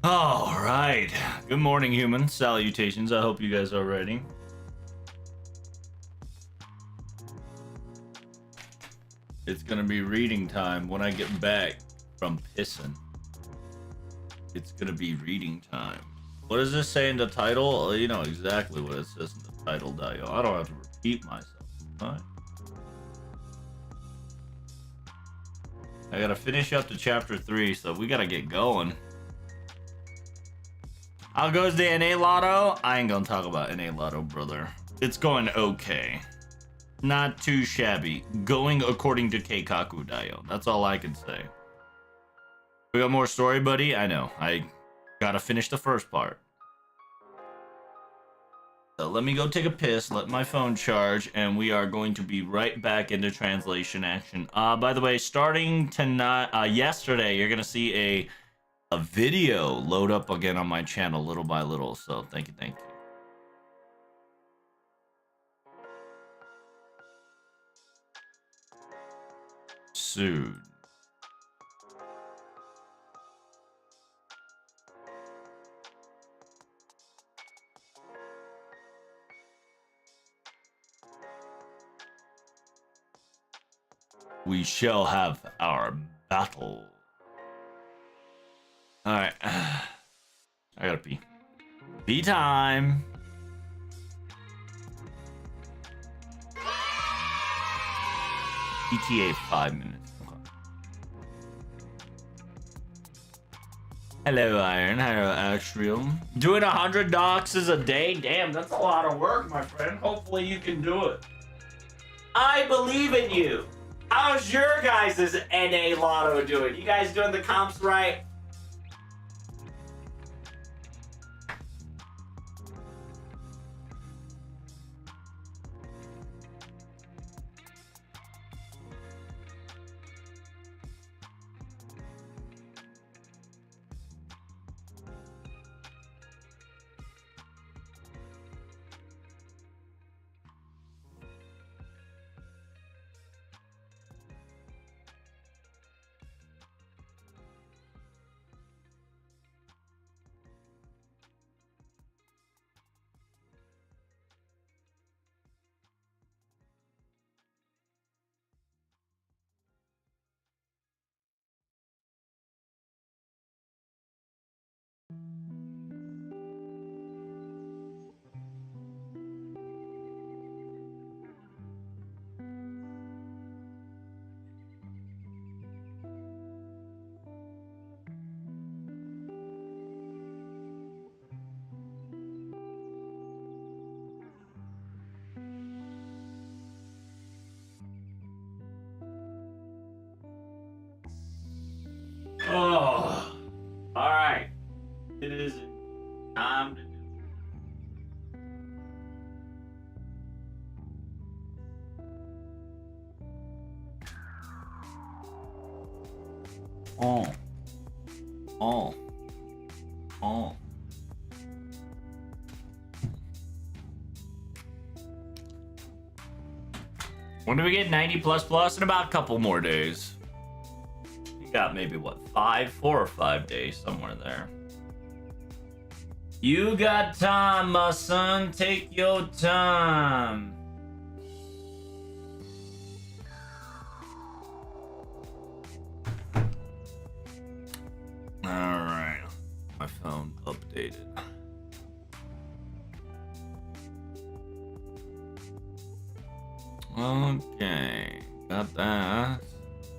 All right. Good morning, humans. Salutations. I hope you guys are ready. It's gonna be reading time when I get back from pissing. It's gonna be reading time. What does this say in the title? You know exactly what it says in the title, Dio. I don't have to repeat myself. All right. I gotta finish up to chapter 3, so we gotta get going. How goes the NA Lotto? I ain't gonna talk about NA Lotto, brother. It's going okay. Not too shabby. Going according to Keikaku, Dio. That's all I can say. We got more story, buddy? I know. I gotta finish the first part. So let me go take a piss, let my phone charge, and we are going to be right back into translation action. By the way, starting tonight, yesterday, you're gonna see a video load up again on my channel little by little. So thank you. Soon. We shall have our battle. Alright. I gotta pee. Pee time. ETA 5 minutes. Okay. Hello, Iron. Hello, Astrium. Doing 100 doxes a day? Damn, that's a lot of work, my friend. Hopefully you can do it. I believe in you. How's your guys' NA Lotto doing? You guys doing the comps right? Oh, all right. It is time to do. Oh, oh, oh. When do we get 90 plus plus? In about a couple more days. You got maybe what, 4 or 5 days, somewhere there. You got time, my son. Take your time. Alright. My phone updated. Okay. Got that.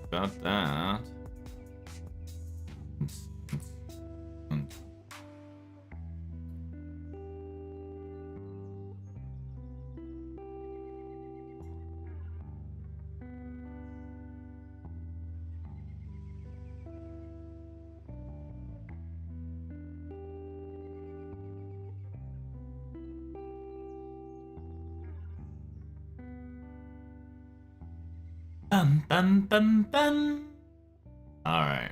Got that. Bum, bum, bum, bum. All right.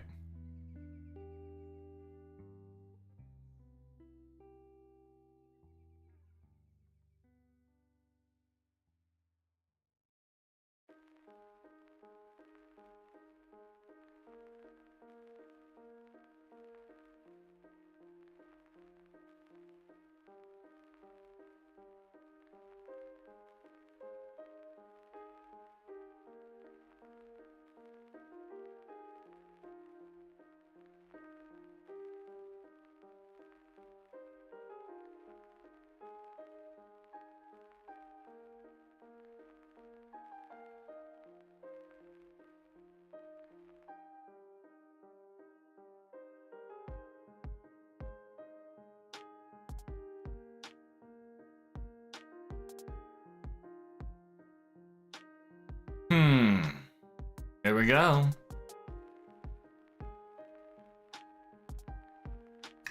There we go.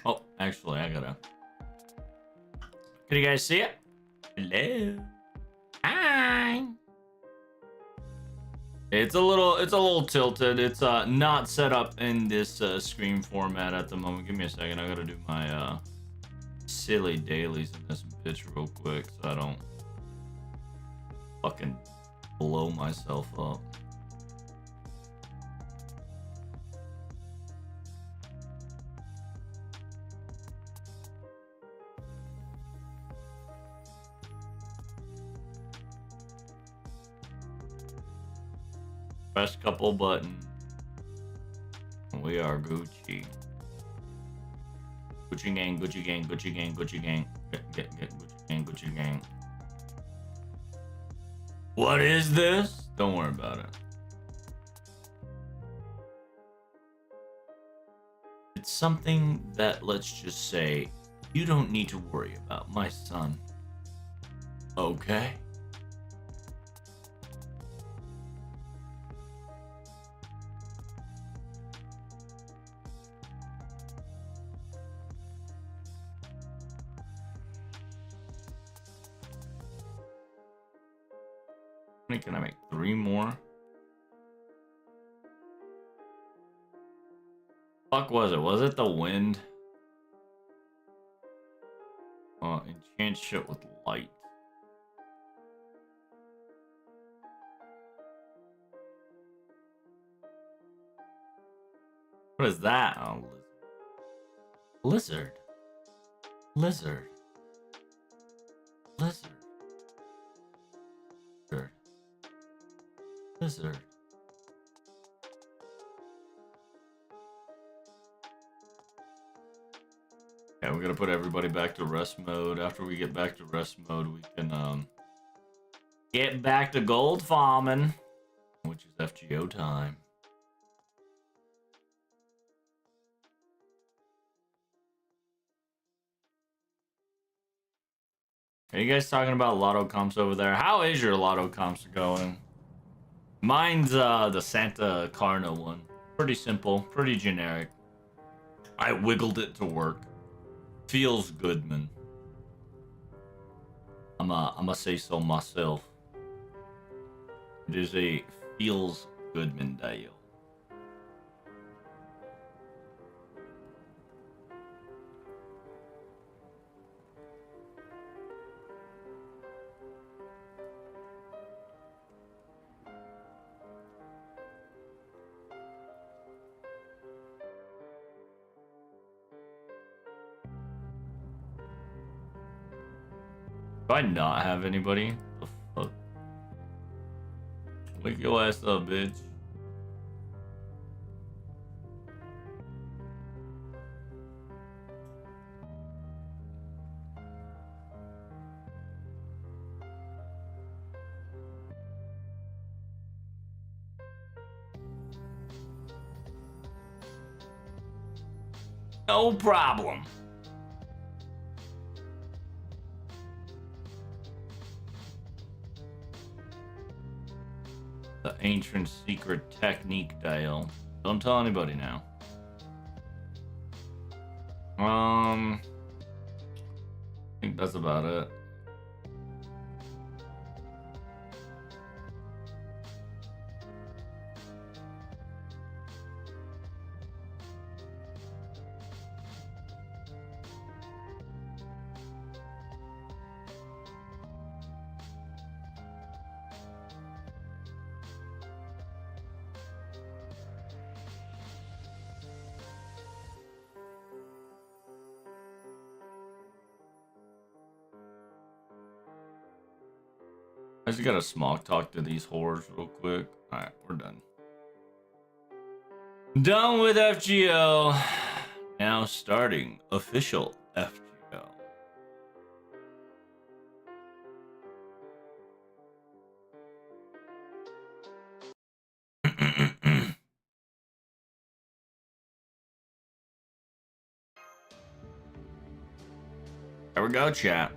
Oh, actually, I gotta. Can you guys see it? Hello. Hi. It's a little tilted. It's not set up in this screen format at the moment. Give me a second. I gotta do my silly dailies in this bitch real quick so I don't fucking blow myself up. Press couple buttons. We are Gucci. Gucci gang, Gucci gang, Gucci gang, Gucci gang. Get Gucci gang, Gucci gang. What is this? Don't worry about it. It's something that, let's just say, you don't need to worry about, my son. Okay? Can I make 3 more? Fuck was it? Was it the wind? Enchant shit with light. What is that? Oh, lizard. Lizard. Lizard. Lizard. Lizard. Yeah, we're gonna put everybody back to rest mode. After we get back to rest mode, we can get back to gold farming, which is FGO time. Are you guys talking about lotto comps over there? How is your lotto comps going? Mine's the Santa Carna one. Pretty simple, pretty generic. I wiggled it to work. Feels good, man. I'ma say so myself. It is a feels good man dial. Do I not have anybody? The fuck? Wake your ass up, bitch. No problem. The ancient secret technique dial. Don't tell anybody now. I think that's about it. I just gotta smoke talk to these whores real quick. Alright, we're done. Done with FGO. Now starting official FGO. There we go, chat.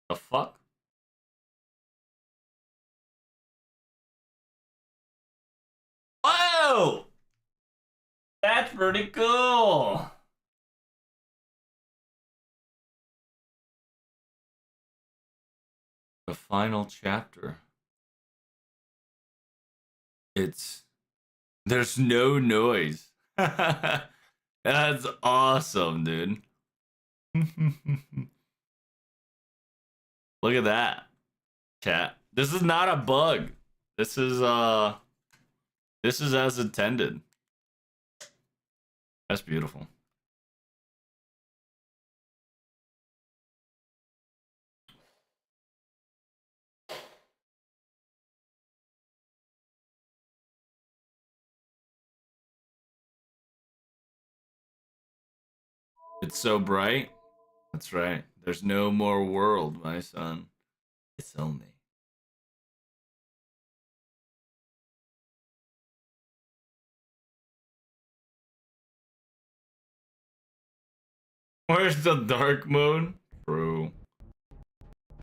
The fuck? Whoa! That's pretty cool. The final chapter. There's no noise. That's awesome, dude. Look at that. Chat. This is not a bug. This is as intended. That's beautiful. It's so bright. That's right. There's no more world, my son. It's only. Where's the dark mode? True.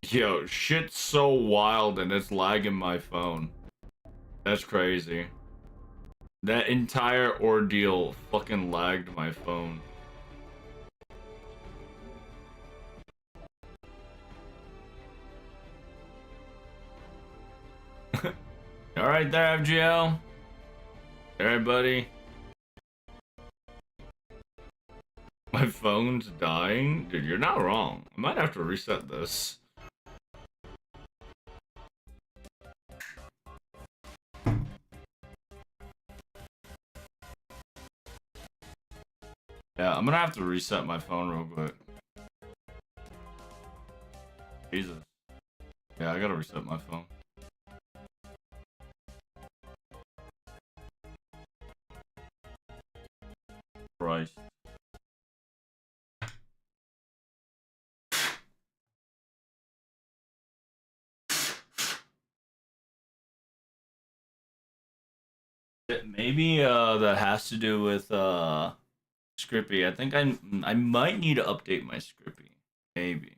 Yo, shit's so wild and it's lagging my phone. That's crazy. That entire ordeal fucking lagged my phone. Alright there, FGL. Alright, buddy. My phone's dying? Dude, you're not wrong. I might have to reset this. Yeah, I'm gonna have to reset my phone real quick. Jesus. Yeah, I gotta reset my phone. Christ. Maybe that has to do with Scrippy. I think I might need to update my Scrippy. Maybe.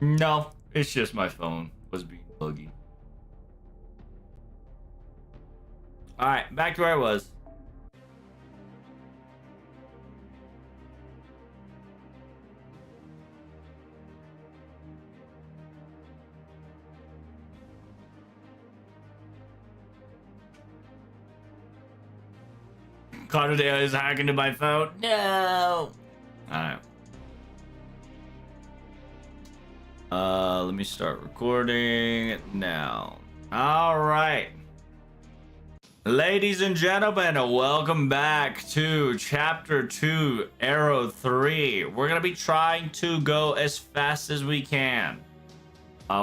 No, it's just my phone was being buggy. Alright, back to where I was. Cardadale is hacking into my phone. No. Alright. Let me start recording now. Alright. Ladies and gentlemen, welcome back to Chapter 2, Arrow 3. We're gonna be trying to go as fast as we can.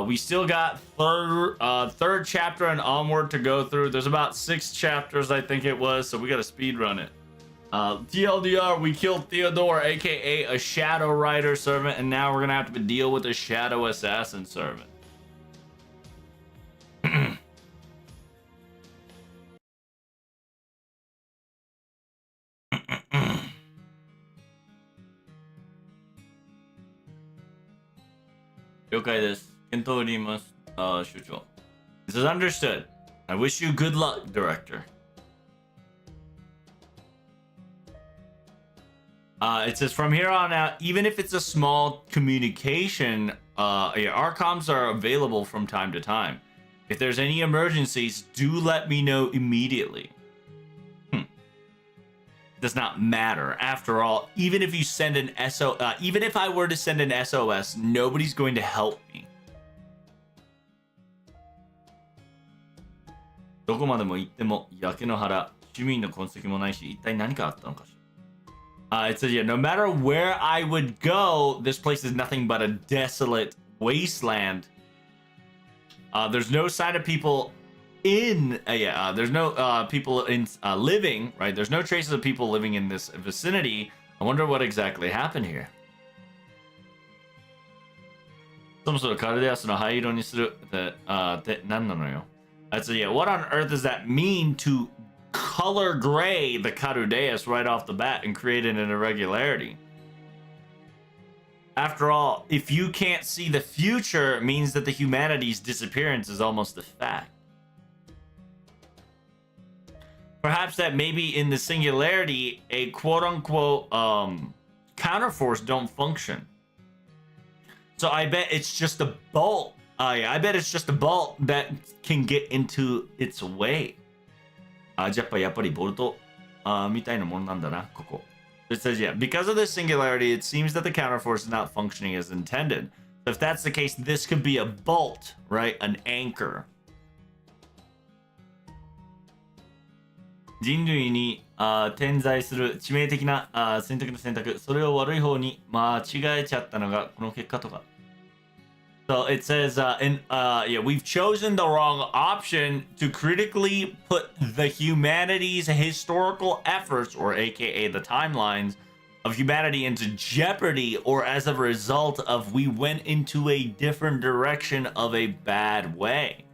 We still got third chapter and onward to go through. There's about 6 chapters, I think it was, so we gotta speed run it. TLDR, we killed Theodore, aka a Shadow Rider servant, and now we're gonna have to deal with a Shadow Assassin servant. Yokai desu. Kento orimasu, Shucho. This is understood. I wish you good luck, Director. It says from here on out, even if it's a small communication, our comms are available from time to time. If there's any emergencies, do let me know immediately. Does not matter. After all, even if you send an even if I were to send an SOS, nobody's going to help me. どこまでも行っても焼け野原、市民の痕跡もないし、一体何かあったのかしら。It says, yeah, no matter where I would go, this place is nothing but a desolate wasteland. There's no sign of people in, there's no people in living, right? There's no traces of people living in this vicinity. I wonder what exactly happened here. そもそもカルデアスの灰色にするって何なのよ。So yeah, what on earth does that mean to color gray the Carudeus right off the bat and create an irregularity? After all, if you can't see the future, it means that the humanity's disappearance is almost a fact. Perhaps that maybe in the singularity, a quote-unquote counterforce don't function. So I bet it's just a bolt. Yeah, I bet it's just a bolt that can get into its way. じゃあやっぱりボルトみたいなものなんだな、ここ。It says, yeah, because of this singularity, it seems that the counterforce is not functioning as intended. So if that's the case, this could be a bolt, right? An anchor. 人類に点在する致命的な選択の選択、それを悪い方に間違えちゃったのがこの結果とか。So it says, yeah, we've chosen the wrong option to critically put the humanity's historical efforts, or aka the timelines of humanity, into jeopardy, or as a result of we went into a different direction of a bad way.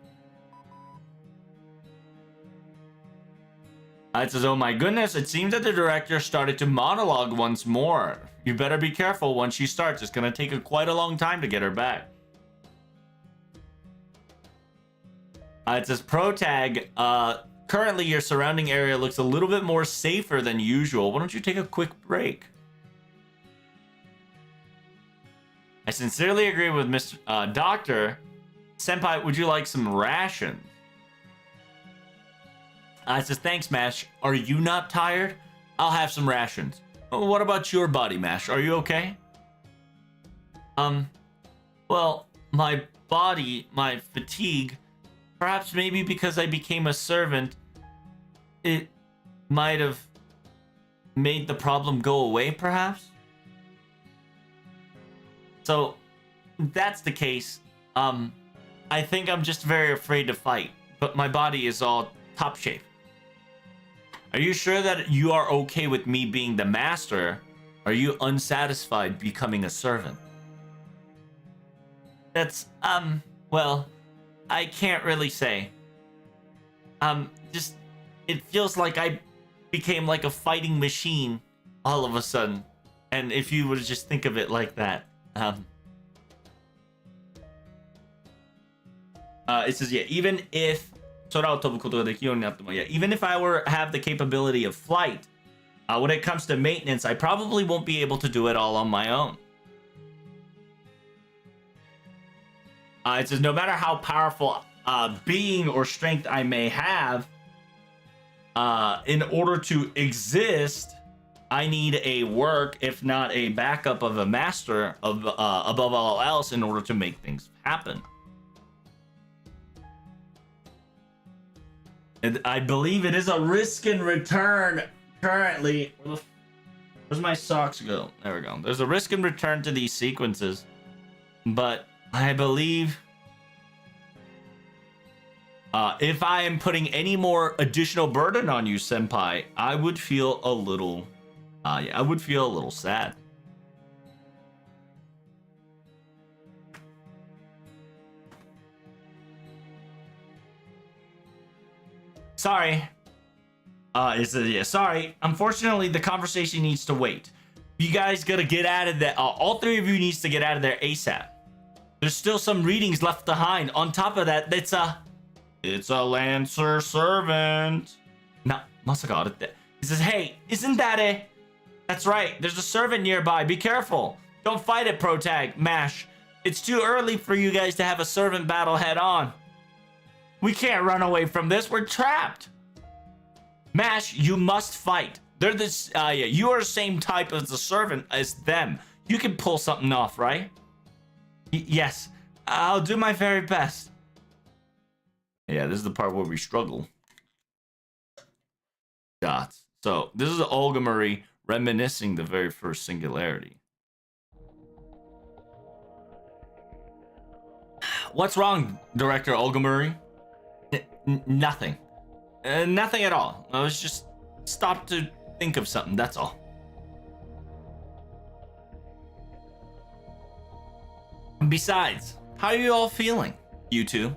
It says, oh my goodness, it seems that the director started to monologue once more. You better be careful once she starts. It's going to take quite a long time to get her back. It says, pro tag, currently your surrounding area looks a little bit more safer than usual. Why don't you take a quick break? I sincerely agree with Mr. Doctor. Senpai, would you like some rations? It says, thanks, Mash. Are you not tired? I'll have some rations. What about your body, Mash? Are you okay? Well, my body, my fatigue, perhaps maybe because I became a servant, it might have made the problem go away, perhaps? So, if that's the case, I think I'm just very afraid to fight, but my body is all top shape. Are you sure that you are okay with me being the master? Are you unsatisfied becoming a servant? That's, well, I can't really say. Just, it feels like I became like a fighting machine all of a sudden. And if you would just think of it like that, it says, yeah, even if 空を飛ぶことができるようになっても, yeah, even if I have the capability of flight, when it comes to maintenance, I probably won't be able to do it all on my own. It says, no matter how powerful being or strength I may have, in order to exist, I need a work, if not a backup of a master of above all else in order to make things happen. And I believe it is a risk and return currently. Where's my socks go? There we go. There's a risk and return to these sequences, but I believe if I am putting any more additional burden on you, Senpai, I would feel a little, yeah, I would feel a little sad. Sorry. It says, yeah, sorry. Unfortunately, the conversation needs to wait. You guys gotta get out of there. All three of you needs to get out of there ASAP. There's still some readings left behind. On top of that, it's a Lancer servant. No, masaka arette. He says, hey, isn't that a... That's right. There's a servant nearby. Be careful. Don't fight it, Protag. Mash. It's too early for you guys to have a servant battle head on. We can't run away from this. We're trapped. Mash, you must fight. They're this, yeah, you are the same type as the servant as them. You can pull something off, right? Yes, I'll do my very best. Yeah, this is the part where we struggle. Dots. So, this is Olga Marie reminiscing the very first singularity. What's wrong, Director Olga Marie? Nothing. Nothing at all. I was just stopped to think of something, that's all. Besides, how are you all feeling, you two?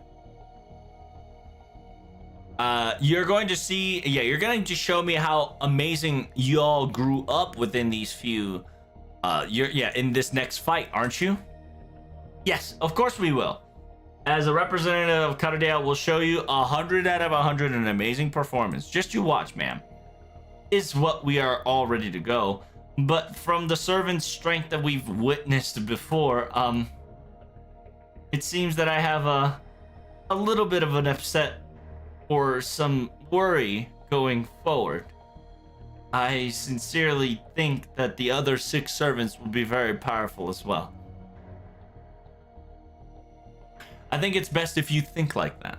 You're going to see, yeah, you're going to show me how amazing you all grew up within these few, yeah, in this next fight, aren't you? Yes, of course we will. As a representative of Karadea, will show you 100 out of 100, an amazing performance. Just you watch, man. Is what we are all ready to go. But from the servant's strength that we've witnessed before, it seems that I have a little bit of an upset or some worry going forward. I sincerely think that the other 6 servants will be very powerful as well. I think it's best if you think like that.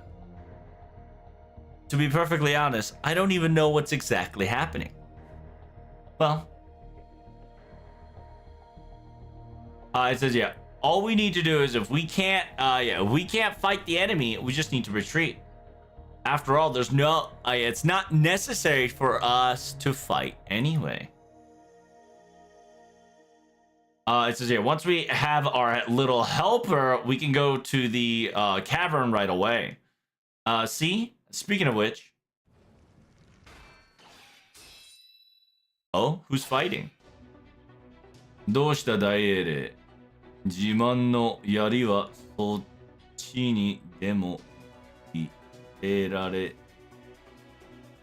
To be perfectly honest, I don't even know what's exactly happening. Well, it says, yeah, all we need to do is if we can't fight the enemy, we just need to retreat. After all, there's no, it's not necessary for us to fight anyway. It says here, once we have our little helper, we can go to the cavern right away. See? Speaking of which. Oh, who's fighting? どうした大英霊。自慢の槍はそっちにでも入れられ。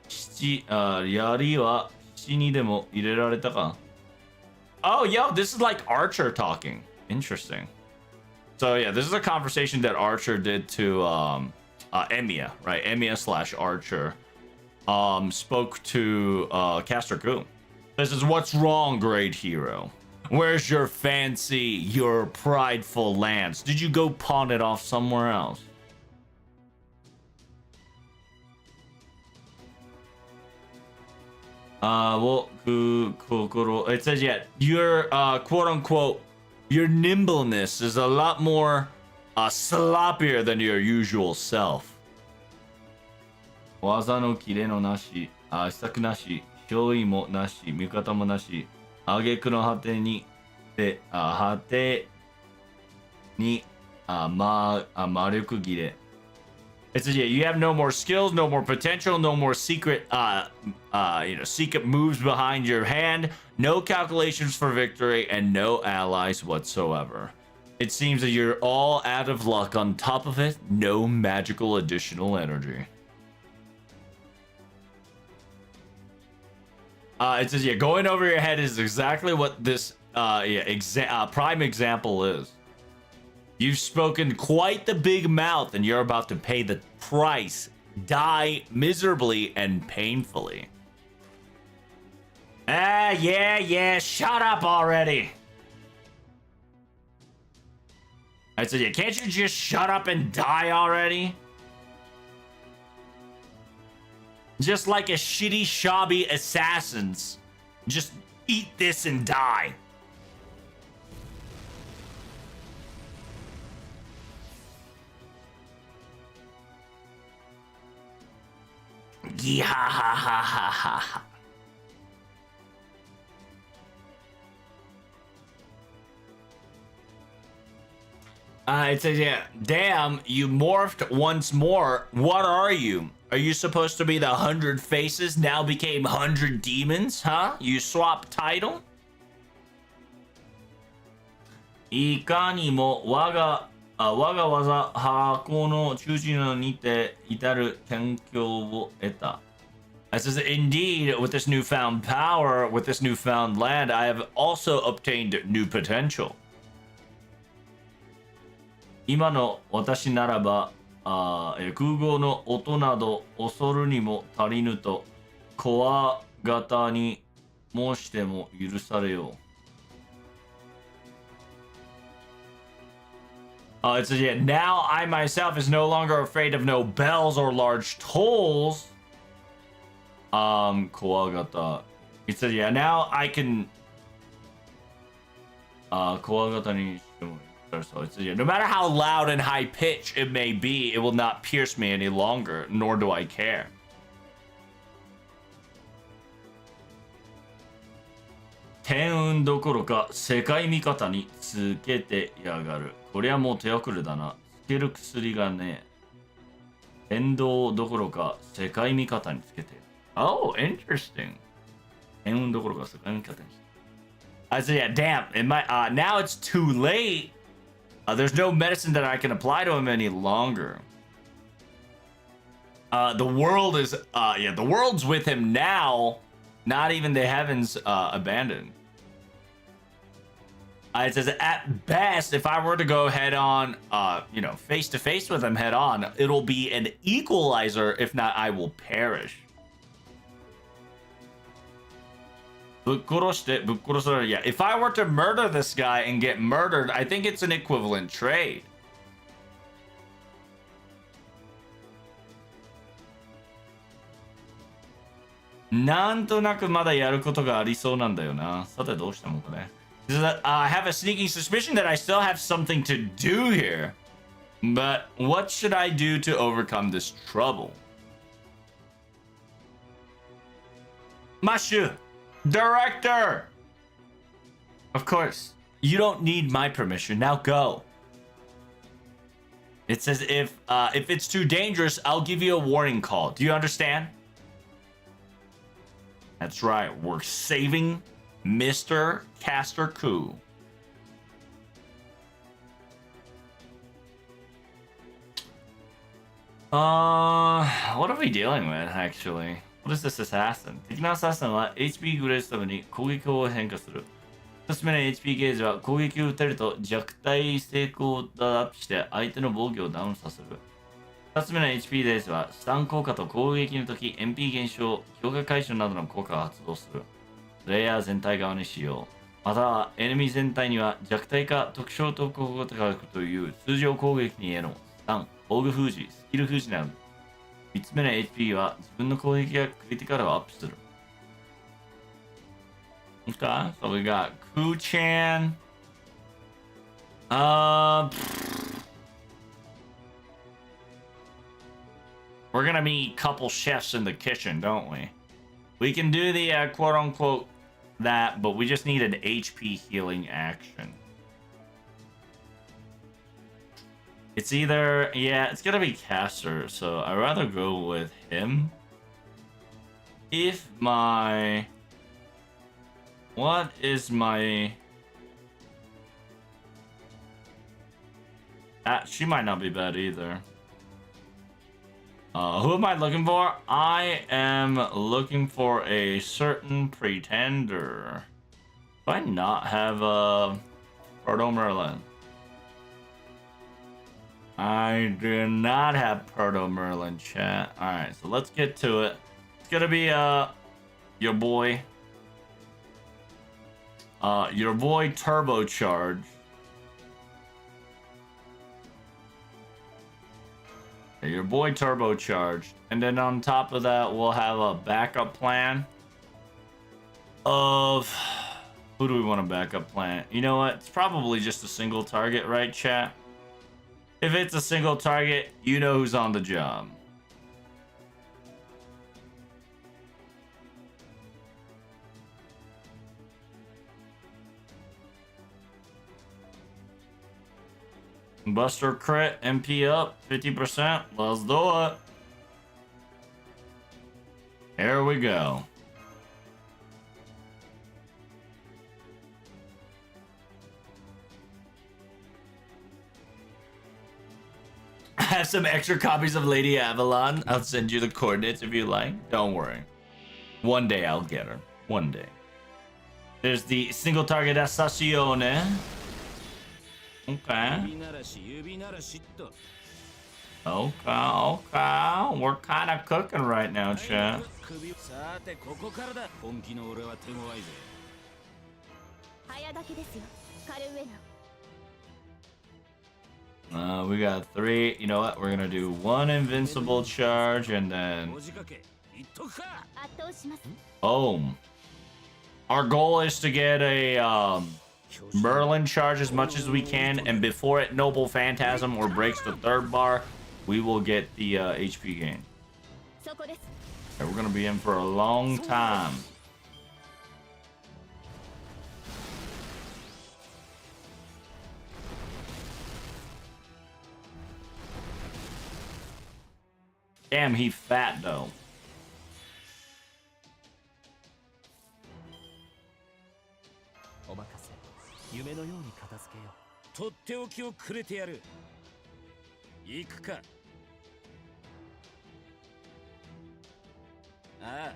槍は七にでも入れられたか。Oh, yo, this is like Archer talking. Interesting. So yeah, this is a conversation that Archer did to Emiya, right? Emiya / Archer spoke to Caster Gu. This is what's wrong, great hero. Where's your fancy, your prideful lance? Did you go pawn it off somewhere else? It says, yeah, your quote unquote, your nimbleness is a lot more sloppier than your usual self. 技のキレのなし、施策なし、憑依もなし、味方もなし、挙句の果てに、果てに、魔力切れ。It says, yeah, you have no more skills, no more potential, no more secret, secret moves behind your hand, no calculations for victory, and no allies whatsoever. It seems that you're all out of luck. On top of it, no magical additional energy. It says, yeah, going over your head is exactly what this prime example is. You've spoken quite the big mouth, and you're about to pay the price. Die miserably and painfully. Yeah, shut up already. I said, yeah, can't you just shut up and die already? Just like a shitty, shabby assassins. Just eat this and die. Yeah, ha, ha, ha, ha, ha. It says, yeah, damn, you morphed once more. What are you? Are you supposed to be the 100 faces now became 100 demons, huh? You swapped title? いかにも我が技箱の中心にて至る環境を得た。It says, indeed, with this newfound power, with this newfound land, I have also obtained new potential. 今の私ならば、空壕の音など恐るにも足りぬと怖がたに申しても許されよう。It says, yeah, now I myself is no longer afraid of no bells or large tolls. Kowagata. It says, yeah, now I can. Kowagata ni shitemo. So it says, yeah, no matter how loud and high pitched it may be, it will not pierce me any longer, nor do I care. 天運どころか世界味方につけてやがる。こりゃもう手遅れだな。つける薬がねえ。天道どころか世界味方につけて。Oh, interesting. 天運どころか世界味方につけて。I said, yeah, damn. Now it's too late. There's no medicine that I can apply to him any longer. The world is, yeah, the world's with him now. Not even the heavens abandoned. It says, at best, if I were to go head on, you know, face to face with him head on, it'll be an equalizer. If not, I will perish. Yeah, if I were to murder this guy and get murdered, I think it's an equivalent trade. I have a sneaking suspicion that I still have something to do here. But what should I do to overcome this trouble? Monsieur, director! Of course. You don't need my permission. Now go. It says if it's too dangerous, I'll give you a warning call. Do you understand? That's right. We're saving Mr. Castor Koo. What are we dealing with, actually? What is this assassin? 敵のアサシンは HP グレースために攻撃を変化する。1つ目の HP ゲージは攻撃を打てると弱体成功をアップして相手の防御をダウンさせる。2つ目の HP ゲージはスタン効果と攻撃の時 MP 減少、強化解消などの効果が発動する。プレイヤー全体側に使用。またはエネミー全体には弱体化、特徴特攻が高くという通常攻撃にへのスタン、防具封じ、スキル封じなど。3つ目の HP は自分の攻撃がクリティカルをアップする。Okay, so we got Ku-chan. We're gonna be a couple chefs in the kitchen, don't we? We can do the quote-unquote that, but we just need an HP healing action. It's either, yeah, it's gonna be Caster, so I'd rather go with him. If my... What is my... She might not be bad either. Who am I looking for? I am looking for a certain pretender. Do I not have Proto Merlin? I do not have Proto Merlin, chat. Alright, so let's get to it. It's gonna be your boy. Your boy Turbocharge. Your boy Turbocharged. And then on top of that, we'll have a backup plan of... Who do we want a backup plan? You know what? It's probably just a single target, right, chat? If it's a single target, you know who's on the job. Buster crit, MP up, 50%. Let's do it. Here we go. I have some extra copies of Lady Avalon. I'll send you the coordinates if you like. Don't worry. One day I'll get her. One day. There's the single target Assassione. Okay. Okay. We're kind of cooking right now, chat. We got 3. You know what? We're gonna do 1 invincible charge and then... Boom. Our goal is to get a Merlin charge as much as we can, and before it Noble Phantasm or breaks the 3rd bar, we will get the HP gain. Okay, we're gonna be in for a long time. Damn, he fat though. とっておきをくれてやる。行くか。ああ。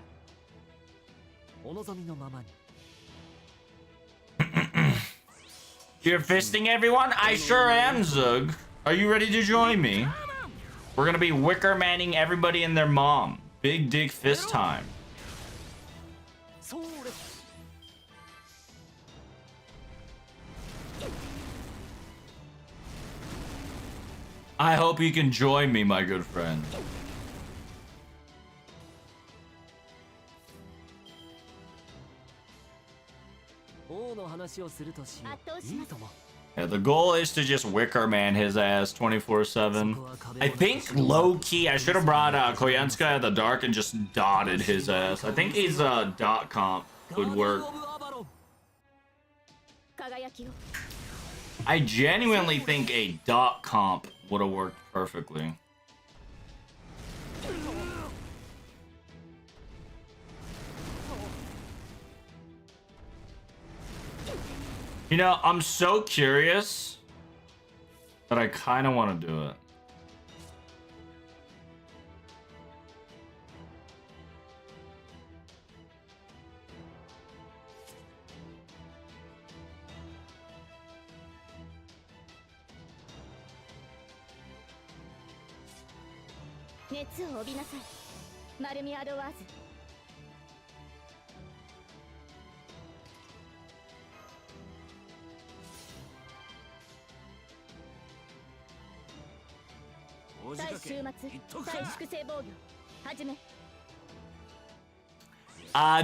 お望みのままに。You're fisting everyone? I sure am, Zug. Are you ready to join me? We're gonna be wicker manning everybody and their mom. Big dick fist time. I hope you can join me, my good friend. Yeah, the goal is to just wicker man his ass 24/7. I think low key I should have brought Koyanska of the Dark and just dotted his ass. I think he's dot comp would work. I genuinely think a dot comp would have worked perfectly. You know, I'm so curious that I kind of want to do it.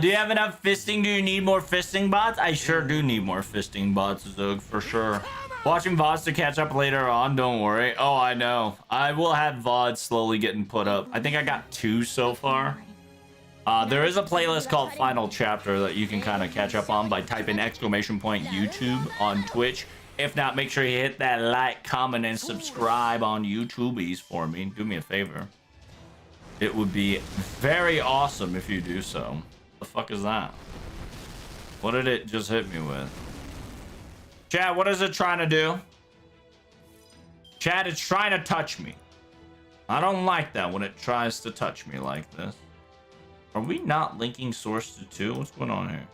Do you have enough fisting? Do you need more fisting bots? I sure do need more fisting bots, Zug, for sure. Watching VODs to catch up later on, don't worry. Oh, I know. I will have VODs slowly getting put up. I think I got 2 so far. There is a playlist called Final Chapter that you can kind of catch up on by typing !YouTube on Twitch. If not, make sure you hit that like, comment, and subscribe on YouTubies for me. Do me a favor. It would be very awesome if you do so. The fuck is that? What did it just hit me with? Chat, what is it trying to do? Chat, it's trying to touch me. I don't like that when it tries to touch me like this. Are we not linking source to 2? What's going on here?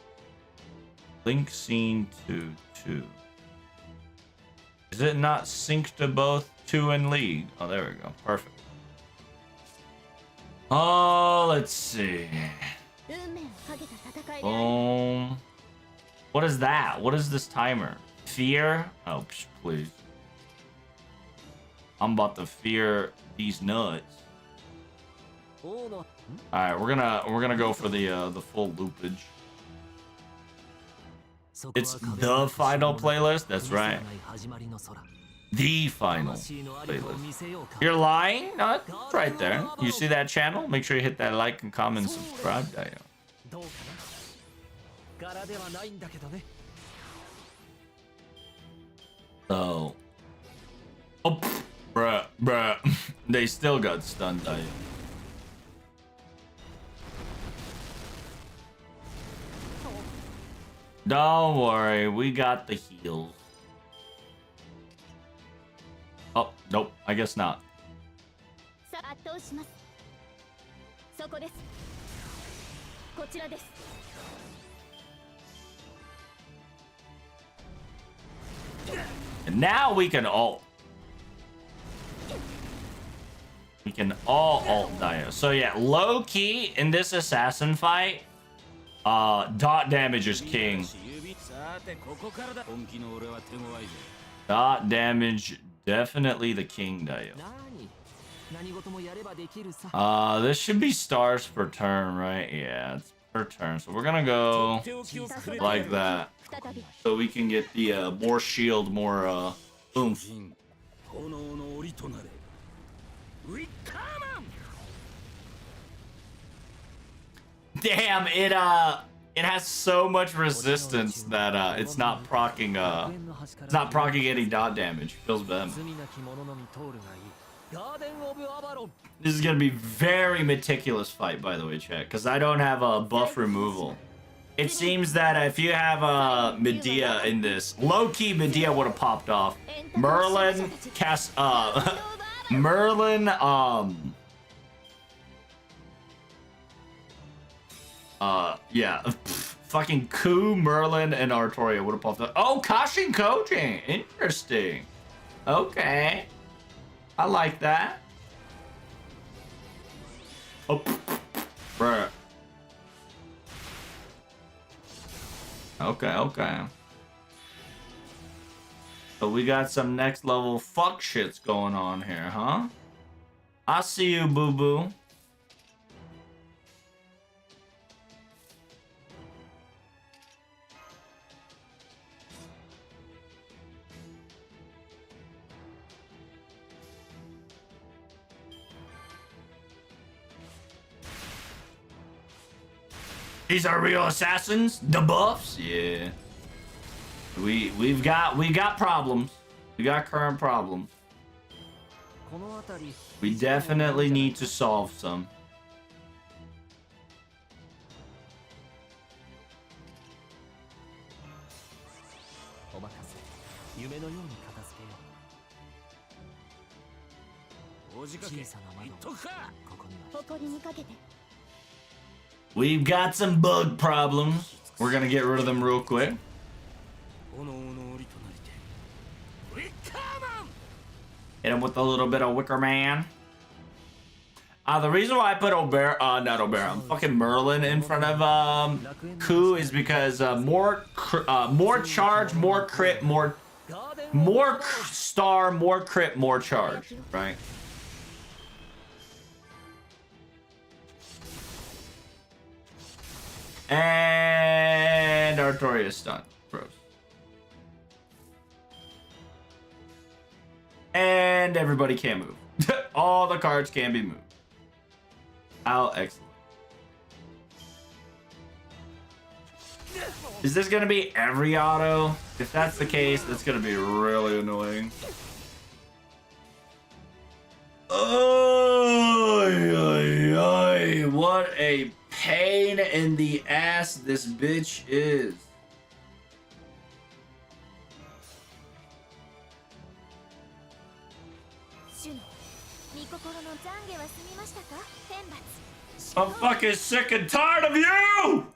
Link scene to 2. Is it not synced to both 2 and League? Oh, there we go. Perfect. Oh, let's see. Boom. What is that? What is this timer? Fear? Oh, please. I'm about to fear these nuts. All right, we're gonna go for the full loopage. It's the final playlist. That's right. The final playlist. You're lying? No, it's right there. You see that channel? Make sure you hit that like and comment and subscribe. So, oh, bruh. They still got stunned. Don't worry, we got the heals. Oh, nope, I guess not. And now we can ult. We can all ult Dio. So yeah, low key in this assassin fight, dot damage is king. Dot damage, definitely the king, Dio. This should be stars per turn, right? Yeah, it's per turn. So we're gonna go like that, so we can get the more shield, more oomph. Damn, it has so much resistance that it's not proccing any dot damage. Feels bad. This is gonna be very meticulous fight, by the way, chat, because I don't have a buff removal. It seems that if you have Medea in this, low-key Medea would have popped off. Merlin Merlin yeah. Fucking Ku, Merlin, and Artoria would have popped up. Oh, Kashin Koji. Interesting. Okay. I like that. Oh, bruh. Okay. So we got some next level fuck shits going on here, huh? I see you, boo-boo. These are real assassins? The buffs? Yeah. We got problems. We got current problems. We definitely need to solve some. We've got some bug problems. We're gonna get rid of them real quick. Hit him with a little bit of Wicker Man. The reason why I put fucking Merlin in front of Ku is because more charge, more crit, more star, more crit, more charge, right? And Artoria is stunned. Gross. And everybody can move. All the cards can be moved. How excellent. Is this gonna be every auto? If that's the case, that's gonna be really annoying. Oh, what a pain in the ass this bitch is. I'm fucking sick and tired of you!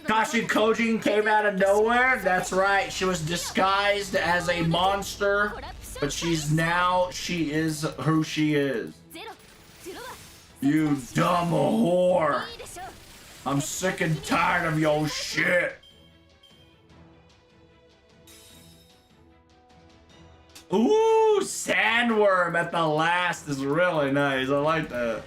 Kashin Koji came out of nowhere. That's right. She was disguised as a monster, but she is who she is. You dumb whore. I'm sick and tired of your shit. Ooh, sandworm at the last is really nice. I like that.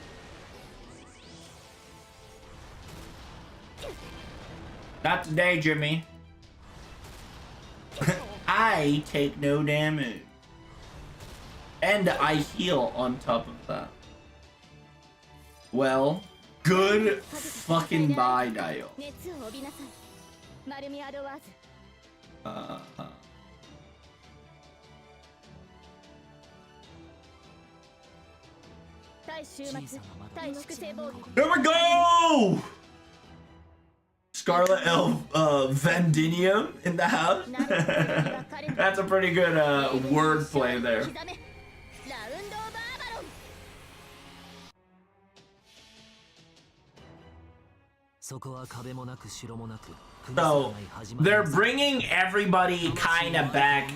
Not today, Jimmy. I take no damage. And I heal on top of that. Well, good fucking bye, Dio. Here we go! Scarlet Elf Vendinium in the house. That's a pretty good wordplay there. So they're bringing everybody kind of back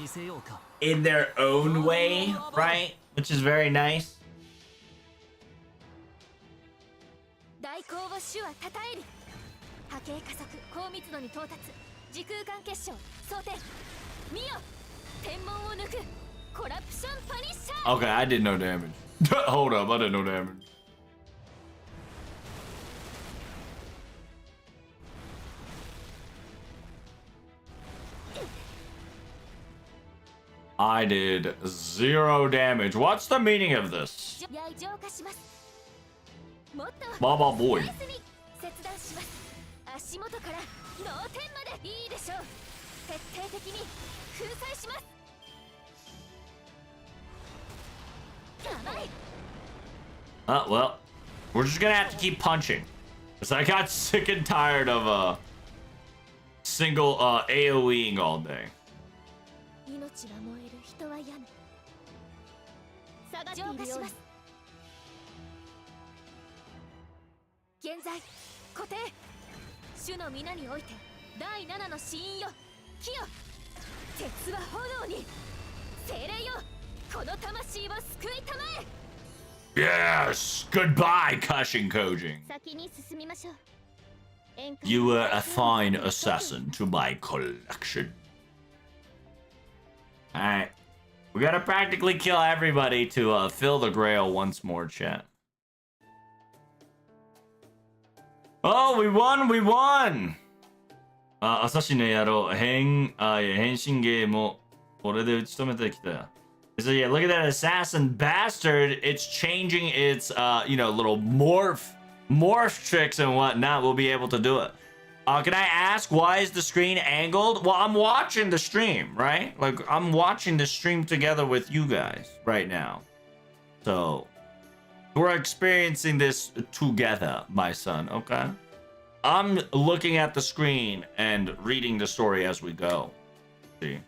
in their own way, right? Which is very nice. Okay, I did no damage. Hold up, I did no damage. I did 0 damage. What's the meaning of this? Baba boy. 切断します。足元から脳天までいいでしょう。徹底的に粉砕します。甘い。 Well, we're just gonna have to keep punching. Cause I got sick and tired of single AoEing all day. 命は燃える、人は病む。下がっているように。現在固定。主の皆において第7の死因よ、火よ。鉄は炎に。精霊よ、この魂を救いたまえ。 Yes! Goodbye, Kashin Kojin. 先に進みましょう。 You were a fine assassin to my collection. Alright. We gotta practically kill everybody to fill the grail once more, chat. Oh, we won! We won! 朝日の野郎、変身ゲームをこれで打ち止めてきたよ。So yeah, look at that assassin bastard. It's changing its, little morph tricks and whatnot. We'll be able to do it. Can I ask, why is the screen angled? Well, I'm watching the stream, right? Like, I'm watching the stream together with you guys right now. So, we're experiencing this together, my son, okay? I'm looking at the screen and reading the story as we go. See?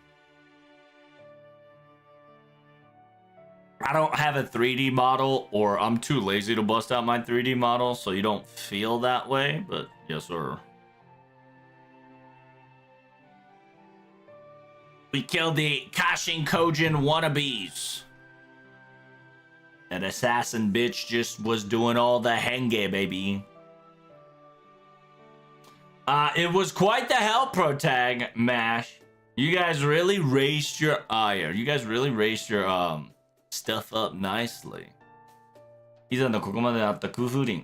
I don't have a 3D model, or I'm too lazy to bust out my 3D model, so you don't feel that way, but yes, sir. We killed the Kashin Kojin wannabes. That assassin bitch just was doing all the henge, baby. It was quite the hell pro tag, Mash. You guys really raced your you guys really raced your stuff up nicely. He's on the Kufurin.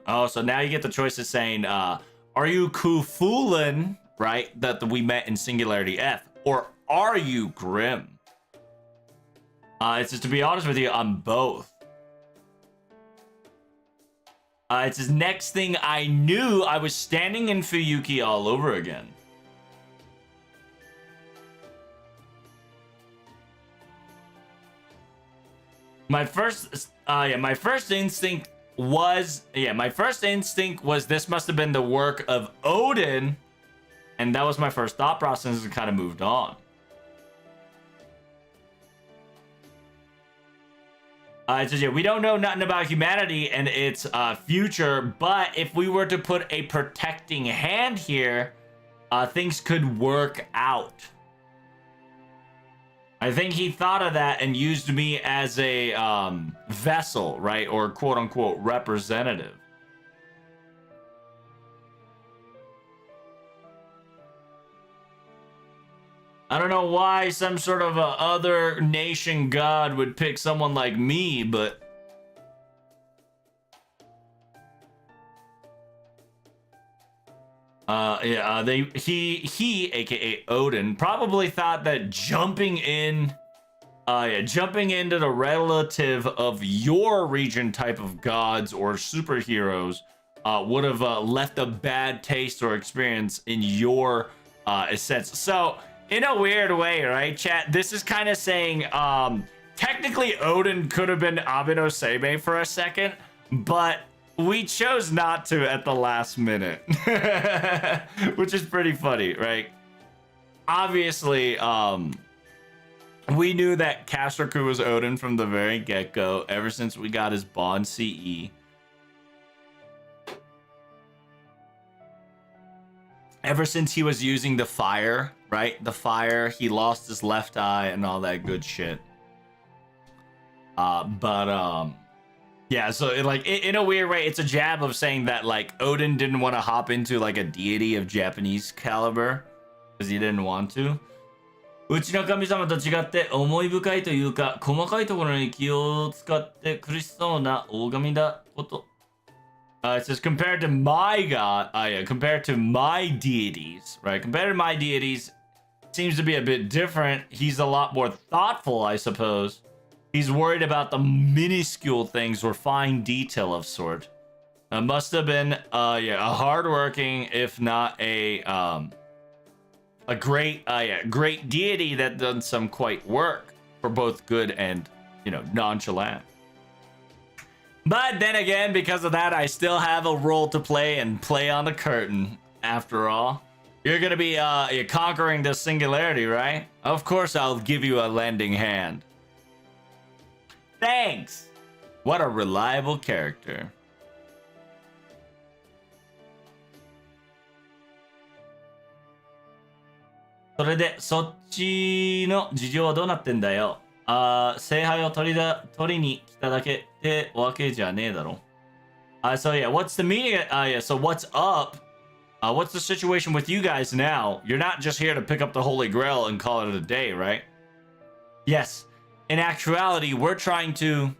Oh, so now you get the choice of saying, are you Kufulin, right? That we met in Singularity F, or are you Grim? It's just, to be honest with you, I'm both. It's his next thing I knew, I was standing in Fuyuki all over again. My first instinct was this must have been the work of Odin, and that was my first thought process, and kind of moved on. It says, yeah, we don't know nothing about humanity and its future, but if we were to put a protecting hand here, things could work out. I think he thought of that and used me as a vessel, right? Or quote-unquote representative. I don't know why some sort of other nation god would pick someone like me, but... he, aka Odin, probably thought that jumping into the relative of your region type of gods or superheroes would have left a bad taste or experience in your sense. So, in a weird way, right, chat? This is kind of saying, technically Odin could have been Abeno Seimei for a second, but we chose not to at the last minute, which is pretty funny, right? Obviously, we knew that Castroku was Odin from the very get-go, ever since we got his Bond CE. Ever since he was using the fire, right? The fire, he lost his left eye and all that good shit. Yeah, so in a weird way, it's a jab of saying that like Odin didn't want to hop into like a deity of Japanese caliber because he didn't want to. うちの神様と違って思い深いというか細かいところに気を使って苦しそうな大神だこと。It says compared to my god, compared to my deities, right? Compared to my deities, seems to be a bit different. He's a lot more thoughtful, I suppose. He's worried about the minuscule things or fine detail of sort. Must have been a hardworking, if not a great great deity that done some quite work for both good and nonchalant. But then again, because of that, I still have a role to play and play on the curtain. After all, you're gonna be you're conquering the singularity, right? Of course, I'll give you a lending hand. Thanks. What a reliable character. それで、そっちの事情はどうなってんだよ。聖杯を取りに来ただけってわけじゃねえだろ。So yeah, what's the meaning? Yeah, so what's up? What's the situation with you guys now? You're not just here to pick up the Holy Grail and call it a day, right? Yes. In actuality, we're trying to...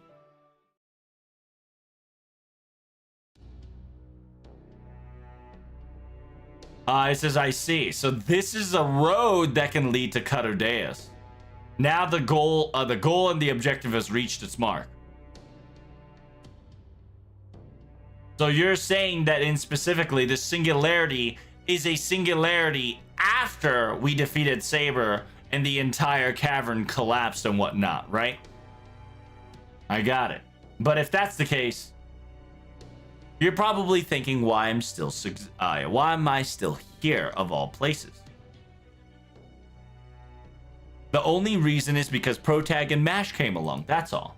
it says, I see. So this is a road that can lead to Carudeus. Now the goal and the objective has reached its mark. So you're saying that in specifically, the singularity is a singularity after we defeated Saber and the entire cavern collapsed and whatnot, right? I got it. But if that's the case, you're probably thinking why am I still here of all places? The only reason is because Protag and Mash came along, that's all.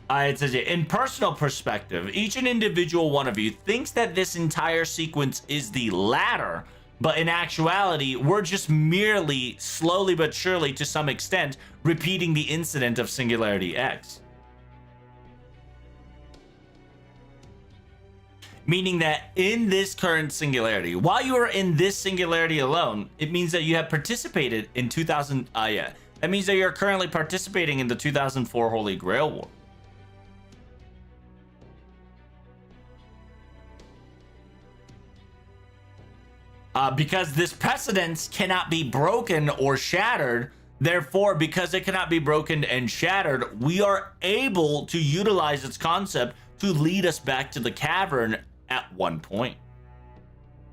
It says, in personal perspective, each and individual one of you thinks that this entire sequence is the latter, but in actuality, we're just merely, slowly but surely to some extent, repeating the incident of Singularity X. Meaning that in this current singularity, while you are in this singularity alone, it means that you have participated in 2000, that means that you're currently participating in the 2004 Holy Grail War. Because this precedence cannot be broken or shattered, therefore, because it cannot be broken and shattered, we are able to utilize its concept to lead us back to the cavern at one point.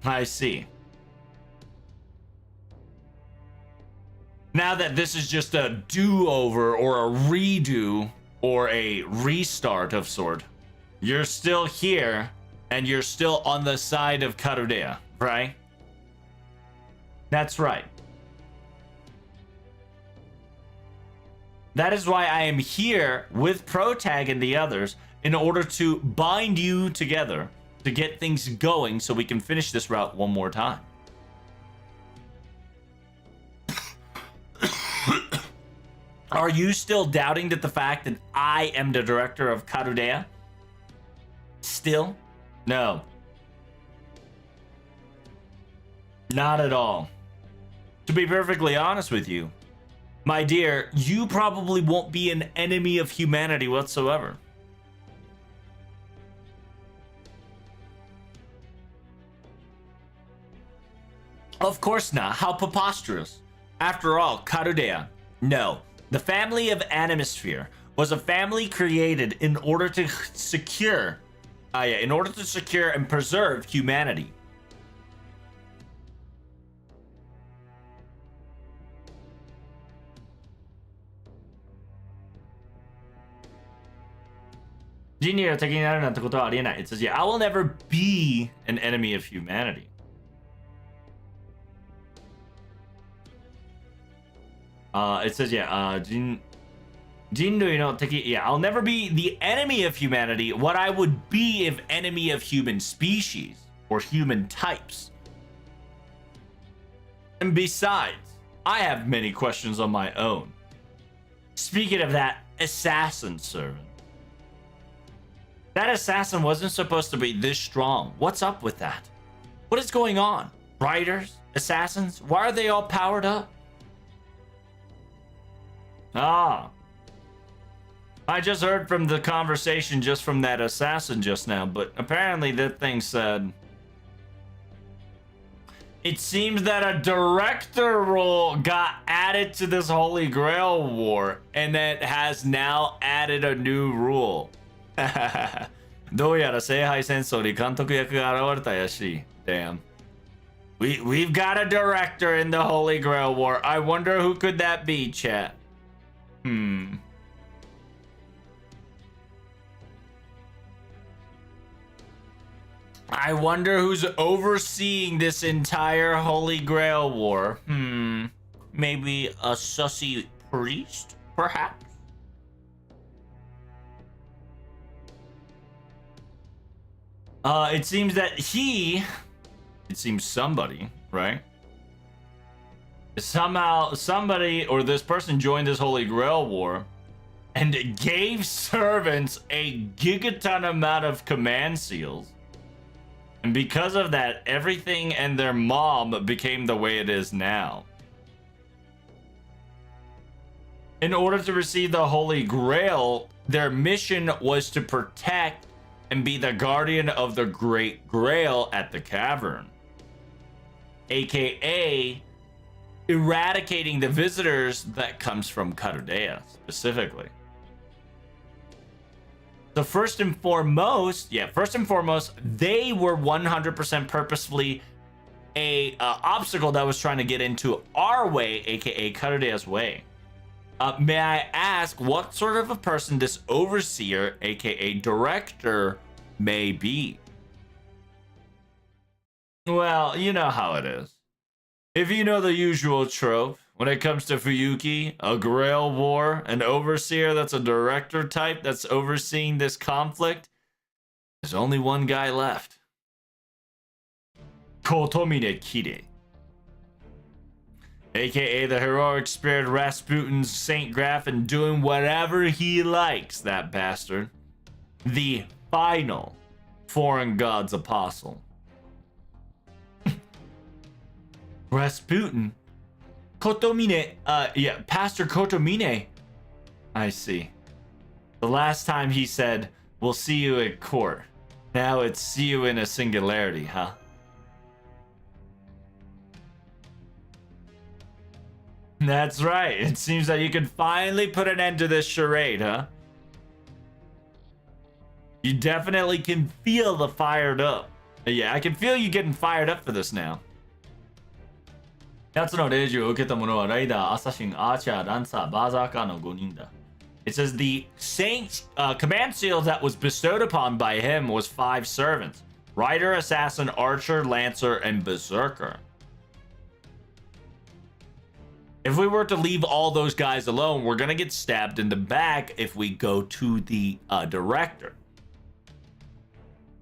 I see. Now that this is just a do-over or a redo or a restart of sort, you're still here and you're still on the side of Carudea, right? That's right. That is why I am here with Protag and the others in order to bind you together to get things going so we can finish this route one more time. Are you still doubting that the fact that I am the director of Carudea? Still? No. Not at all. To be perfectly honest with you, my dear, you probably won't be an enemy of humanity whatsoever. Of course not. How preposterous. After all, Carudea. No. The family of Animosphere was a family created in order to secure and preserve humanity. It says, yeah, I will never be an enemy of humanity. It says, yeah, yeah, I'll never be the enemy of humanity. What I would be if enemy of human species or human types. And besides, I have many questions on my own. Speaking of that assassin servant. That assassin wasn't supposed to be this strong. What's up with that? What is going on? Riders? Assassins? Why are they all powered up? Ah. I just heard from the conversation just from that assassin just now, but apparently that thing said... It seems that a director role got added to this Holy Grail War, and that has now added a new rule. どうやら聖杯戦争に監督役が現れたらしい。Damn. We've got a director in the Holy Grail War. I wonder who could that be, chat. I wonder who's overseeing this entire Holy Grail War. Maybe a sussy priest, perhaps? It seems that somebody, right? Somehow somebody or this person joined this Holy Grail War and gave servants a gigaton amount of command seals. And because of that, everything and their mom became the way it is now. In order to receive the Holy Grail, their mission was to protect and be the guardian of the Great Grail at the cavern, aka eradicating the visitors that comes from Carudea specifically. So first and foremost, they were 100% purposefully a obstacle that was trying to get into our way, aka Carudea's way. May I ask what sort of a person this overseer, aka director, may be? Well, you know how it is. If you know the usual trope, when it comes to Fuyuki, a Grail War, an overseer that's a director type that's overseeing this conflict, there's only one guy left. Kotomine Kide. AKA the heroic spirit Rasputin's Saint Graffin doing whatever he likes, that bastard. The final foreign god's apostle. Rasputin? Kotomine, Pastor Kotomine. I see. The last time he said, we'll see you at court. Now it's see you in a singularity, huh? That's right. It seems that you can finally put an end to this charade, huh? You definitely can feel the fired up. Yeah, I can feel you getting fired up for this now. 奴の令状を受けた者はライダー、アサシン、アーチャー、ランサー、バーザーカーの5人だ。It says the saint command seal that was bestowed upon by him was 5 servants: Rider, Assassin, Archer, Lancer, and Berserker. If we were to leave all those guys alone, we're gonna get stabbed in the back if we go to the director.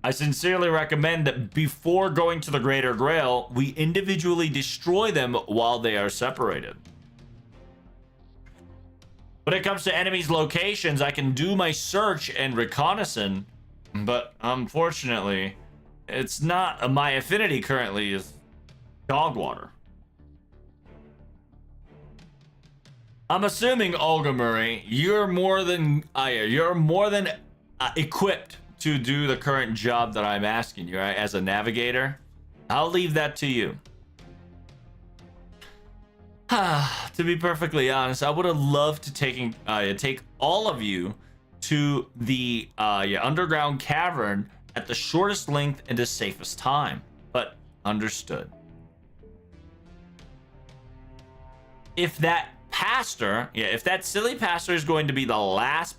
I sincerely recommend that before going to the Greater Grail, we individually destroy them while they are separated. When it comes to enemies' locations, I can do my search and reconnaissance, but unfortunately, it's not. My affinity currently is dog water. I'm assuming, Olga Murray, you're more than equipped to do the current job that I'm asking you, right? As a navigator, I'll leave that to you. To be perfectly honest, I would have loved to take all of you to the underground cavern at the shortest length and the safest time, but understood. If that pastor, if that silly pastor is going to be the last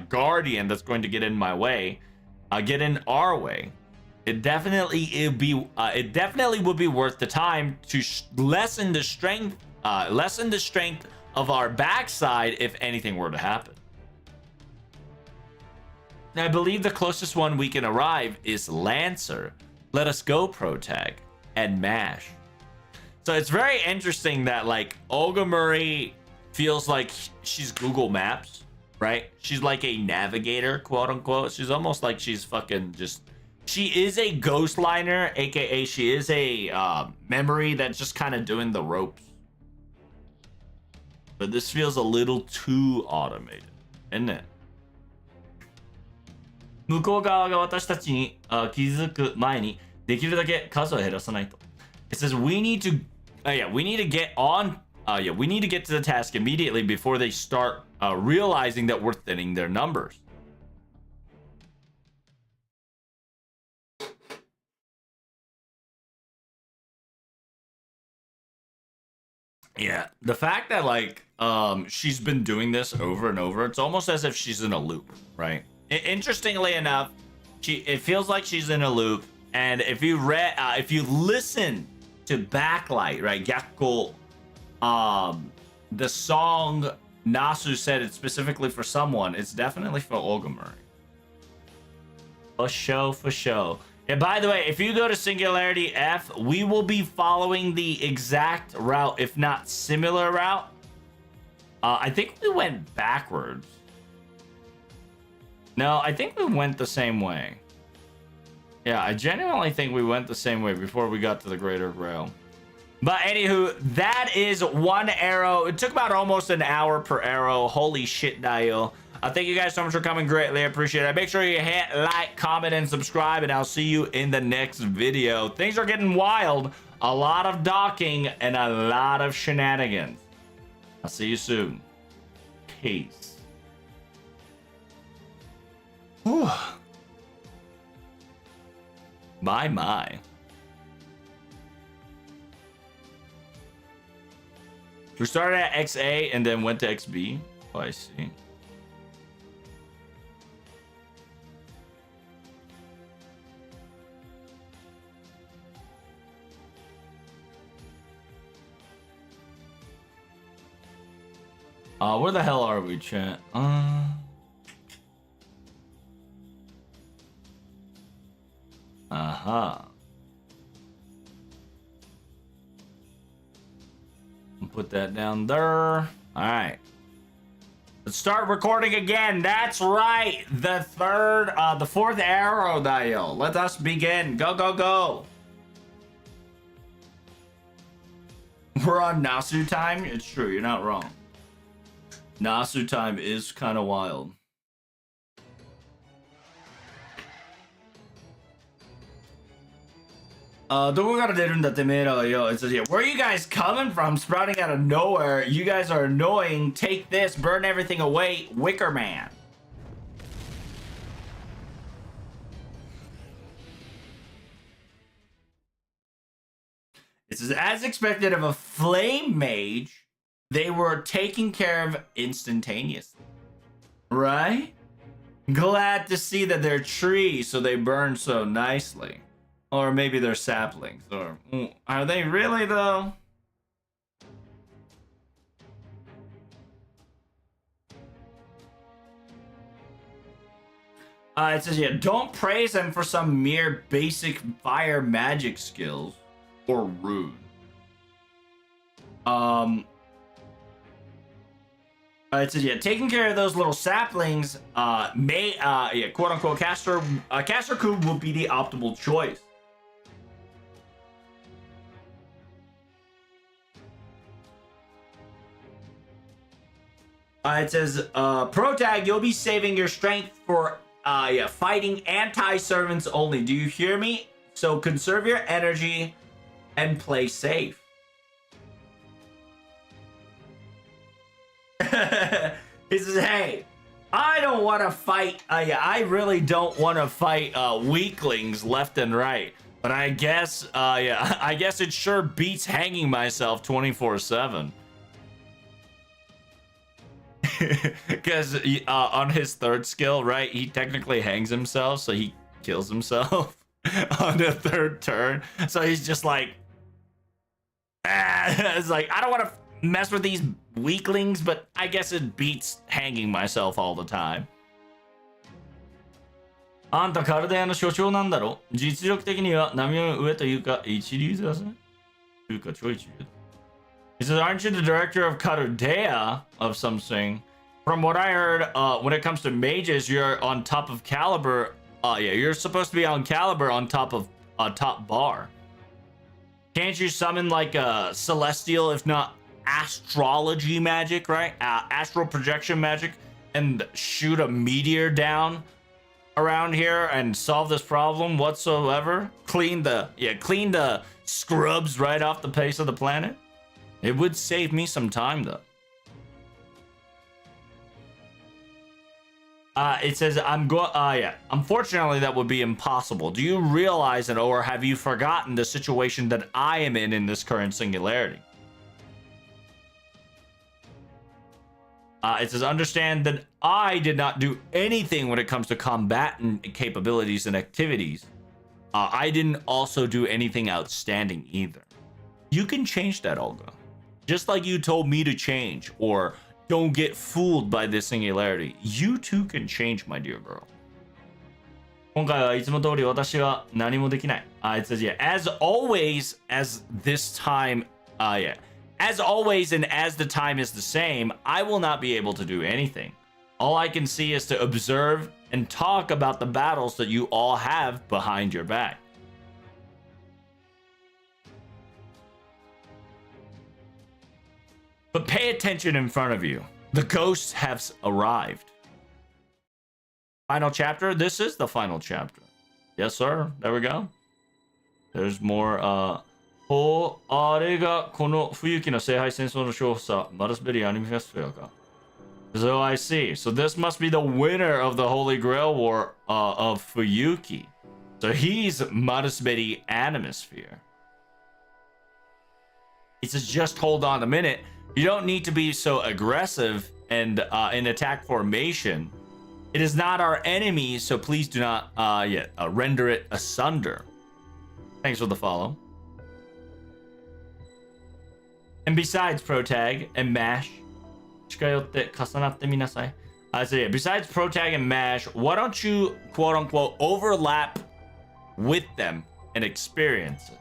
guardian that's going to get in my way, get in our way, it definitely would be worth the time to lessen the strength of our backside if anything were to happen. And I believe the closest one we can arrive is Lancer, Let Us Go Protag, and Mash. So it's very interesting that like Olga Murray feels like she's Google Maps, right? She's like a navigator, quote unquote. She's almost like she's fucking just, she is a ghost liner, aka she is a memory that's just kind of doing the ropes. But this feels a little too automated, isn't it? 向こう側が私たちに気づく前にできるだけ数を減らさないと。It says we need to, we need to get on, we need to get to the task immediately before they start realizing that we're thinning their numbers. Yeah, the fact that like she's been doing this over and over, it's almost as if she's in a loop, right? Interestingly enough, it feels like she's in a loop. And if you listen to Backlight, right, Gyakko, the song Nasu said it's specifically for someone, it's definitely for Ogamori. For show. And by the way, if you go to Singularity F, we will be following the exact route, if not similar route. I think we went backwards. No, I think we went the same way. Yeah, I genuinely think we went the same way before we got to the Greater Grail. But anywho, that is one arrow. It took about almost an hour per arrow. Holy shit, Dio. Thank you guys so much for coming. Greatly appreciate it. Make sure you hit like, comment, and subscribe, and I'll see you in the next video. Things are getting wild. A lot of docking and a lot of shenanigans. I'll see you soon. Peace. Whew. My. We started at XA and then went to XB. Oh, I see. Where the hell are we, chat? Put that down there. All right. Let's start recording again. That's right. The fourth arrow dial. Let us begin. Go. We're on Nasu time. It's true. You're not wrong. Nasu time is kind of wild. It says, yeah, where are you guys coming from? Sprouting out of nowhere. You guys are annoying. Take this. Burn everything away. Wicker Man. It says, as expected of a flame mage, they were taken care of instantaneously. Right? Glad to see that they're trees, so they burn so nicely. Or maybe they're saplings. Or are they really though? It says, yeah, don't praise them for some mere basic fire magic skills or rude. It says, yeah, taking care of those little saplings quote unquote caster coup will be the optimal choice. It says, pro tag, you'll be saving your strength for fighting anti-servants only. Do you hear me? So conserve your energy and play safe. He says, hey, I don't want to fight. I really don't want to fight weaklings left and right. But I guess, I guess it sure beats hanging myself 24/7. Because on his third skill, right, he technically hangs himself, so he kills himself on the third turn. So he's just like, it's like, I don't want to mess with these weaklings, but I guess it beats hanging myself all the time. あんたカルデアの所長なんだろ？実力的には波の上というか一流だぜ。というかちょい一流。He says, aren't you the director of Carudea of something? From what I heard, when it comes to mages, you're on top of Caliber. You're supposed to be on Caliber on top of top bar. Can't you summon like a celestial, if not astrology magic, right? Astral projection magic, and shoot a meteor down around here and solve this problem whatsoever, clean the scrubs right off the face of the planet, it would save me some time though. It says, unfortunately, that would be impossible. Do you realize it, or have you forgotten the situation that I am in this current singularity? It says, understand that I did not do anything when it comes to combatant capabilities and activities. I didn't also do anything outstanding either. You can change that, Olga. Just like you told me to change, or don't get fooled by this singularity. You too can change, my dear girl. 今回はいつも通り私は何もできない。It says, yeah, as always, as this time, as always, and as the time is the same, I will not be able to do anything. All I can see is to observe and talk about the battles that you all have behind your back. But pay attention in front of you. The ghosts have arrived. Final chapter? This is the final chapter. Yes, sir. There we go. There's more, So I see. So this must be the winner of the Holy Grail War of Fuyuki. So he's Marasberi Animosphere. It says, just hold on a minute. You don't need to be so aggressive and in attack formation. It is not our enemy, so please do not render it asunder. Thanks for the follow. And besides Protag and Mash, so yeah, besides Protag and Mash, why don't you quote unquote overlap with them and experience it?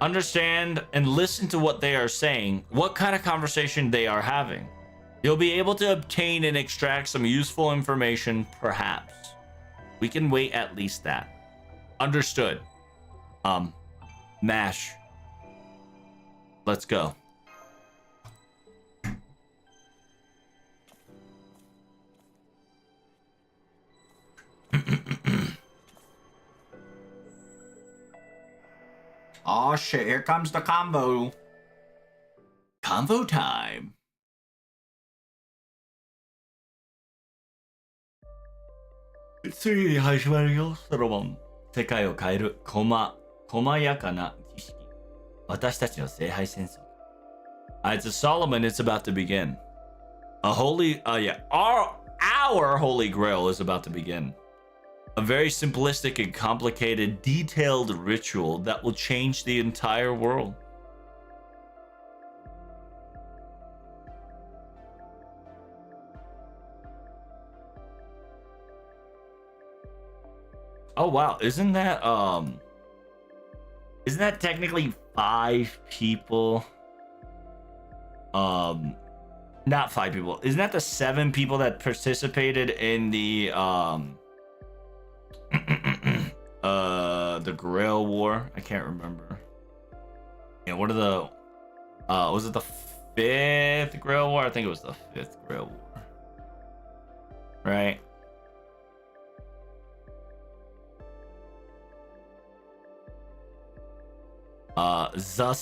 Understand and listen to what they are saying, what kind of conversation they are having. You'll be able to obtain and extract some useful information, perhaps. We can wait at least that. Understood. Mash. Let's go. Oh shit, here comes the combo. Convo time. ついに始まるよ、ソロモン。世界を変える細やかな儀式。私たちの聖杯戦争。It's a Solomon, it's about to begin. Our Holy Grail is about to begin. A very simplistic and complicated, detailed ritual that will change the entire world. Oh wow, isn't that technically 5 people? Not 5 people. Isn't that the 7 people that participated in the the Grail War? I can't remember. Yeah, what are the was it the 5th Grail War? I think it was the 5th Grail War. Right?挫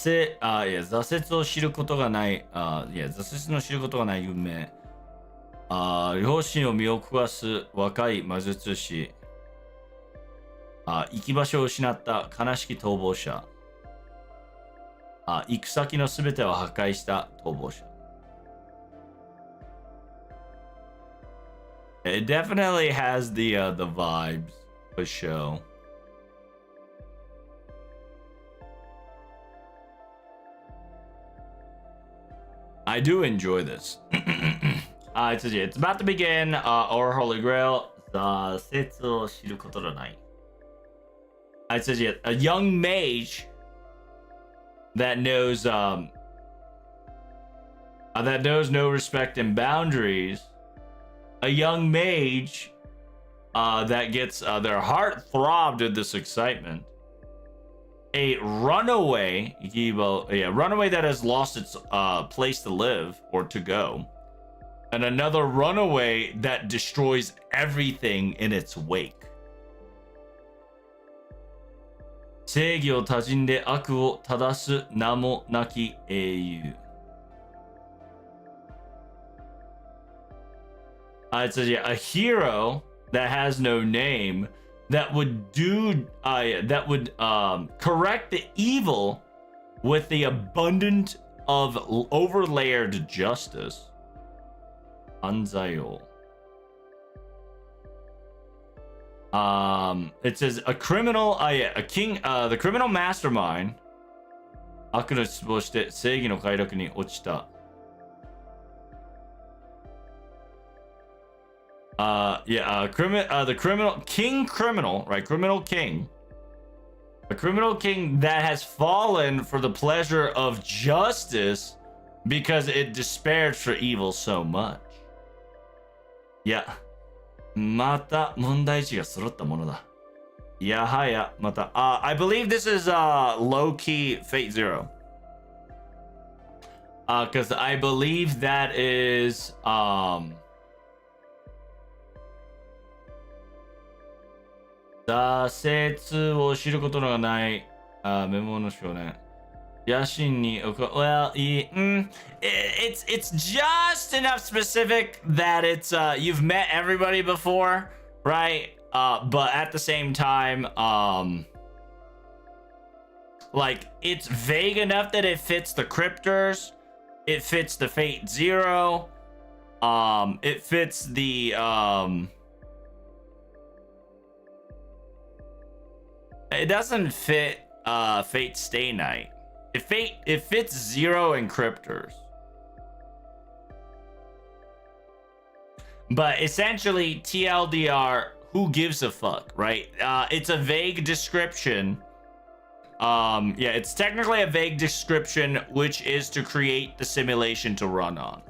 折を知ることがない、挫折の知ることがない運命。両親を身を焦がす若い魔術師。行き場所を失った悲しき逃亡者。行く先のすべてを破壊した逃亡者。It definitely has the vibes for show. I do enjoy this. It's about to begin. Our Holy Grail. It says a young mage that knows no respect and boundaries. A young mage that gets their heart throbbed with this excitement. A runaway, runaway that has lost its place to live or to go. and another runaway that destroys everything in its wake. 正義を多人で悪を正す名もなき英雄. It says, yeah, a hero that has no name that would correct the evil with the abundance of overlayered justice. Anzayo. It says a criminal, a king, the criminal mastermind. 悪の失望して正義の快楽に落ちた. The criminal criminal, right? Criminal king. A criminal king that has fallen for the pleasure of justice because it despaired for evil so much. Yeah. また問題児が揃ったものだ。やはやまた。I believe this is low-key Fate Zero. Because I believe that is挫折を知ることのがないメモの少年。野心に well, it's just enough specific that it's you've met everybody before, right? But at the same time, like it's vague enough that it fits the cryptors, it fits the Fate Zero, it fits the it doesn't fit Fate Stay Night. It fits Zero and Cryptors. But essentially, TLDR, who gives a fuck, right? It's a vague description. Yeah, it's technically a vague description, which is to create the simulation to run on.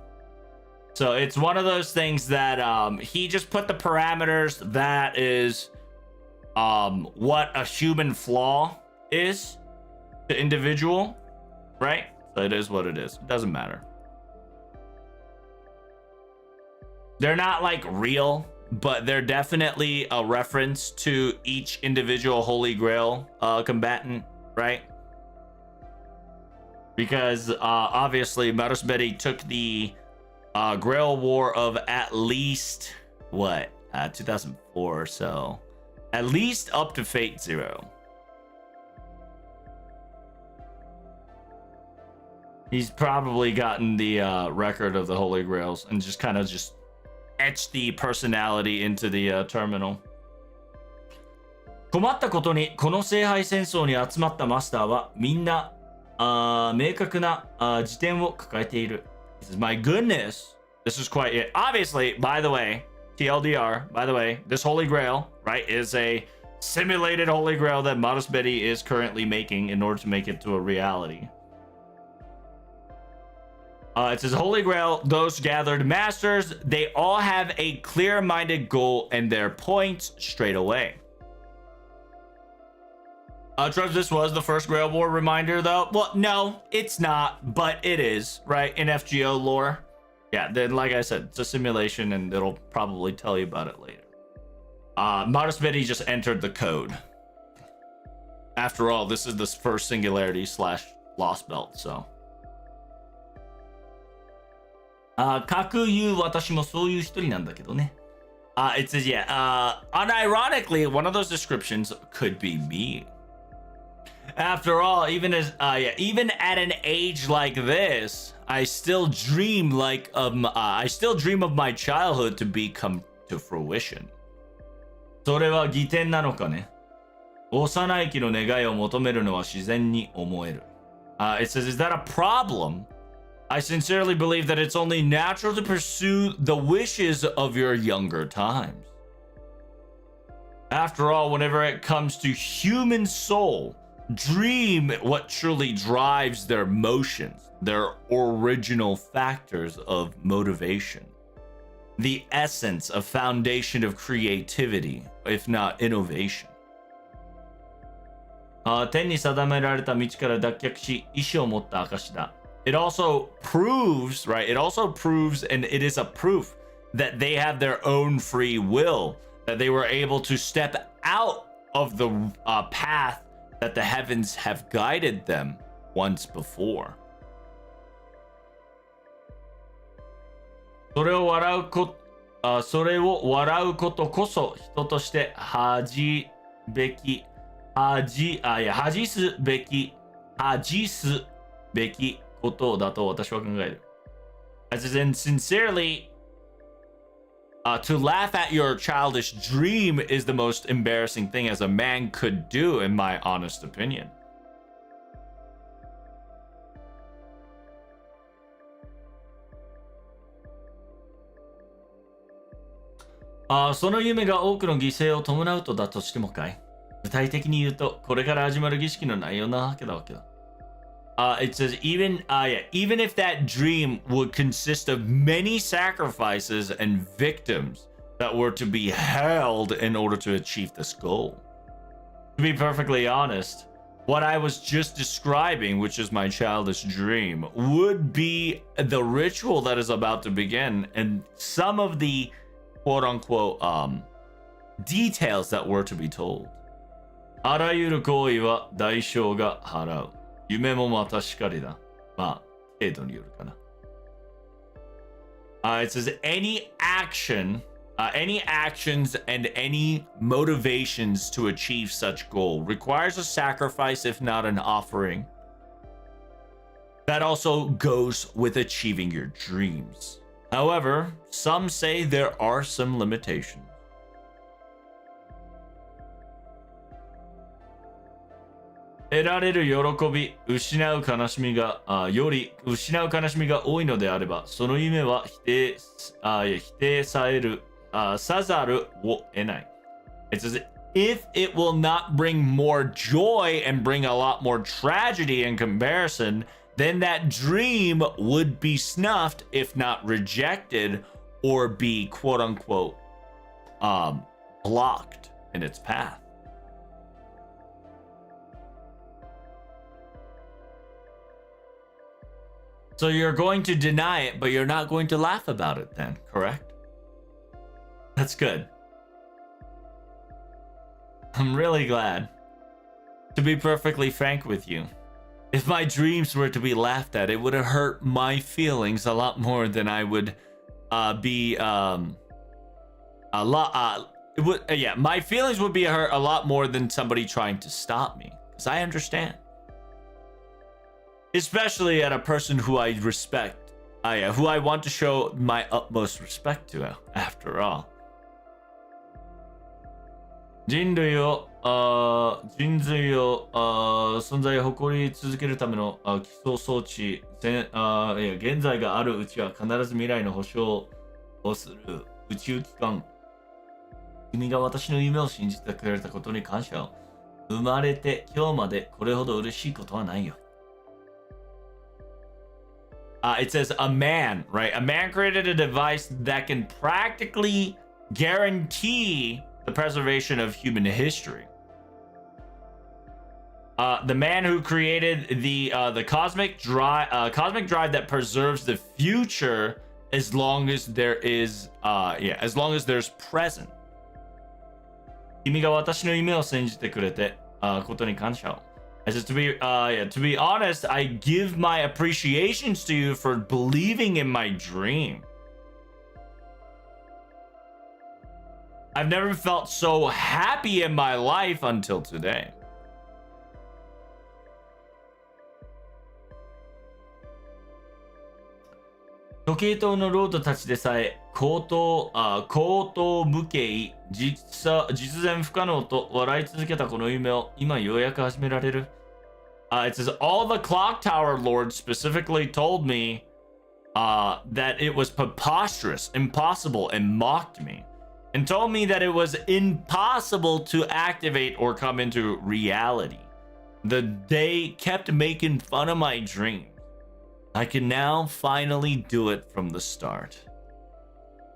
So it's one of those things that he just put the parameters that is what a human flaw is. The individual, right? So it is what it is. It doesn't matter. They're not like real, but they're definitely a reference to each individual Holy Grail combatant, right? Because obviously Marusberi took the Grail War of at least 2004 or so, at least up to Fate Zero. He's probably gotten the record of the Holy Grails and just kind of just etched the personality into the terminal. 困ったことにこの聖杯戦争に集まったマスターはみんな明確な辞典を抱えている. He says, my goodness, this is quite it. Obviously, by the way, TLDR, by the way, this Holy Grail, right, is a simulated Holy Grail that Marusberi is currently making in order to make it to a reality. It says Holy Grail, those gathered masters, they all have a clear-minded goal and their points straight away. Trevs, this was the first Grail War reminder, though. Well, no, it's not, but it is, right? In FGO lore. Yeah, then like I said, it's a simulation, and it'll probably tell you about it later. Marusberi just entered the code. After all, this is the first Singularity / Lost Belt, so. かくいう私もそういう一人なんだけどね. It says, yeah, unironically, one of those descriptions could be me. After all, even at an age like this, I still dream of my childhood to become to fruition. それは義典なのかね。幼い期の願いを求めるのは自然に思える. It says, is that a problem? I sincerely believe that it's only natural to pursue the wishes of your younger times. After all, whenever it comes to human soul, dream what truly drives their motions, their original factors of motivation, the essence of foundation of creativity, if not innovation. 天に定められた道から脱却し、意志を持った証だ。it also proves, right? It also proves, and it is a proof that they have their own free will, that they were able to step out of the path that the heavens have guided them once before. それを笑うことこそ人として恥すべきことだと私は考える。As in, sincerely, to laugh at your childish dream is the most embarrassing thing as a man could do, in my honest opinion. Ah, その夢が多くの犠牲を伴うとだとしてもかい。具体的に言うと、これから始まる儀式の内容なわけだわけだ。It says even if that dream would consist of many sacrifices and victims that were to be held in order to achieve this goal. To be perfectly honest, what I was just describing, which is my childish dream, would be the ritual that is about to begin, and some of the quote-unquote details that were to be told. あらゆる行為は代償が払う。夢もまたしかりだ。まあ、程度によるかな。It says any actions and any motivations to achieve such goal requires a sacrifice, if not an offering. That also goes with achieving your dreams. However, some say there are some limitations. 得られる喜び、失う悲しみが多いのであれば、その夢は否定さざるを得ない。It says, if it will not bring more joy and bring a lot more tragedy in comparison, then that dream would be snuffed, if not rejected, or be quote unquote blocked in its path. So you're going to deny it, but you're not going to laugh about it then, correct? That's good. I'm really glad. To be perfectly frank with you, if my dreams were to be laughed at, it would have hurt my feelings a lot more than I would my feelings would be hurt a lot more than somebody trying to stop me, because I understand. Especially at a person who I respect, who I want to show my utmost respect to, after all. 人類を存在を誇り続けるための基礎装置、現在があるうちは必ず未来の保証をする宇宙機関。君が私の夢を信じてくれたことに感謝を。生まれて今日までこれほど嬉しいことはないよ。It says a man, right? A man created a device that can practically guarantee the preservation of human history. The man who created the cosmic drive that preserves the future as long as there is as long as there's present. 君が私の夢を信じてくれてことに感謝を。As to be honest, I give my appreciations to you for believing in my dream. I've never felt so happy in my life until today. 時計塔のロードたちでさえ口頭無形実然不可能と笑い続けたこの夢を今ようやく始められる。It says all the clock tower lords specifically told me that it was preposterous, impossible, and mocked me, and told me that it was impossible to activate or come into reality. They kept making fun of my dream. I can now finally do it from the start.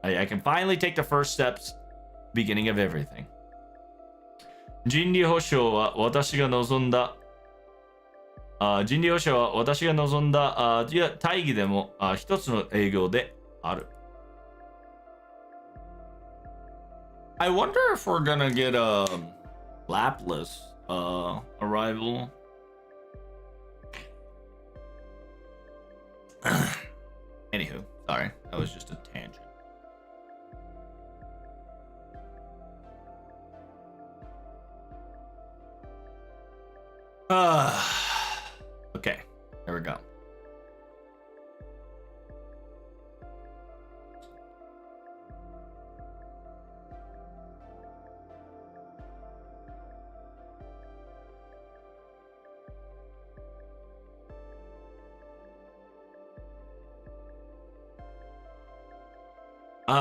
I can finally take the first steps, beginning of everything. 人理保証は私が望んだ人類汚者は私が望んだ大義でも一つの営業である。I wonder if we're gonna get a lapless arrival. Anywho, sorry, that was just a tangent. Okay, there we go.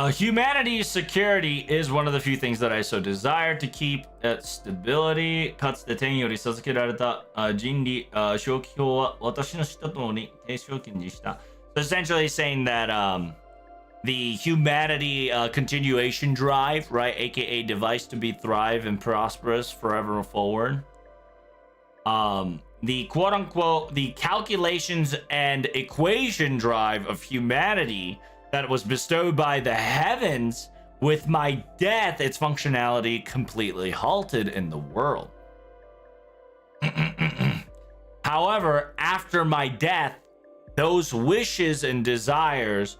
Humanity's security is one of the few things that I so desire to keep stability. かつて天より授けられた人理正気表は私の知ったともに停止を禁じした。So essentially saying that the humanity continuation drive, right, aka device to be thrive and prosperous forever forward. The quote unquote the calculations and equation drive of humanity that was bestowed by the heavens, with my death, its functionality completely halted in the world. However, after my death, those wishes and desires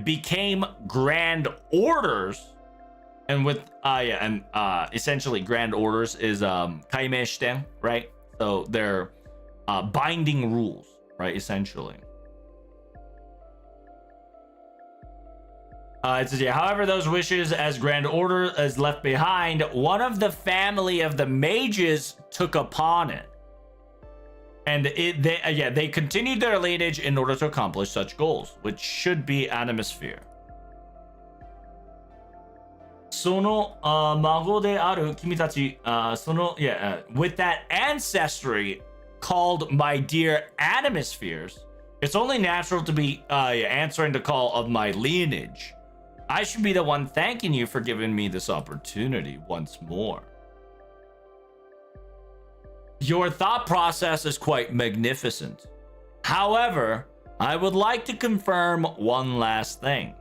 became grand orders. And with essentially grand orders is kaimeshiten, right? So they're binding rules, right? Essentially. It says, yeah, however, those wishes as grand order is left behind, one of the family of the mages took upon it. And they continued their lineage in order to accomplish such goals, which should be Animosphere. その孫である君たち、with that ancestry called my dear Animospheres, it's only natural to be answering the call of my lineage. I should be the one thanking you for giving me this opportunity once more. Your thought process is quite magnificent. However, I would like to confirm one last thing.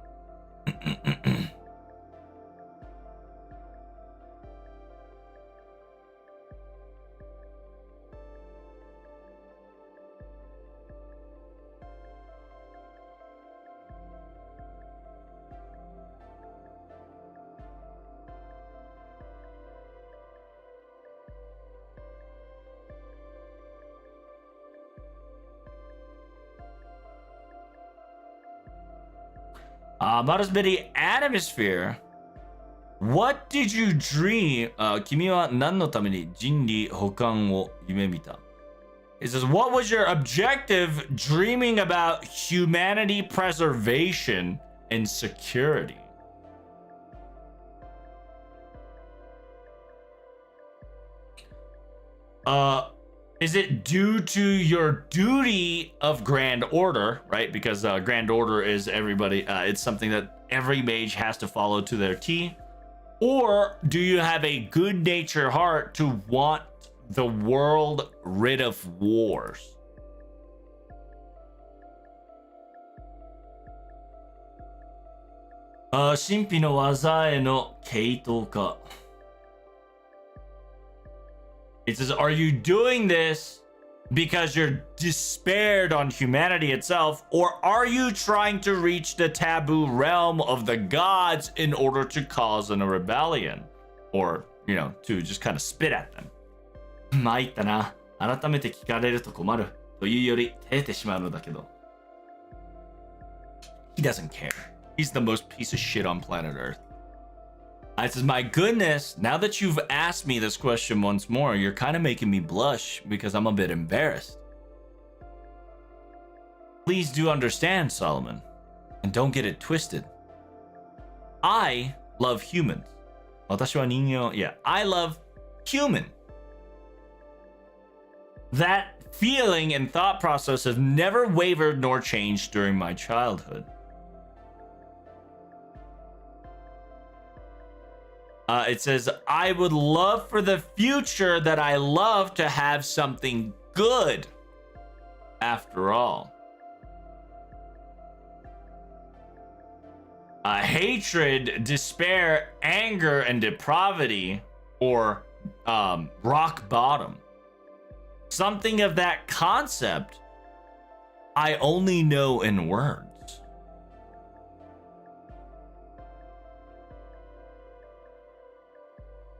Marasberi Animosphere, what did you dream? 君は何のために人類保管を夢見た? It says, what was your objective dreaming about humanity preservation and security? Is it due to your duty of Grand Order, right? Because Grand Order is everybody, it's something that every mage has to follow to their T. Or do you have a good natured heart to want the world rid of wars? Shimpi no waza e no keito ka. It says, are you doing this because you're despaired on humanity itself, or are you trying to reach the taboo realm of the gods in order to cause a rebellion? Or, you know, to just kind of spit at them? 参ったな。改めて聞かれると困る。というより、照れてしまうのだけど。He doesn't care. He's the most piece of shit on planet Earth. I says, my goodness, now that you've asked me this question once more, you're kind of making me blush because I'm a bit embarrassed. Please do understand, Solomon, and don't get it twisted. I love humans. 私は人間を, yeah, I love human. That feeling and thought process have never wavered nor changed during my childhood. It says, I would love for the future that I love to have something good after all. Hatred, despair, anger, and depravity, or rock bottom. Something of that concept I only know in words.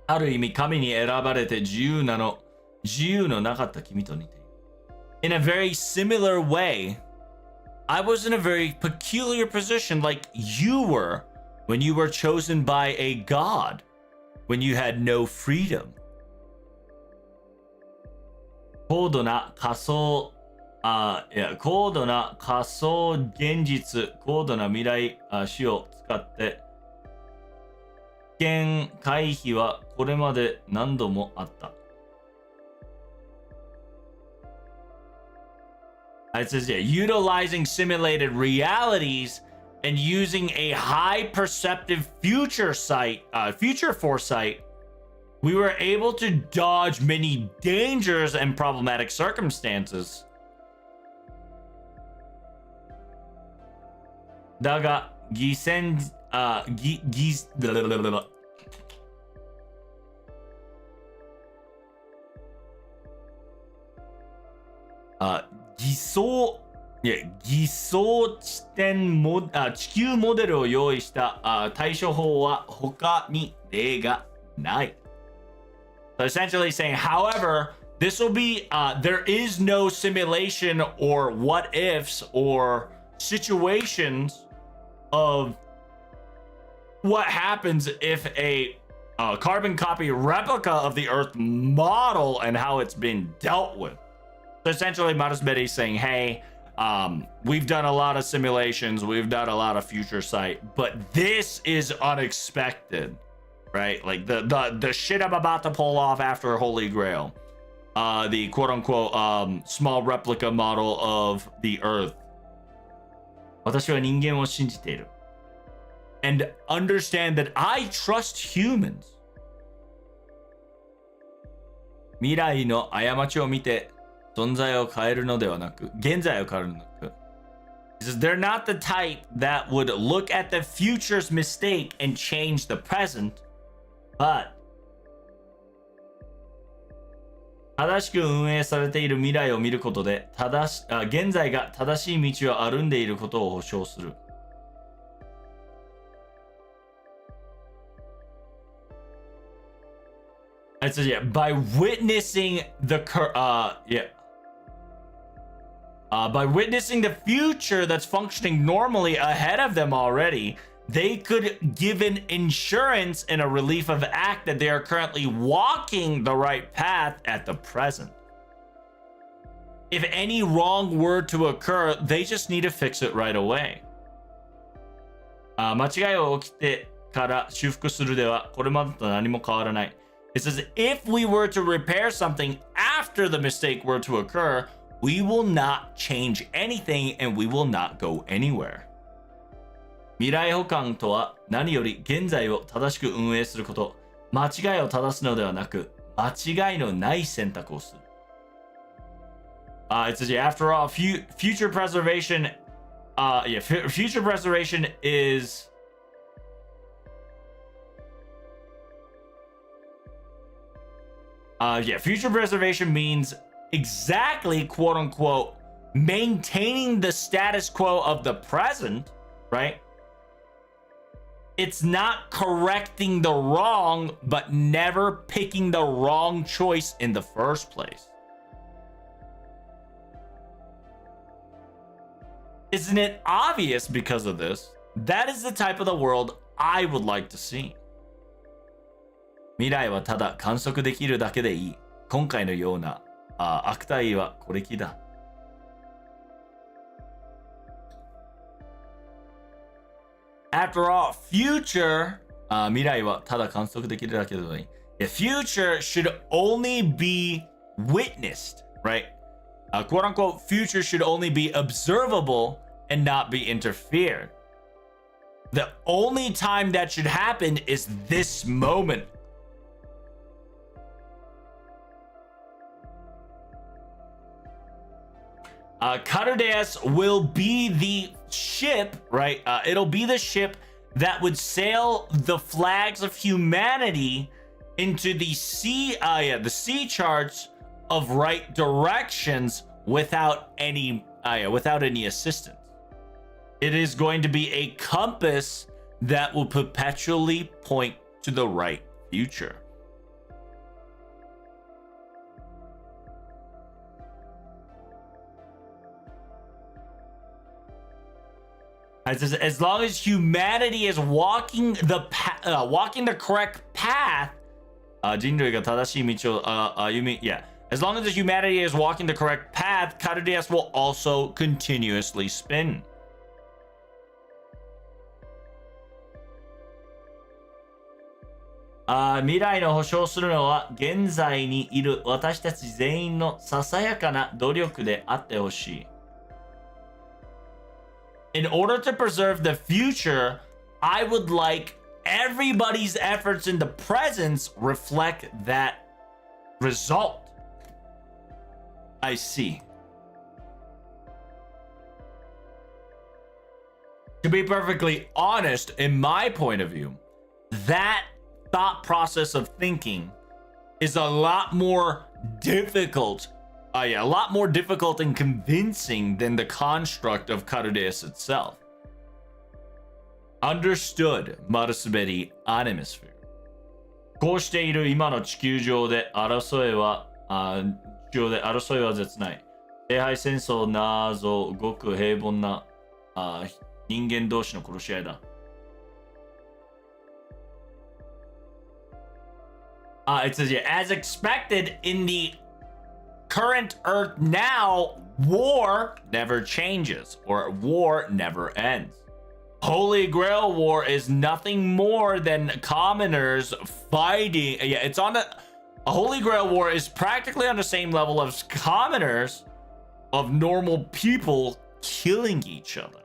ある意味神に選ばれて自由のなかった君と似ている。In a very similar way, I was in a very peculiar position like you were when you were chosen by a god, when you had no freedom. 高度な仮想現実、高度な未来種を使って危険回避はこれまで何度もあった。It says, yeah, utilizing simulated realities and using a high perceptive future foresight, we were able to dodge many dangers and problematic circumstances. だが、犠牲地球モデルを用意した対処法は他に例がない。So essentially saying, however, this will be, there is no simulation or what ifs or situations of what happens if a carbon copy replica of the Earth model and how it's been dealt with. So essentially, Marusberi is saying, hey, we've done a lot of simulations, we've done a lot of future sight, but this is unexpected, right? Like the shit I'm about to pull off after Holy Grail, the quote unquote small replica model of the Earth. 私は人間を信じている。And understand that I trust humans. 未来の過ちを見て存在を変えるのではなく、現在を変えるのではなく。He says they're not the type that would look at the future's mistake and change the present, but 正しく運営されている未来を見ることで現在が正しい道を歩んでいることを保証する。It says, yeah, by witnessing by witnessing the future that's functioning normally ahead of them already, they could give an insurance and a relief of act that they are currently walking the right path at the present. If any wrong were to occur, they just need to fix it right away. 間違いが起きてから修復するではこれまでと何も変わらない。It says, if we were to repair something after the mistake were to occur, we will not change anything and we will not go anywhere. 未来保管とは何より現在を正しく運営すること、間違いを正すのではなく、間違いのない選択をする。It says, yeah, after all, future preservation, future preservation is future preservation means exactly, quote unquote, maintaining the status quo of the present, right? It's not correcting the wrong, but never picking the wrong choice in the first place. Isn't it obvious because of this? That is the type of the world I would like to see. 未来はただ観測できるだけでいい。今回のような悪態はこれきだ。After all, future 未来はただ観測できるだけでいい。The future should only be witnessed, right? Quote unquote, future should only be observable and not be interfered. The only time that should happen is this moment. Karudeus will be the ship, right? It'll be the ship that would sail the flags of humanity into the sea charts of right directions without any assistance. It is going to be a compass that will perpetually point to the right future. As long as humanity is walking the correct path, 人類が正しい道を歩み yeah. As long as humanity is walking the correct path, Karudeus will also continuously spin. "未来の保証するのは現在にいる私たち全員のささやかな努力であってほしい。In order to preserve the future, I would like everybody's efforts in the present reflect that result." I see. To be perfectly honest, in my point of view, that thought process of thinking is a lot more difficult. A lot more difficult and convincing than the construct of Karudeus itself. Understood, Marasuberi Animesphere. こうしている今の地球上で争いは絶ない。聖杯戦争なぞごく平凡な人間同士の殺し合いだ。It says, yeah, as expected in the current Earth now, war never changes, or war never ends. Holy Grail War is nothing more than commoners fighting. Yeah, it's on a Holy Grail War is practically on the same level as commoners of normal people killing each other.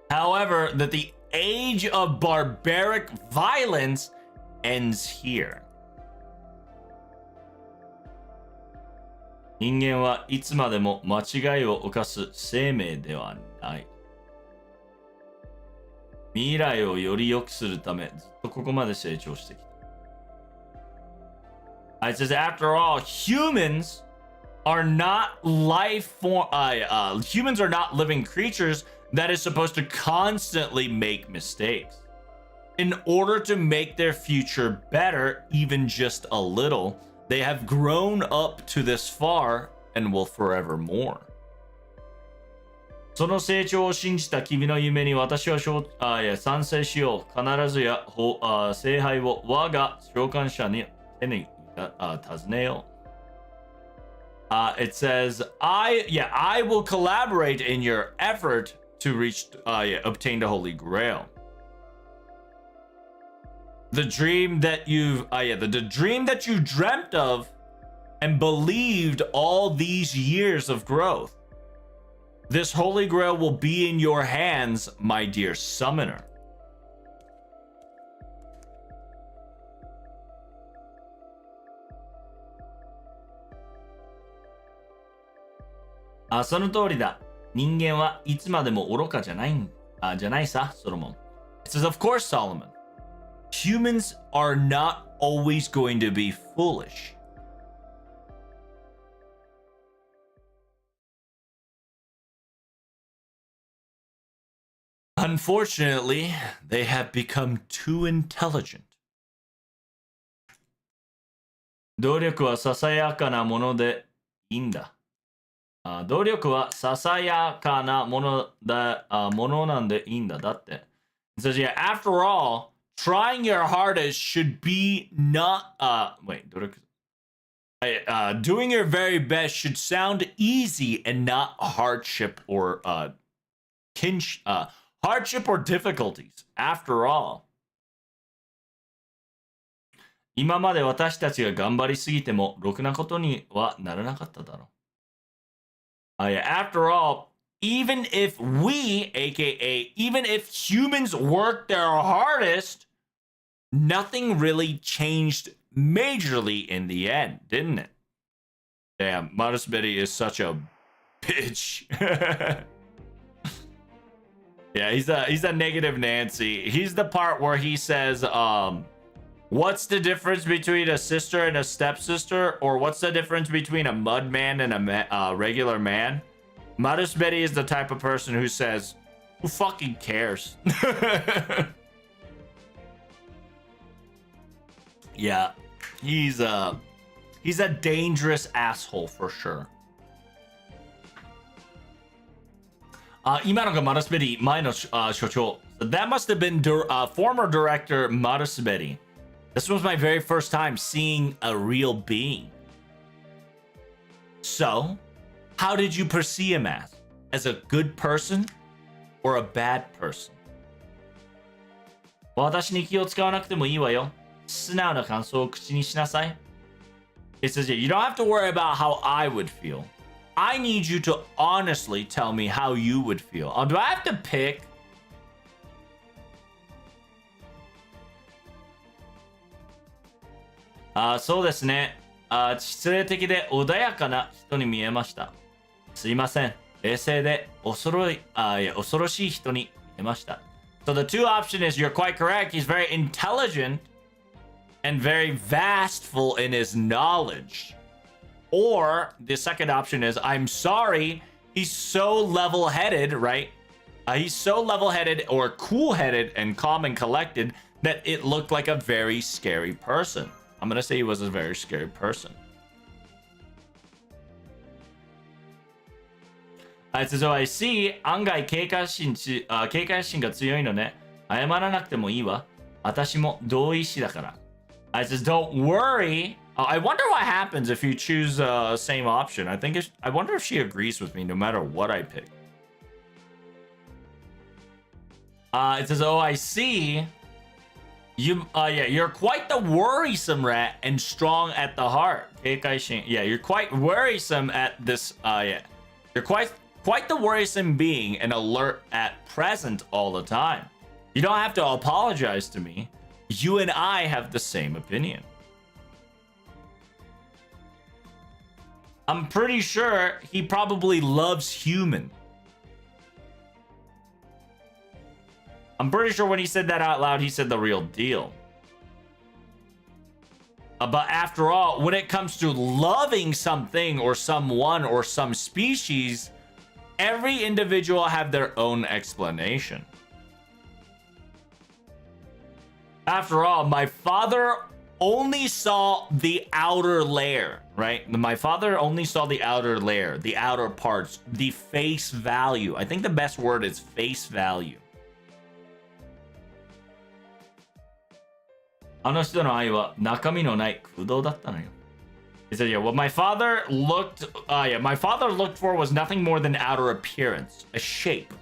However, that the age of barbaric violence ends here. 人間はいつまでも間違いを犯す生命ではない。未来をより良くするため、ずっとここまで成長してきた。It says, after all, humans are not humans are not living creatures that is supposed to constantly make mistakes. In order to make their future better, even just a little, they have grown up to this far and will forever more. その成長を信じた君の夢に私は賛成しよう。必ずや聖杯を我が召喚者に手に尋ねよう。It says, I will collaborate in your effort to obtain the Holy Grail. The dream that the dream that you dreamt of and believed all these years of growth. This Holy Grail will be in your hands, my dear summoner. It says, of course, Solomon. Humans are not always going to be foolish. Unfortunately, they have become too intelligent. 努力はささやかなものでいいんだ。努力はささやかなものなんでいいんだ。だって。It says, yeah, after all, trying your hardest should be not doing your very best should sound easy and not hardship or hardship or difficulties. After all, 今まで私たちが頑張りすぎてもろくなことにはならなかっただろう。After all, even if humans worked their hardest, nothing really changed majorly in the end, didn't it? Damn, Marusberi is such a bitch. Yeah, he's a negative Nancy. He's the part where he says, what's the difference between a sister and a stepsister? Or what's the difference between a mud man and a regular man? Marusberi is the type of person who says, who fucking cares? Yeah, he's a dangerous asshole for sure. 今のがMarusberi前の所長. That must have been former director Marusberi. This was my very first time seeing a real being. So, how did you perceive him as? As a good person or a bad person? 私に気を使わなくてもいいわよ。素直な感想を口にしなさい. It says, you don't have to worry about how I would feel. I need you to honestly tell me how you would feel. Do I have to pick? Ah, そうですね。失礼的で穏やかな人に見えました。すいません。冷静で恐ろしい人に見えました。So the two option is you're quite correct. He's very intelligent and very vastful in his knowledge. Or the second option is, I'm sorry, he's so level-headed, right? He's so level-headed or cool-headed and calm and collected that it looked like a very scary person. I'm gonna say he was a very scary person. It says, I see, 案外警戒心が強いのね。謝らなくてもいいわ。私も同意思だから。It says, don't worry. I wonder what happens if you choose the same option. I wonder if she agrees with me no matter what I pick. It says, oh, I see. You're quite the worrisome rat and strong at the heart. Yeah, you're quite worrisome at this. You're quite the worrisome being and alert at present all the time. You don't have to apologize to me. You and I have the same opinion. I'm pretty sure he probably loves human. I'm pretty sure when he said that out loud, he said the real deal. But after all, when it comes to loving something or someone or some species, every individual have their own explanation. After all, my father only saw the outer layer, right? My father only saw the outer layer, the outer parts, the face value. I think the best word is face value. あの人の愛は中身のない空洞だったのよ. He said, yeah, what my father looked for was nothing more than outer appearance, a shape.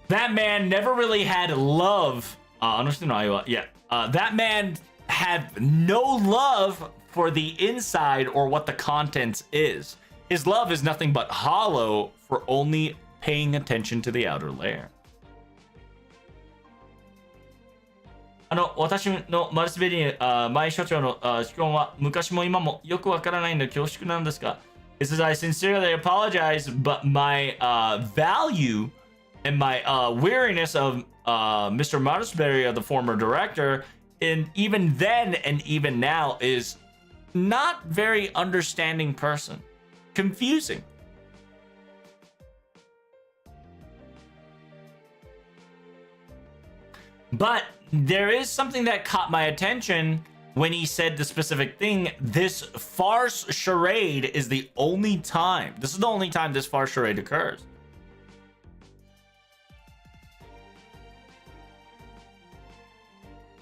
That man never really had love. That man had no love for the inside or what the contents is. His love is nothing but hollow for only paying attention to the outer layer. 私のマルスベリー前所長の主観は昔も今もよくわからないので恐縮なんですが It says, I sincerely apologize, but my value and my weariness of Mr. Marusberry, the former director, and even then and even now is not very understanding person. Confusing. But there is something that caught my attention when he said the specific thing. This farce charade is the only time. This is the only time this farce charade occurs.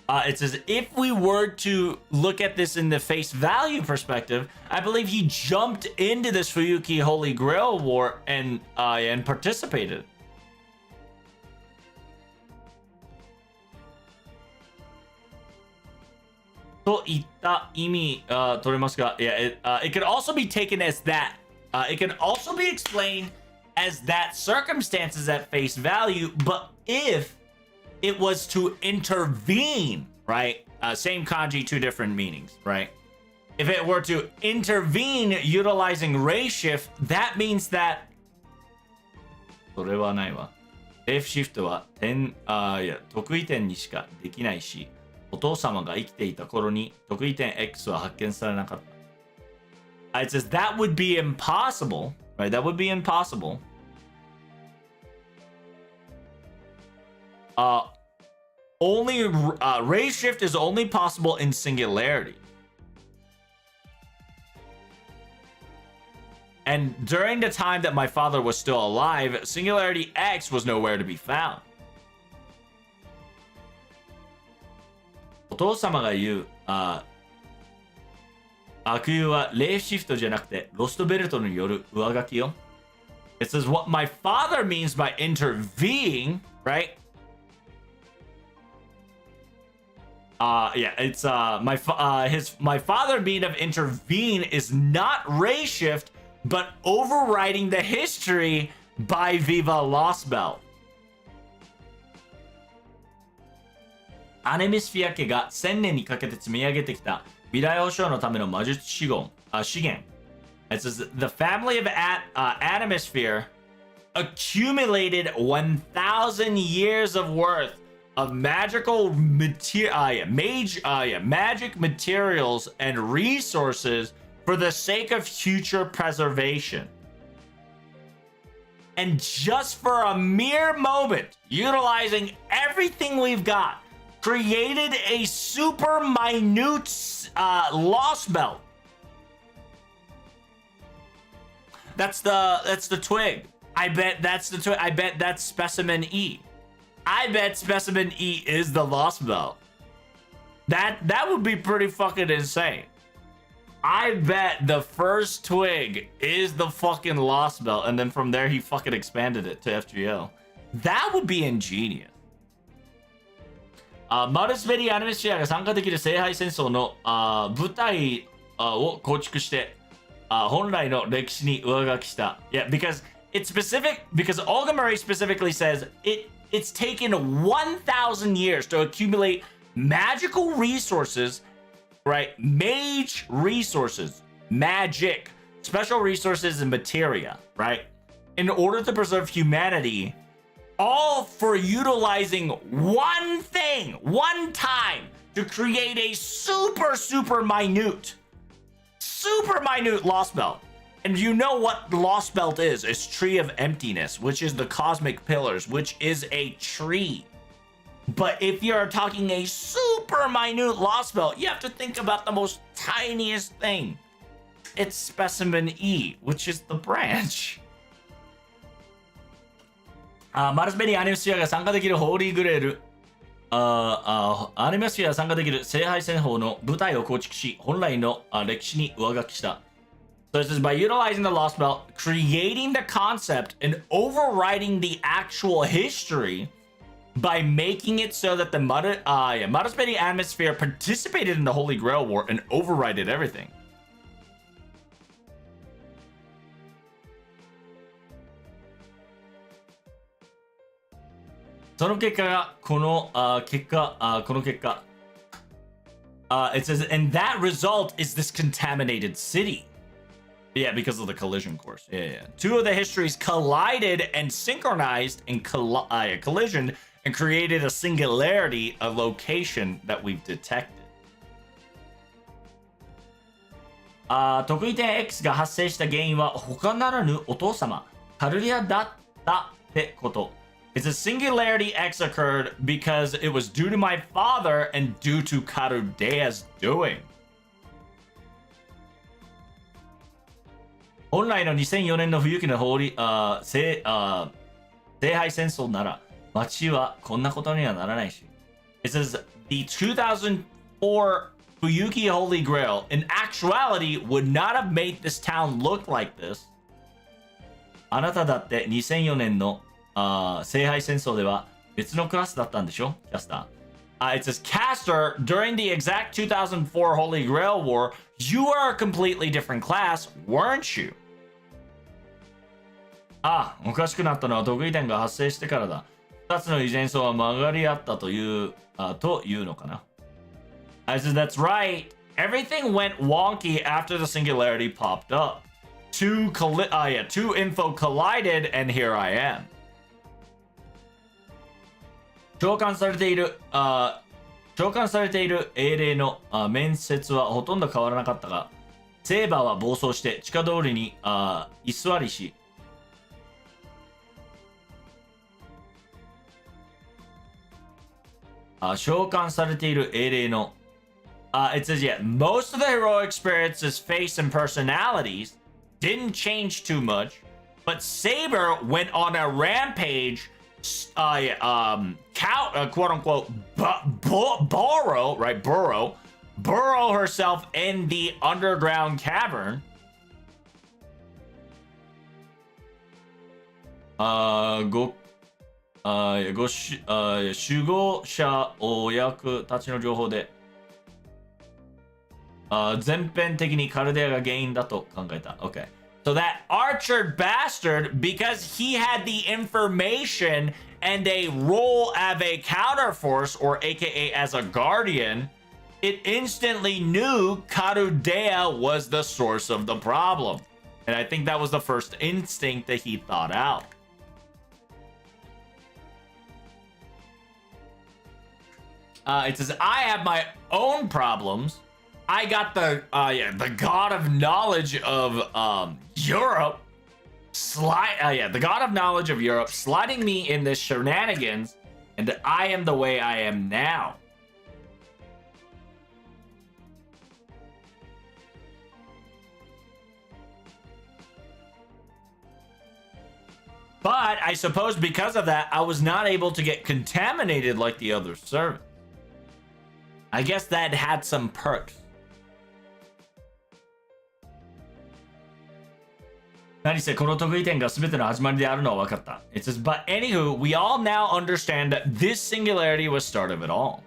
It says, if we were to look at this in the face value perspective, I believe he jumped into this Fuyuki Holy Grail War and participated. It could also be taken as that. It can also be explained as that circumstances at face value, but if it was to intervene, right? Same kanji, two different meanings, right? if it were to intervene utilizing ray shift, that means that それはないわ。レイフシフトは得意点にしかできないし、お父様が生きていた頃に得意点 X は発見されなかった。It says that would be impossible, right? That would be impossible. Only ray shift is only possible in singularity. And during the time that my father was still alive, Singularity X was nowhere to be found. お父様が言う、悪友はレイシフトじゃなくてロストベルトによる上書きよ。It says what my father means by intervening, right? Yeah, it's my father mean of intervene is not ray shift, but overriding the history by Viva Lost Belt. アネミスフィア家が1000年にかけて積み上げてきた未来保証のための魔術資源。It says the family of Animisphere accumulated 1,000 years of worth of magic materials and resources for the sake of future preservation. And just for a mere moment, utilizing everything we've got, created a super minute lost belt. That's the twig. I bet that's the twig. I bet that's specimen E. I bet specimen E is the lost belt. That would be pretty fucking insane. I bet the first twig is the fucking lost belt, and then from there he fucking expanded it to FGO. That would be ingenious. マルスベリーアニメシアが参加できる聖杯戦争の舞台を構築して本来の歴史に上書きした。Yeah, because it's specific, because Olga Murray specifically says it's taken 1,000 years to accumulate magical resources, right? Mage resources, magic, special resources and materia, right? In order to preserve humanity, all for utilizing one thing, one time, to create a super minute lost belt. And you know what lost belt is? It's Tree of Emptiness, which is the cosmic pillars, which is a tree. But if you're talking a super minute lost belt, you have to think about the most tiniest thing. It's specimen E, which is the branch. マルスベリーアニメスフィアが参加できるホーリーグレールアニメスフィアが参加できる聖杯戦法の舞台を構築し本来の歴史に上書きした。So this is by utilizing the Lost Belt, creating the concept and overriding the actual history by making it so that the Maruspedi Atmosphere participated in the Holy Grail War and overrided everything. その結果がこの結果。It says, and that result is this contaminated city. Yeah, because of the collision course. Yeah. Two of the histories collided and synchronized in collision and created a singularity, a location that we've detected. 得意点 X が発生した原因は他ならぬお父様カルリアだったってこと。It's a singularity X occurred because it was due to my father and due to Karudea's doing. 本来の2004年の冬季の聖杯戦争なら街はこんなことにはならないし。It says the 2004 Fuyuki Holy Grail in actuality would not have made this town look like this. あなただって2004年の聖杯戦争では別のクラスだったんでしょキャスター。It says, Caster, during the exact 2004 Holy Grail War, you are a completely different class, weren't you? おかしくなったのは得意点が発生してからだ。2つの遺伝層は曲がり合ったというのかな。It says, that's right. Everything went wonky after the singularity popped up. Two info collided, and here I am. 召喚されている英霊の面接はほとんど変わらなかったが、セーバーは暴走して地下通りに居座りし、召喚されている英霊のit says, yeah, most of the heroic spirits' face and personalities didn't change too much, but Saber went on a rampage, quote unquote, burrow herself in the underground cavern. 守護者お役たちの情報で全編的にカルデアが原因だと考えた。Okay. So that Archer bastard, because he had the information and a role as a counterforce, or aka as a guardian, it instantly knew Karudea was the source of the problem. And I think that was the first instinct that he thought out. It says, I have my own problems. I got the god of knowledge of Europe the god of knowledge of Europe sliding me in this shenanigans, and I am the way I am now. But I suppose because of that, I was not able to get contaminated like the other servants. I guess that had some perks. 何せこの得意点が全ての始まりであるのは分かった。It says, but anywho, we all now understand that this singularity was start of it all.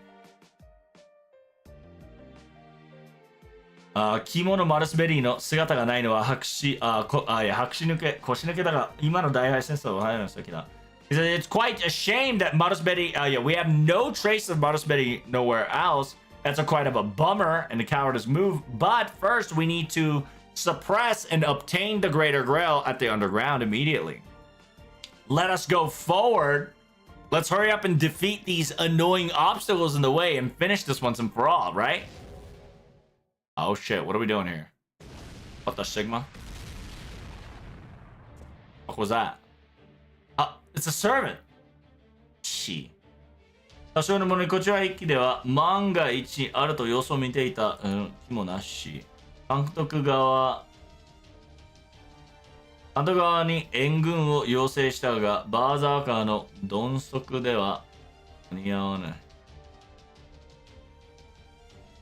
肝のマルスベリーの姿がないのは腰抜けだが、今の大敗戦争は入るの先だ。He said, it's quite a shame that Marusberi, we have no trace of Marusberi nowhere else. That's quite of a bummer and a cowardice move. But first, we need to suppress and obtain the Greater Grail at the underground immediately. Let us go forward. Let's hurry up and defeat these annoying obstacles in the way and finish this once and for all, right? Oh shit, what are we doing here? What the Sigma? What was that? It's a servant. She. 多少のものにこちら一揆では万が一あると様子を見ていた気もなし。監督側に援軍を要請したが、バーザーカーの鈍足では間に合わない。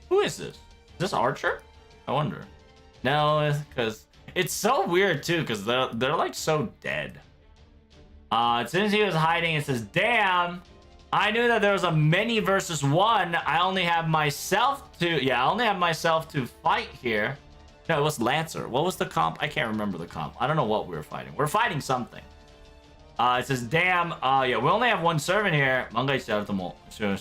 Who is this? Is this Archer? I wonder. No, because it's so weird too, because they're like so dead. As soon as he was hiding, it says, damn, I knew that there was a many versus one. I only have myself to fight here. No, it was Lancer. What was the comp? I can't remember the comp. I don't know what we were fighting. We're fighting something. It says, damn, we only have one servant here. Sure.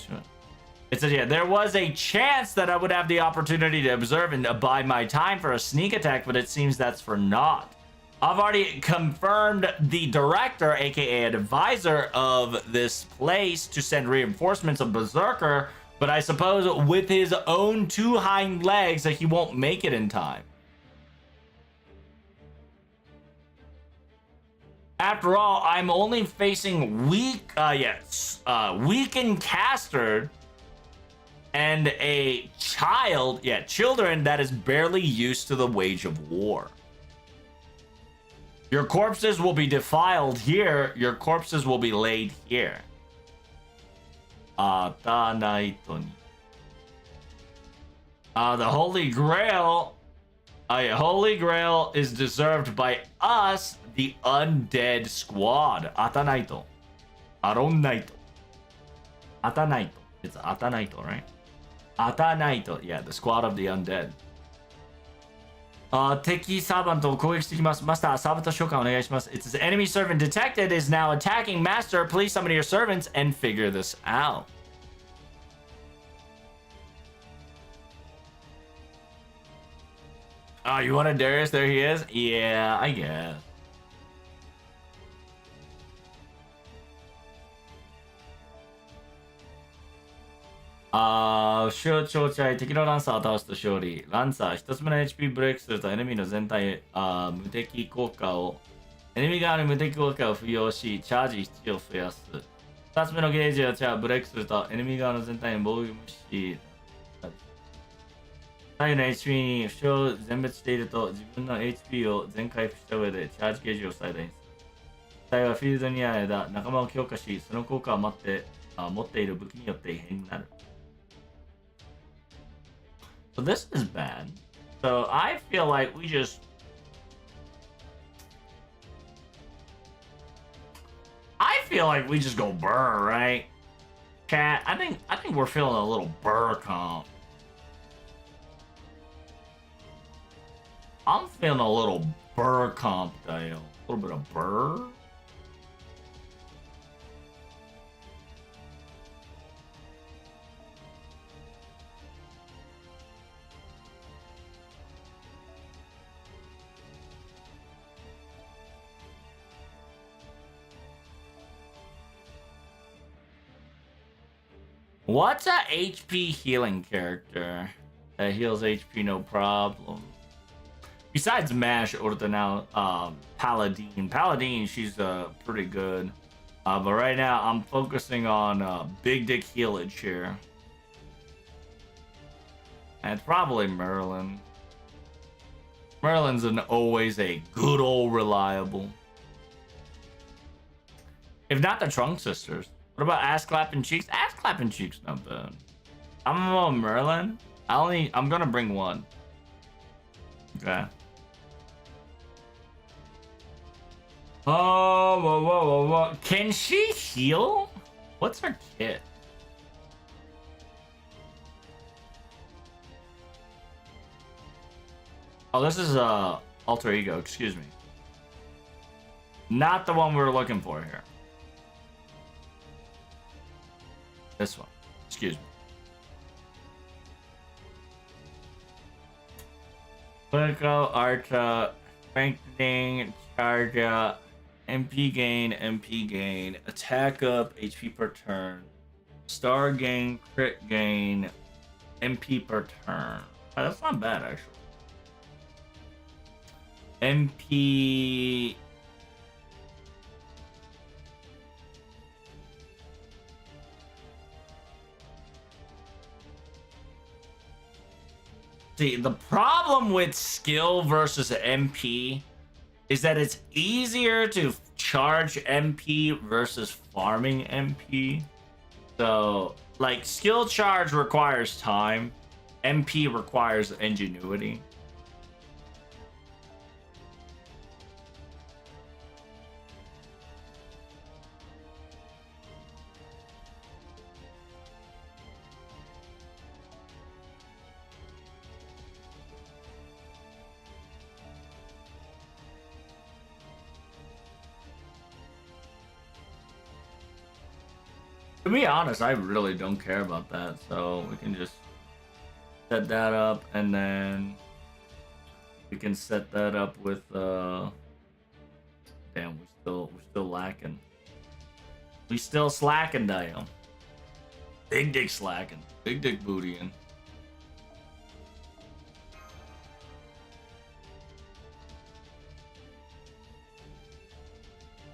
It says, yeah, there was a chance that I would have the opportunity to observe and abide my time for a sneak attack, but it seems that's for naught. I've already confirmed the director, aka an advisor of this place, to send reinforcements of Berserker, but I suppose with his own two hind legs that he won't make it in time. After all, I'm only facing weakened caster and a children that is barely used to the wage of war. Your corpses will be defiled here. Your corpses will be laid here. The Holy Grail. Holy Grail is deserved by us, the undead squad. Atanaito. Aronnaito. Atanaito. It's Atanaito, right? Atanaito. Yeah, the squad of the undead. 敵サーバントを攻撃してきます。マスター、サーバント召喚お願いします。It says enemy servant detected is now attacking master. Please summon your servants and figure this out. Oh, you wanted Darius? There he is? Yeah, I guess. Shoot 超値敵のランサーを倒すと勝利。ランサー、一つ目の HP ブレイクするとエネミーの全体無敵効果をエネミー側に無敵効果を付与し、チャージ1を増やす。二つ目のゲージをブレイクするとエネミー側の全体に防御無視。左右の HP に負傷を全滅していると自分の HP を全回復した上でチャージゲージを最大にする。機体はフィールドにある間、仲間を強化し、その効果を持っている武器によって異変になる。So this is bad. So I feel like we just go burr, right? Cat, I think we're feeling a little burr comp. I'm feeling a little burr comp, Dale. A little bit of burr. What's a HP healing character that heals HP no problem? Besides Mash or the now Paladin. Paladin, she's pretty good. But right now I'm focusing on Big Dick Healage here. And probably Merlin. Merlin's always a good old reliable. If not the Trunk Sisters. What about Ass Clapping Cheeks? Ass Clapping Cheeks not bad. I'm on Merlin. I'm gonna bring one. Okay. Oh, whoa. Can she heal? What's her kit? Oh, this is Alter Ego, excuse me. Not the one we were looking for here. This one. Excuse me. Political, Arta, strengthening, charge up, MP gain, attack up, HP per turn, star gain, crit gain, MP per turn. Oh, that's not bad actually. MP. See, the problem with skill versus MP is that it's easier to charge MP versus farming MP. So, like, skill charge requires time, MP requires ingenuity. To be honest, I really don't care about that, so we can just set that up, and then we can set that up with damn, we're still lacking. We still slacking, damn. Big dick slacking. Big dick bootying.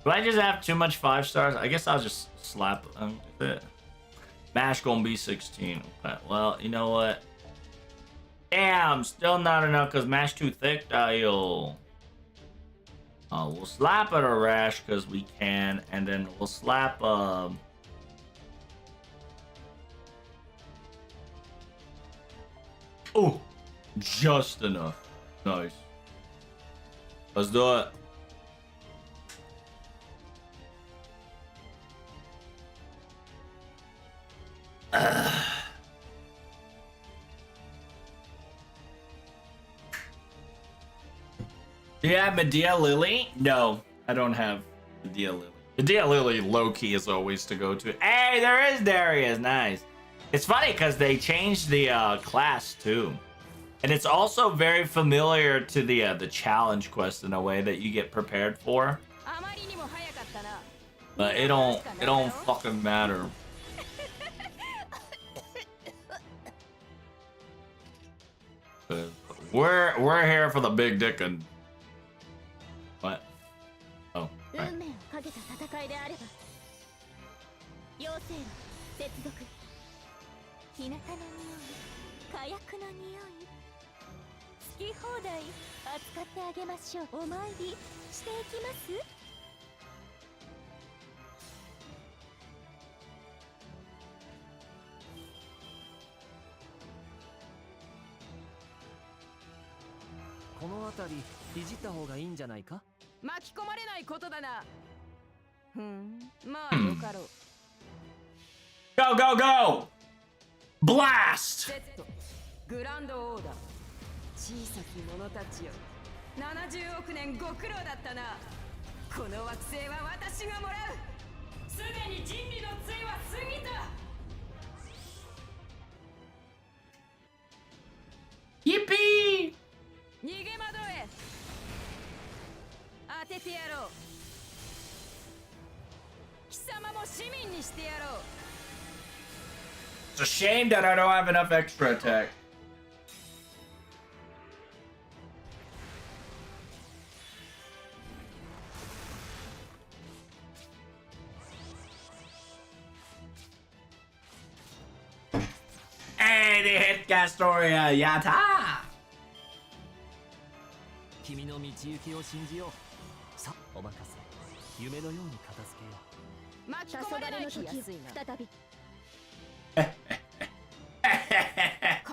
Do I just have too much 5 stars? I guess I'll just slap them with it. Mash gonna be 16. Okay, well, you know what? Damn, still not enough because Mash too thick, Dial. We'll slap at a Rash because we can, and then we'll slap Oh, just enough. Nice. Let's do it. Do you have Medea Lily? No, I don't have Medea Lily. Medea Lily low-key is always to go to. Hey, there is Darius. Nice. It's funny because they changed the class too. And it's also very familiar to the challenge quest in a way that you get prepared for. But it don't fucking matter. We're here for the big dick and what? Oh. Right. 運命をかけた戦いであれば妖精の接続日向の匂い火薬の匂い好き放題扱ってあげましょうお参りしていきますこの辺りいじった方がいいんじゃないか。巻き込まれないことだな。まあよかろう。Go go go! Blast! グランドオーダー。小さき者たちよ。70億年ご苦労だったな。この惑星は私がもらう。すでに人類の杖は過ぎた。Yippee! 逃げ惑え。当ててやろう。貴様も市民にしてやろう。It's a shame that I don't have enough extra attack. Hey, they hit Gastoria, Yata! 君の道行きを信じよう。さあお任せ。夢のように片付けよう。巻き込まれない気安いな。再びカ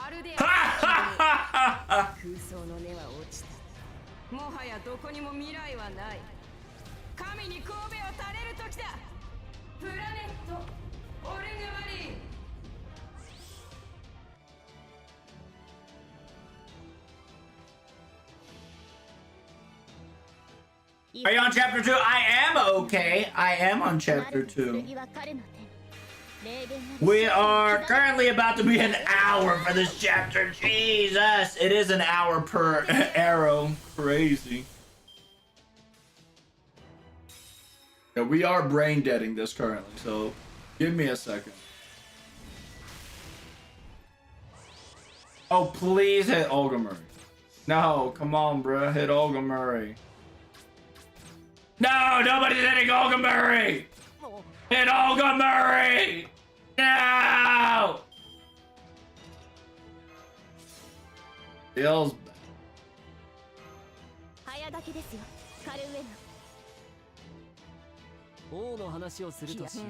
ルデア空想の根は落ちた。もはやどこにも未来はない。神に神戸を垂れる時だ。プラネットオルグマリー。Are you on chapter 2? I am okay. I am on chapter 2. We are currently about to be an hour for this chapter. Jesus, it is an hour per arrow. Crazy. Yeah, we are brain deading this currently, so give me a second. Oh, please hit Olga Murray. No, come on, bruh. Hit Olga Murray. No, nobody's hitting Olga Murray! Hit Olga Murray! No! Feels bad. 早書きですよカルウェナ王の話をするとしよう。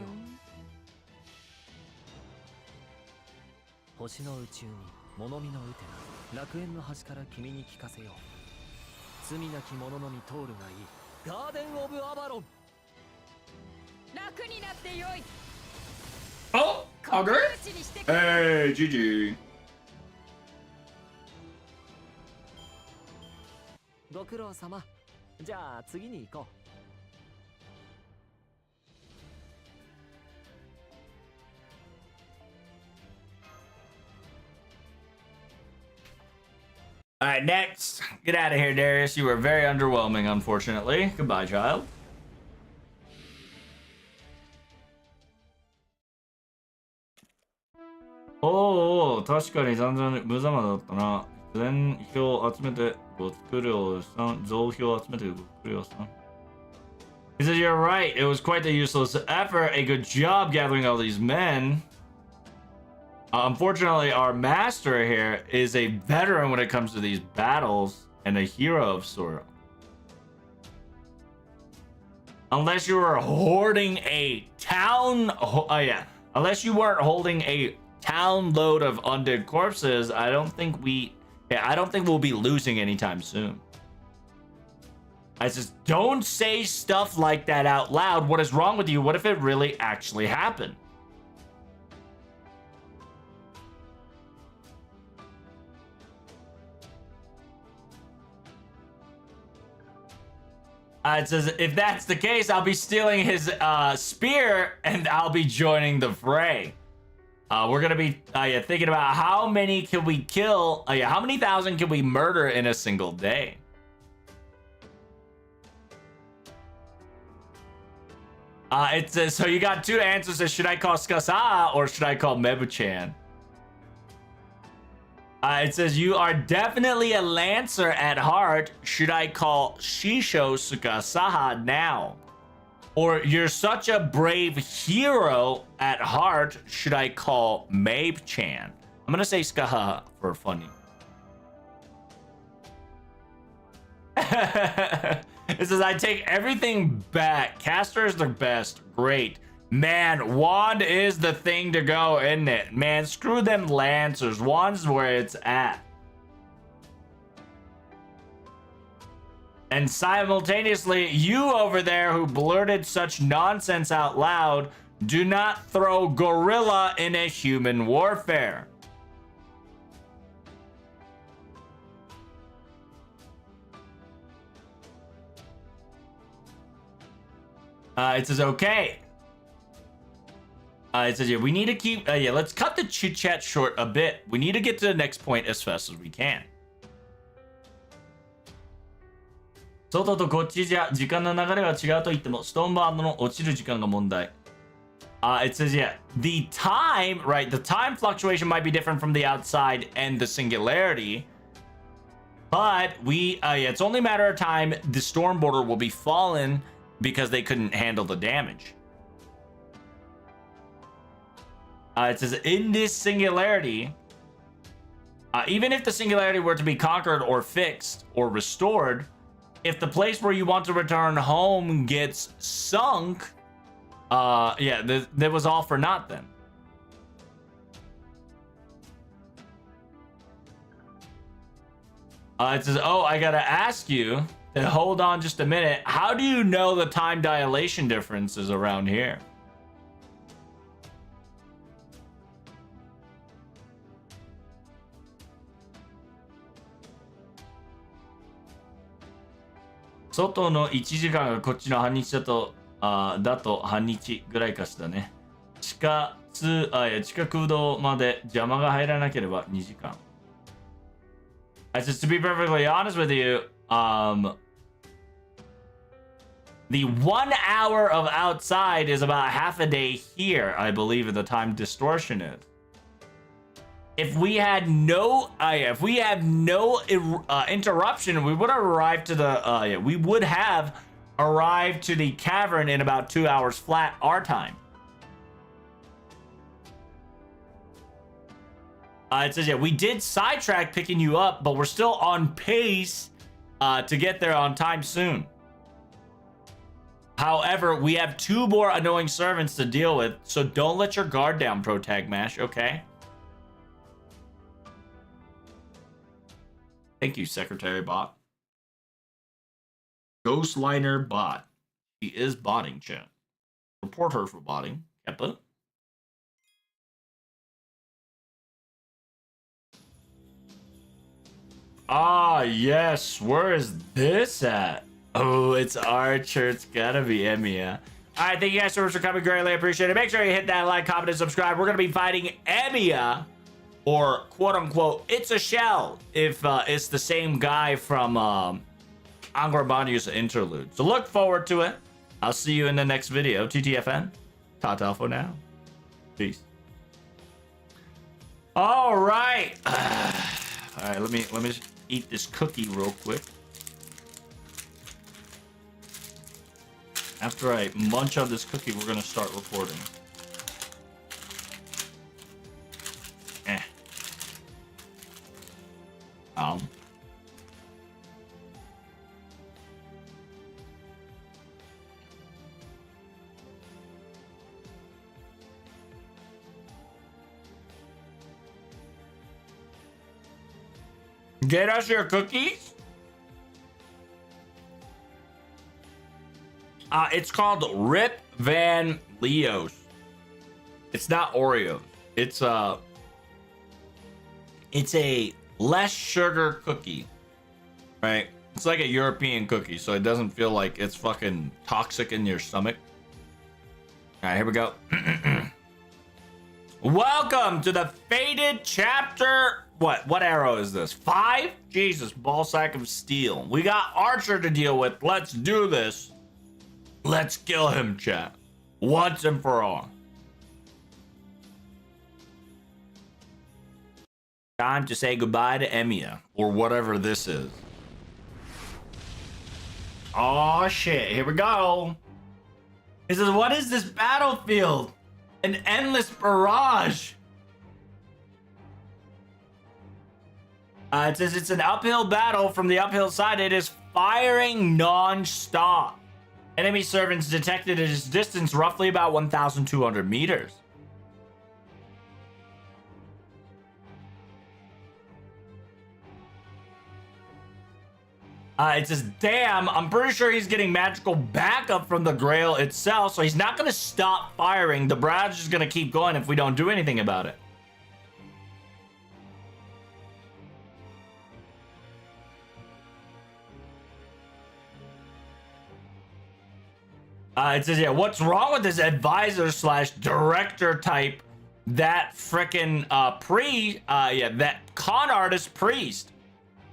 星の宇宙に物見のウテナ、楽園の端から君に聞かせよう。罪なき者のみ通るがいい。ガーデンオブアバロン。楽になってよい。 Oh, Augur? Hey, GG. ご苦労様。じゃあ次に行こう。Alright, next. Get out of here, Darius. You were very underwhelming, unfortunately. Goodbye, child. Oh, 確かに残々無様だったな。全票集めてご作るをさん、増票集めてご作るをさん。He says, you're right. It was quite a useless effort. A good job gathering all these men. Unfortunately, our master here is a veteran when it comes to these battles and a hero of sort. Unless you were hoarding a town... Unless you weren't holding a town load of undead corpses, I don't think we'll be losing anytime soon. I just don't say stuff like that out loud. What is wrong with you? What if it really actually happened? It says, if that's the case, I'll be stealing his spear and I'll be joining the fray. We're gonna be thinking about how many can we kill? How many thousand can we murder in a single day? It says, so you got two answers. Should I call Skasa or should I call Mebu-chan? It says, you are definitely a Lancer at heart. Should I call Shisho Sukasaha now? Or you're such a brave hero at heart. Should I call Mabe-chan? I'm going to say Skaha for funny. It says, I take everything back. Caster is the best. Great. Man, Wand is the thing to go, isn't it? Man, screw them Lancers. Wand's where it's at. And simultaneously, you over there who blurted such nonsense out loud, do not throw gorilla in a human warfare. It says, okay. It says, yeah, we need to keep, let's cut the chit chat short a bit. We need to get to the next point as fast as we can. 外とこっちじゃ時間の流れが違うと言っても、ストーンバードの落ちる時間が問題。It says, yeah, the time, right? The time fluctuation might be different from the outside and the singularity. But it's only a matter of time. The storm border will be fallen because they couldn't handle the damage. It says, in this singularity, even if the singularity were to be conquered or fixed or restored, if the place where you want to return home gets sunk, that was all for naught then. It says, oh, I gotta ask you, hold on just a minute. How do you know the time dilation differences around here? Soto no 1時間がこっちの半日だと半日ぐらいかしらね。地下空洞まで邪魔が入らなければ2時間。Just to be perfectly honest with you, the 1 hour of outside is about half a day here, I believe, the time distortion is. If we had no interruption, we would have arrived to the we would have arrived to the cavern in about 2 hours flat our time. It says, yeah, we did sidetrack picking you up, but we're still on pace to get there on time soon. However, we have 2 more annoying servants to deal with, so don't let your guard down, Protag Mash, okay? Thank you, Secretary Bot. Ghostliner Bot. She is botting, chat. Report her for botting. Keppa. Ah, yes. Where is this at? Oh, it's Archer. It's gotta be Emiya. All right, thank you guys so much for coming. Greatly appreciate it. Make sure you hit that like, comment, and subscribe. We're gonna be fighting Emiya, or quote unquote, it's a shell, if it's the same guy from Angora Banyo's interlude. So look forward to it. I'll see you in the next video. TTFN. Ta-ta for now. Peace. All right. All right, let me just eat this cookie real quick. After I munch on this cookie, we're gonna start recording. Get us your cookies? It's called Rip Van Leo's. It's not Oreos. It's a less sugar cookie, right? It's like a European cookie, so it doesn't feel like it's fucking toxic in your stomach. All right, here we go. Welcome to the Fated Chapter. What arrow is this? 5? Jesus, ball sack of steel. We got Archer to deal with. Let's do this. Let's kill him, chat. Once and for all. Time to say goodbye to Emiya, or whatever this is. Oh shit, here we go. It says, what is this battlefield? An endless barrage. It says it's an uphill battle. From the uphill side, it is firing non-stop. Enemy servants detected at its distance roughly about 1,200 meters. It says, damn, I'm pretty sure he's getting magical backup from the Grail itself, so he's not going to stop firing. The barrage is going to keep going if we don't do anything about it. It says, yeah, what's wrong with this advisor slash director type? That frickin' that con artist priest.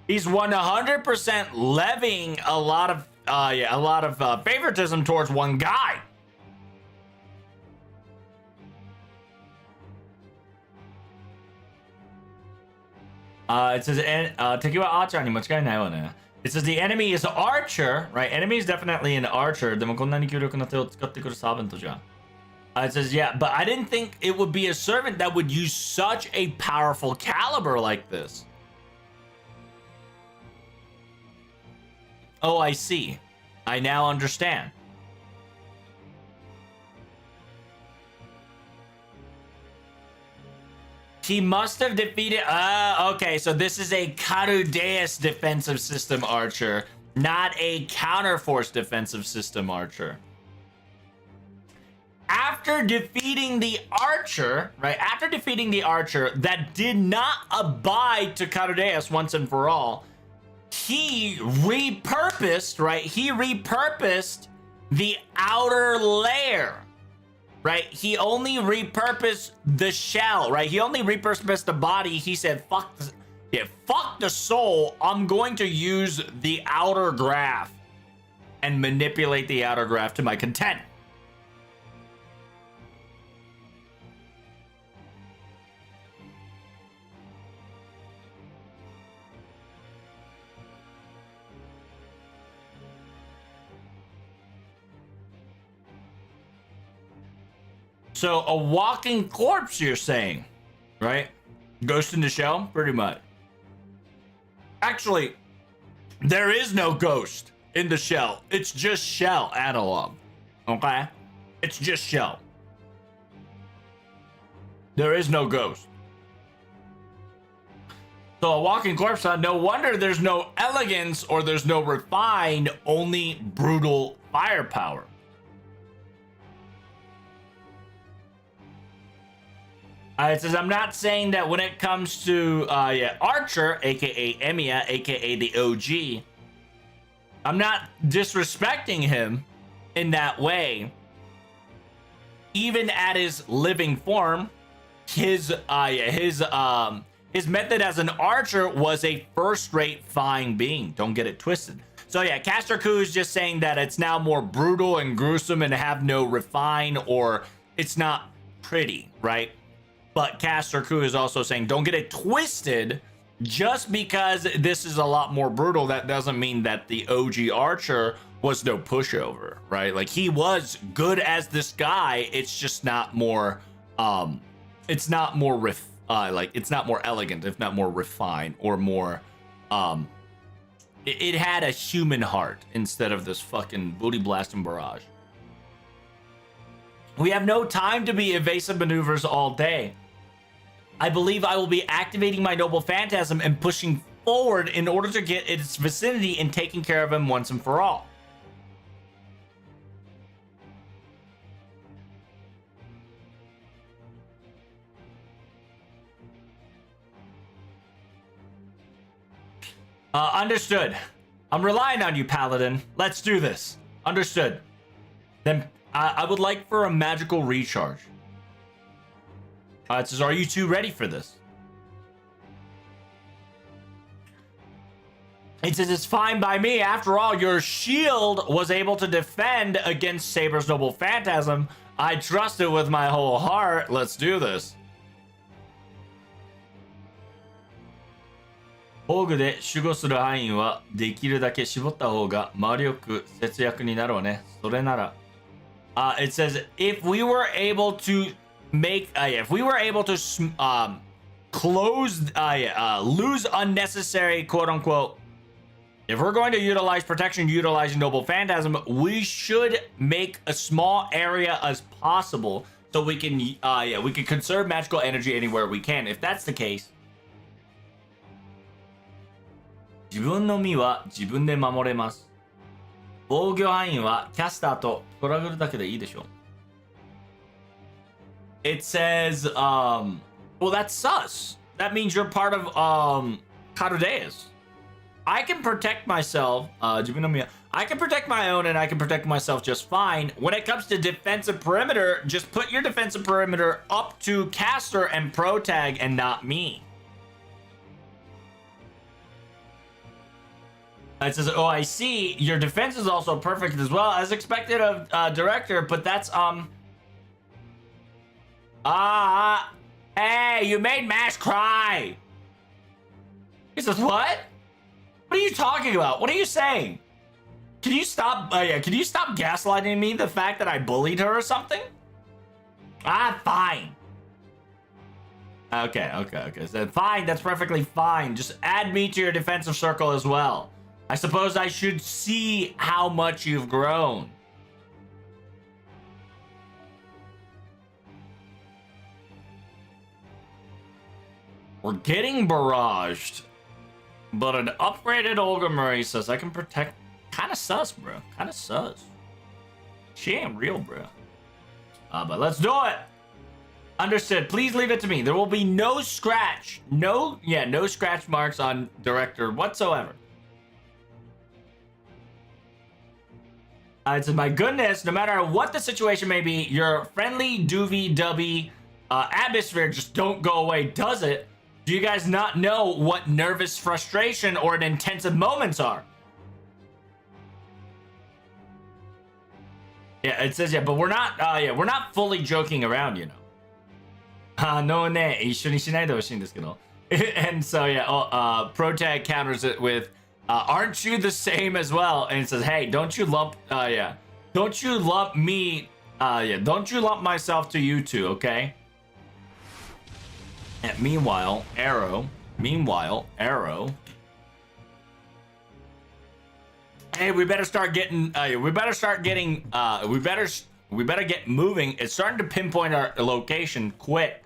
He's 100% levying a lot of favoritism towards one guy. It says, it says the enemy is Archer, right? Enemy is definitely an Archer. It says, yeah, but I didn't think it would be a servant that would use such a powerful caliber like this. Oh, I see. I now understand. He must have defeated... okay, so this is a Carudeus defensive system Archer, not a counterforce defensive system Archer. After defeating the Archer, right? After defeating the Archer that did not abide to Carudeus once and for all, he repurposed, right? He repurposed the outer layer, right? He only repurposed the shell, right? He only repurposed the body. He said, fuck the soul. I'm going to use the outer graph and manipulate the outer graph to my content. So a walking corpse, you're saying, right? Ghost in the shell, pretty much. Actually, there is no ghost in the shell. It's just shell analog, okay? It's just shell. There is no ghost. So a walking corpse, no wonder there's no elegance or there's no refined, only brutal firepower. It says, I'm not saying that when it comes to Archer, aka Emiya, aka the OG, I'm not disrespecting him in that way. Even at his living form, his method as an archer was a first-rate fine being. Don't get it twisted. So yeah, Caster Ku is just saying that it's now more brutal and gruesome and have no refine, or it's not pretty, right? But Caster Ku is also saying, don't get it twisted. Just because this is a lot more brutal, that doesn't mean that the OG Archer was no pushover, right? Like, he was good as this guy. It's just not more, it's not more it's not more elegant, if not more refined, or more, it had a human heart instead of this fucking booty blasting barrage. We have no time to be evasive maneuvers all day. I believe I will be activating my noble phantasm and pushing forward in order to get its vicinity and taking care of him once and for all. Understood. I'm relying on you, Paladin. Let's do this. Understood. Then I would like for a magical recharge. It says, are you two ready for this? It says, it's fine by me. After all, your shield was able to defend against Saber's Noble Phantasm. I trust it with my whole heart. Let's do this. 防具で守護する範囲はできるだけ絞った方が魔力節約になろうね。それなら。It says, if we were able to make, if we were able to lose unnecessary, quote unquote, if we're going to utilize protection utilizing Noble Phantasm, we should make a small area as possible so we can, we can conserve magical energy anywhere we can. If that's the case, 自分の身は自分で守れます。防御範囲はキャスターとトラグルだけでいいでしょう。It says, well, that's sus. That means you're part of, Carudeus. I can protect myself. I can protect my own and I can protect myself just fine. When it comes to defensive perimeter, just put your defensive perimeter up to caster and pro tag and not me. It says, oh, I see. Your defense is also perfect as well, as expected of director, but that's, hey, you made Mash cry. He says, what? What are you talking about? What are you saying? Can you stop, can you stop gaslighting me the fact that I bullied her or something? Fine. Okay. So fine, that's perfectly fine. Just add me to your defensive circle as well. I suppose I should see how much you've grown. We're getting barraged, but an upgraded Olga Murray says I can protect. Kind of sus, bro. Kind of sus. She ain't real, bro. But let's do it. Understood. Please leave it to me. There will be no scratch. No scratch marks on director whatsoever. It says, my goodness, no matter what the situation may be, your friendly doovy-dubby atmosphere just don't go away, does it? Do you guys not know what nervous frustration or intensive moments are? Yeah, it says, but we're not fully joking around, you know. No ne, 一緒にしないでほしいんですけど. And so, Protag counters it with, aren't you the same as well? And it says, hey, don't you lump me, don't you lump myself to you two, okay? And meanwhile, Arrow. Hey, we better get moving. It's starting to pinpoint our location quick.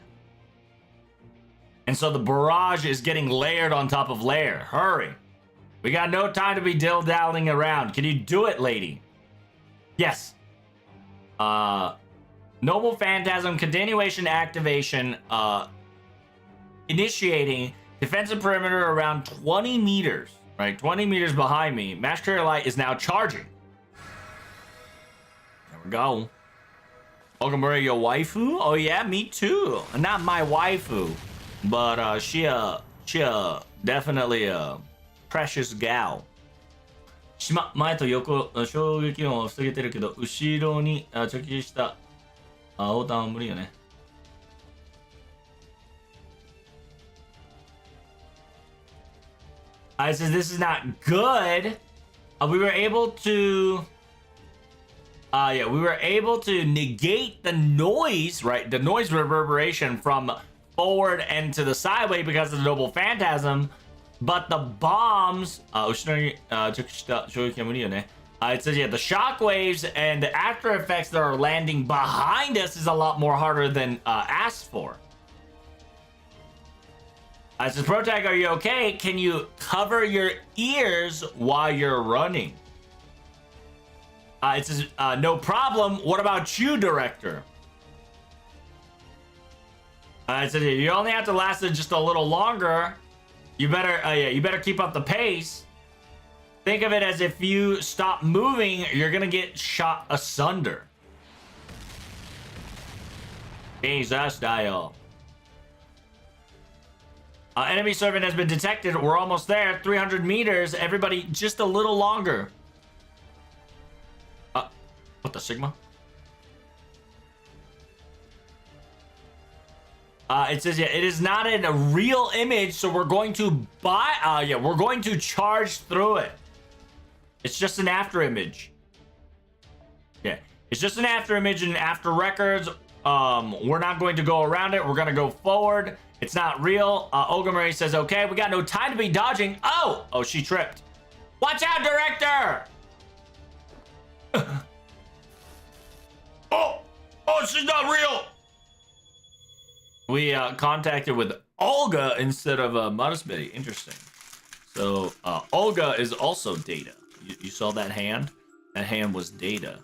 And so the barrage is getting layered on top of layer. Hurry. We got no time to be dill-dallying around. Can you do it, lady? Yes. Noble Phantasm, continuation activation, initiating defensive perimeter around 20 meters. Right, 20 meters behind me. Mash Carrier Light is now charging. There we go. Olga Murray, your waifu? Oh yeah, me too. Not my waifu, but she definitely a precious gal. 前と横衝撃音を防げてるけど後ろに直撃したボタンは無理よね。It says this is not good. We were able to negate the noise, right? The noise reverberation from forward and to the sideway because of the Noble Phantasm. But the bombs, it says, the shockwaves and the after effects that are landing behind us is a lot more harder than asked for. It says, Protag, are you okay? Can you cover your ears while you're running? It says, no problem. What about you, director? It says, you only have to last it just a little longer. You better keep up the pace. Think of it as if you stop moving, you're gonna get shot asunder. Jesus, dial. Enemy servant has been detected. We're almost there. 300 meters. Everybody, just a little longer. What the Sigma? It says, yeah, it is not in a real image, so we're going to we're going to charge through it. It's just an after image. Yeah, it's just an after image and after records. We're not going to go around it. We're going to go forward. It's not real. Olga Marie says, okay, we got no time to be dodging. Oh, she tripped. Watch out, director. oh, she's not real. We contacted with Olga instead of Marasberi. Interesting. So Olga is also Data. You saw that hand? That hand was Data.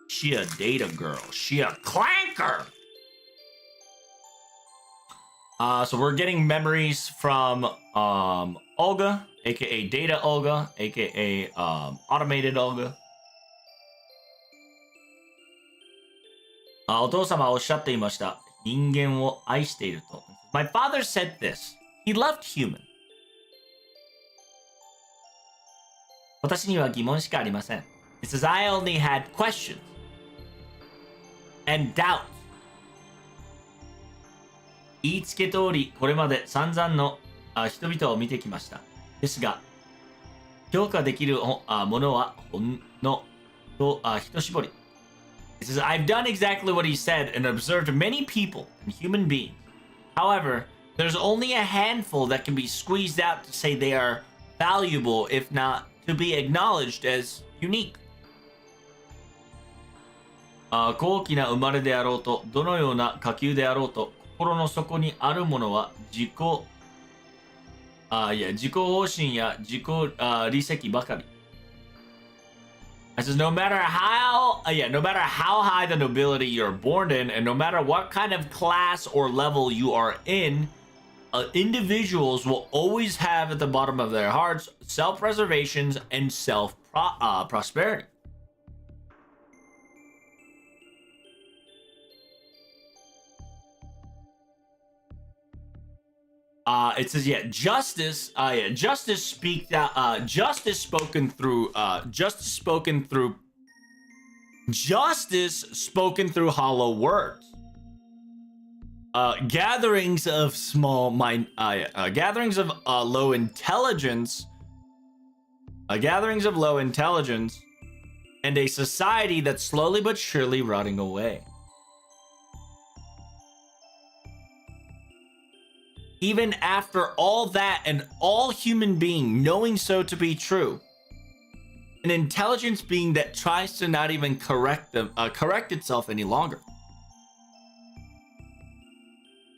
She a Data girl. She a clanker. So we're getting memories from Olga, aka Data Olga, aka Automated Olga. お父様はおっしゃっていました。人間を愛していると。My father said this. He loved human. 私には疑問しかありません。It says I only had questions and doubts. 言いつけ通り、これまで散々の人々を見てきました。ですが、評価できるものはほんの一絞り。It says, I've done exactly what he said and observed many people and human beings. However, there's only a handful that can be squeezed out to say they are valuable, if not to be acknowledged as unique. 高貴な生まれであろうと、どのような下級であろうと、心の底にあるものは自己方針や自己利益ばかり。It says no matter how high the nobility you're born in, and no matter what kind of class or level you are in, individuals will always have at the bottom of their hearts self-preservations and self-prosperity. It says, justice spoken through hollow words. Gatherings of low intelligence, and a society that's slowly but surely rotting away. Even after all that and all human being knowing so to be true, an intelligence being that tries to not even correct itself any longer.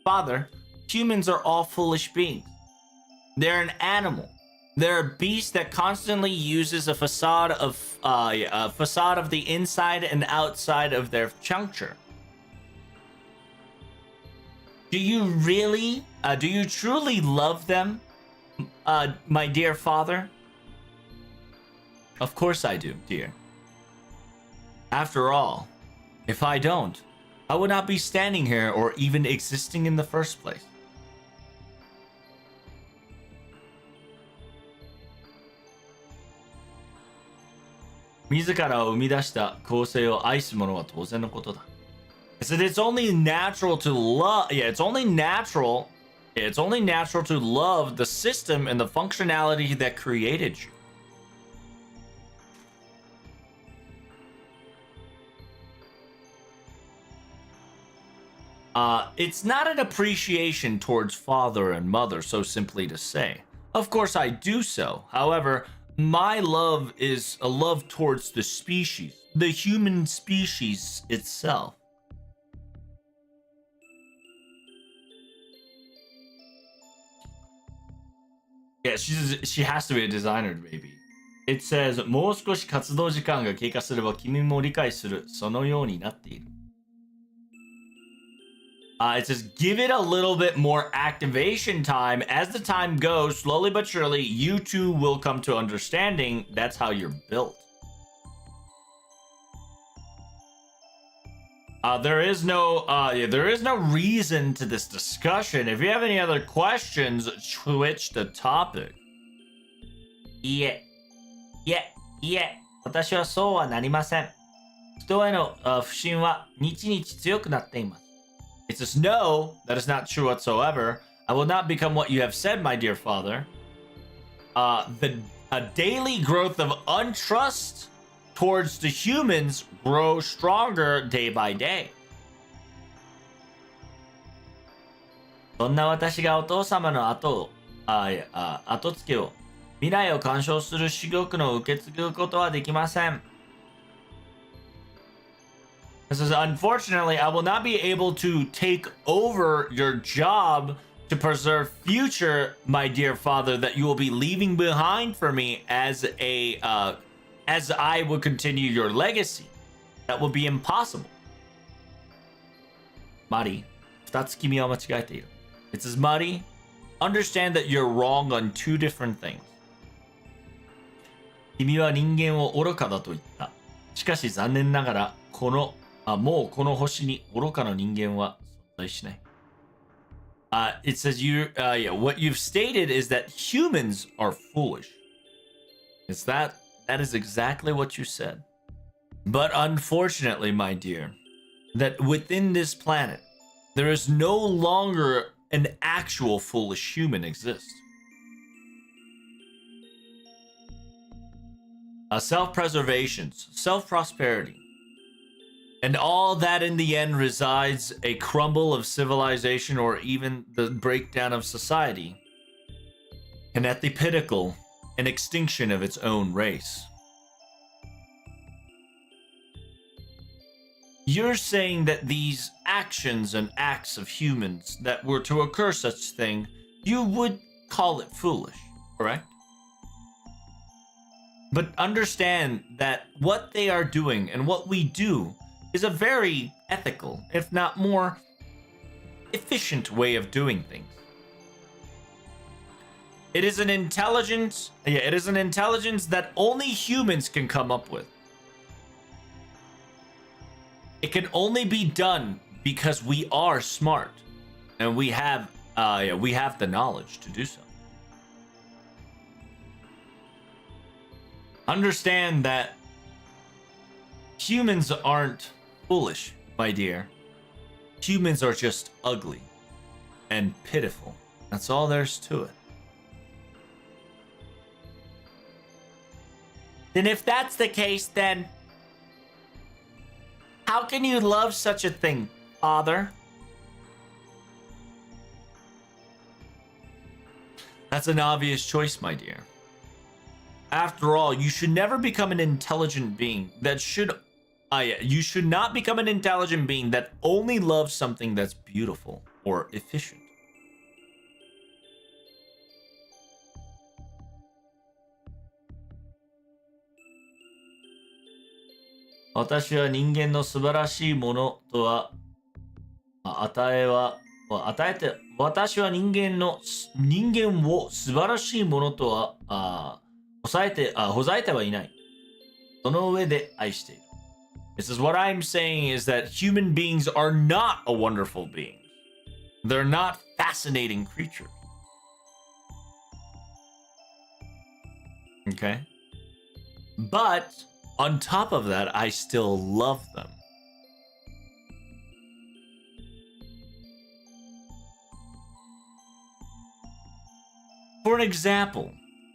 Father, humans are all foolish beings. They're an animal. They're a beast that constantly uses a facade of the inside and outside of their juncture. Do you truly love them, my dear father? Of course I do, dear. After all, if I don't, I would not be standing here or even existing in the first place. Mizukaraを生み出した構成を愛すものは当然のことだ。So it's only natural to love. It's only natural to love the system and the functionality that created you. It's not an appreciation towards father and mother, so simply to say. Of course, I do so. However, my love is a love towards the species, the human species itself. Yeah, she has to be a designer, baby. It says, もう少し活動時間が経過すれば君も理解する。そのようになっている。It says, give it a little bit more activation time. As the time goes, slowly but surely, you too will come to understanding that's how you're built. There is no reason to this discussion. If you have any other questions, switch the topic. いえ、私はそうはなりません。人への不信は日々強くなっています。It says, no, that is not true whatsoever. I will not become what you have said, my dear father. The daily growth of untrust towards the humans grows stronger day by day. そんな私がお父様の後付けを、未来を干渉する至極の受け継ぐことはできません。It says, unfortunately, I will not be able to take over your job to preserve future, my dear father, that you will be leaving behind for me as I would continue your legacy. That would be impossible. マリー、二つ君は間違えている。It says, Muddy, understand that you're wrong on two different things. 君は人間を愚かだと言った。しかし残念ながら、もうこの星に愚かな人間は存在しない。It says what you've stated is that humans are foolish. That is exactly what you said. But unfortunately, my dear, that within this planet, there is no longer an actual foolish human exist. Self-preservation, self-prosperity, and all that in the end resides a crumble of civilization or even the breakdown of society, and at the pinnacle, an extinction of its own race. You're saying that these actions and acts of humans that were to occur such thing, you would call it foolish, correct? But understand that what they are doing and what we do is a very ethical, if not more efficient way of doing things. It is an intelligence that only humans can come up with. It can only be done because we are smart and we have the knowledge to do so. Understand that humans aren't foolish, my dear. Humans are just ugly and pitiful. That's all there's to it. Then if that's the case, then how can you love such a thing, Father? That's an obvious choice, my dear. After all, you should never become an intelligent being you should not become an intelligent being that only loves something that's beautiful or efficient. Watashi wa ningen no subarashii mono to wa atae wa ataete watashi wa ningen wo subarashii mono to wa ほざえてはいない。その上で愛している。This is what I'm saying is that human beings are not a wonderful being. They're not fascinating creatures. Okay? But on top of that, I still love them. For an example,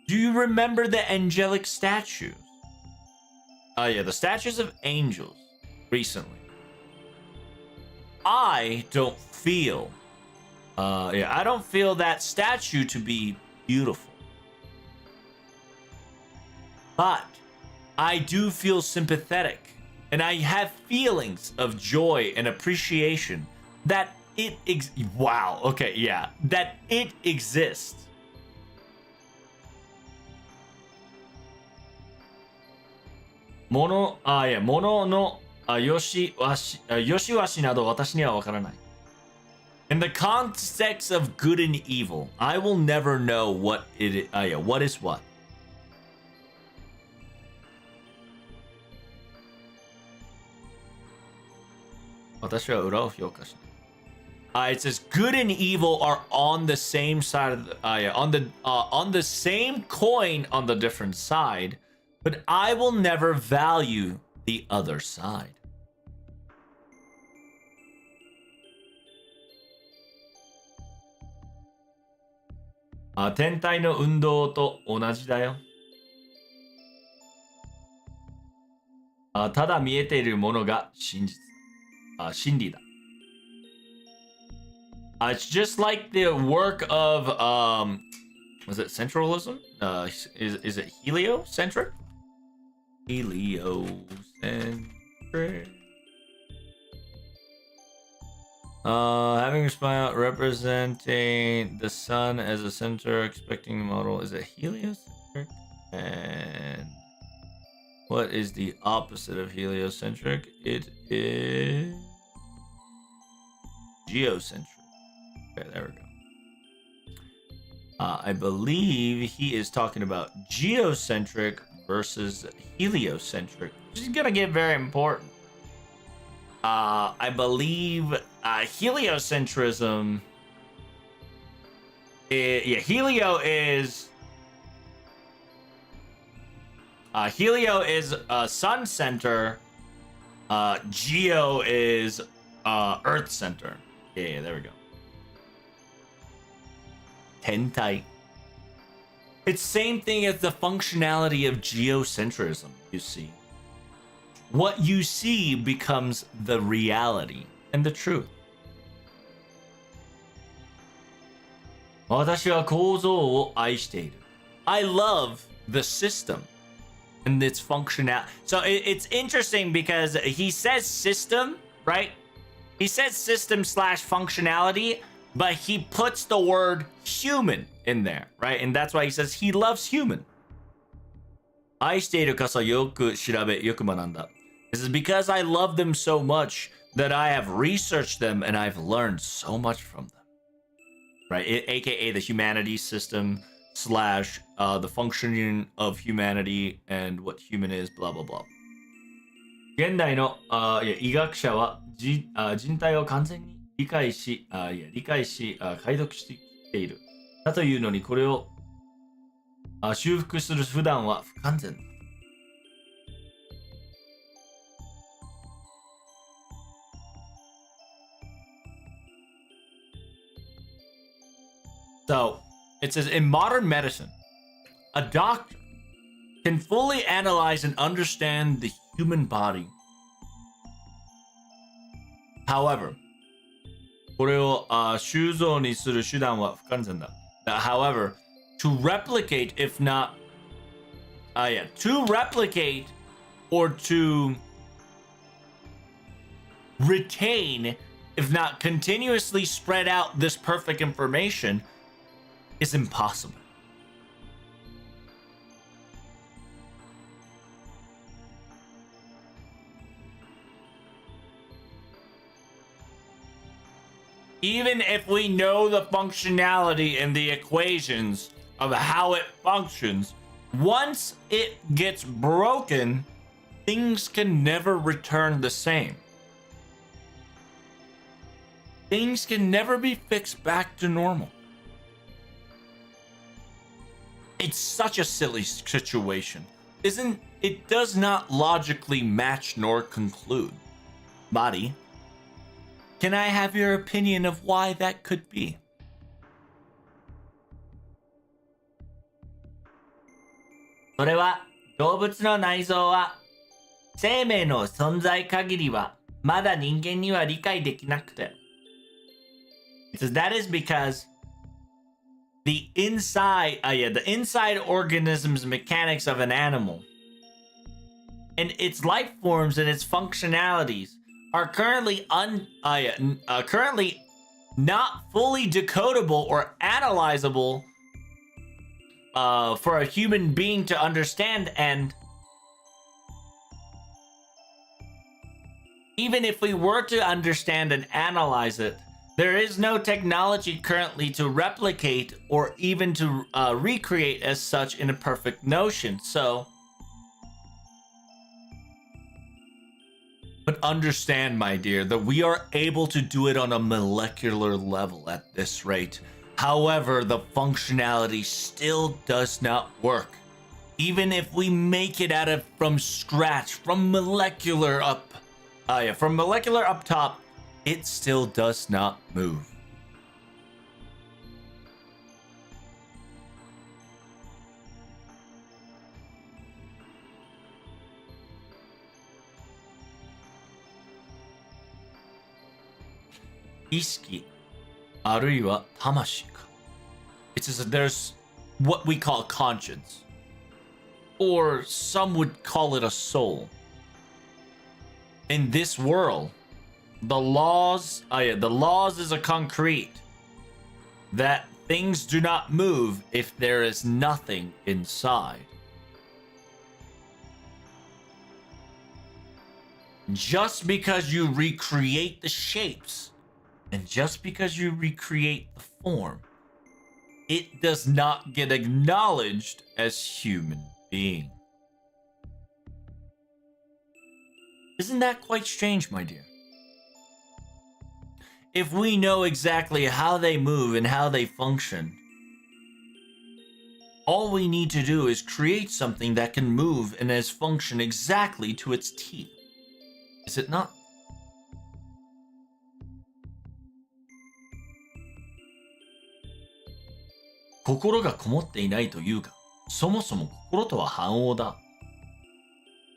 do you remember the angelic statues? The statues of angels recently. I don't feel that statue to be beautiful. But I do feel sympathetic, and I have feelings of joy and appreciation that it exists. Mono no yoshiwashi nado watashi ni wa wakaranai. In the context of good and evil, I will never know what is what. 私は裏を評価しない。It says good and evil are on the same side of the, on the same coin on the different side, but I will never value the other side. 天体の運動と同じだよ。ただ見えているものが真理だ。It's just like the work of was it centralism? Is it heliocentric? Heliocentric. Having a spine representing the sun as a center, expecting model. Is it heliocentric? And what is the opposite of heliocentric? It is geocentric. Okay, there we go. I believe he is talking about geocentric versus heliocentric, which is gonna get very important. I believe heliocentrism. Helio is sun center. Geo is earth center. Yeah, there we go. Tentai. It's same thing as the functionality of geocentrism, you see. What you see becomes the reality and the truth. 私は構造を愛している. I love the system and its functionality. So it's interesting because he says system, right? He says system / functionality, but he puts the word human in there, right? And that's why he says he loves human. 愛しているからよく調べ、よく学んだ. This is because I love them so much that I have researched them and I've learned so much from them. Right? AKA the humanity system / the functioning of humanity and what human is, blah, blah, blah. 現代の医学者は人体を完全に理解し、解読してきている。だというのにこれを修復する手段は不完全だ。So, it says in modern medicine, a doctor can fully analyze and understand the human body. However, これを収蔵にする手段は不完全だ。However, to replicate, if not, to replicate or to retain, if not continuously spread out this perfect information is impossible. Even if we know the functionality and the equations of how it functions, once it gets broken, things can never return the same. Things can never be fixed back to normal. It's such a silly situation. It does not logically match nor conclude. Body, can I have your opinion of why that could be? それは動物の内臓は生命の存在限りはまだ人間には理解できなくて。It says that is because the inside organism's mechanics of an animal and its life forms and its functionalities are currently not fully decodable or analyzable for a human being to understand, and even if we were to understand and analyze it, there is no technology currently to replicate or even to recreate as such in a perfect notion. So But understand, my dear, that we are able to do it on a molecular level at this rate. However, the functionality still does not work. Even if we make it from scratch, from molecular up top, it still does not move. Iski, あるいは魂か. It says that there's what we call conscience, or some would call it a soul. In this world, the laws is a concrete that things do not move if there is nothing inside. Just because you recreate the shapes and just because you recreate the form, it does not get acknowledged as human being. Isn't that quite strange, my dear? If we know exactly how they move and how they function, all we need to do is create something that can move and has function exactly to its T. Is it not? 心がこもっていないというか、そもそも心とは反応だ。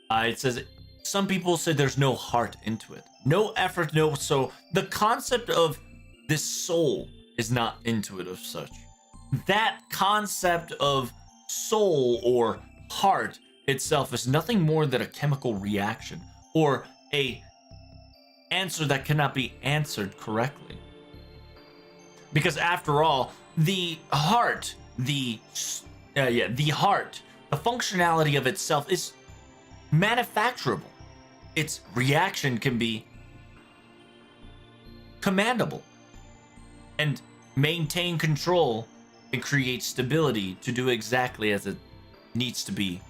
It says, some people say there's no heart into it. No effort, no. So the concept of this soul is not into it as such. That concept of soul or heart itself is nothing more than a chemical reaction or a answer that cannot be answered correctly. Because after all, the heart, the functionality of itself is manufacturable. Its reaction can be commandable and maintain control and create stability to do exactly as it needs to be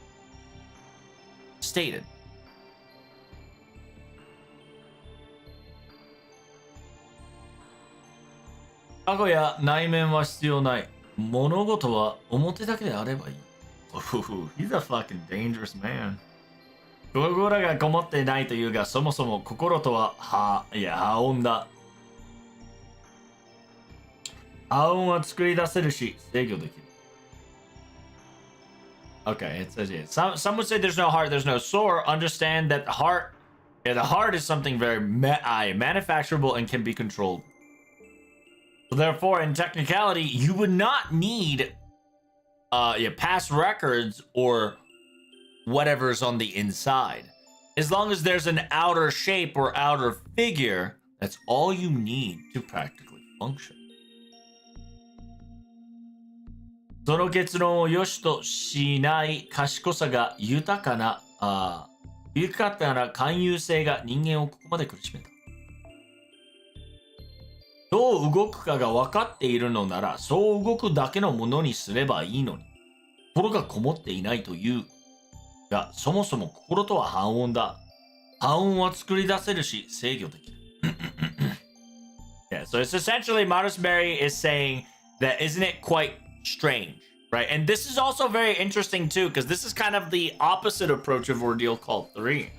stated. Agoや内面は必要ない。物事は表だけであればいい。Ooh, he's a fucking dangerous man. 心がこもっていないというが、そもそも心とは破音だ。破音は作り出せるし、制御できる。Okay, it says here. Some would say there's no heart, there's no soul. Understand that the heart is something very manufacturable and can be controlled. So therefore, in technicality, you would not need past records or whatever's on the inside. As long as there's an outer shape or outer figure, that's all you need to practically function. その結論を良しとしない賢さが豊かな寛容性が人間をここまで苦しめた。どう動くかが分かっているのなら、そう動くだけのものにすればいいのに。心がこもっていないというが、そもそも心とは反音だ。反音は作り出せるし、制御できる。Yeah, so it's essentially Marusberry is saying that isn't it quite strange, right? And this is also very interesting too, because this is kind of the opposite approach of Ordeal Call 3.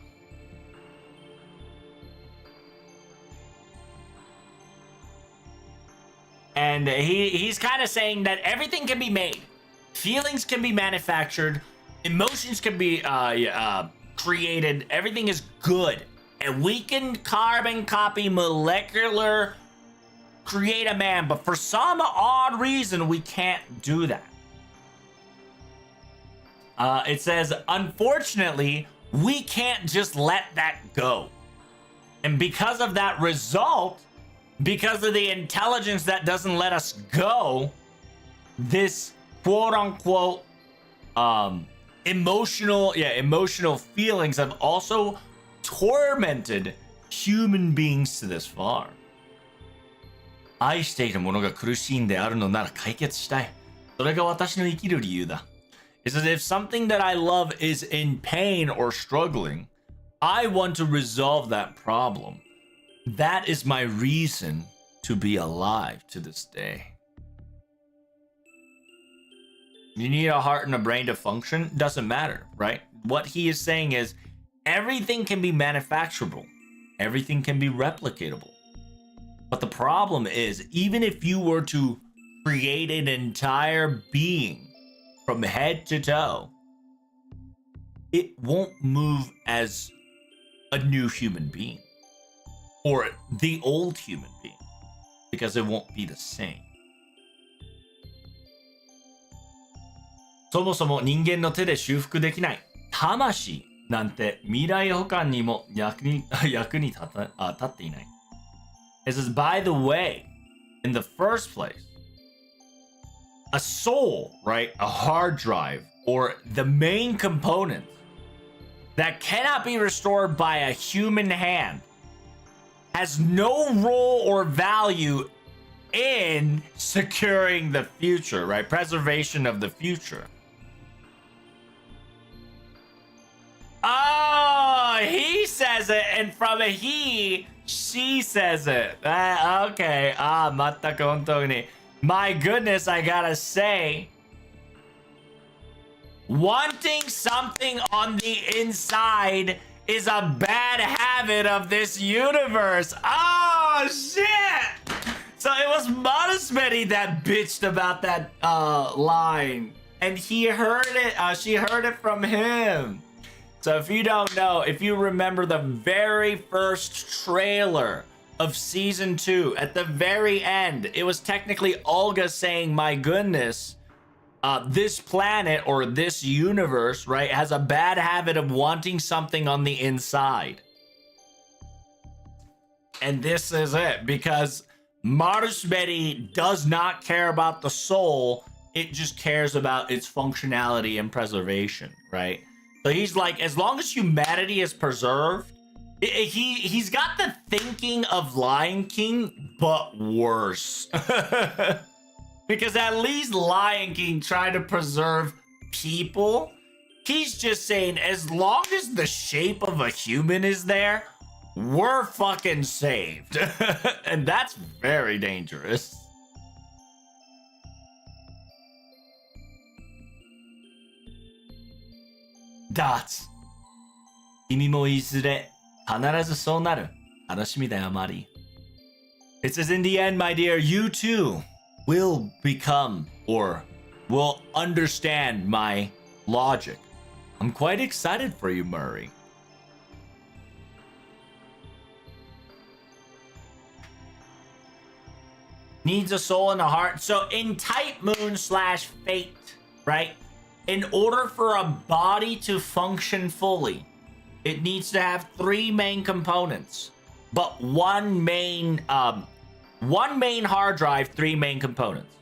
And he's kind of saying that everything can be made. Feelings can be manufactured. Emotions can be created. Everything is good. And we can carbon copy molecular create a man. But for some odd reason, we can't do that. It says, unfortunately, we can't just let that go. And because of that result, because of the intelligence that doesn't let us go, this quote-unquote emotional feelings have also tormented human beings to this far. 愛している者が苦しいんであるのなら解決したい。それが私の生きる理由だ。It says if something that I love is in pain or struggling, I want to resolve that problem. That is my reason to be alive to this day. You need a heart and a brain to function? Doesn't matter, right? What he is saying is everything can be manufacturable. Everything can be replicatable. But the problem is, even if you were to create an entire being from head to toe, it won't move as a new human being or the old human being because it won't be the same. そもそも人間の手で修復できない魂なんて未来保管にも役に立っていない。It says, by the way, in the first place, a soul, right, a hard drive, or the main component that cannot be restored by a human hand has no role or value in securing the future, right? Preservation of the future. Oh, he says it, and from a he, she says it. Okay. 全く本当に. My goodness, I gotta say, wanting something on the inside is a bad habit of this universe. Oh, shit! So it was Modesmedi that bitched about that line, and he heard it. She heard it from him. So if you don't know, if you remember the very first trailer of season 2, at the very end, it was technically Olga saying, my goodness, this planet or this universe, right, has a bad habit of wanting something on the inside. And this is it, because Marusmedi does not care about the soul, it just cares about its functionality and preservation, right? So he's like, as long as humanity is preserved, he's got the thinking of Lion King, but worse. Because at least Lion King tried to preserve people. He's just saying, as long as the shape of a human is there, we're fucking saved. And that's very dangerous. Dots. 君もいずれ必ずそうなる。楽しみだよ、マリー。It says, in the end, my dear, you too will become or will understand my logic. I'm quite excited for you, Murray. Needs a soul and a heart. So in Type Moon / Fate, right? In order for a body to function fully, it needs to have 3 main components, but one main hard drive, 3 main components,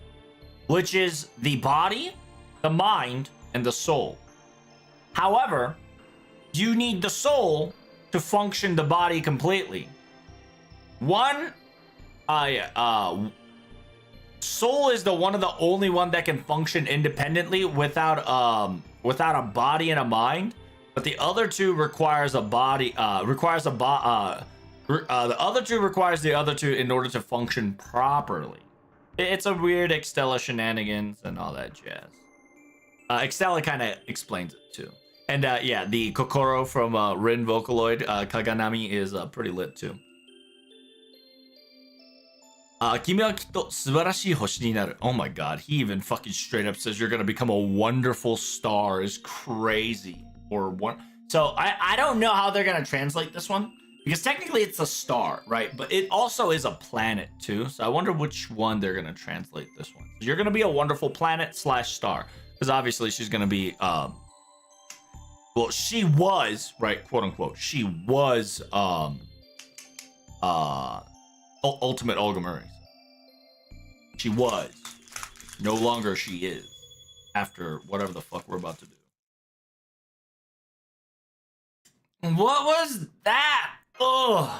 which is the body, the mind, and the soul. However, you need the soul to function the body completely. Soul is one of the only one that can function independently without a body and a mind, but the other 2 requires a body. The other 2 requires the other 2 in order to function properly. It's a weird Extella shenanigans and all that jazz. Extella kind of explains it too, and yeah, the Kokoro from Rin Vocaloid Kaganami is pretty lit too. 君はきっと素晴らしい星になる. Oh my god, he even fucking straight up says you're gonna become a wonderful star. Is crazy. Or one. So I don't know how they're gonna translate this one, because technically it's a star, right? But it also is a planet too. So I wonder which one they're gonna translate this one. So you're gonna be a wonderful planet / star, because obviously she's gonna be well, she was, right, quote unquote, she was Ultimate Olga Murray. She was. No longer she is. After whatever the fuck we're about to do. What was that? Ugh.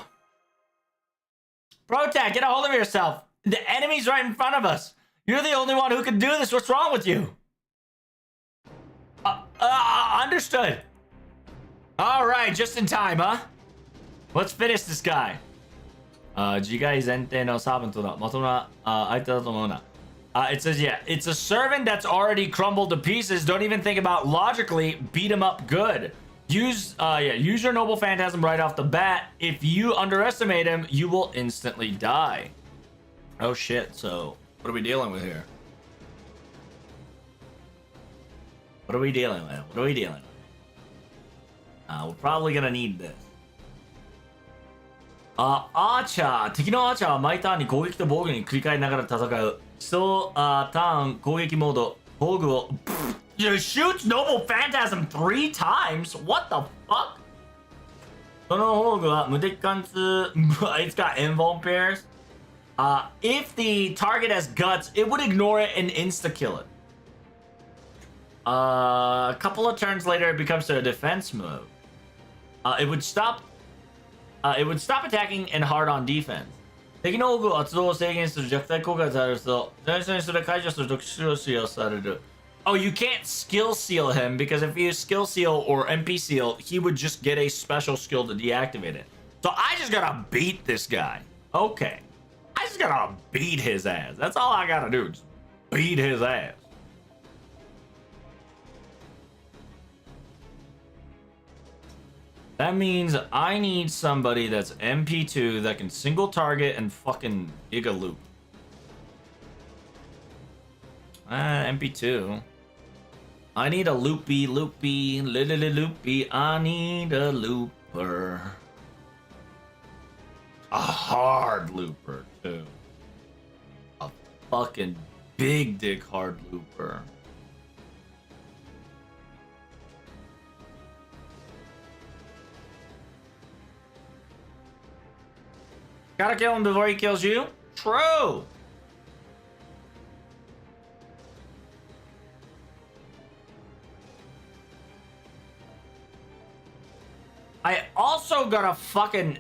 Protag, get a hold of yourself. The enemy's right in front of us. You're the only one who can do this. What's wrong with you? Understood. All right, just in time, huh? Let's finish this guy. 自害前提のサーバントだ。まともな相手だと思うな。It says, yeah, it's a servant that's already crumbled to pieces. Don't even think about logically. Beat him up good. Use your noble phantasm right off the bat. If you underestimate him, you will instantly die. Oh shit, so what are we dealing with here? What are we dealing with? What are we dealing with? We're probably gonna need this. アーチャー。敵のアーチャーは毎ターンに攻撃と防御に繰り返しながら戦う。そう、ターン攻撃モード、防具を。Shoots Noble Phantasm 3 times? What the fuck? その防具は無敵貫通。It's got invuln pairs. If the target has guts, it would ignore it and insta-kill it. A couple of turns later, it becomes a defense move. It would stop attacking and hard on defense. 敵の防具を発動を制限する弱体効果がされると、最初にそれを解除すると使用される。Oh, you can't skill seal him because if you skill seal or MP seal, he would just get a special skill to deactivate it. So I just gotta beat this guy. Okay. I just gotta beat his ass. That's all I gotta do. Just beat his ass. That means I need somebody that's MP2 that can single target and fucking Giga Loop. MP2. I need a loopy, loopy. I need a looper. A hard looper, too. A fucking big dick hard looper. Gotta kill him before he kills you? True! I also gotta fucking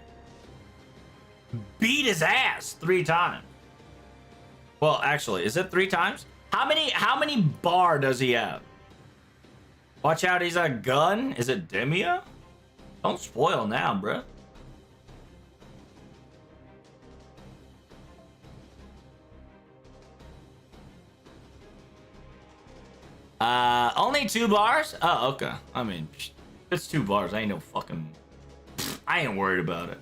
beat his ass 3 times. Well, actually, is it 3 times? How many bar does he have? Watch out, he's a gun? Is it Demia? Don't spoil now, bruh. Only 2 bars? Oh, okay. I mean, it's 2 bars. I ain't no fucking... I ain't worried about it.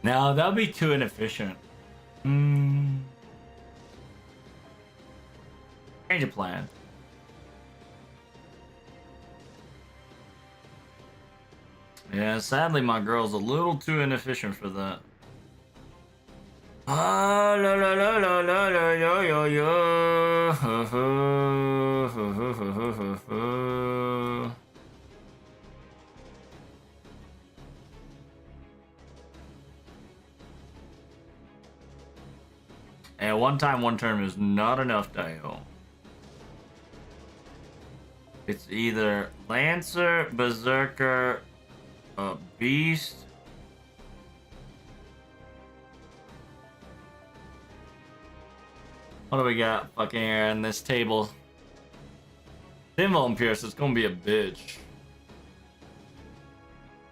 No, that would be too inefficient. Change of plan. Yeah, sadly my girl's a little too inefficient for that. Ah, la la la la la la yo yo yo. And one time, one turn is not enough, Dio. It's either Lancer, Berserker, Beast. What do we got fucking here on this table? Thinbone Pierce is gonna be a bitch.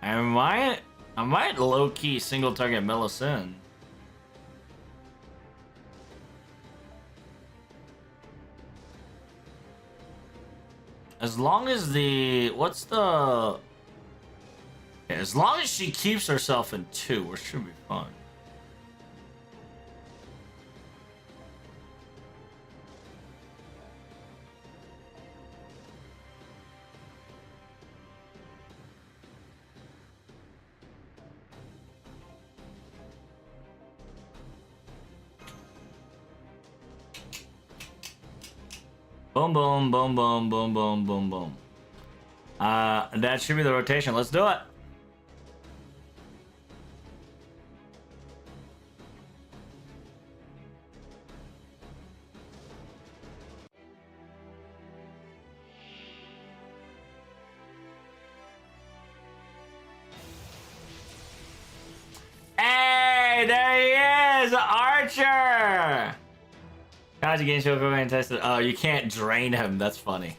I might low-key single target Melisande. As long as as long as she keeps herself in 2, it should be fine. Boom, boom, boom, boom, boom, boom, boom, boom. That should be the rotation. Let's do it. Hey, there he is, Archer. Oh, you can't drain him. That's funny.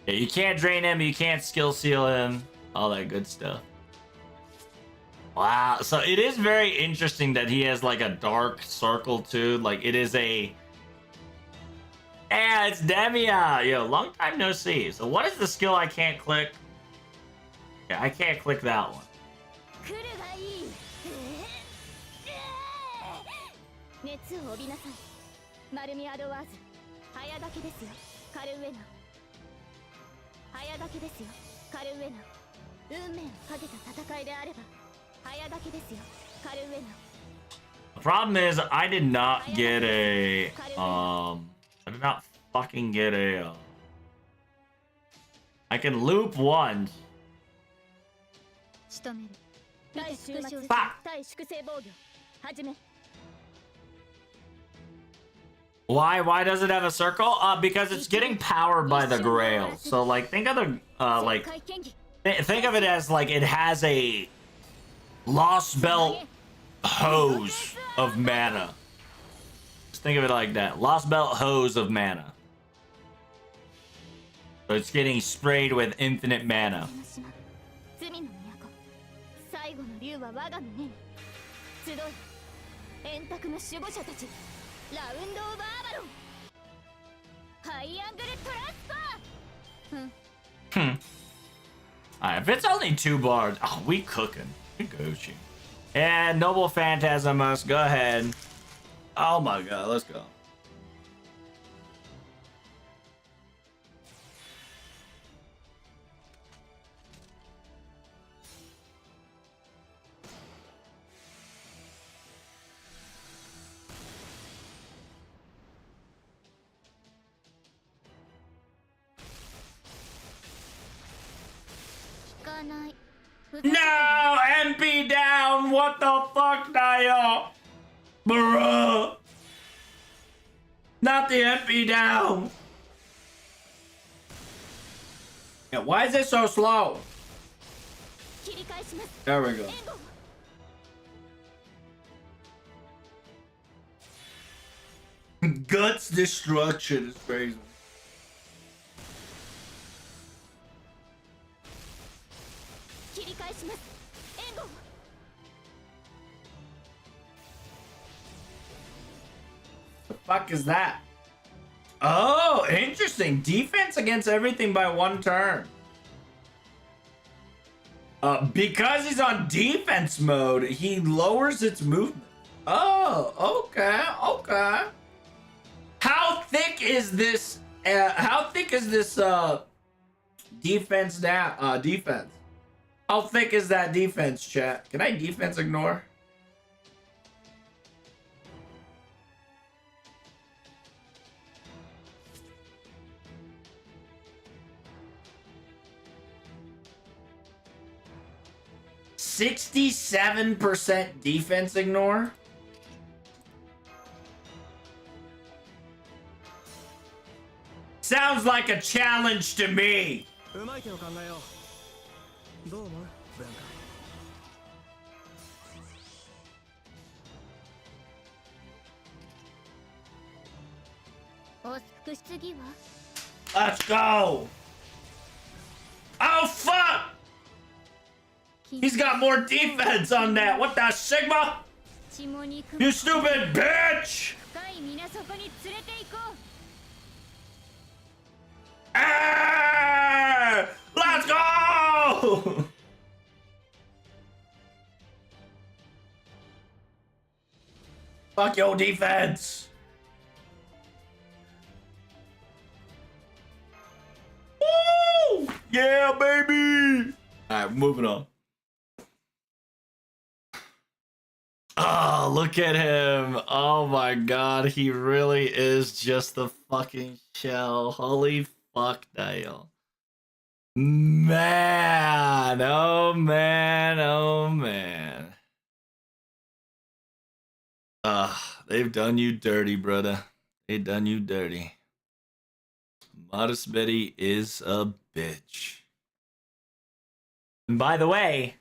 Yeah, you can't drain him. You can't skill seal him. All that good stuff. Wow. So it is very interesting that he has like a dark circle too. Like it is a. Yeah, it's Demia. Yo, long time no see. So what is the skill I can't click? Yeah, I can't click that one. マルミアドワーズ早炊きですよカルウェナ早炊きですよカルウェナ運命をかけた戦いであれば早炊きですよカルウェナ The problem is I did not get a I did not fucking get a I can loop once. 仕留める対終末 Fuck! 対粛清防御始め Why does it have a circle? Because it's getting powered by the Grail. So like think of the like think of it as like it has a Lost Belt hose of mana. Just think of it like that. Lost Belt hose of mana. So it's getting sprayed with infinite mana. 罪の都最後の竜は我が胸に集い円卓の守護者たち ラウンドオブアーバロンハイアングルトランスファー Alright, if it's only 2 bars, oh, we cooking. We Gucci. And Noble Phantasmus, go ahead. Oh my god, let's go. No! MP down! What the fuck, Dio? Bruh! Not the MP down! Yeah, why is it so slow? There we go. Guts destruction is crazy. The fuck is that? Oh, interesting. Defense against everything by 1 turn. Because he's on defense mode, he lowers its movement. Oh, okay, okay. How thick is this? Defense now? Defense. How thick is that defense, chat? Can I defense ignore? 67% defense ignore? Sounds like a challenge to me. うまい手を考えよう。どう思う文化。お少し次は Let's go. Oh, fuck. He's got more defense on that. What the Sigma? 血も肉 You stupid bitch. 深い水底に連れて行こう Ah! Let's go. Fuck your defense. Woo! Yeah, baby. All right, moving on. Oh, look at him. Oh my god, he really is just the fucking shell. Holy fuck, Dale. Man, oh man, oh man. They've done you dirty, brother. They done you dirty. Modest Betty is a bitch. And by the way,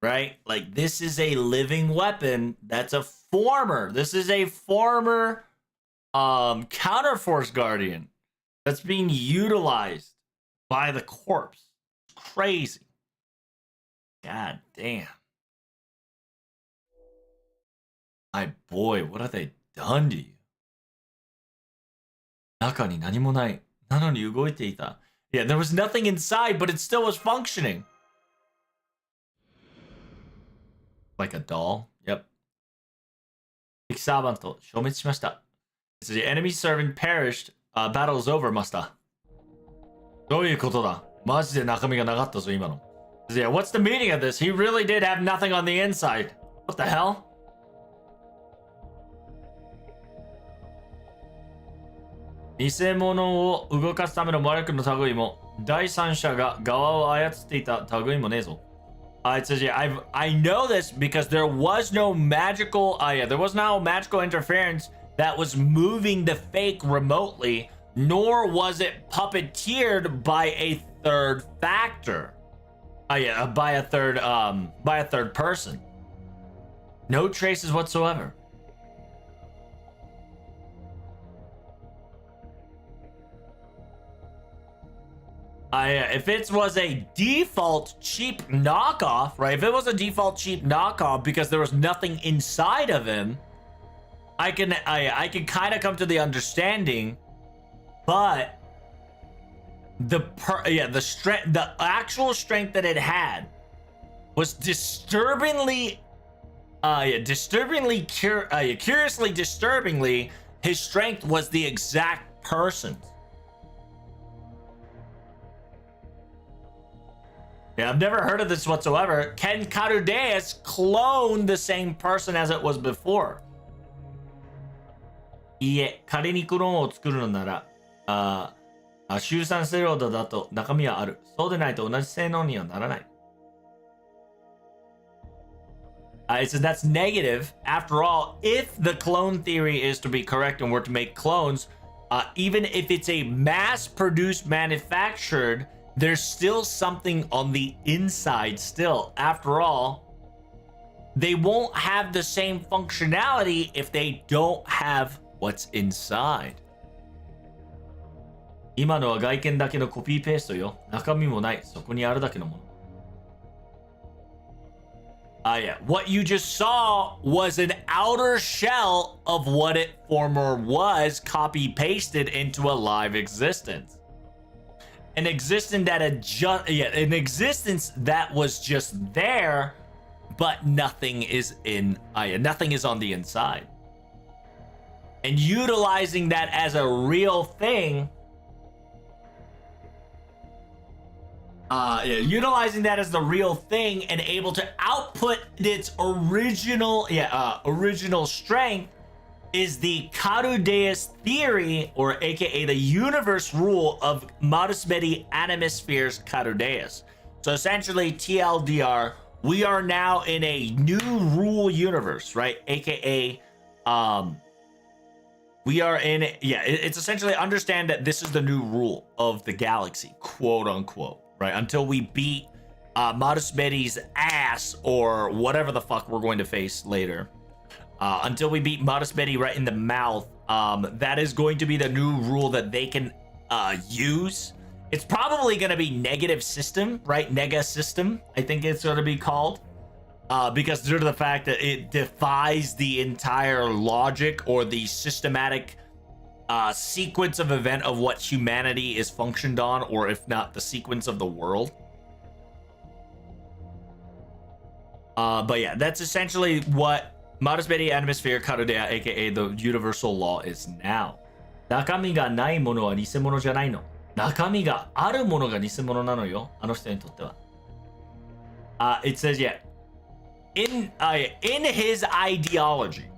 right? Like, this is a living weapon that's a former. This is a former Counterforce Guardian that's being utilized by the corpse. Crazy. God damn. My boy, what have they done to you? 中に何もない。なのに動いていた。Yeah, there was nothing inside, but it still was functioning. Like a doll? Yep. 敵サーバント消滅しました。The enemy servant perished. Battle is over, master. どういうことだマジで中身がなかったぞ、今の。Yeah, what's the meaning of this? He really did have nothing on the inside. What the hell? 偽物を動かすための魔力の類も、第三者が側を操っていた類もねえぞ。It says, yeah, I know this because there was no magical, there was no magical interference that was moving the fake remotely, nor was it puppeteered by a third factor. By a third person. No traces whatsoever. If it was a default cheap knockoff, right? If it was a default cheap knockoff because there was nothing inside of him, I can kind of come to the understanding, but the actual strength that it had was curiously disturbingly, his strength was the exact person's. Yeah, I've never heard of this whatsoever. Can Carudeus clone the same person as it was before? いいえ、仮にクローンを作るのなら、シュウ酸セロードだと中身はある。そうでないと同じ性能にはならない。So that's negative. After all, if the clone theory is to be correct and we're to make clones, even if it's a mass-produced, manufactured, there's still something on the inside still. After all, they won't have the same functionality if they don't have what's inside. 今のは外見だけのコピーペーストよ。中身もない。そこにあるだけのもの。Yeah. What you just saw was an outer shell of what it former was copy pasted into a live existence. An existence that was just there, but nothing is nothing is on the inside. And utilizing that as a real thing, utilizing that as the real thing and able to output its original strength is the Carudeus theory, or aka the universe rule of Modus Medi Animus Spheres Carudeus. So essentially, TLDR, we are now in a new rule universe, right? AKA, we are in, it's essentially understand that this is the new rule of the galaxy, quote unquote, right? Until we beat Marusberi's ass or whatever the fuck we're going to face later. Until we beat Marusberi right in the mouth, that is going to be the new rule that they can use. It's probably going to be negative system, right? Nega system, I think it's going to be called. Because due to the fact that it defies the entire logic or the systematic sequence of event of what humanity is functioned on, or if not the sequence of the world. But yeah, that's essentially what Marusberi Atmosphere Karudea, aka the universal law, is now. 中身がないものは偽物じゃないの。中身があるものが偽物なのよ。あの人にとっては。It says, yeah, in his ideology,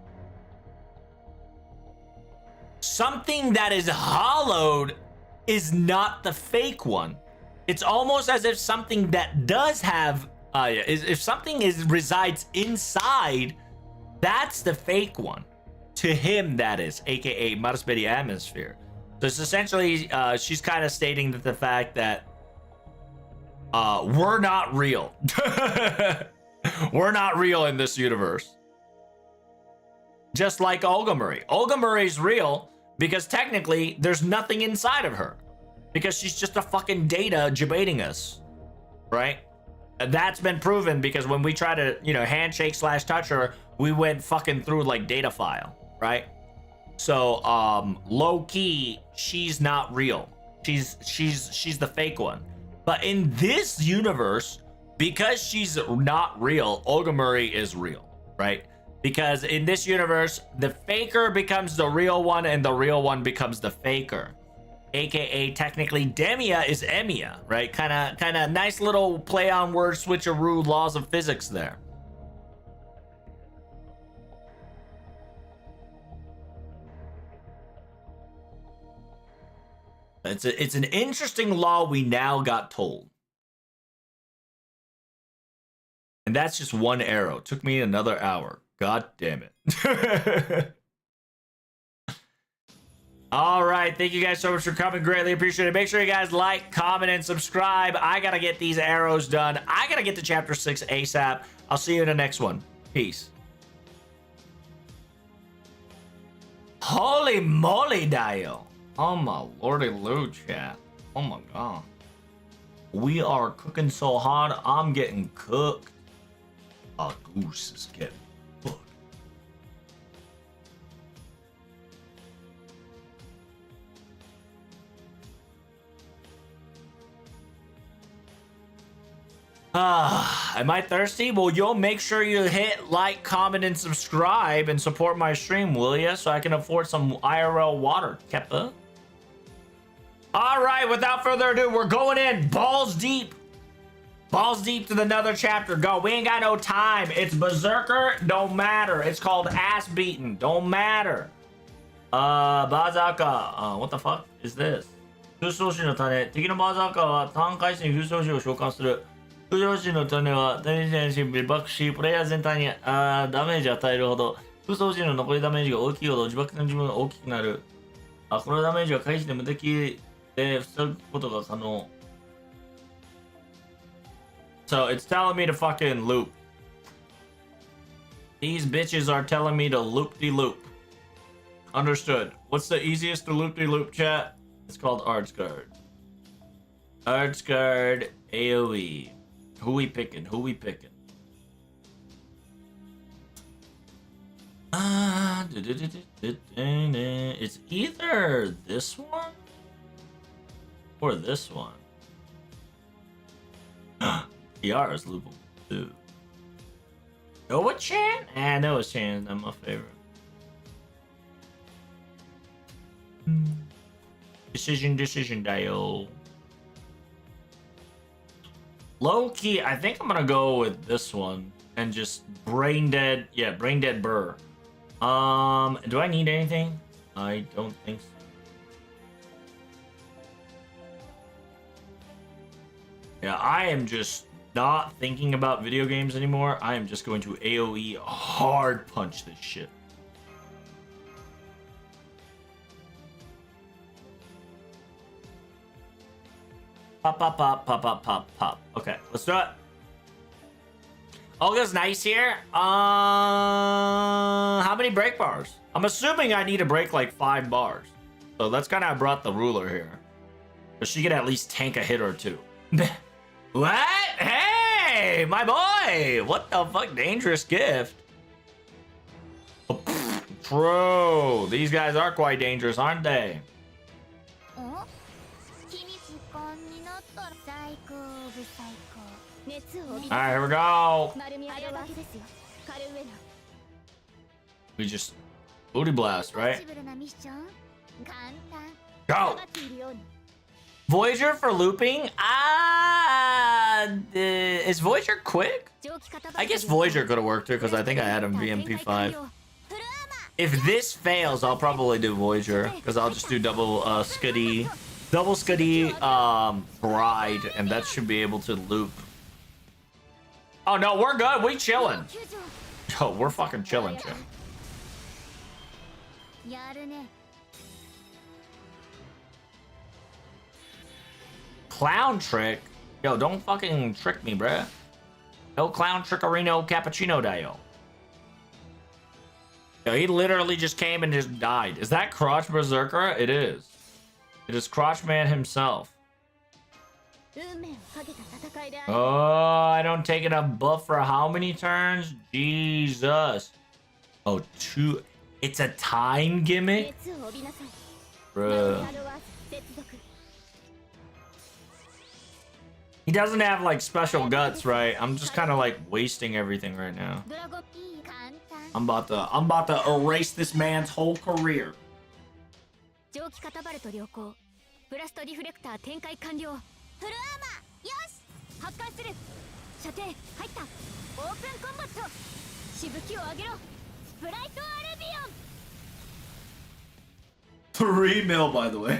something that is hollowed is not the fake one. It's almost as if something that does have, if something resides inside, that's the fake one. To him, that is, aka Marusberi Atmosphere. So it's essentially, she's kind of stating that the fact that we're not real. We're not real in this universe. Just like Olga Murray. Olga Murray's real because technically there's nothing inside of her. Because she's just a fucking data debating us. Right? That's been proven because when we try to, handshake / touch her, we went fucking through like data file. Right? So, low key, she's not real. She's the fake one. But in this universe, because she's not real, Olga Murray is real, right? Because in this universe, the faker becomes the real one and the real one becomes the faker. AKA technically Demia is Emia, right? Kind of nice little play on word switcheroo laws of physics there. It's an interesting law we now got told. And that's just one arrow. Took me another hour. God damn it. All right. Thank you guys so much for coming. Greatly appreciate it. Make sure you guys like, comment, and subscribe. I got to get these arrows done. I got to get to chapter 6 ASAP. I'll see you in the next one. Peace. Holy moly, Dio. Oh my lordy loo, chat. Oh my god. We are cooking so hard, I'm getting cooked. Our goose is getting cooked. Am I thirsty? Well, yo, make sure you hit like, comment, and subscribe and support my stream, will ya? So I can afford some IRL water, Keppa. All right, without further ado, we're going in balls deep. Balls deep to another chapter. Go. We ain't got no time. It's Berserker. Don't matter. It's called ass beating. Don't matter. Bazaka. What the fuck is this? 風霜子の種。敵のバーザーカーはターン開始に風霜子を召喚する。風霜子の種はダメージに爆し、プレイヤー全体にダメージを与えるほど、風霜子の残りダメージが大きいほど自爆の自分が大きくなる。このダメージは回避で無敵で防ぐことが可能。So it's telling me to fucking loop. These bitches are telling me to loop-de-loop. Understood. What's the easiest to loop-de-loop, chat? It's called Artsguard. Artsguard AoE. Who we picking? Who we picking? It's either this one or this one. Yara's loopable too. Noah-chan? Noah-chan is not my favorite. Decision, dial. Low key, I think I'm gonna go with this one and just brain dead. Yeah, brain dead burr. Do I need anything? I don't think so. Yeah, I am just not thinking about video games anymore, I am just going to AoE hard punch this shit. Pop, pop, pop, pop, pop, pop, pop. Okay, let's do it. Olga's nice here. How many break bars? I'm assuming I need to break like 5 bars. So that's kind of brought the ruler here. But she could at least tank a hit or two. What? Hey, my boy! What the fuck? Dangerous gift. Oh, true. These guys are quite dangerous, aren't they? Alright, here we go. We just booty blast, right? Go! Voyager for looping? Is Voyager quick? I guess Voyager could have worked here because I think I had him VMP5. If this fails, I'll probably do Voyager because I'll just do double Scuddy Bride, and that should be able to loop. Oh no, we're good. We chilling. Oh, we're fucking chilling, Jim. Clown trick? Yo, don't fucking trick me, bruh. No clown trickerino cappuccino dio. Yo, he literally just came and just died. Is that Crotch Berserker? It is. It is Crotch Man himself. Oh, I don't take it a buff for how many turns? Jesus. Oh, 2. It's a time gimmick? Bruh. He doesn't have like special guts, right? I'm just kind of like wasting everything right now. I'm about to erase this man's whole career. $3 mil, by the way.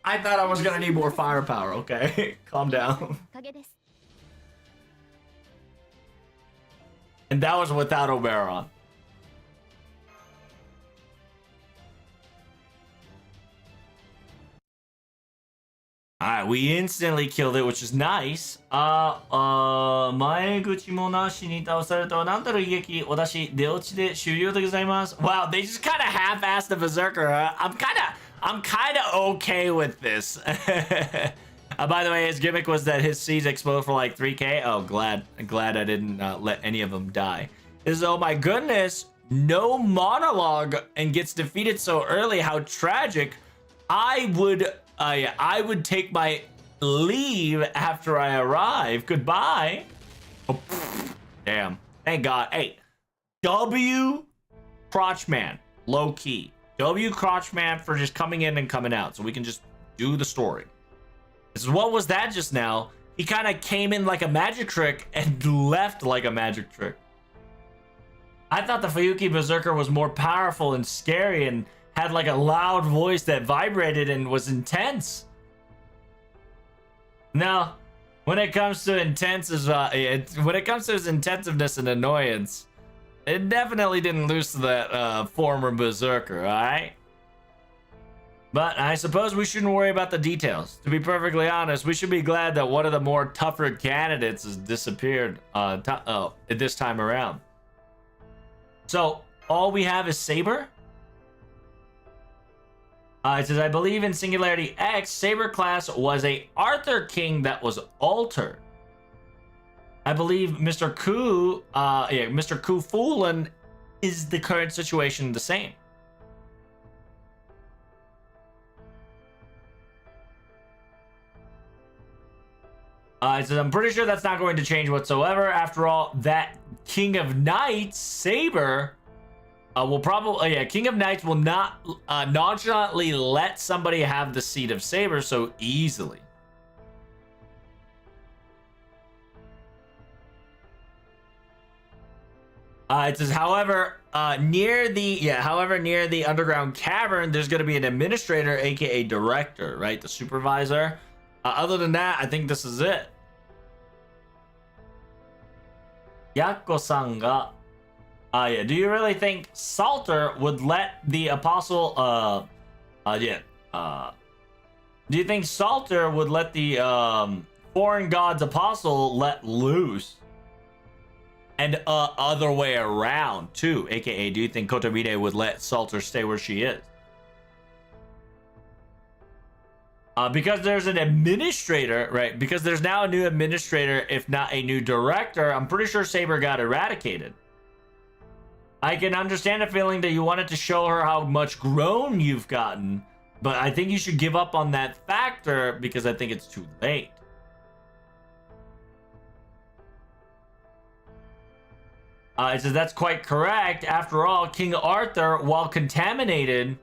I thought I was gonna need more firepower, okay? Calm down. And that was without Oberon. Alright, we instantly killed it, which is nice. Wow, they just kind of half-assed the Berserker, huh? I'm kind of okay with this. By the way, his gimmick was that his seeds explode for like 3k. Oh, glad I didn't let any of them die. Is, oh my goodness, no monologue and gets defeated so early. How tragic. I would take my leave after I arrive. Goodbye. Oh, damn. Thank God. Hey, W Crotchman, low key. W Crotchman for just coming in and coming out so we can just do the story. What was that just now? He kind of came in like a magic trick and left like a magic trick. I thought the Fuyuki Berserker was more powerful and scary and had like a loud voice that vibrated and was intense. No, when it comes to when it comes to his intensiveness and annoyance, it definitely didn't lose to that former Berserker, alright? But I suppose we shouldn't worry about the details. To be perfectly honest, we should be glad that one of the more tougher candidates has disappeared this time around. So, all we have is Saber? It says, I believe in Singularity X, Saber class was a Arthur King that was altered. I believe Mr. Mr. Ku Fulin is the current situation the same. It says, I'm pretty sure that's not going to change whatsoever. After all, that King of Knights, Saber, will probably, King of Knights will not nonchalantly let somebody have the seat of Saber so easily. It says, however, near the underground cavern, there's going to be an administrator, aka director, right? The supervisor. Other than that, I think this is it. Yakko-san ga, yeah, do you really think Salter would let the apostle, do you think Salter would let the, foreign god's apostle let loose? And, other way around, too. AKA, do you think Kotomine would let Salter stay where she is? Because there's an administrator, right? Because there's now a new administrator, if not a new director, I'm pretty sure Saber got eradicated. I can understand the feeling that you wanted to show her how much grown you've gotten, but I think you should give up on that factor because I think it's too late. It says that's quite correct. After all, King Arthur, while contaminated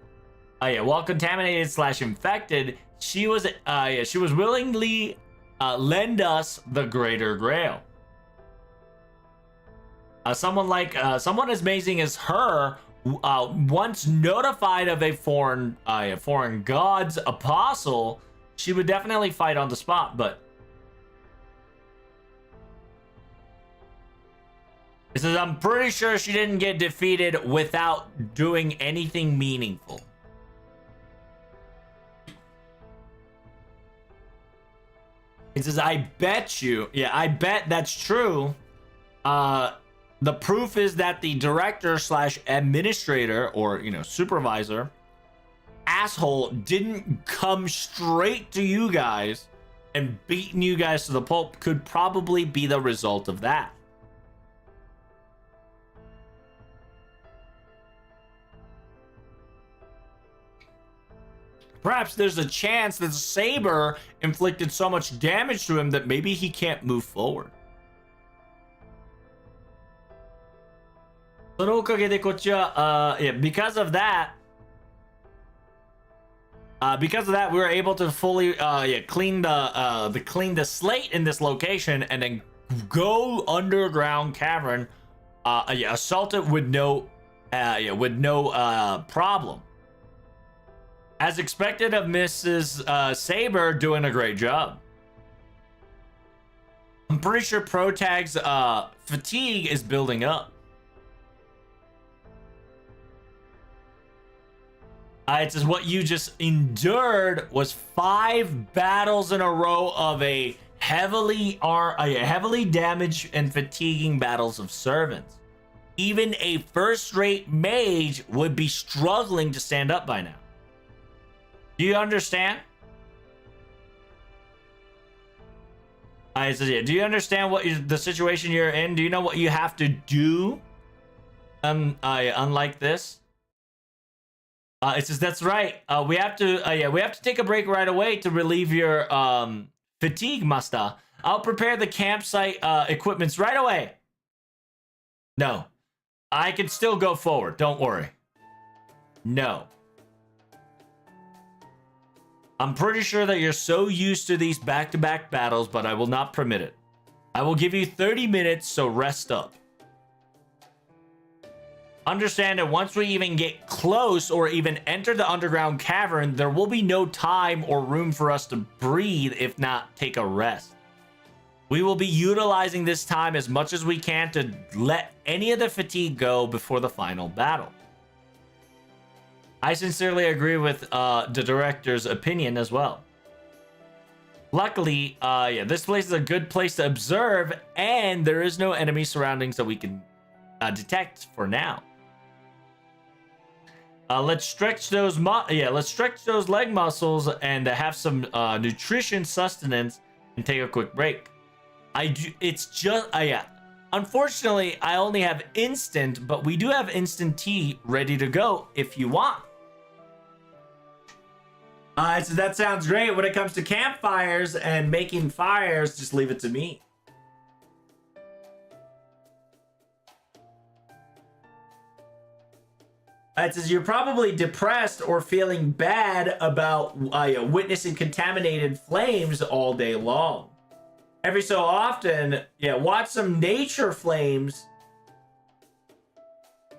slash infected, she was willingly lend us the Greater Grail. Someone as amazing as her, once notified of a foreign god's apostle, she would definitely fight on the spot. But it says I'm pretty sure she didn't get defeated without doing anything meaningful. It says, I bet you. Yeah, I bet that's true. The proof is that the director slash administrator or, supervisor asshole didn't come straight to you guys and beating you guys to the pulp could probably be the result of that. Perhaps there's a chance that Saber inflicted so much damage to him that maybe he can't move forward. Because of that, we were able to fully clean the slate in this location and then go underground cavern, assault it with no problem. As expected of Mrs. Saber doing a great job. I'm pretty sure Protag's fatigue is building up. It says what you just endured was 5 battles in a row of a heavily damaged and fatiguing battles of servants. Even a first-rate mage would be struggling to stand up by now. Do you understand? It says, yeah, do you understand what the situation you're in? Do you know what you have to do? Unlike this. It says that's right. We have to take a break right away to relieve your fatigue, master. I'll prepare the campsite equipments right away. No, I can still go forward. Don't worry. No. I'm pretty sure that you're so used to these back-to-back battles, but I will not permit it. I will give you 30 minutes, so rest up. Understand that once we even get close or even enter the underground cavern, there will be no time or room for us to breathe, if not take a rest. We will be utilizing this time as much as we can to let any of the fatigue go before the final battle. I sincerely agree with the director's opinion as well. Luckily, this place is a good place to observe, and there is no enemy surroundings that we can detect for now. Let's stretch those leg muscles and have some nutrition sustenance and take a quick break. Unfortunately, I only have instant, but we do have instant tea ready to go if you want. So that sounds great. When it comes to campfires and making fires, just leave it to me. It says you're probably depressed or feeling bad about witnessing contaminated flames all day long. Every so often, watch some nature flames.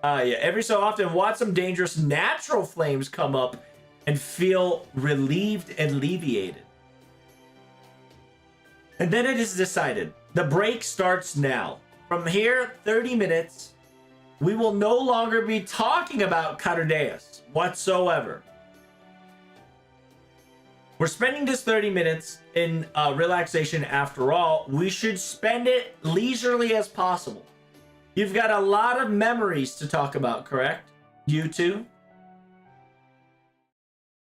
Every so often, watch some dangerous natural flames come up and feel relieved and alleviated. And then it is decided. The break starts now. From here, 30 minutes, we will no longer be talking about Cardeas whatsoever. We're spending this 30 minutes in relaxation after all. We should spend it leisurely as possible. You've got a lot of memories to talk about, correct? You two?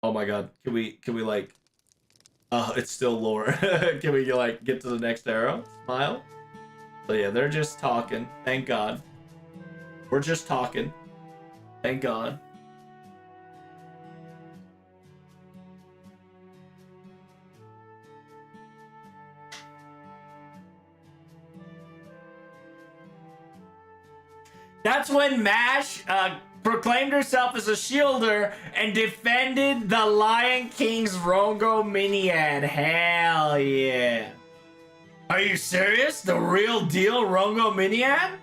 Oh my god. Can we like... Oh, it's still lower. Can we like get to the next arrow? Smile? So yeah, they're just talking. Thank god. We're just talking. Thank god. That's when Mash proclaimed herself as a shielder and defended the Lion King's Rongo Miniad. Hell yeah. Are you serious? The real deal Rongo Miniad?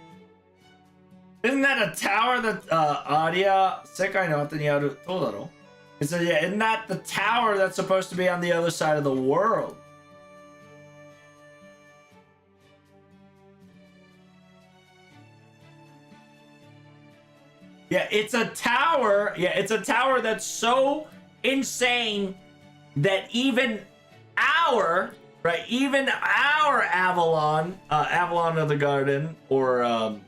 Isn't that a tower that Aria Sekai no Ata ni aru Todaro? It said, yeah, isn't that the tower that's supposed to be on the other side of the world? Yeah, it's a tower. Yeah, it's a tower that's so insane that even our Avalon, Avalon of the Garden, or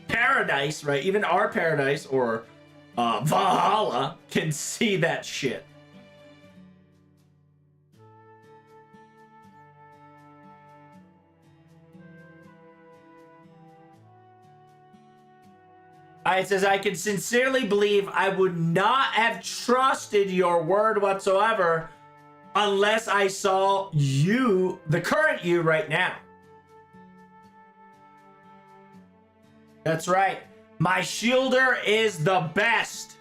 Paradise, right? Even our Paradise or Valhalla can see that shit. It says, I can sincerely believe I would not have trusted your word whatsoever unless I saw you, the current you right now. That's right. My shielder is the best.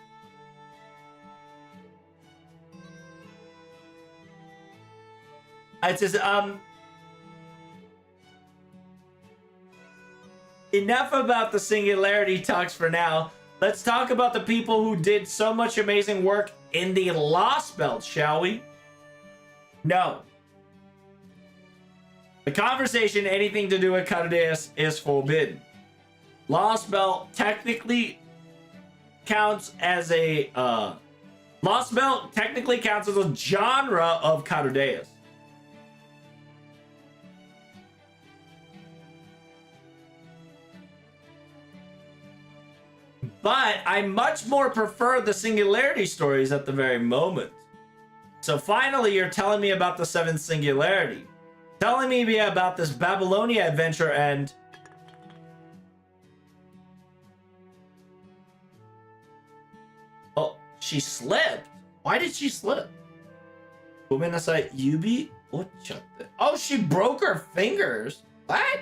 It says, enough about the singularity talks for now. Let's talk about the people who did so much amazing work in the Lost Belt, shall we? No. The conversation, anything to do with Cardeas, is forbidden. Lost Belt technically counts as a Lost Belt technically counts as a genre of Cardeas. But I much more prefer the singularity stories at the very moment. So finally, you're telling me about the seventh singularity. Telling me about this Babylonia adventure and... Oh, she slipped? Why did she slip? Gomenasai, Yubi? Oh, she broke her fingers? What?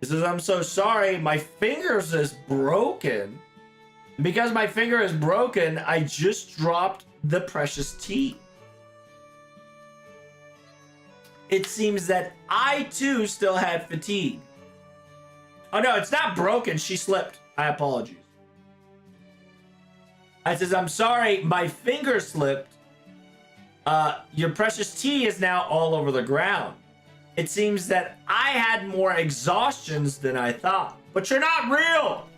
He says, I'm so sorry, my fingers is broken. Because my finger is broken, I just dropped the precious tea. It seems that I too still had fatigue. Oh no, it's not broken, she slipped. I apologize. I says, I'm sorry, my finger slipped. Your precious tea is now all over the ground. It seems that I had more exhaustions than I thought. But you're not real!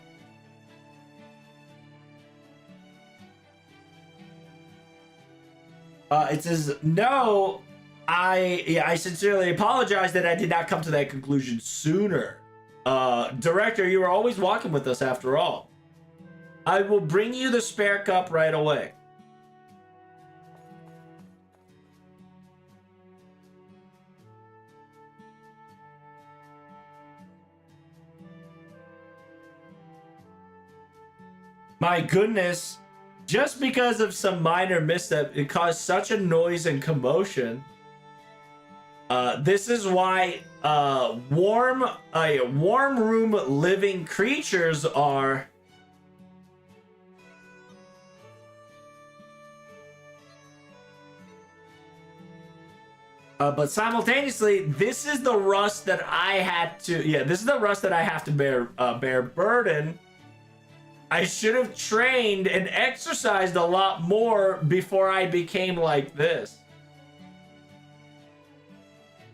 It says, no, I sincerely apologize that I did not come to that conclusion sooner. Director, you were always walking with us after all. I will bring you the spare cup right away. My goodness, just because of some minor misstep, it caused such a noise and commotion. This is why warm room living creatures are... but simultaneously, this is the rust that I had to... Yeah, this is the rust that I have to bear burden. I should have trained and exercised a lot more before I became like this.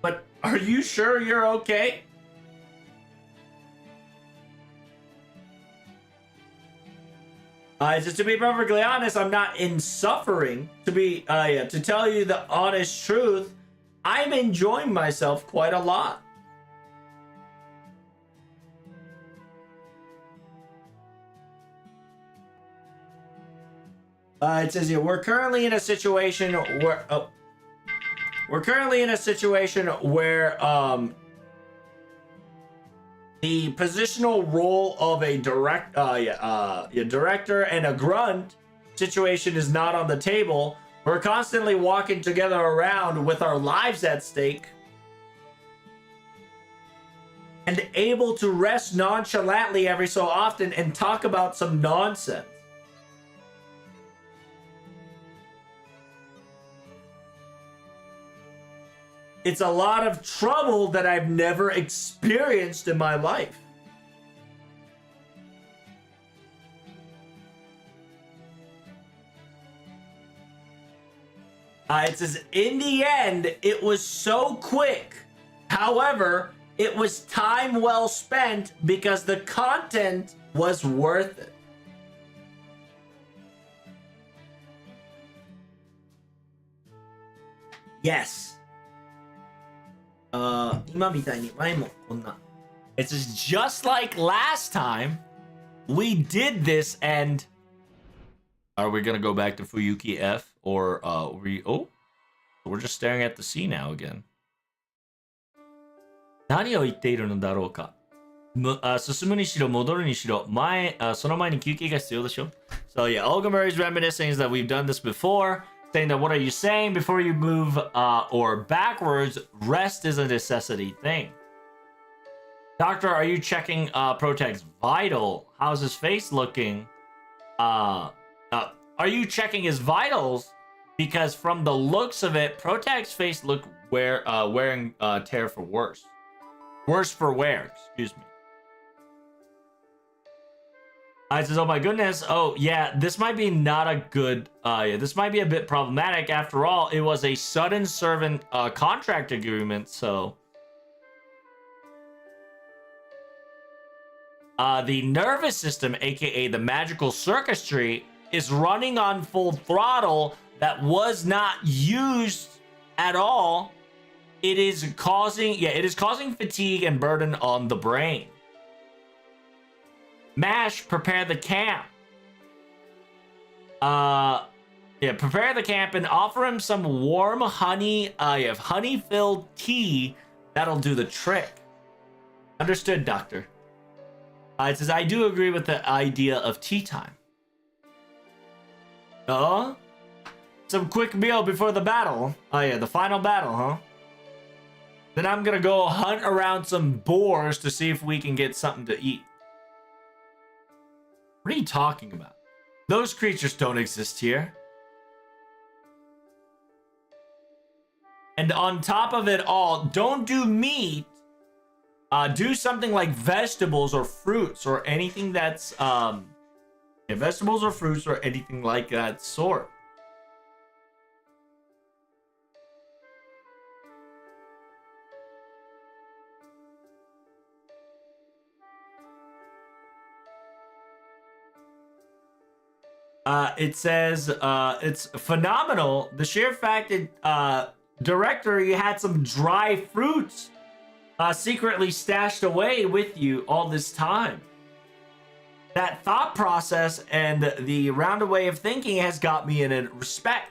But are you sure you're okay? Just to be perfectly honest, I'm not in suffering. To tell you the honest truth, I'm enjoying myself quite a lot. It says here, we're currently in a situation where the positional role of a director and a grunt situation is not on the table. We're constantly walking together around with our lives at stake and able to rest nonchalantly every so often and talk about some nonsense. It's a lot of trouble that I've never experienced in my life. It says, in the end, it was so quick. However, it was time well spent because the content was worth it. Yes. 今みたいに前もこんな。It says, just like last time, we did this and... Are we gonna go back to Fuyuki F? Or, we're just staring at the sea now again. 何を言っているのだろうか。進むにしろ戻るにしろその前に休憩が必要でしょ。So yeah, Olgamuri's reminiscing is that we've done this before. Saying that what are you saying before you move or backwards, rest is a necessity thing. Doctor, are you checking Protag's vital? How's his face looking? Are you checking his vitals? Because from the looks of it, Protag's face looked wearing tear for worse. Worse for wear, excuse me. It says, oh my goodness, oh yeah, this might be not a good, this might be a bit problematic. After all, it was a sudden servant contract agreement, so. The nervous system, aka the magical circuitry, is running on full throttle that was not used at all. It is causing fatigue and burden on the brain. Mash, prepare the camp. Prepare the camp and offer him some warm honey-filled tea. That'll do the trick. Understood, Doctor. It says, I do agree with the idea of tea time. Some quick meal before the battle. The final battle, huh? Then I'm gonna go hunt around some boars to see if we can get something to eat. What are you talking about? Those creatures don't exist here. And on top of it all, don't do meat. Do something like vegetables or fruits or anything that's vegetables or fruits or anything like that sort. It says it's phenomenal. The sheer fact that director, you had some dry fruits secretly stashed away with you all this time. That thought process and the rounded way of thinking has got me in a respect.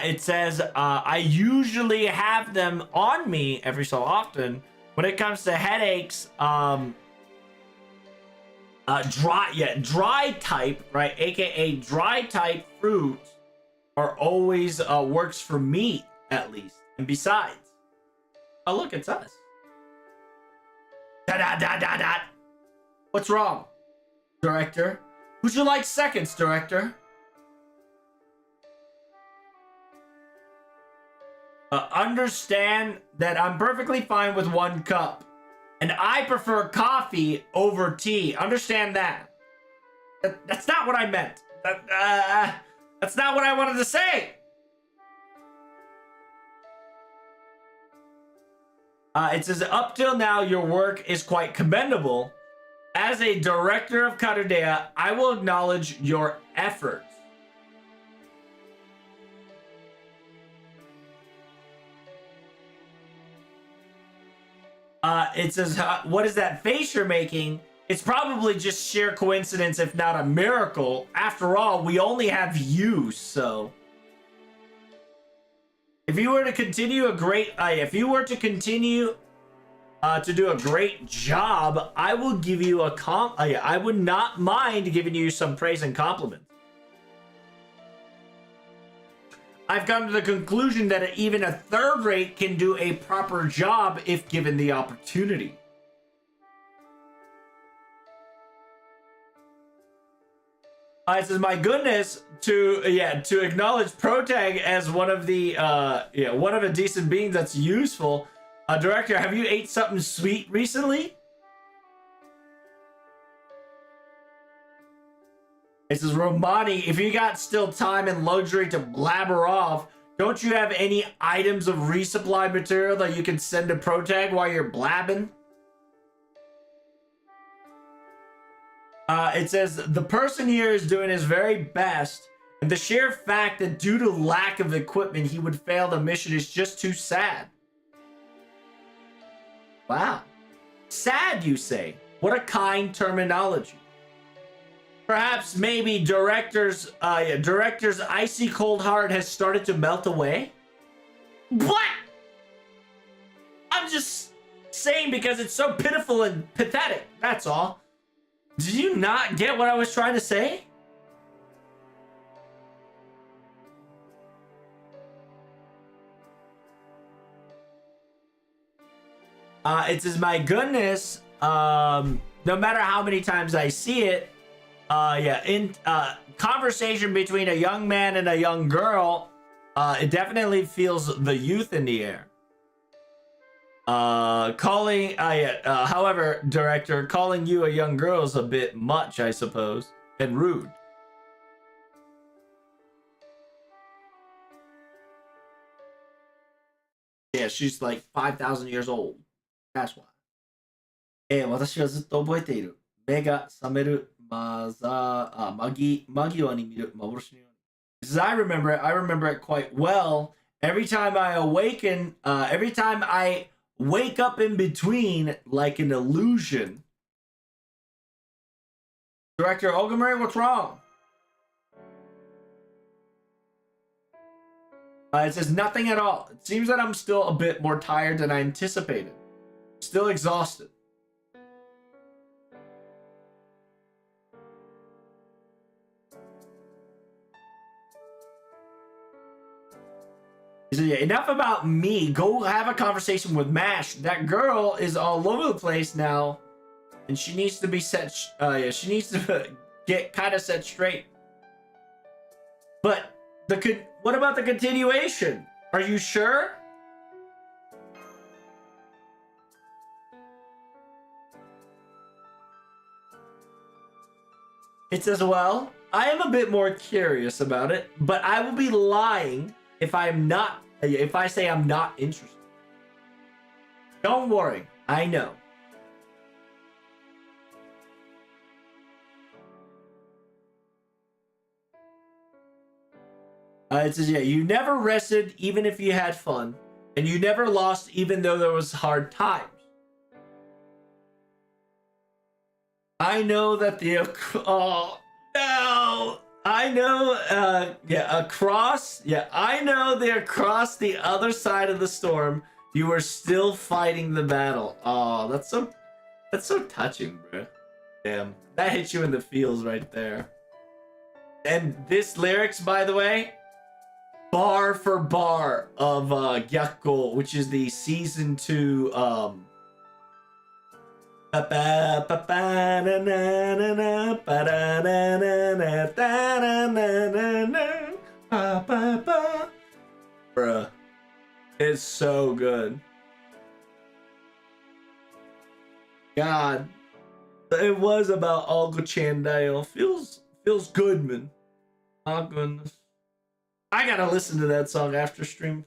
It says, I usually have them on me every so often. When it comes to headaches, dry type, right? AKA dry type fruits are always works for me, at least. And besides, oh look, it's us. Da da da da da. What's wrong, director? Would you like seconds, director? Understand that I'm perfectly fine with 1 cup. And I prefer coffee over tea. Understand that. That's not what I meant. That's not what I wanted to say. It says, up till now, your work is quite commendable. As a director of Karudea, I will acknowledge your efforts. It says, what is that face you're making? It's probably just sheer coincidence, if not a miracle. After all, we only have you, so... If you were to continue to do a great job, I will give you a I would not mind giving you some praise and compliments. I've come to the conclusion that even a third rate can do a proper job if given the opportunity. It says, my goodness, to acknowledge Protag as one of the decent beings that's useful. Director, have you ate something sweet recently? It says, Romani, if you got still time and luxury to blabber off, don't you have any items of resupply material that you can send to Protag while you're blabbing? It says, the person here is doing his very best, and the sheer fact that due to lack of equipment he would fail the mission is just too sad. Wow. Sad, you say? What a kind terminology. Perhaps maybe director's icy cold heart has started to melt away? What? I'm just saying because it's so pitiful and pathetic, that's all. Did you not get what I was trying to say? It says, my goodness, no matter how many times I see it, conversation between a young man and a young girl, it definitely feels the youth in the air. However, director, calling you a young girl is a bit much, I suppose, and rude. Yeah, she's like 5,000 years old. That's why. 私はずっと覚えている。目が覚める間際に見る幻のように。Because I remember it quite well. Every time I wake up in between like an illusion. Director Ogamori, what's wrong? It says nothing at all. It seems that I'm still a bit more tired than I anticipated. Still exhausted. He said, yeah, enough about me. Go have a conversation with Mash. That girl is all over the place now, and she needs to be set. She needs to get kind of set straight. But what about the continuation? Are you sure? It says, well, I am a bit more curious about it, but I will be lying if I say I'm not interested. Don't worry, I know. It says, yeah, you never rested even if you had fun, and you never lost even though there was hard times. I know that I know across the other side of the storm, you were still fighting the battle. Oh, that's so touching, bro. Damn, that hits you in the feels right there. And this lyrics, by the way, bar for bar of Gyakko, which is the season 2 Ba ba ba ba na na na na ba da na na na da na na na na ba ba ba. Bruh, it's so good. God, it was about Uncle Chandail. Feels good, man. Oh goodness, I gotta listen to that song after stream.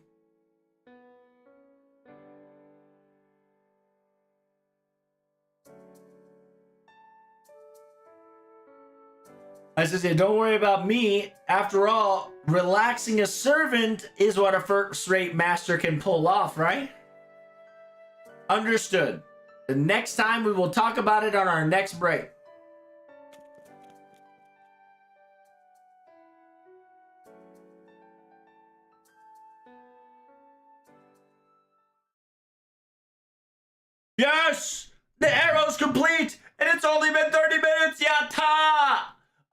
I said, yeah, don't worry about me. After all, relaxing a servant is what a first-rate master can pull off, right? Understood. The next time we will talk about it on our next break. Yes! The arrow's complete! And it's only been 30 minutes! Yatta!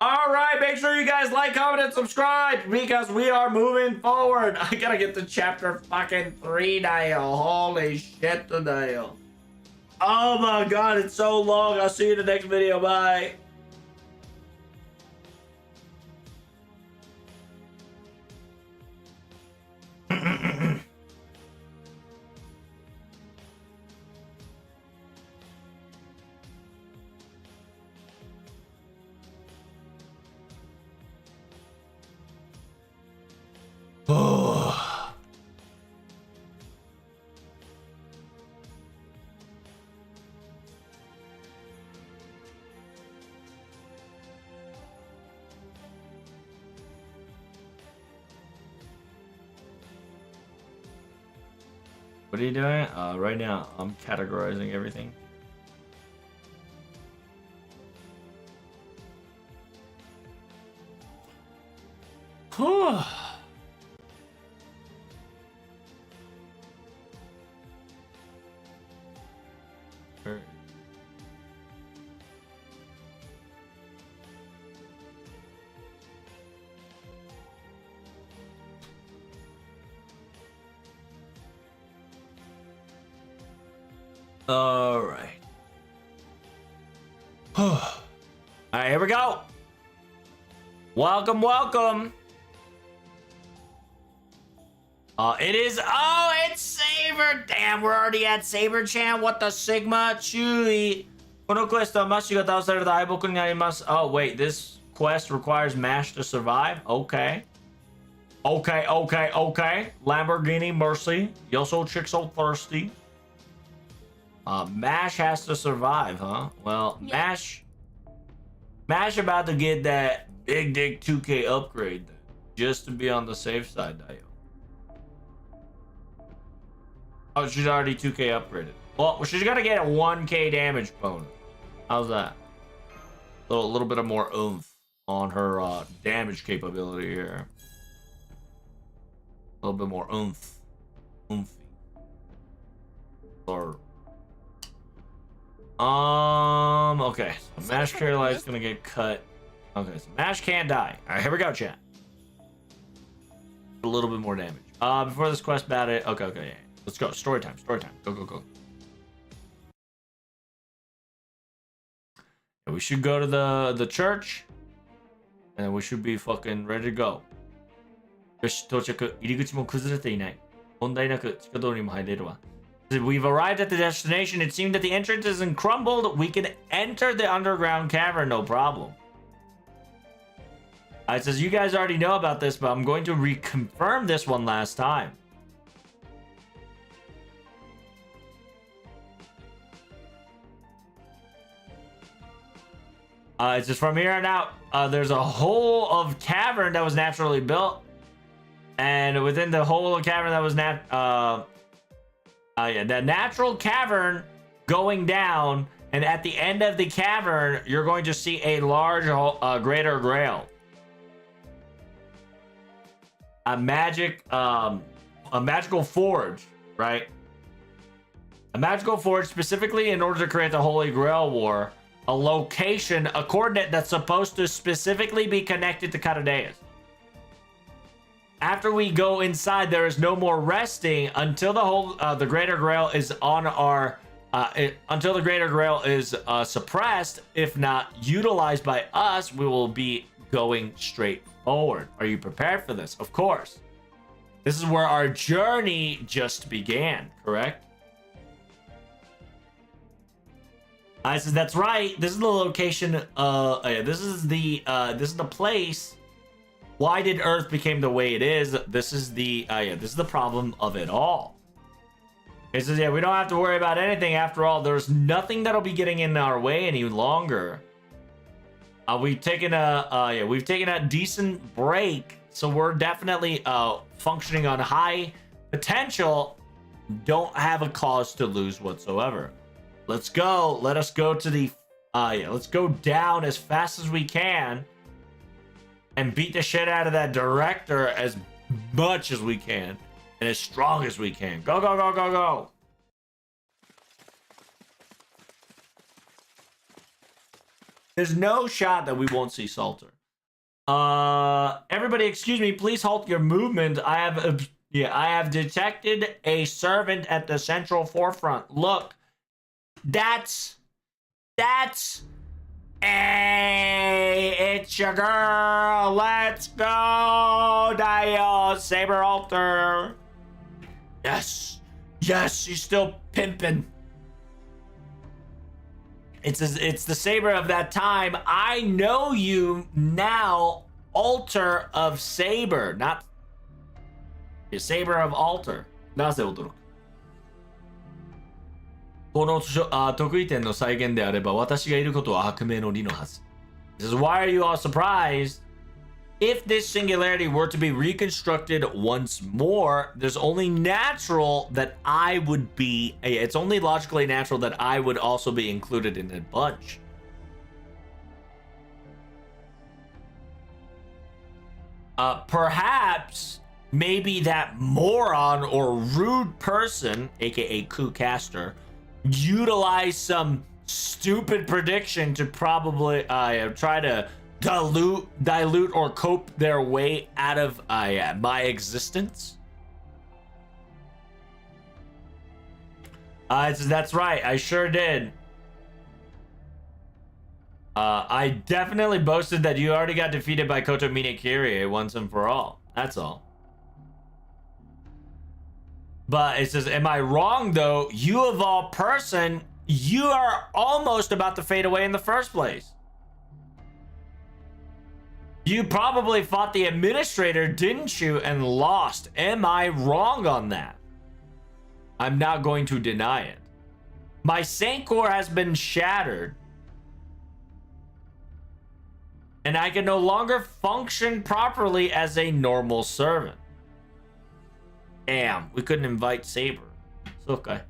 Alright, make sure you guys like, comment, and subscribe because we are moving forward. I gotta get to chapter fucking 3 now. Holy shit, Dale. Oh my god, it's so long. I'll see you in the next video. Bye. Oh. What are you doing? Right now, I'm categorizing everything. Whew. All right. All right, here we go. Welcome, welcome. It is. Oh, it's Saber. Damn, we're already at Saber Chan. What the Sigma? Chewy. このクエストはマッシュが倒された敗北になります。Oh, wait. This quest requires MASH to survive? Okay. Okay, okay, okay. Lamborghini Mercy. You're so chick so thirsty. MASH has to survive, huh? Well, yeah. MASH about to get that big dick 2K upgrade just to be on the safe side, Dio. Oh, she's already 2K upgraded. Well, she's gonna get a 1K damage bonus. How's that? A little bit of more oomph on her damage capability here. A little bit more oomph. Oomphy. Or okay. So MASH Carry Light's gonna get cut. Okay, so MASH can't die. Alright, here we go, chat. A little bit more damage. Before this quest battle. Okay, yeah. Let's go. Story time. Go. Yeah, we should go to the church. And we should be fucking ready to go. よし、到着。入り口も崩れていない。問題なく地下道にも入れるわ。We've arrived at the destination. It seemed that the entrance isn't crumbled. We can enter the underground cavern, no problem. It says you guys already know about this, but I'm going to reconfirm this one last time. It's just from here on out, there's a hole of cavern that was naturally built. And within the hole of cavern that was the natural cavern going down, and at the end of the cavern, you're going to see a large greater grail. A magical forge, right? A magical forge specifically in order to create the Holy Grail War. A location, a coordinate that's supposed to specifically be connected to Katadeus. After we go inside, there is no more resting until the Greater Grail is on our until the Greater Grail is suppressed, if not utilized by us, we will be going straight forward. Are you prepared for this? Of course. This is where our journey just began, correct? I said that's right. This is the location. This is the place. Why did Earth became the way it is? This is the this is the problem of it all. It says, yeah, we don't have to worry about anything after all. There's nothing that'll be getting in our way any longer. We've taken a decent break, so we're definitely functioning on high potential. Don't have a cause to lose whatsoever. Let's go. Let us go to the let's go down as fast as we can and beat the shit out of that director as much as we can and as strong as we can. Go, go, go, go, go. There's no shot that we won't see Salter. Everybody, excuse me, please halt your movement. I have detected a servant at the central forefront. Look, that's hey, it's your girl. Let's go, Dio Saber Alter. Yes, she's still pimping. It's the Saber of that time. I know you now, Alter of Saber, not the Saber of Alter. なぜ驚く？この得意点の再現であれば、私がいることは悪名の利のはず。This is why are you all surprised? If this singularity were to be reconstructed once more, there's only natural that I would be. It's only logically natural that I would also be included in a bunch. Perhaps, maybe that moron or rude person, aka coup caster, utilize some stupid prediction to probably try to dilute or cope their way out of my existence. That's right, I sure did. I definitely boasted that you already got defeated by Kotomine Kyrie once and for all. That's all. But it says, am I wrong though? You of all person, you are almost about to fade away in the first place. You probably fought the administrator, didn't you, and lost. Am I wrong on that? I'm not going to deny it. My Saint Core has been shattered. And I can no longer function properly as a normal servant. Damn, we couldn't invite Saber. It's okay.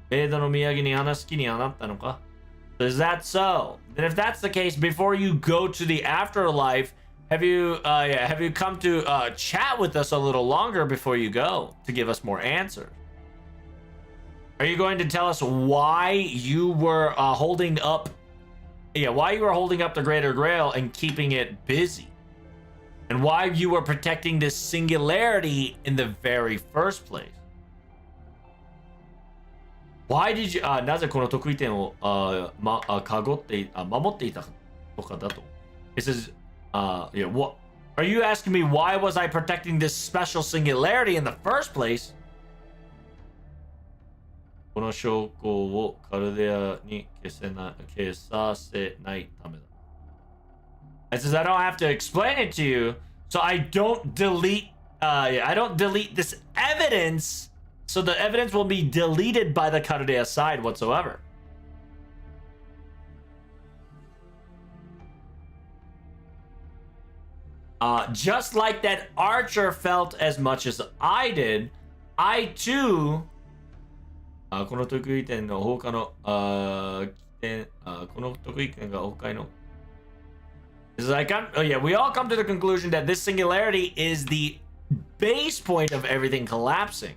エイドの土産に話す気にはなったのか? Is that so? Then if that's the case, before you go to the afterlife, have you come to chat with us a little longer before you go to give us more answers? Are you going to tell us why you were holding up the Greater Grail and keeping it busy? And why you were protecting this singularity in the very first place? Why did you なぜこの得意点を守っていたとかだと? It says, what? Are you asking me why was I protecting this special singularity in the first place? この証拠をカルデアに消させないためだ. It says I don't have to explain it to you, so I don't delete this evidence. So the evidence will be deleted by the Karudeya side whatsoever. Just like that archer felt as much as I did, I too この得意点の放火のこの得意点が崩壊の It's like, we all come to the conclusion that this singularity is the base point of everything collapsing.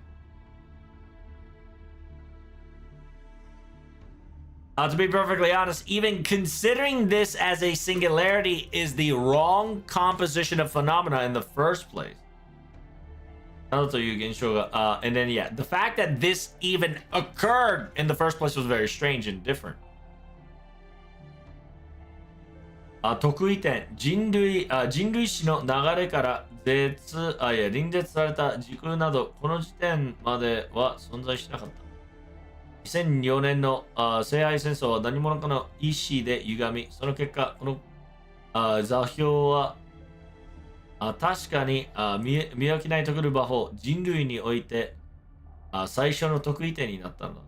To be perfectly honest, even considering this as a singularity is the wrong composition of phenomena in the first place. などという現象が、and then yeah, the fact that this even occurred in the first place was very strange and different. 特異点、人類史の流れから隣接された時空など、この時点までは存在しなかった。2004年の聖杯戦争は何者かの意思で歪み、その結果、この座標は確かに見分けないとくる場法、人類において最初の特異点になったのだ。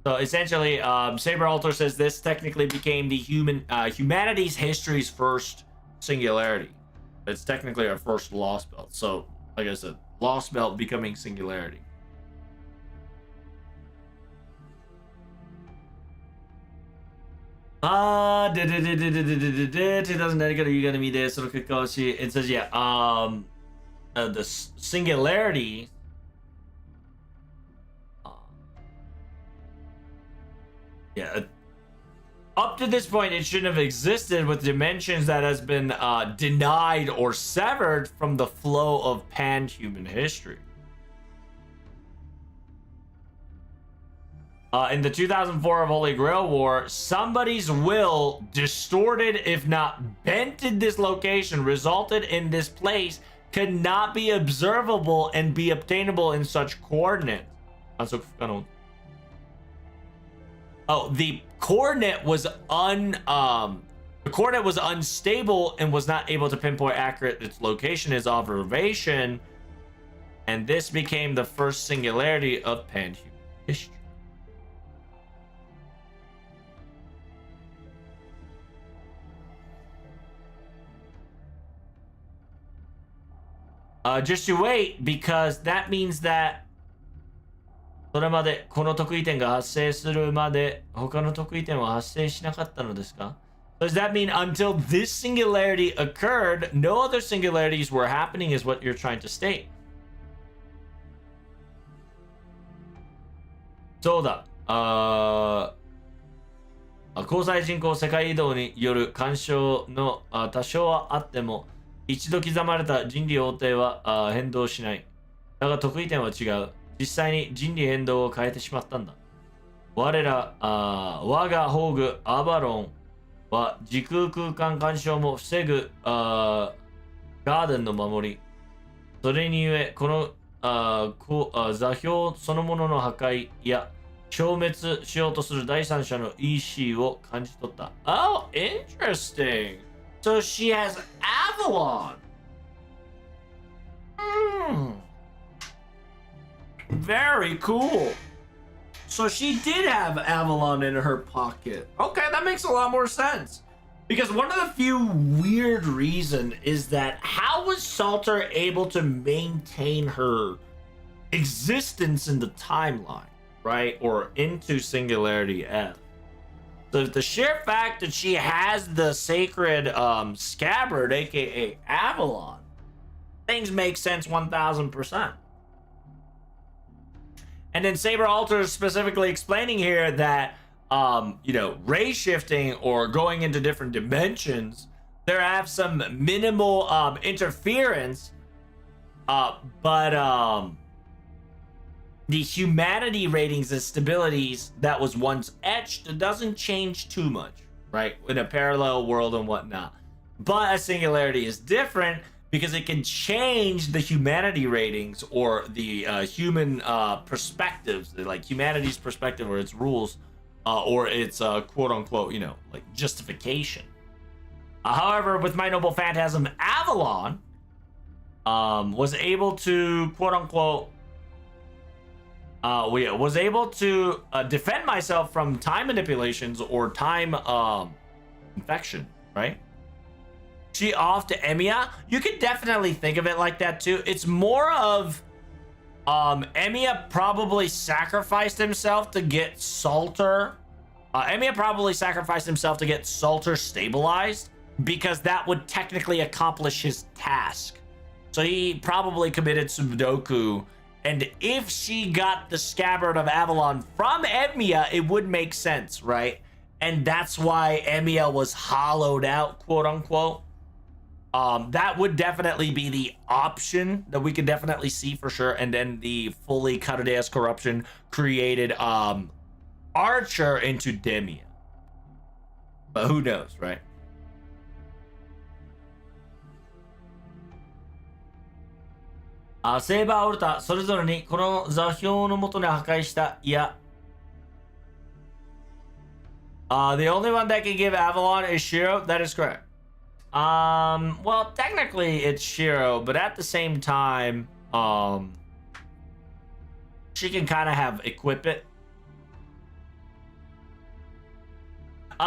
So essentially, Saber Alter says this technically became the humanity's history's first singularity. It's technically our first lost belt. So, like I said, lost belt becoming singularity. 2009から夕方見でその結果をし、it says yeah, the singularity. Yeah, up to this point, it shouldn't have existed with dimensions that has been denied or severed from the flow of pan-human history. In the 2004 of Holy Grail War, somebody's will distorted, if not bented this location, resulted in this place could not be observable and be obtainable in such coordinates. Oh, the coordinate was unstable and was not able to pinpoint accurate its location as observation, and this became the first singularity of pan-human history. Just you wait, because that means that それまでこの特異点が発生するまで他の特異点は発生しなかったのですか? Does that mean until this singularity occurred, no other singularities were happening is what you're trying to state? そうだ。交際人口世界移動による干渉の多少はあっても、一度刻まれた人理応定は変動しない。だが特異点は違う。実際に人理変動を変えてしまったんだ。我が宝具アバロンは時空空間干渉も防ぐガーデンの守り。それにゆえ、この座標そのものの破壊や消滅しようとする第三者の意思を感じ取った。Oh, interesting. So she has Avalon. Very cool. So she did have Avalon in her pocket. Okay, that makes a lot more sense. Because one of the few weird reasons is that how was Salter able to maintain her existence in the timeline, right? Or into Singularity F. So the sheer fact that she has the sacred scabbard, aka Avalon, things make sense 1000%. And then Saber Alter is specifically explaining here that, ray shifting or going into different dimensions, there have some minimal interference, but the humanity ratings and stabilities that was once etched doesn't change too much, right? In a parallel world and whatnot. But a singularity is different because it can change the humanity ratings or the human perspectives, like humanity's perspective or its rules, or its quote unquote, like justification. However, with My Noble Phantasm, Avalon was able to quote unquote was able to defend myself from time manipulations or time infection, right? She off to Emiya. You could definitely think of it like that too. It's more of Emiya probably sacrificed himself to get Salter. Emiya probably sacrificed himself to get Salter stabilized because that would technically accomplish his task. So he probably committed Sudoku. And if she got the scabbard of Avalon from Emiya, it would make sense, right? And that's why Emiya was hollowed out, quote unquote. That would definitely be the option that we could definitely see for sure. And then the fully Karudea's corruption created Archer into Demia. But who knows, right?セーバーオルタそれぞれにこの座標の元に破壊した。いや。The only one that can give Avalon is Shiro. That is correct. Well, technically it's Shiro, but at the same time, she can kind of have equip it.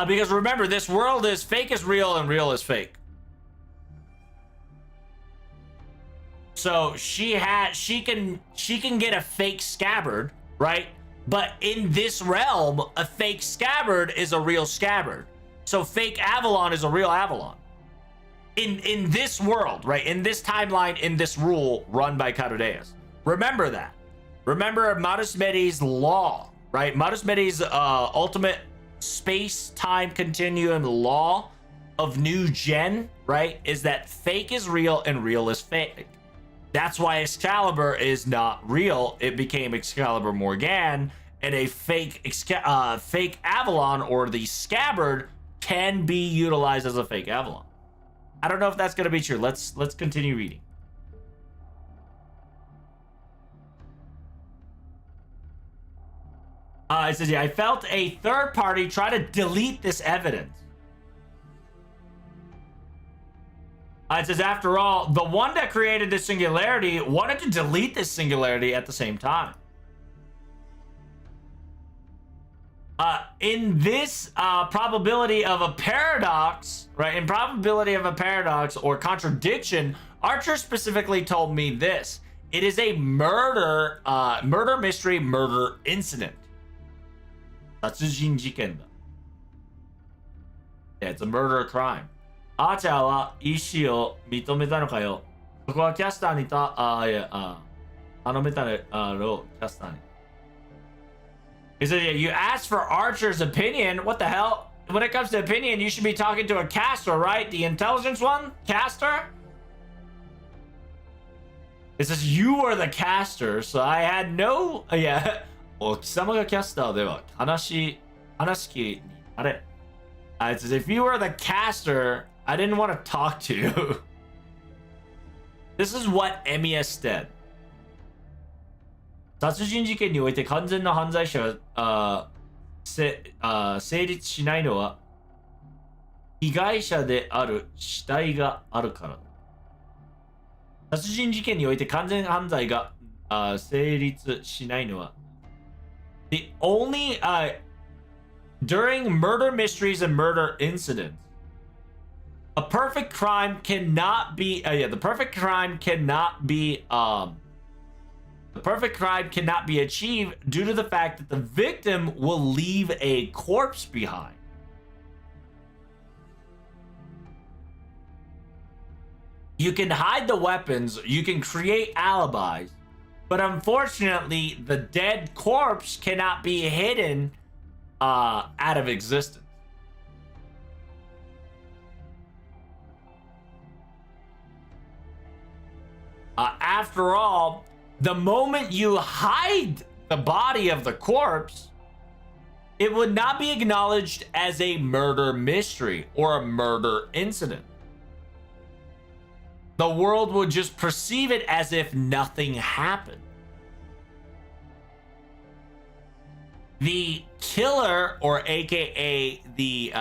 Because remember, this world is fake is real and real is fake. So she can get a fake scabbard, right? But in this realm, a fake scabbard is a real scabbard. So fake Avalon is a real Avalon. In this world, right? In this timeline, in this rule run by Karudeas. Remember that. Remember Marusmedi's law, right? Marusmedi's ultimate space-time continuum law of new gen, right? Is that fake is real and real is fake. That's why Excalibur is not real. It became Excalibur Morgan, and a fake Avalon or the scabbard can be utilized as a fake Avalon. I don't know if that's gonna be true. Let's continue reading. It says, yeah, I felt a third party try to delete this evidence. It says, after all, the one that created this singularity wanted to delete this singularity at the same time. In this probability of a paradox, right? In probability of a paradox or contradiction, Archer specifically told me this. It is a murder mystery, murder incident. 殺人事件だ. Yeah, it's a murder crime. アーチャーは意思を認めたのかよ。そこはキャスターに頼めたろう、キャスターに。He said, yeah, you asked for Archer's opinion. What the hell? When it comes to opinion, you should be talking to a caster, right? The intelligence one? Caster? It says, you were the caster, so I had no... Yeah. 貴様がキャスターでは話になれ。It says, if you were the caster, I didn't want to talk to you. This is what Emiya said. 殺人事件において完全な犯罪者が成立しないのは被害者である死体があるからだ。殺人事件において完全犯罪が成立しないのは The only during murder mysteries and murder incidents, a perfect crime cannot be the perfect crime cannot be achieved due to the fact that the victim will leave a corpse behind. You can hide the weapons, you can create alibis, but unfortunately, the dead corpse cannot be hidden out of existence. After all, the moment you hide the body of the corpse, it would not be acknowledged as a murder mystery or a murder incident. The world would just perceive it as if nothing happened. The killer, or aka the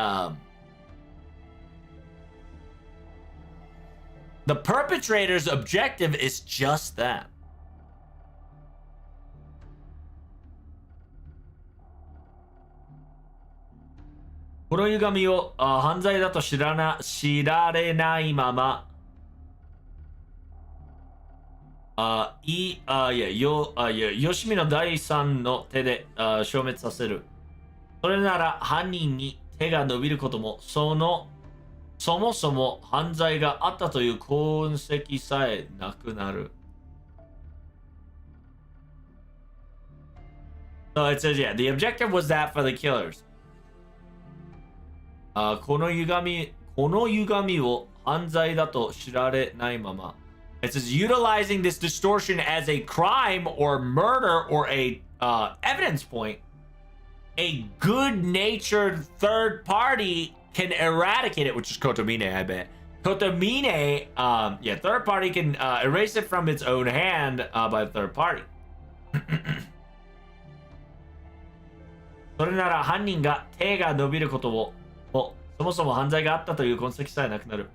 perpetrator's objective is just that.この歪みを犯罪だと知られないまま吉見の第三の手で消滅させる。それなら犯人に手が伸びることもそもそも犯罪があったという痕跡さえなくなる。So it says, yeah, the objective was that for the killers. この歪みを犯罪だと知られないまま It says utilizing this distortion as a crime or murder or a evidence point, a good-natured third party can eradicate it, which is Kotomine, I bet. Kotomine, third party can erase it from its own hand by the third party. それなら犯人が手が伸びることもそもそも犯罪があったという痕跡さえなくなる。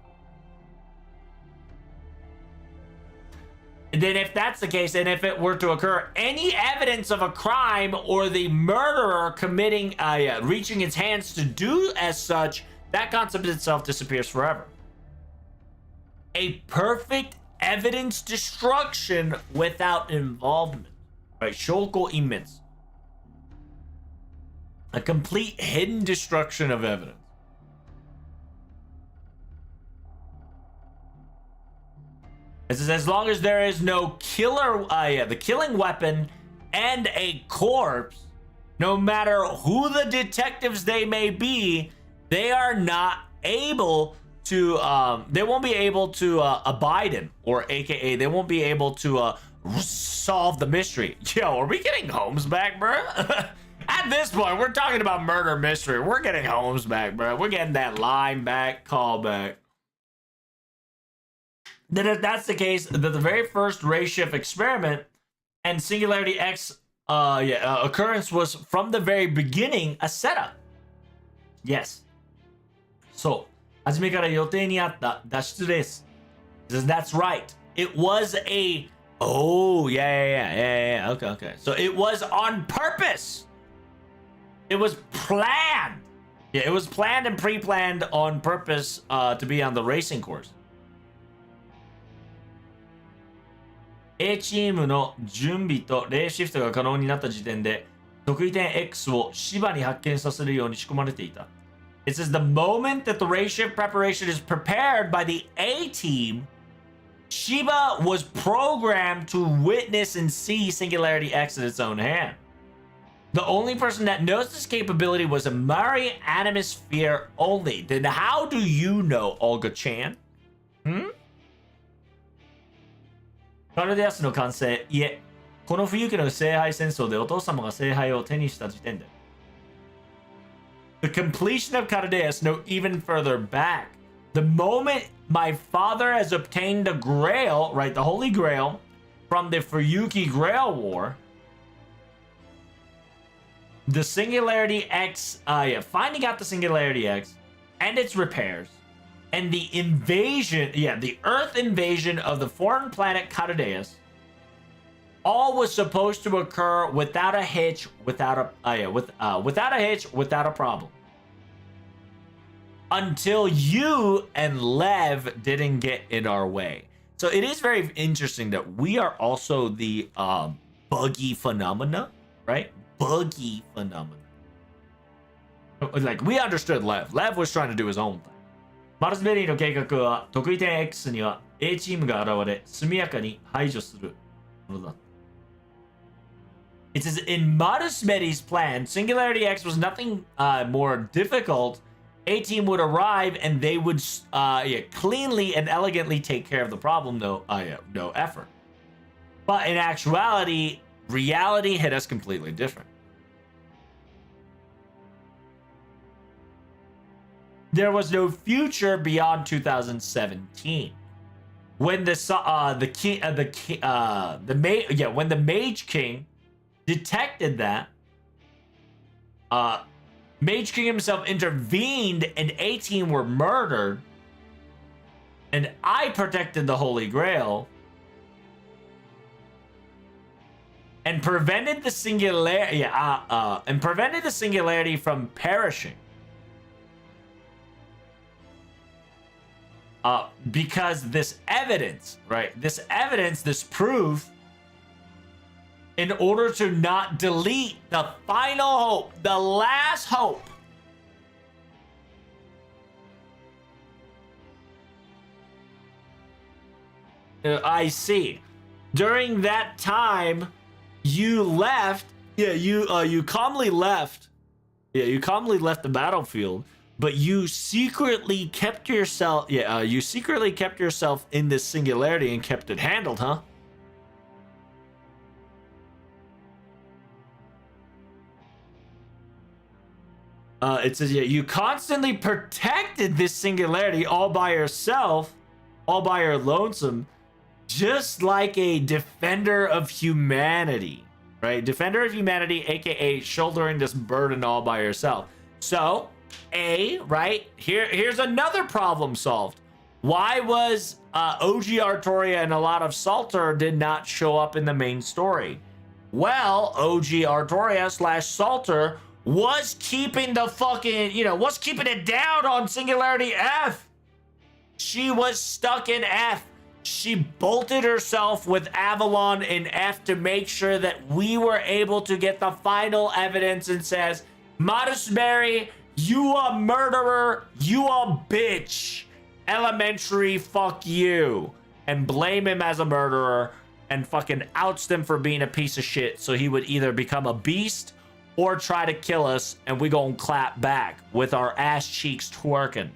And then if that's the case, and if it were to occur, any evidence of a crime or the murderer committing, reaching its hands to do as such, that concept itself disappears forever. A perfect evidence destruction without involvement. Right? Shoko immense. A complete hidden destruction of evidence. It says, as long as there is no killer, the killing weapon and a corpse, no matter who the detectives they may be, they are not able to, they won't be able to abide in, or AKA, they won't be able to solve the mystery. Yo, are we getting Holmes back, bro? At this point, we're talking about murder mystery. We're getting Holmes back, bro. We're getting that line back, call back. Then if that's the case, the very first ray shift experiment and Singularity X occurrence was from the very beginning a setup. Yes. So, 初めから予定にあった脱出レース. That's right. It was a... Oh, yeah. Okay. So it was on purpose. It was planned. Yeah, it was planned and pre-planned on purpose to be on the racing course. A チームの準備とレーシフトが可能になった時点で得意点 X を芝に発見させるように仕込まれていた。It says the moment that the race shift preparation is prepared by the A team, Shiba was programmed to witness and see Singularity X in its own hand. The only person that knows this capability was a Mari Animosphere only. Then how do you know, Olga-chan? カルデアスの完成、いえ、この冬季の聖杯戦争でお父様が聖杯を手にした時点で。The completion of Cardeas, no, even further back. The moment my father has obtained the Grail, right, the Holy Grail, from the Fuyuki Grail War, the Singularity X, finding out the Singularity X and its repairs, and the invasion, the Earth invasion of the foreign planet Cardeas, all was supposed to occur without a hitch, without a problem. Until you and Lev didn't get in our way. So it is very interesting that we are also the buggy phenomena, right? Buggy phenomena. Like, we understood Lev. Lev was trying to do his own thing. マルスベリーの計画は得意点 X には A チームが現れ速やかに排除するものだ。It says in Marusmedi's plan, Singularity X was nothing more difficult. A team would arrive and they would cleanly and elegantly take care of the problem, no effort. But in actuality, reality hit us completely different. There was no future beyond 2017. When when the Mage King detected that, Mage King himself intervened and A team were murdered, and I protected the Holy Grail and prevented the singularity from perishing. Because this evidence, right? This evidence, this proof, in order to not delete the final hope, the last hope. I see. During that time, you left. You calmly left. Yeah, you calmly left the battlefield but you secretly kept yourself, you secretly kept yourself in this singularity and kept it handled, huh? It says, yeah, you constantly protected this singularity all by yourself, all by your lonesome, just like a defender of humanity, right? Defender of humanity, aka shouldering this burden all by yourself. So, right? Here's another problem solved. Why was OG Artoria and a lot of Salter did not show up in the main story? Well, OG Artoria / Salter was keeping the fucking, was keeping it down on Singularity F. She was stuck in F. She bolted herself with Avalon in F to make sure that we were able to get the final evidence and says, Marusberry, you a murderer, you a bitch. Elementary, fuck you. And blame him as a murderer and fucking outs him for being a piece of shit so he would either become a beast or try to kill us, and we gonna clap back with our ass cheeks twerking.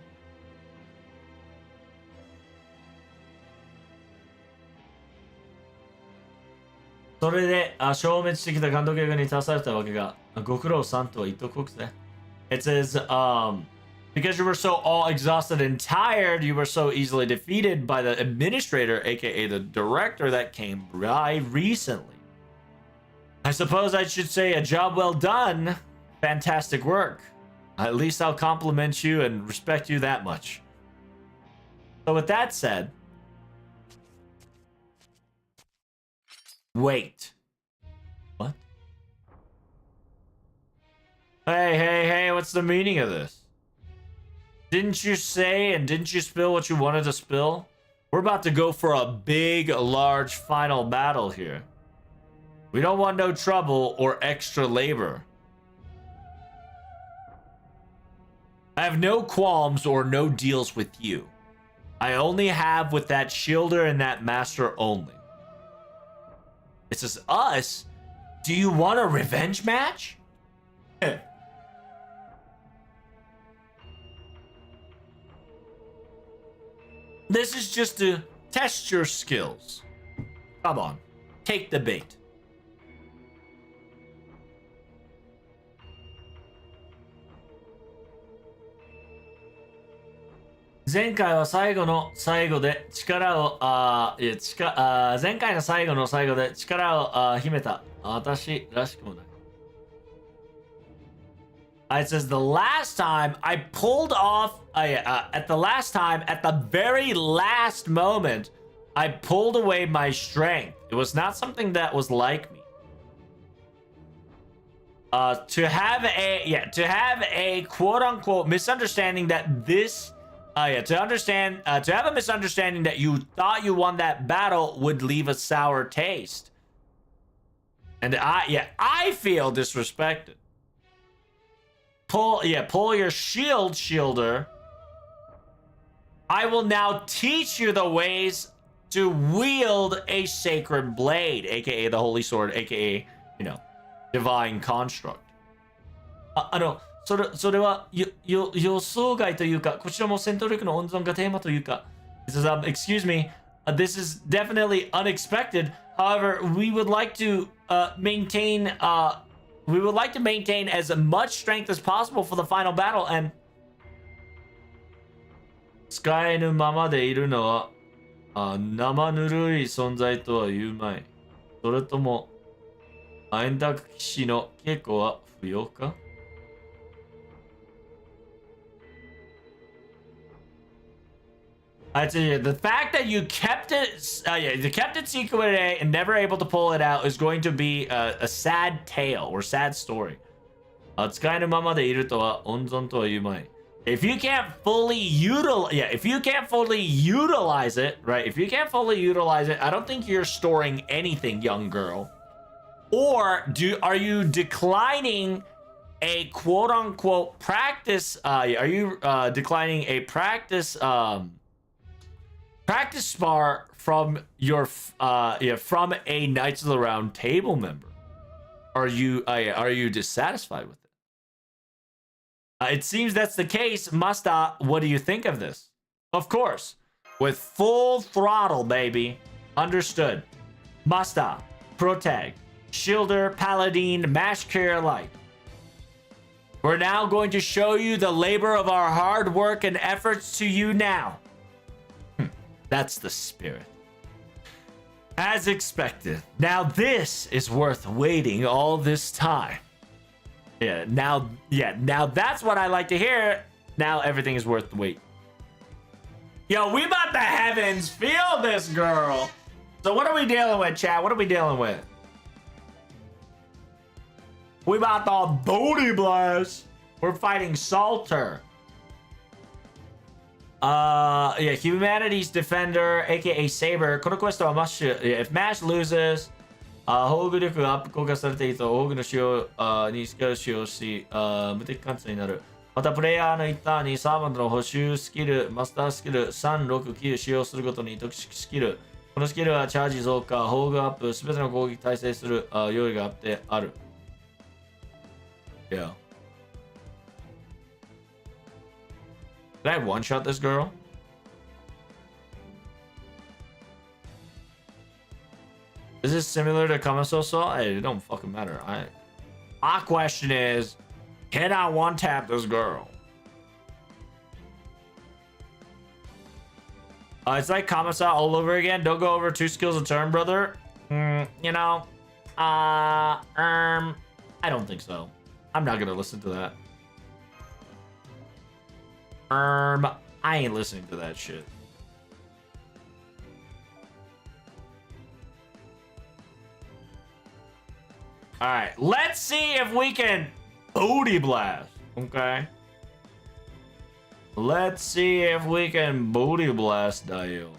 So消滅してきた監督役に立たされたわけが、ご苦労さんとは言っとくぜ。It says, because you were so all exhausted and tired, you were so easily defeated by the administrator, aka the director that came by recently. I suppose I should say a job well done. Fantastic work. At least I'll compliment you and respect you that much. So with that said, wait. What? Hey, what's the meaning of this? Didn't you say and didn't you spill what you wanted to spill? We're about to go for a big, large final battle here. We don't want no trouble or extra labor. I have no qualms or no deals with you. I only have with that shielder and that master only. It says, us? Do you want a revenge match? This is just to test your skills. Come on, take the bait.前回の最後の最後で力を秘めた私らしくもない。It says the last time I pulled off, at the very last moment, I pulled away my strength. It was not something that was like me. To have a quote unquote misunderstanding that this, to have a misunderstanding that you thought you won that battle would leave a sour taste. And I feel disrespected. Pull your shielder. I will now teach you the ways to wield a sacred blade, aka the holy sword, aka, divine construct. それは予想外というか、こちらも戦闘力の温存がテーマというか。It says, excuse me, this is definitely unexpected. However, we would like to maintain as much strength as possible for the final battle, and 使えぬままでいるのは生ぬるい存在とは言うまい。それとも円卓騎士の稽古は不要か? I'd say the fact that you kept it secret and never able to pull it out is going to be a sad tale or sad story. 使えぬままでいるとは温存とは言うまい。If you can't fully utilize it, right? If you can't fully utilize it, I don't think you're storing anything, young girl. Or are you declining a quote unquote practice? Are you declining a practice spar from your from a Knights of the Round Table member? Are you dissatisfied with it? It seems that's the case. Masta, what do you think of this? Of course. With full throttle, baby. Understood. Masta, Protag, Shielder, Paladin, Mash Carrier Light. We're now going to show you the labor of our hard work and efforts to you now. That's the spirit. As expected. Now this is worth waiting all this time. Now that's what I like to hear. Now everything is worth the wait. Yo, we about the heavens. Feel this, girl. So what are we dealing with, chat? What are we dealing with? We about the booty blast. We're fighting Salter. Yeah, Humanity's Defender, aka Saber. このクエストはマッシュ。If Mash loses, 防御力がアップ効果されていると、防具の使用にスキルを使用し、無敵貫通になる。また、プレイヤーの一ターンにサーバントの補修スキル、マスタースキル3、6、9使用するごとに特殊スキル。このスキルはチャージ増加、防具アップ、すべての攻撃耐性する用意があってある。Yeah. Did I one-shot this girl? Is this similar to Kamasoso? Hey, it don't fucking matter. My question is, can I one-tap this girl? It's like Kamasa all over again. Don't go over 2 skills a turn, brother. You know, I don't think so. I'm not gonna listen to that. I ain't listening to that shit. All right, let's see if we can booty blast. Okay. Let's see if we can booty blast Dio.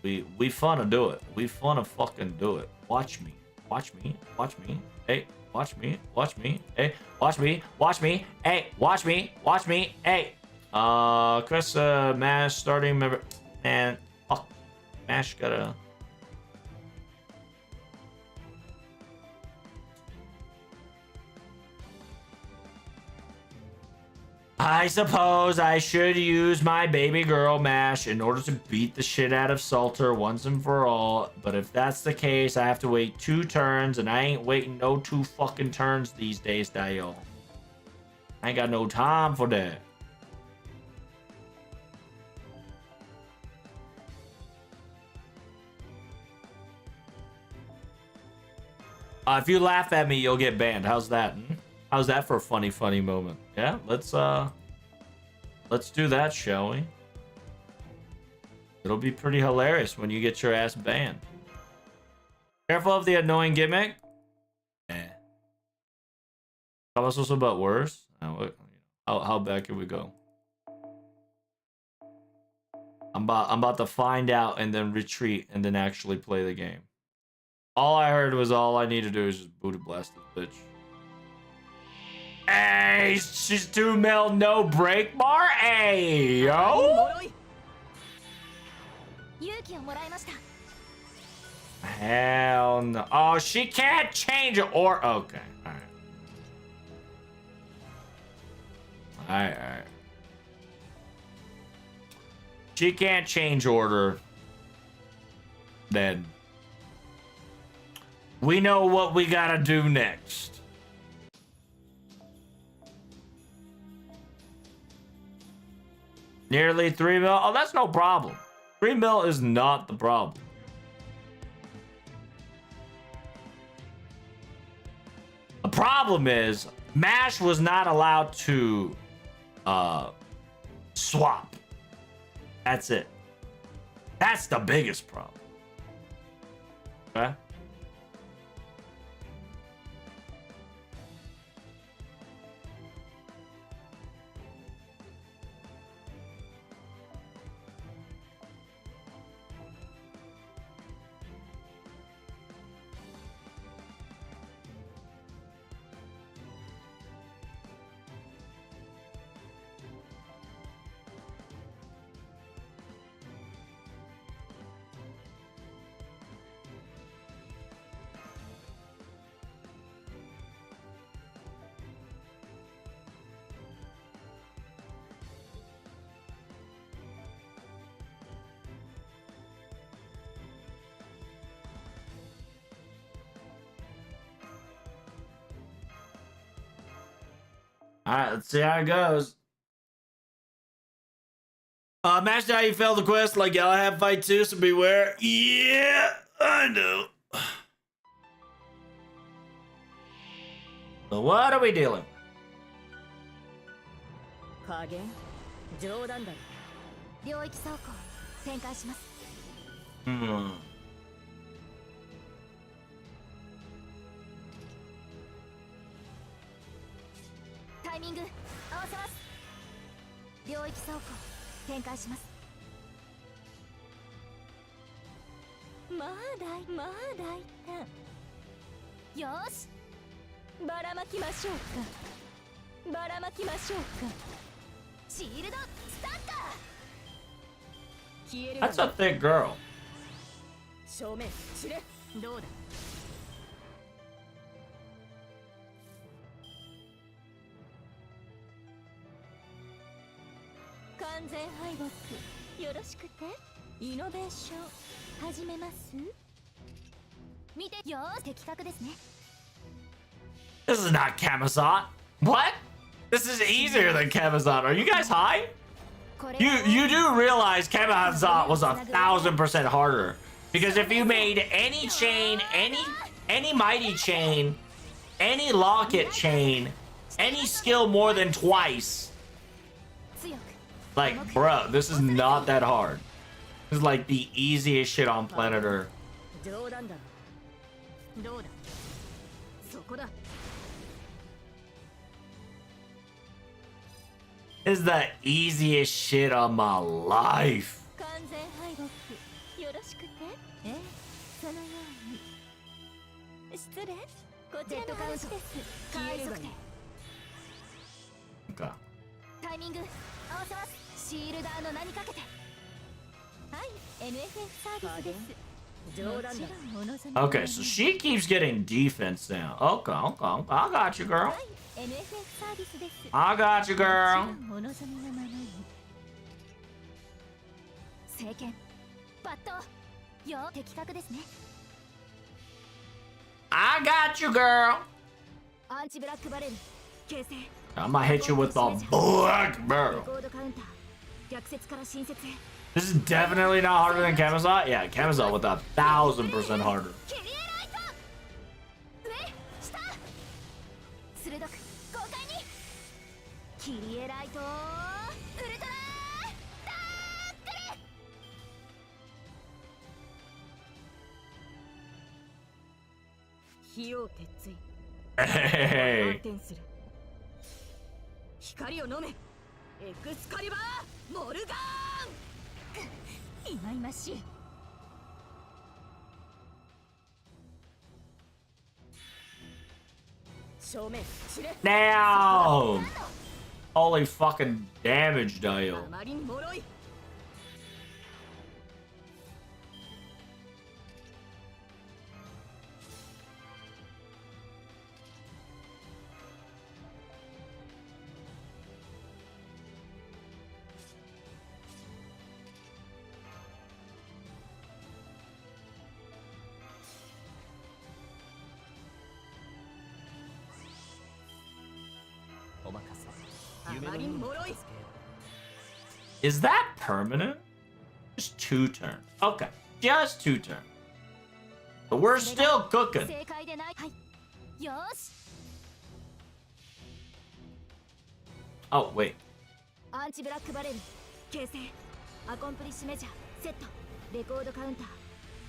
We finna do it. We finna fucking do it. Watch me. Watch me. Watch me. Hey, watch me. Watch me. Hey, watch me. Watch me. Hey, watch me. Watch me. Hey. Chris, Mash starting member. Man, fuck. Mash gotta. I suppose I should use my baby girl Mash in order to beat the shit out of Salter once and for all. But if that's the case, I have to wait 2 turns, and I ain't waiting no 2 fucking turns these days, Dio. I ain't got no time for that. If you laugh at me, you'll get banned. How's that? How's that for a funny moment? Yeah, let's do that, shall we? It'll be pretty hilarious when you get your ass banned. Careful of the annoying gimmick. Also about worse. How bad can we go? I'm about to find out and then retreat and then actually play the game. All I heard was all I need to do is just booty blast this bitch. Hey, she's 2 mil, no break bar. Hey, yo. Hell no. Oh, she can't change it or okay. All right. She can't change order. Then we know what we gotta do next. Nearly 3 mil. Oh, that's no problem. 3 mil is not the problem. The problem is Mash was not allowed to swap. That's it. That's the biggest problem. Okay? Alright, let's see how it goes. Master, how you failed the quest? Like y'all have fight too, so beware. Yeah, I know. So what are we dealing? 加減冗談だよ。領域走行展開します。Hmm. タイミング合わせます。領域走行展開します。まあ大胆。よーしばらまきましょうか。シールドスタッカー。消える That's a thick girl. 正面知れ。どうだ。完全敗北よろしくて。イノベーション始めます。見てよー、的確ですね。This is not Kamazot. What? This is easier than Kamazot. Are you guys high? You do realize Kamazot was 1,000% harder. Because if you made any chain, any mighty chain, any locket chain, any skill more than twice, like, bro, this is not that hard. This is like the easiest shit on planet Earth. 冗談だろ。どうだ。そこだ。 This is the easiest shit on my life. 完全敗北よろしくて。ええ、そのように。失礼。こちらの話です。快速で。 Okay. タイミング合わせます。シールダーの名にかけて。はい、NFF サービスです。冗談だ。 Okay, so she keeps getting defense down. Okay. I got you, girl. はい、NFF サービスです。 I got you, girl. お望みのままに。聖剣抜刀よ、的確ですね。 I got you, girl. アンチブラックバレル形成。 I'm gonna hit you with the black レ barrel. コードカウンター逆説から新説へ。 This is definitely not harder than Kamazot. Yeah, Kamazot with 1,000% harder. キリエライト上下鋭く豪快にキリエライトウルトラタックル。火を鉄槌 Hey. 反転する。光を飲めエクスカリバーモルガーン。いまいましい。 正面知れ。 Damn. Holy fucking damage dial. あまりに脆い。 お任せ。あまりに脆い。 Is that permanent? Just 2 turns. Okay, just 2 turns. But we're still cooking. 正解でない。はい。よーし。 Oh, wait. アンチブラックバレル形成アコンプリッシュメジャーセットレコードカウンター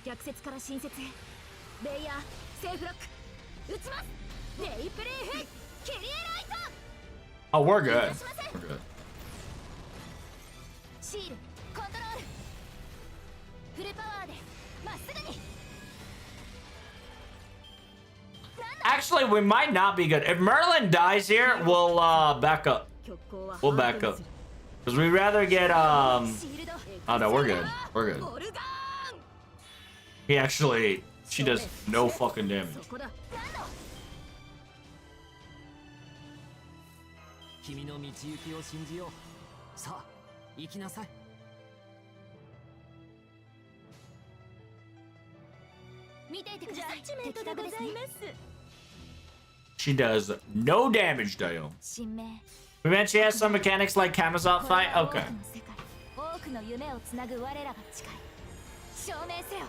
逆説から新説へレイヤーセーフロック撃ちますレイプレイヘッキリエライト Oh, we're good. We're good. シールコントロールフルパワーでまっすぐに Actually, we might not be good. If Merlin dies here, we'll back up. We'll back up. Because we'd rather get Oh no, we're good. We're good. He actually she does no fucking damage. そこだ 君の道行きを信じよう。さあ、行きなさい。見ていてください。ジャッジメントでございます。She does no damage, Dio. 神明 We meant she has some mechanics like Kamazot これ fight? は Okay. 多くの夢をつなぐ我らが誓い証明せよ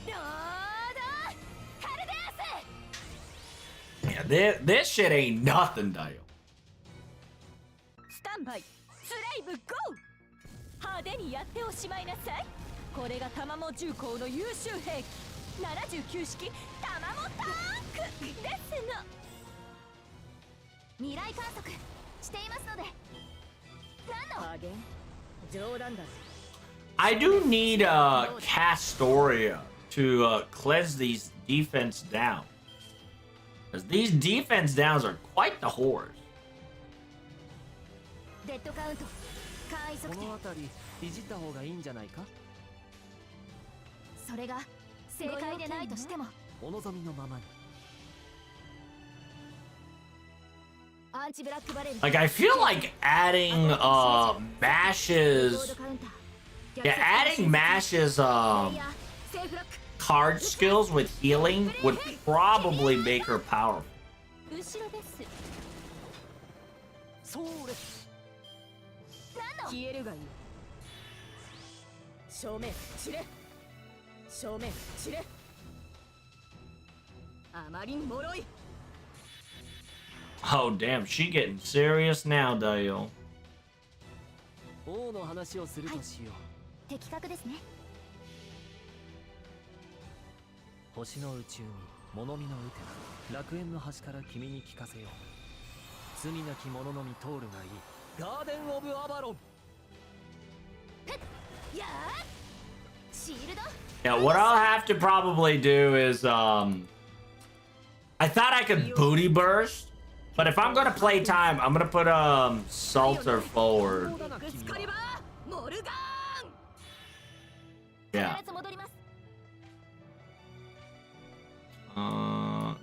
ロードカルデアス Yeah, this shit ain't nothing, Dio. スタンバイスライブゴー派手にやっておしまいなさいこれがタマモ重工の優秀兵器79式タマモタンクですの未来観測していますので何の加減冗談だ I do need Castoria to cleanse these defense down. Because these defense downs are quite the horrors. デッドカウント簡易測定この辺りいじった方がいいんじゃないか。それが正解でないとしてもお望みのままに。アンチブラックバレル Like, I feel like adding Mash's... Yeah, adding Mash's セーフロック card skills with healing would probably make her powerful. 後ろですそれ何の消えるがいい正面散れ正面散れあまりに脆い Oh, damn, she getting serious now, Dio. 王の話をするとしよう。的確ですね星の宇宙に物見のウテナ楽園の端から君に聞かせよう罪なき者のみ通るがいいガーデン・オブ・アバロンやーシールド Yeah, what I'll have to probably do is, I thought I could booty burst, but if I'm gonna play time, I'm gonna put, Salter forward. エクスカリバーモルガーン Yeah. 必ず戻ります No.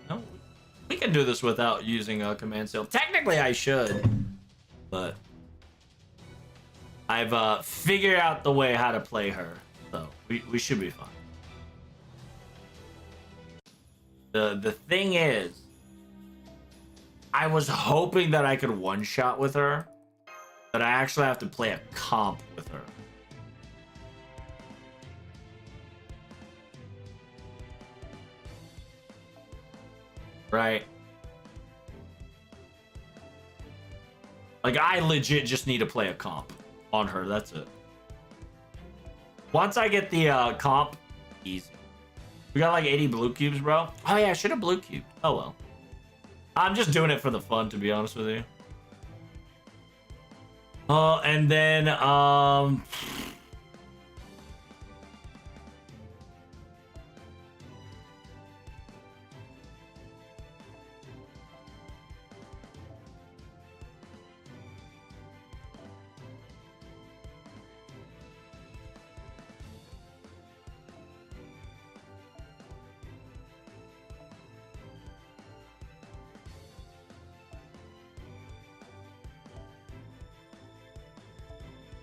We can do this without using a command seal. Technically, I should, but I've, figured out the way how to play her, so we should be fine. The thing is, I was hoping that I could one-shot with her, but I actually have to play a comp with her. Right? Like, I legit just need to play a comp on her, that's it. Once I get the comp, easy. We got like 80 blue cubes, bro. Oh yeah, I should have blue cubed. Oh well. I'm just doing it for the fun, to be honest with you. And then,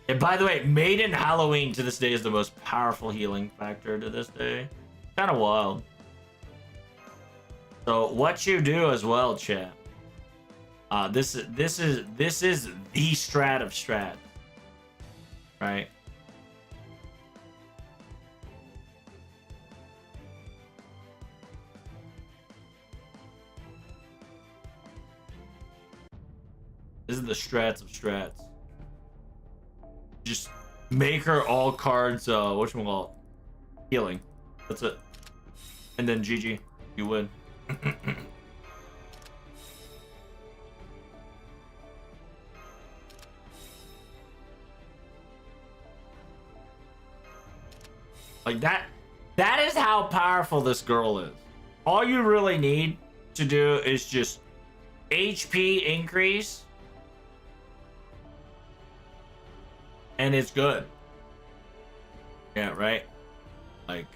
and by the way, Maiden Halloween to this day is the most powerful healing factor to this day. Kind of wild. So what you do as well, chat. This is the strat of strat, right? This is the strats of strats. Just make her all cards, whatchamacallit, healing. That's it. And then GG, you win. Like that is how powerful this girl is. All you really need to do is just HP increase. And it's good. Yeah, right? Like...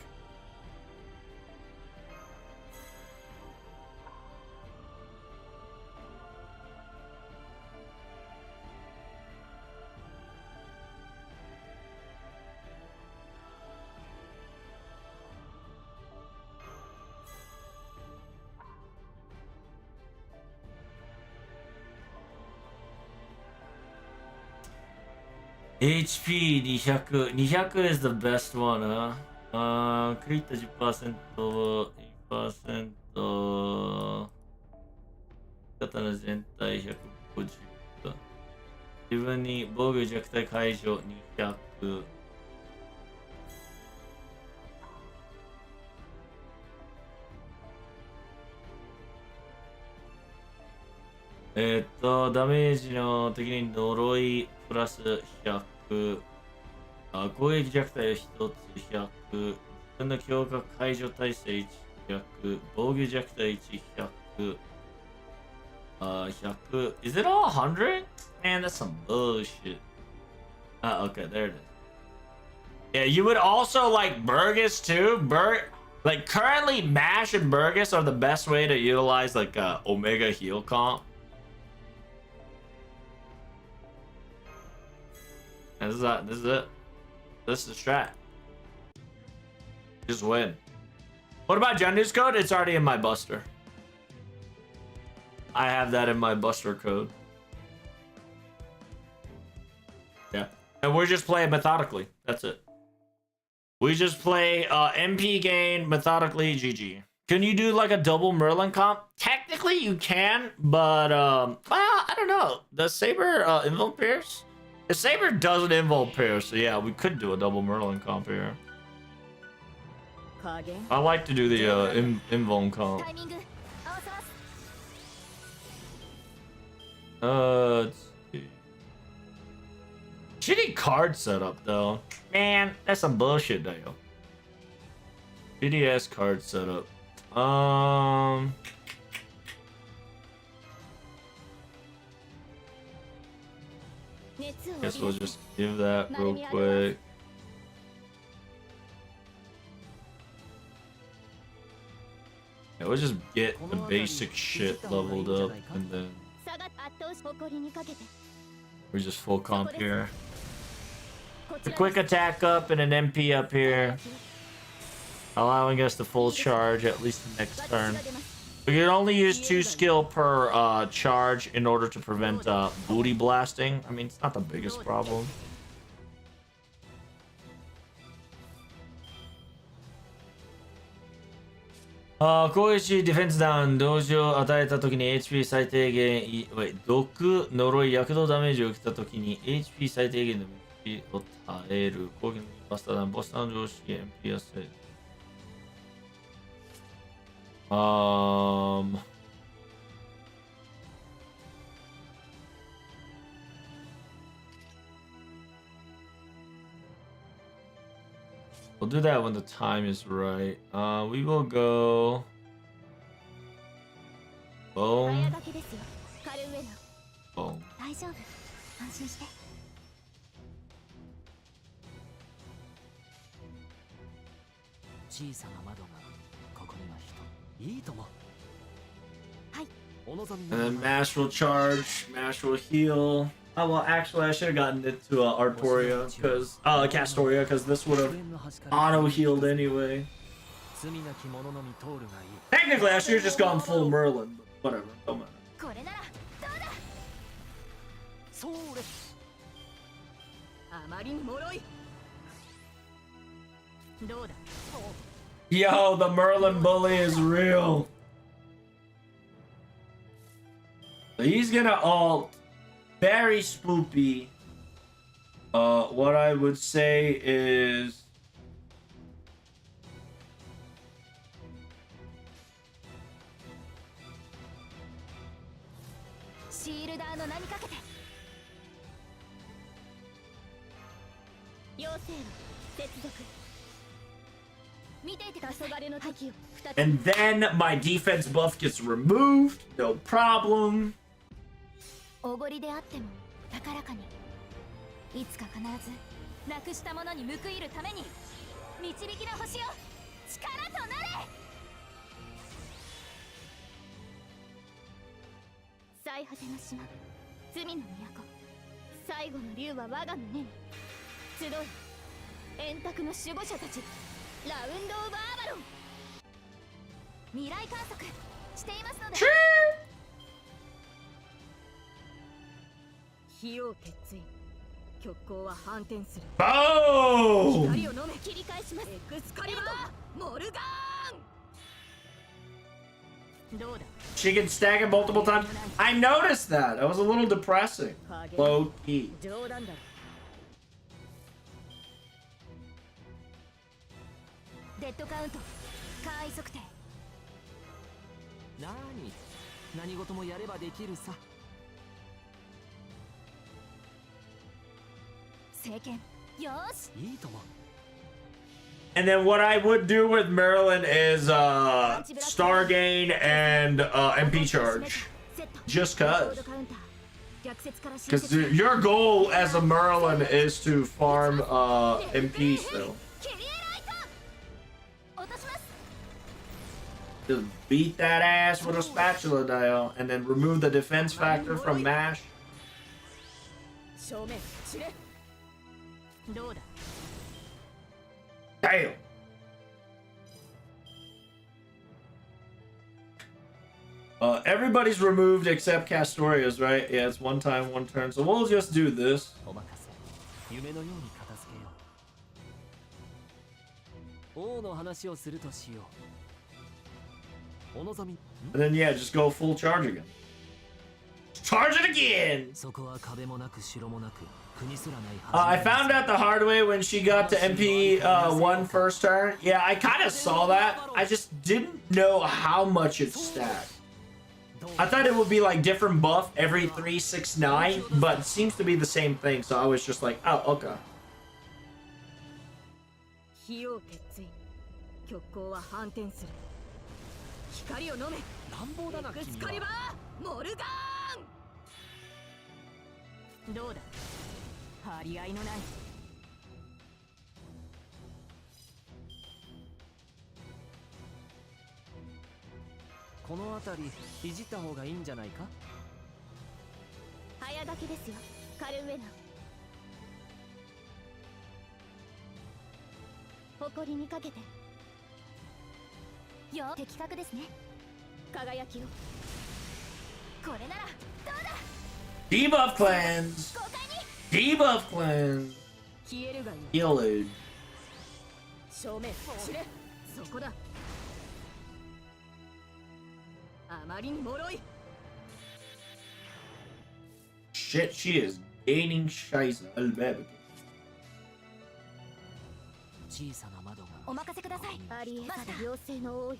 HP200. 200 is the best one, huh? クリット 10%、2%、刀全体150か。自分に防御弱体解除200。ダメージの時に呪いプラス100。攻撃弱体を1つ100。自分の強化解除耐性100。防御弱体100。100. Is it all 100? Man, that's some bullshit. Okay, there it is. Yeah, you would also like Burgess too. Like currently, Mash and Burgess are the best way to utilize like Omega heal comp. This is it. This is the strat. Just win. What about Jendu's code? It's already in my Buster. I have that in my Buster code. Yeah. And we're just playing methodically. That's it. We just play MP gain methodically GG. Can you do like a double Merlin comp? Technically you can, but well, I don't know. Does Saber Invul Pierce? If Saber doesn't Invul Pierce, so yeah, we could do a double Merlin comp here. I like to do the Invul comp. Let's see. Shitty card setup though. Man, that's some bullshit though. Shitty ass card setup. Guess we'll just give that real quick. Yeah, we'll just get the basic shit leveled up and then we're just full comp here. A quick attack up and an MP up here, allowing us to full charge at least the next turn. We can only use 2 skill per charge in order to prevent booty blasting. I mean, it's not the biggest problem.攻撃ディフェンスダウン同時を与えたときに HP 最低限毒呪い躍動ダメージを受けたときに HP 最低限の道を耐える攻撃のバスターダウンボスターの常識 MP やせWe'll do that when the time is right. We will go. Boom. Boom. 小さな窓がここには人いいとも。はい。お望み And then Mash will charge, Mash will heal. Oh, well, actually, I should have gotten into Artoria, because, Castoria, because this would have auto-healed anyway. Technically, I should have just gone full Merlin, but whatever, don't matter. Yo, the Merlin bully is real. He's gonna ult. Very spoopy. What I would say is and then my defense buff gets removed. No problem. おごりであっても高らかにいつか必ずなくしたものに報いるために導きの星よ力となれ最果ての島罪の都最後の竜は我が胸に集う円卓の守護者たちラウンド・オブ・アーバロン未来観測していますので火を決意極光は反転する Oh! 光を飲め切り返しますエクスカリバーモルガーンどうだ She can stack it multiple times. I noticed that. That was a little depressing. Low key. 冗談だろデッドカウント簡易測定何事もやればできるさ聖剣よーしいいとも And then what I would do with Marilyn is star gain and MP charge. Just cause. Because your goal as a Merlin is to farm MP still. Just beat that ass with a spatula dial and then remove the defense factor from MASH. 正面知れどうだ Damn. Everybody's removed except Castoria's, right? Yeah, it's one time, one turn. So we'll just do this. お任せ夢のように片付けよう王の話をするとしようお望み And then, yeah, just go full charge again. Charge it again! そこは壁もなく城もなく国すらない I found out the hard way when she got to MP one first turn. Yeah, I kind of saw that. I just didn't know how much it stacked. I thought it would be like different buff every 3, 6, 9, but it seems to be the same thing. So I was just like, oh, okay. 火を決意極光は反転する光を飲め乱暴だなエクス君カリバはーモルガーンどうだ張り合いのないこの辺りいじった方がいいんじゃないか早書きですよカルウェナ誇りにかけてよ的確ですね輝きをこれならどうだ Debuff cleanse! 豪快に Debuff cleanse! 消えるがいい Healed. 正面知れそこだあまりに脆い Shit, she is gaining Scheiße. Albabik. 小さな窓がお任せくださいアリエサダ妖精の王よ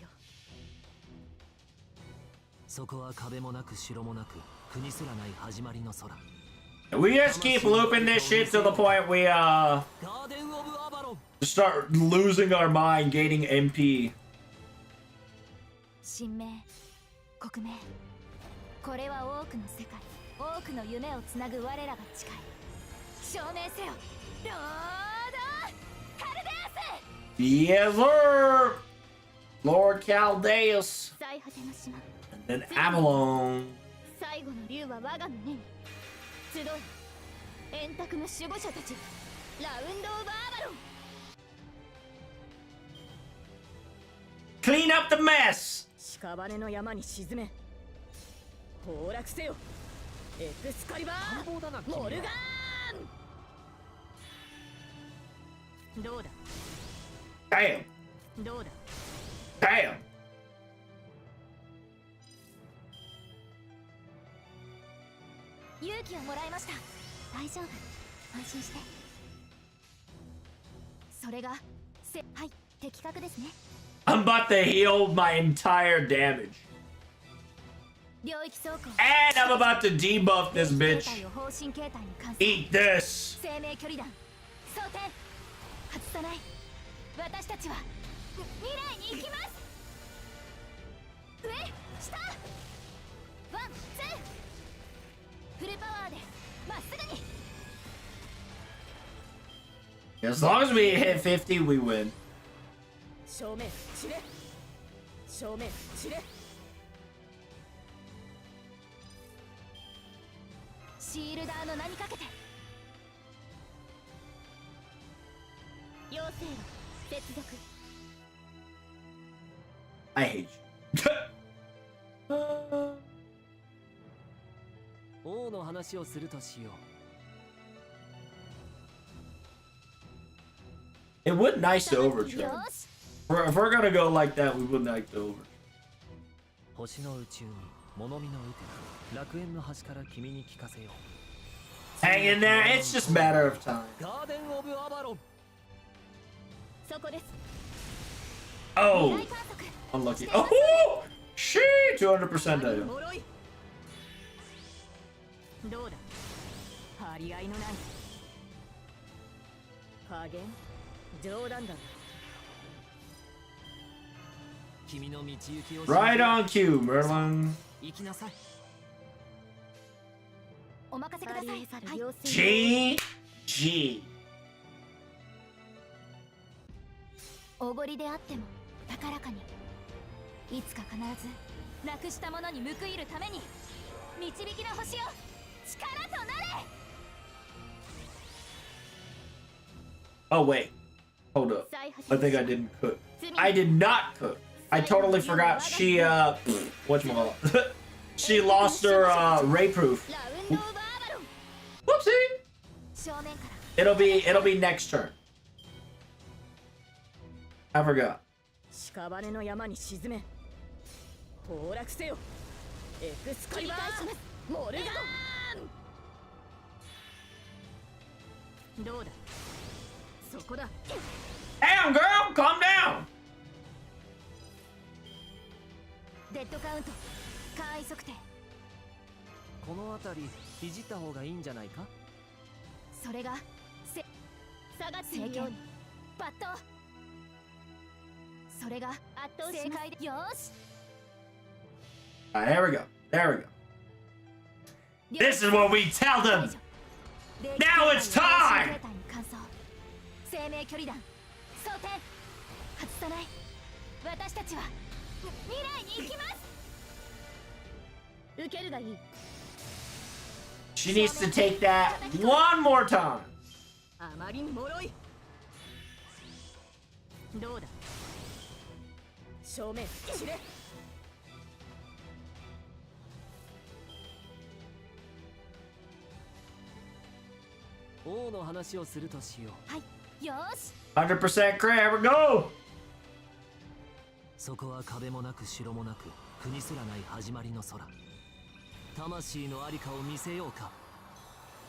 そこは壁もなく城もなく国すらない始まりの空 We just keep looping this shit to the point we ガーデン・オブ・アバロン start losing our mind gaining MP. 神明国名これは多くの世界多くの夢をつなぐ我らが誓い証明せよロードカルデアス Yes, sir! Lord Caldeus. 最果ての島 And then Avalon. 最後の竜は我が胸に集い円卓の守護者たちラウンド・オブ・アバロン Clean up the mess! 屍の山に沈め崩落せよエクスカリバ乱暴だな君はーモルガーンどうだ Damn. どうだ Damn. 勇気をもらいました大丈夫安心してそれがはい的確ですね I'm about to heal my entire damage. 領域走行 And I'm about to debuff this 形 bitch. 態を方針形態に関す Eat this. 生命距離弾装填外さない私たちは未来に行きます上下ワンツーフルパワーでまっすぐに As long as we hit 50, we win. 正面知れ正面知れシールダーの名にかけて妖精路接続 I hate you. 王の話をするとしよ It would nice to overture. よし If we're gonna go like that, we would like to overture. 星の宇宙に物見の雨天楽園の端から君に聞かせよう Hang in there, it's just a matter of time. ガーデン・オブ・アバロンそこです Oh, 未来観測 unlucky. Oh, she 200% だよ。脆いどうだ張り合いのない加減冗談だ君の道行きを Right on cue, Merlin. 行きなさいお任せくださいはい G G. おごりであっても高らかにいつか必ずなくしたものに報いるために導きの星よ力となれ Oh wait, hold up. I think I didn't cook. I did not cook. I totally forgot she whatchamacallit. She lost her ray proof. ラウンドオブアバロン Whoopsie. 正面から It'll be next turn. I forgot. 屍の山に沈め崩落せよエクスカリバーモルガンどうだそこだ Damn, girl, calm down. デッドカウント簡易測定この辺りいじった方がいいんじゃないかそれが下がっているように抜刀それが正解でよし Alright, there we go. There we go. This is what we tell them. Now it's time! 生命距離弾装填外さない私たちは未来に行きます受けるがいい She needs to take that one more time. あまりに脆いどうだ正面散れ王の話をするとしようはいよし 100% crit, here we go! そこは壁もなく城もなく国すらない始まりの空魂のありかを見せようか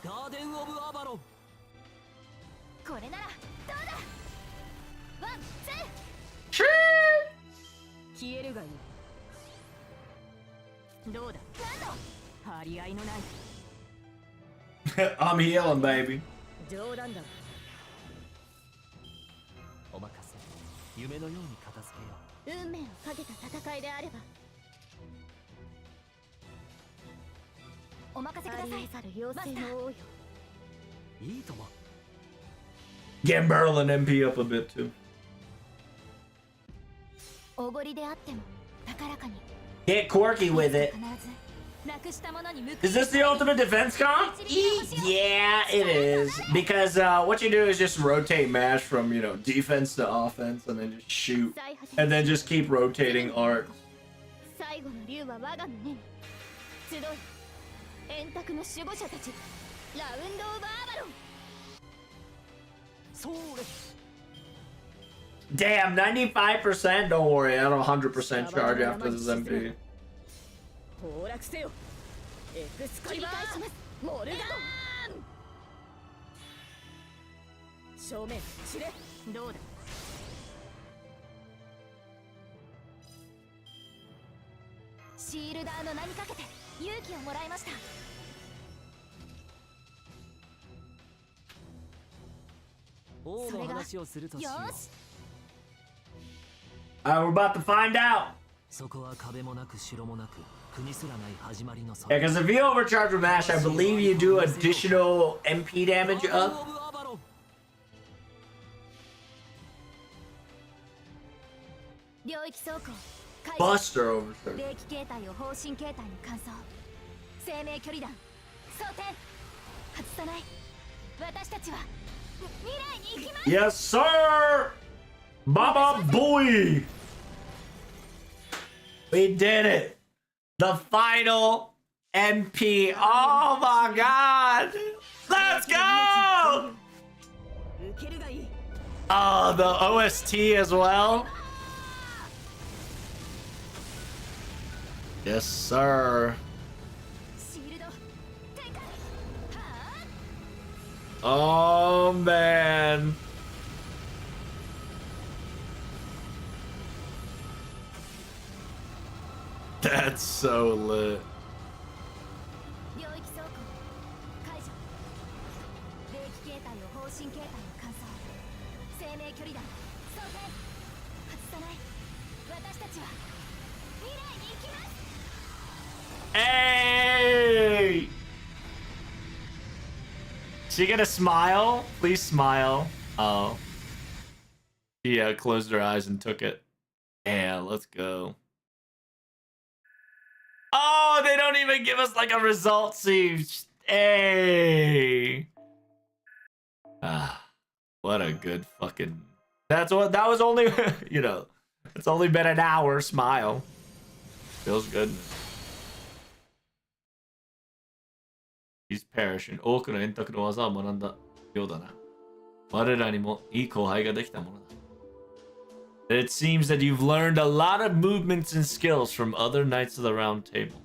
ガーデン・オブ・アバロンこれならどうだワンツー True! 消えるがいいどうだ張り合いのない I'm healing, baby. 冗談だお任せ夢のように片付けよ運命をかけた戦いであればお任せください去る妖精の王よういいとも Get Merlin MP up a bit too. おごりであっても高らかに Get quirky with it. 必ずなくしたものに報い Is this the ultimate defense comp? Yeah, it is. Because what you do is just rotate mash from, defense to offense and then just shoot. And then just keep rotating arcs. 最後の竜は我が胸に集い円卓の守護者たちラウンドオブアバロンそれ Damn, 95%? Don't worry, I don't 100% charge after this MP. 崩落せよエクスカリバーモルガン正面散れどうだシールダーの名にかけて勇気をもらいました王の話をするとしようよし We're about to find out. そこは壁もなく城もなく国すらない始まりの Yeah, because if you overcharge with mash, I believe you do additional MP damage up. 領域走行開始 Buster overcharge. 霊気形態を方針形態に換装生命距離弾装填外さない私たちは未来に行きます Yes, sir! Baba boy! We did it! The final MP! Oh my god! Let's go! 受けるがいい Oh, the OST as well? Yes, sir. シールド展開は Oh, man. That's so lit. 領域走行解除霊気形態を方針形態を観測生命距離弾装填外さない私たちは未来に行きます Hey! She gonna smile? Please smile. Oh. She closed her eyes and took it. Yeah, let's go. Oh, they don't even give us like a result scene. Hey. Ah, what a good fucking. That's what that was only, you know, it's only been an hour. Smile. Feels good. He's perishing. 多くの円卓の技を学んだようだな。我らにもいい後輩ができたものだ。It seems that you've learned a lot of movements and skills from other Knights of the Round Table.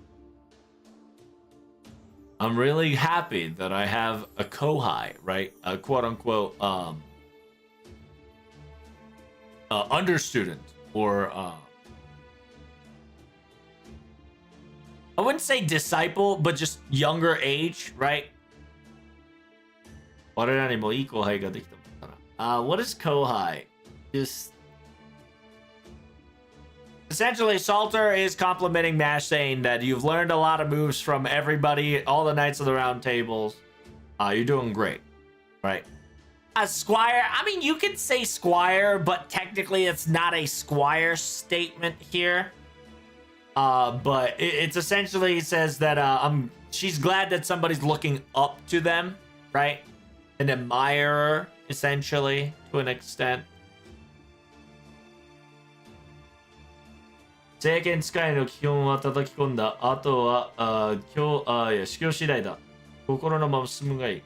I'm really happy that I have a kohai, right? A quote-unquote understudent, or I wouldn't say disciple, but just younger age, right? What is kohai? Just essentially, Salter is complimenting Mash, saying that you've learned a lot of moves from everybody, all the Knights of the Round Tables. You're doing great, right? A Squire, I mean, you could say Squire, but technically it's not a Squire statement here. But it's essentially says that she's glad that somebody's looking up to them, right? An admirer, essentially, to an extent. 政権使いの基本は叩き込んだ。あとは、修行次第だ。心のまま進むがいい。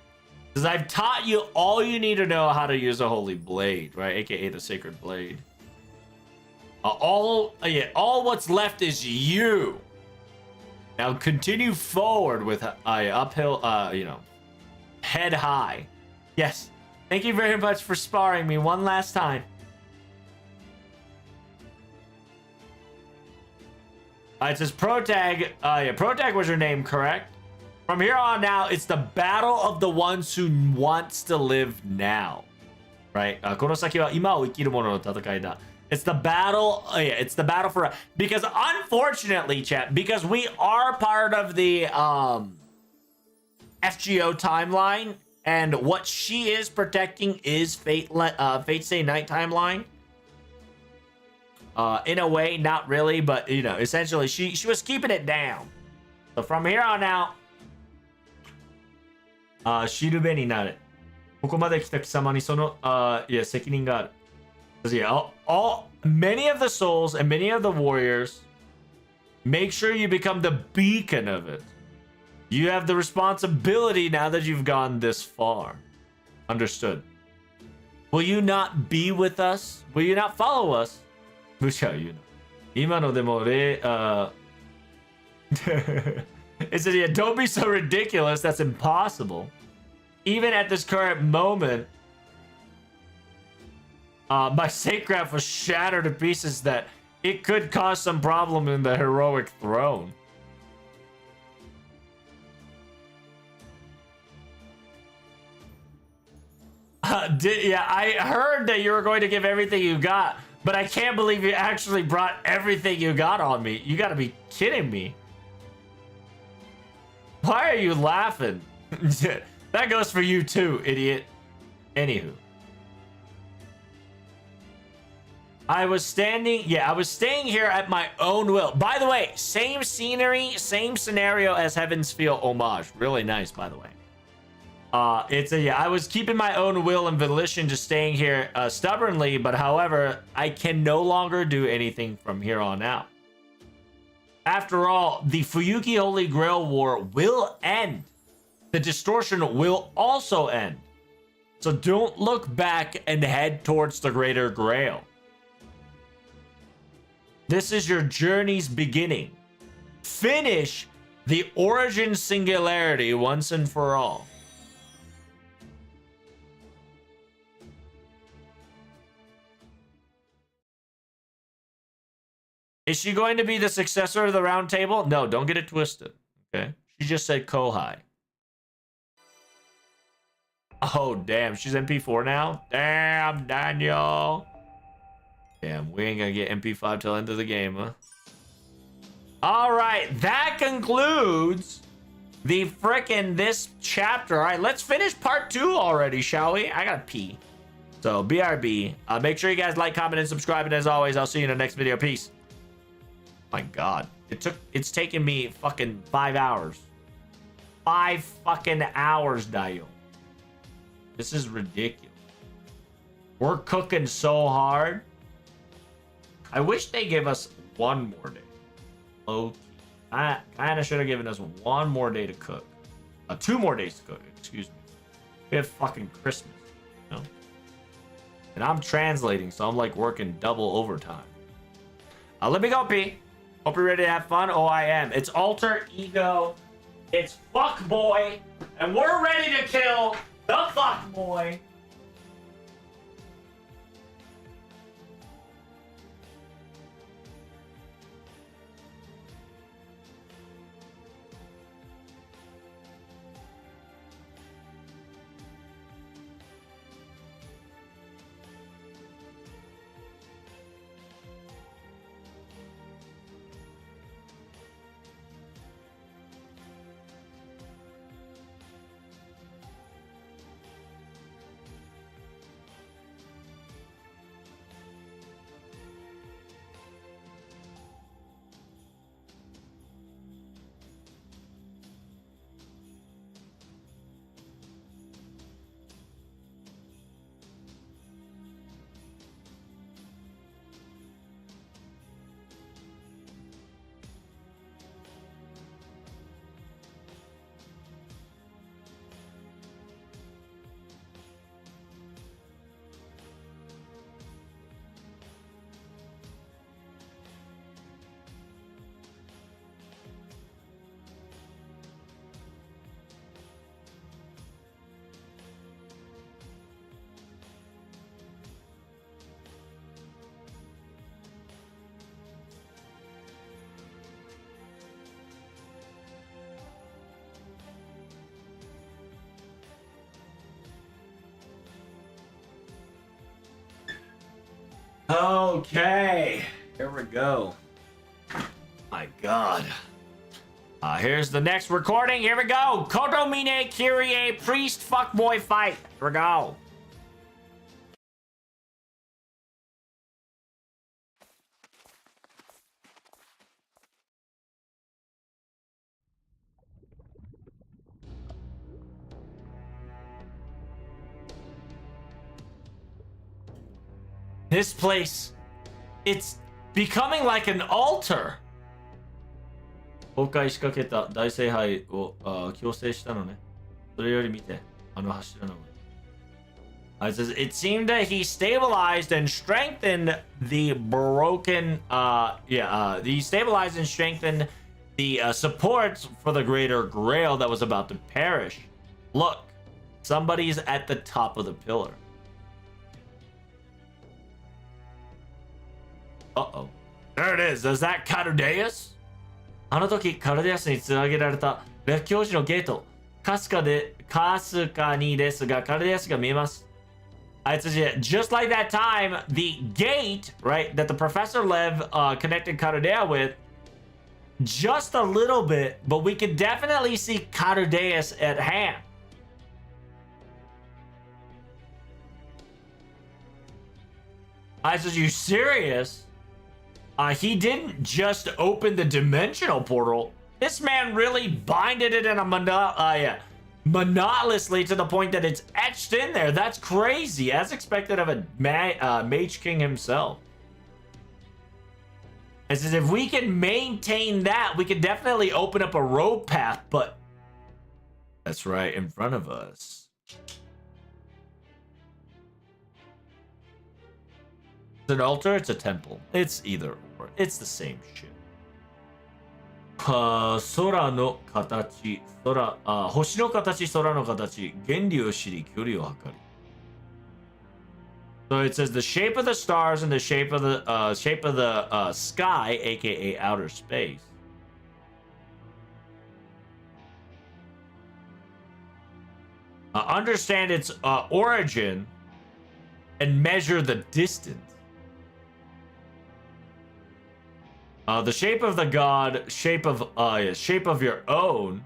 Because I've taught you all you need to know how to use a holy blade, right? AKA the sacred blade. All what's left is you. Now continue forward with uphill, head high. Yes. Thank you very much for sparring me one last time. It says Protag. Protag was your name, correct? From here on out, it's the battle of the ones who wants to live now. Right? この先は今を生きる者の戦いだ. It's the battle. It's the battle for. Because unfortunately, chat, because we are part of the FGO timeline, and what she is protecting is Fate Stay Night timeline. In a way, not really, but you know, essentially, she was keeping it down. So from here on out, シルベになる。ここまで来た貴様にその責任がある。Yeah, many of the souls and many of the warriors, make sure you become the beacon of it. You have the responsibility now that you've gone this far. Understood. Will you not be with us? Will you not follow us? 無茶言うの。今のでもIt says, yeah, don't be so ridiculous. That's impossible. Even at this current moment, my sacrecraft was shattered to pieces that it could cause some problem in the heroic throne. Yeah, I heard that you were going to give everything you got, but I can't believe you actually brought everything you got on me. You gotta be kidding me. Why are you laughing? That goes for you too, idiot. Anywho. I was staying here at my own will. By the way, same scenery, same scenario as Heaven's Feel homage. Really nice, by the way. I was keeping my own will and volition, just staying here stubbornly, but however, I can no longer do anything from here on out. After all, the Fuyuki Holy Grail War will end. The distortion will also end. So don't look back and head towards the Greater Grail. This is your journey's beginning. Finish the origin singularity once and for all. Is she going to be the successor of the Round Table? No, don't get it twisted. Okay. She just said Kohai. Oh, damn. She's MP4 now? Damn, Daniel. Damn, we ain't gonna get MP5 till end of the game, huh? All right, that concludes the frickin' this chapter. All right, let's finish part 2 already, shall we? I gotta pee. So, BRB. Make sure you guys like, comment, and subscribe. And as always, I'll see you in the next video. Peace. My God. It's taken me fucking 5 hours. 5 fucking hours, Dio. This is ridiculous. We're cooking so hard. I wish they gave us 1 more day. Okay. I kind of should have given us 1 more day to cook. 2 more days to cook, excuse me. We have fucking Christmas, you know? And I'm translating, so I'm like working double overtime. Let me go pee. Hope you're ready to have fun. Oh, I am. It's alter ego. It's fuck boy. And we're ready to kill the fuck boy. Okay, here we go. My God. Here's the next recording. Here we go. Kodomine Kyrie priest fuckboy fight. Here we go. This place, it's becoming like an altar. 崩壊しかけた大聖杯を強制したのね。それより見て、あの柱の上。It says it seemed that he stabilized and strengthened the broken. He stabilized and strengthened the supports for the Greater Grail that was about to perish. Look, somebody's at the top of the pillar. Uh-oh. There it is. Is that Carudeus? あの時、カルデアスにつなげられた列強時のゲート。かすかにですが、カルデアスが見えます。It says, just like that time, the gate, right, that the Professor Lev connected Carudea with, just a little bit, but we can definitely see Carudeus at hand. I said, you serious? He didn't just open the dimensional portal. This man really binded it in a monotonously to the point that it's etched in there. That's crazy, as expected of a Mage King himself. It says if we can maintain that, we can definitely open up a road path, but that's right in front of us. an altar, it's a temple. It's either or. It's the same shit. 空の形、星の形、空の形、原理を知り、距離を測り。So it says the shape of the stars and the shape of the sky, aka outer space. Understand its origin and measure the distance. The shape of the god, shape of your own.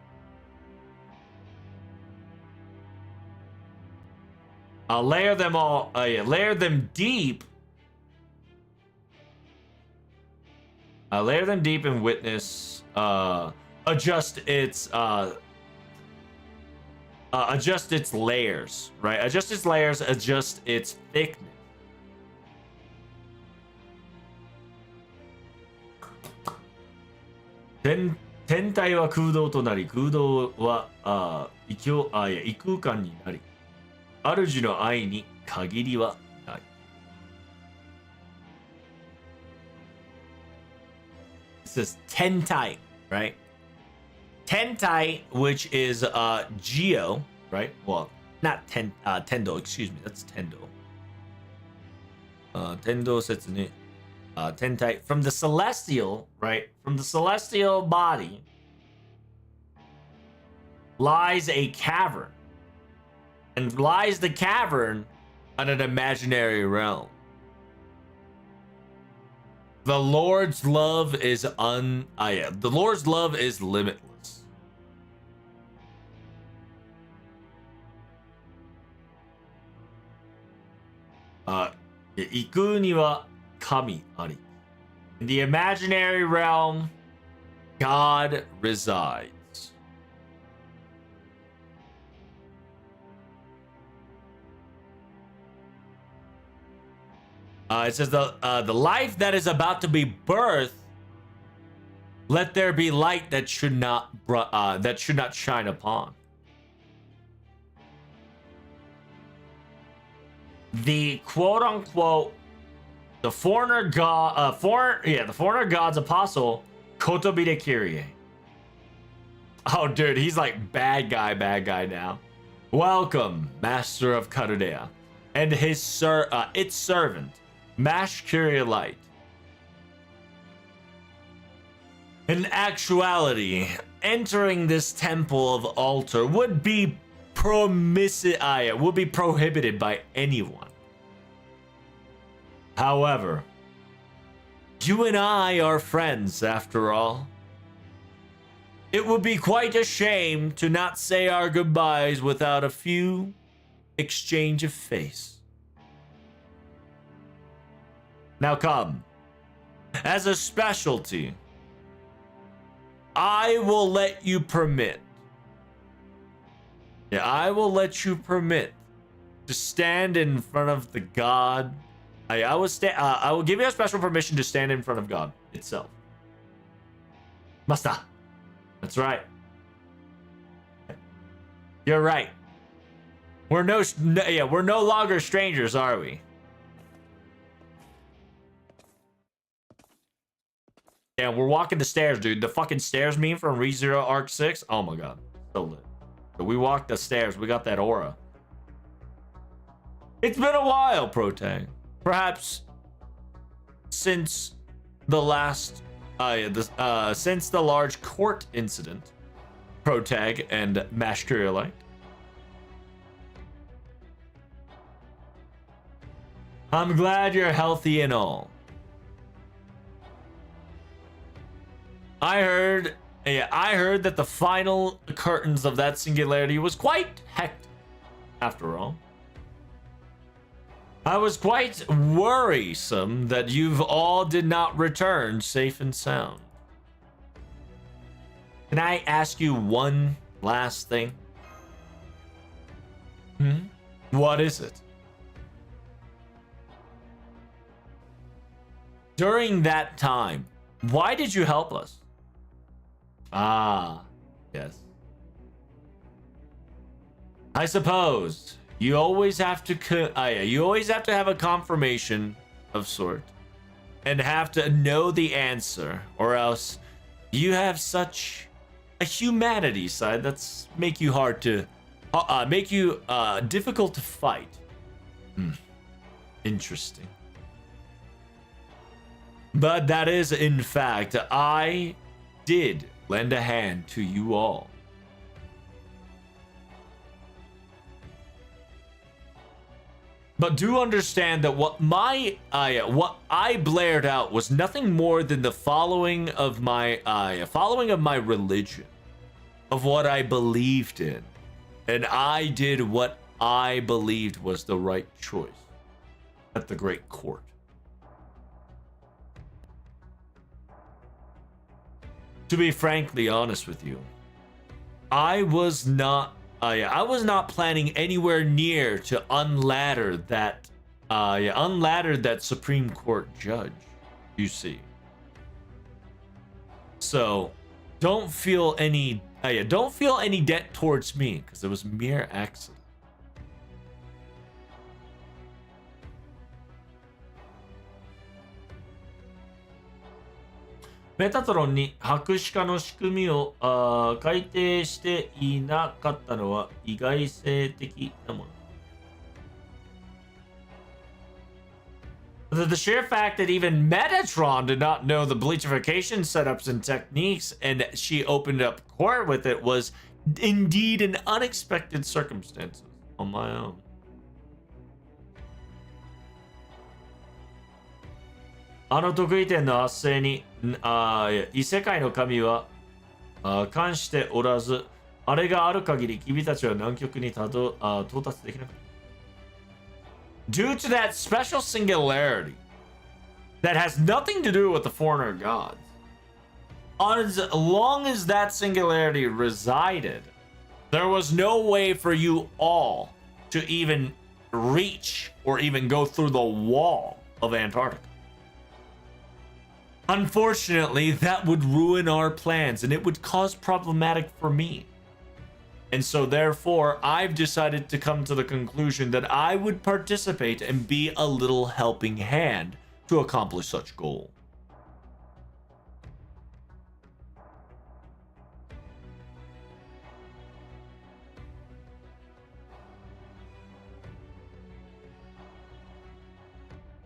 Layer them deep. Layer them deep and witness. Adjust its layers, right? Adjust its layers. Adjust its thickness. 天体は空洞となり、空洞は異空間になり、主の愛に限りはない。It says tentai, right? Tentai, which is Geo, right? Well, not Tendo, excuse me, that's Tendo. Tendo 説ね。Tentai, from the celestial, right? From the celestial body lies a cavern. And lies the cavern on an imaginary realm. The Lord's love is the Lord's love is limitless. Iku ni wa kami ari. In the imaginary realm, God resides. It says the life that is about to be birthed, let there be light that should not shine upon. The quote unquote the foreigner god's apostle Kotobide Kyrie. Oh dude, he's like bad guy now. Welcome, master of Karudea, and his its servant. Mash Kyrie Light. In actuality, entering this temple of altar would be prohibited by anyone. However, you and I are friends after all. It would be quite a shame to not say our goodbyes without a few exchange of face. Now come, as a specialty, I will let you permit to stand in front of the God. I will give you a special permission to stand in front of God itself. Master. That's right. You're right. We're no longer strangers, are we? Yeah, we're walking the stairs, dude. The fucking stairs meme from ReZero Arc 6. Oh my god. So lit. So we walked the stairs. We got that aura. It's been a while, Protang. Perhaps since the last since the large court incident, Protag and Mashkurielite. I'm glad you're healthy and all. I heard that the final curtains of that singularity was quite hectic, after all. I was quite worrisome that you've all did not return safe and sound. Can I ask you one last thing? What is it? During that time, why did you help us? Ah, yes. I suppose you always have to have a confirmation of sort and have to know the answer, or else you have such a humanity side that's make you hard to difficult to fight. Interesting. But that is, in fact, I did lend a hand to you all. But do understand that what I blared out was nothing more than the following of my religion, of what I believed in, and I did what I believed was the right choice at the Great Court. To be frankly honest with you, I was not planning anywhere near to unladder that Supreme Court judge, you see. So don't feel any debt towards me, because it was mere accident. メタトロンに博士化の仕組みを改定していなかったのは意外性的なもの。The sheer fact that even Metatron did not know the bleachification setups and techniques, and she opened up court with it, was indeed an unexpected circumstance on my own. あの得意点の発生に異世界の神は関しておらず、あれがある限り君たちは南極に到達できなかった。Due to that special singularity that has nothing to do with the foreigner gods, as long as that singularity resided, there was no way for you all to even reach or even go through the wall of Antarctica. Unfortunately, that would ruin our plans and it would cause problematic for me. And so therefore, I've decided to come to the conclusion that I would participate and be a little helping hand to accomplish such goal.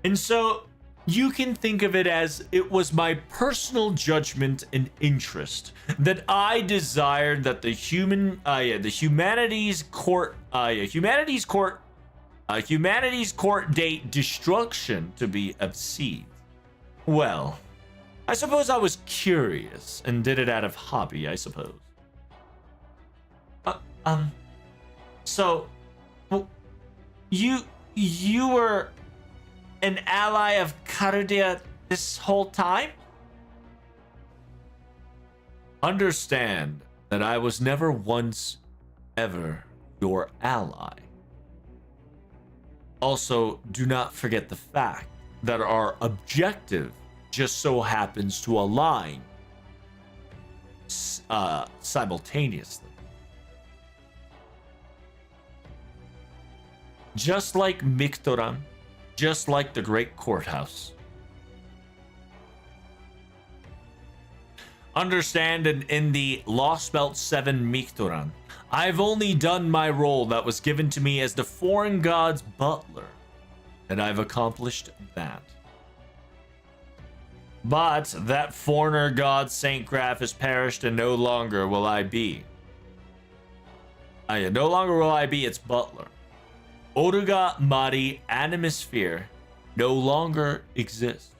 And so you can think of it as it was my personal judgment and interest that I desired that the humanities court date destruction to be obscene. Well, I suppose I was curious and did it out of hobby, I suppose. So you were an ally of Carudia this whole time? Understand that I was never once ever your ally. Also, do not forget the fact that our objective just so happens to align simultaneously. Just like Mictoran, just like the Great Courthouse. Understand, in the Lost Belt 7 Mictoran, I've only done my role that was given to me as the foreign god's butler, and I've accomplished that. But that foreigner god Saint Graf has perished, and no longer will I be its butler. Oruga Mari Animosphere no longer exists.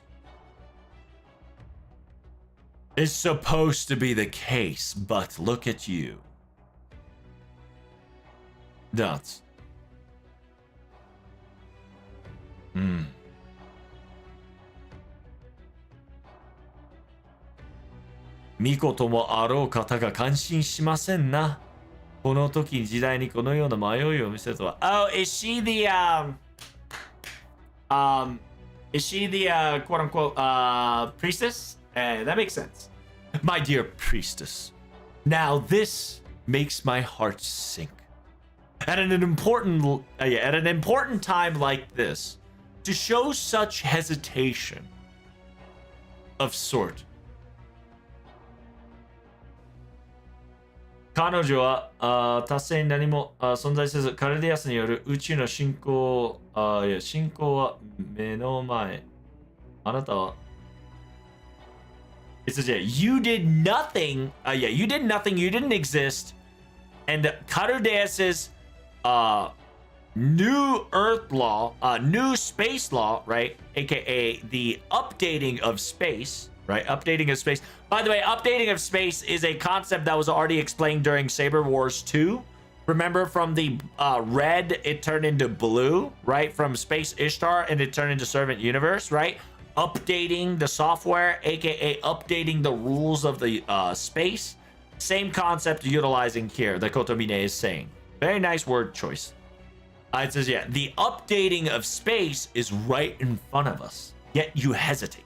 It's supposed to be the case, but look at you. Nuts. Miko ともあろう方が感心しませんな。この時時代にこのような迷いを見せるとは。Oh, is she the quote unquote priestess? That makes sense. My dear priestess. Now this makes my heart sink. At an important time like this, to show such hesitation of sort. 彼女は達成に何も存在せず、カルディアスによる宇宙の進行は目の前。あなたは It says, yeah, you did nothing. You did nothing. You didn't exist. And Carudeus's new Earth law, new space law, right? AKA the updating of space, right? Updating of space. By the way, updating of space is a concept that was already explained during Saber Wars 2. Remember from the red, it turned into blue, right? From Space Ishtar, and it turned into Servant Universe, right? Updating the software, aka updating the rules of the space. Same concept utilizing here that Kotomine is saying. Very nice word choice. It says, yeah, the updating of space is right in front of us, yet you hesitate.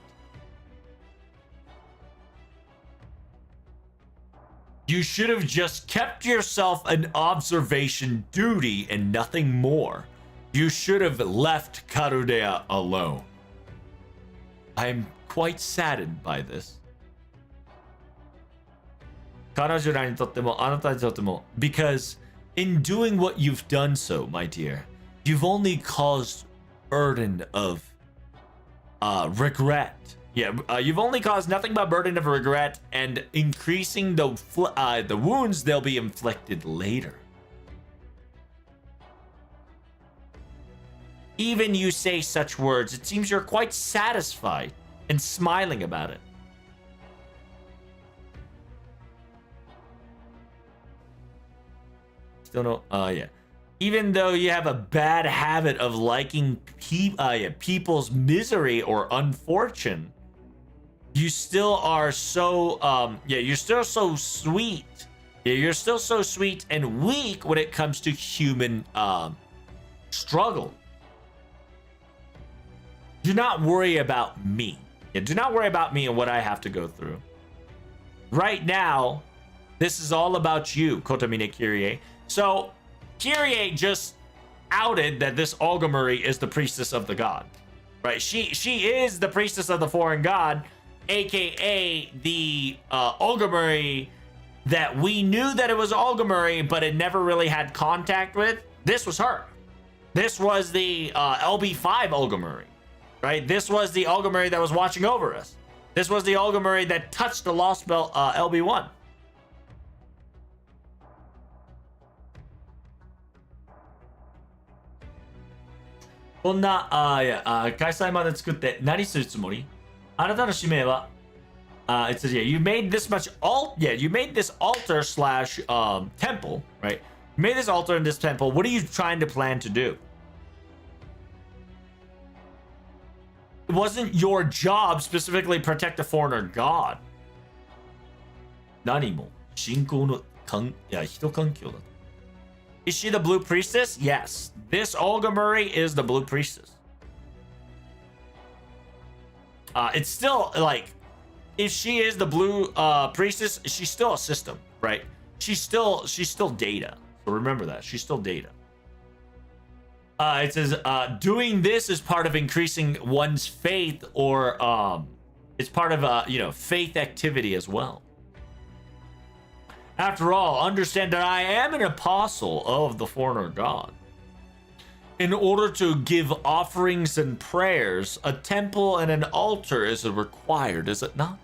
You should have just kept yourself an observation duty and nothing more. You should have left Karudea alone. I'm quite saddened by this. 彼女らにとってもあなたにとっても because in doing what you've done so, my dear, you've only caused burden of regret. Yeah, you've only caused nothing but burden of regret and increasing the wounds they'll be inflicted later. Even you say such words, it seems you're quite satisfied and smiling about it. Still no, yeah. Even though you have a bad habit of liking people's misery or unfortune, you still are so, you're still so sweet. Yeah, you're still so sweet and weak when it comes to human struggle. Do not worry about me. Yeah, do not worry about me and what I have to go through. Right now, this is all about you, Kotomine Kyrie. So, Kyrie just outed that this Olgamuri is the priestess of the god. Right? She is the priestess of the foreign god, aka the Olgamuri that we knew that it was Olgamuri, but it never really had contact with. This was her. This was the LB5 Olgamuri. Right? This was the Olgamuri that was watching over us. This was the Olgamuri that touched the lost belt LB1. It says, yeah, you made this much you made this altar slash temple, right? You made this altar and this temple. What are you trying to plan to do? It wasn't your job specifically protect the foreigner god. 何も信仰の人環境だ。Is she the blue priestess? Yes. This Olgamuri is the blue priestess. It's still like, if she is the blue priestess, she's still a system, right? She's still data. So remember that. She's still data. It says, doing this is part of increasing one's faith, or it's part of, faith activity as well. After all, understand that I am an apostle of the foreigner god. In order to give offerings and prayers, a temple and an altar is required, is it not?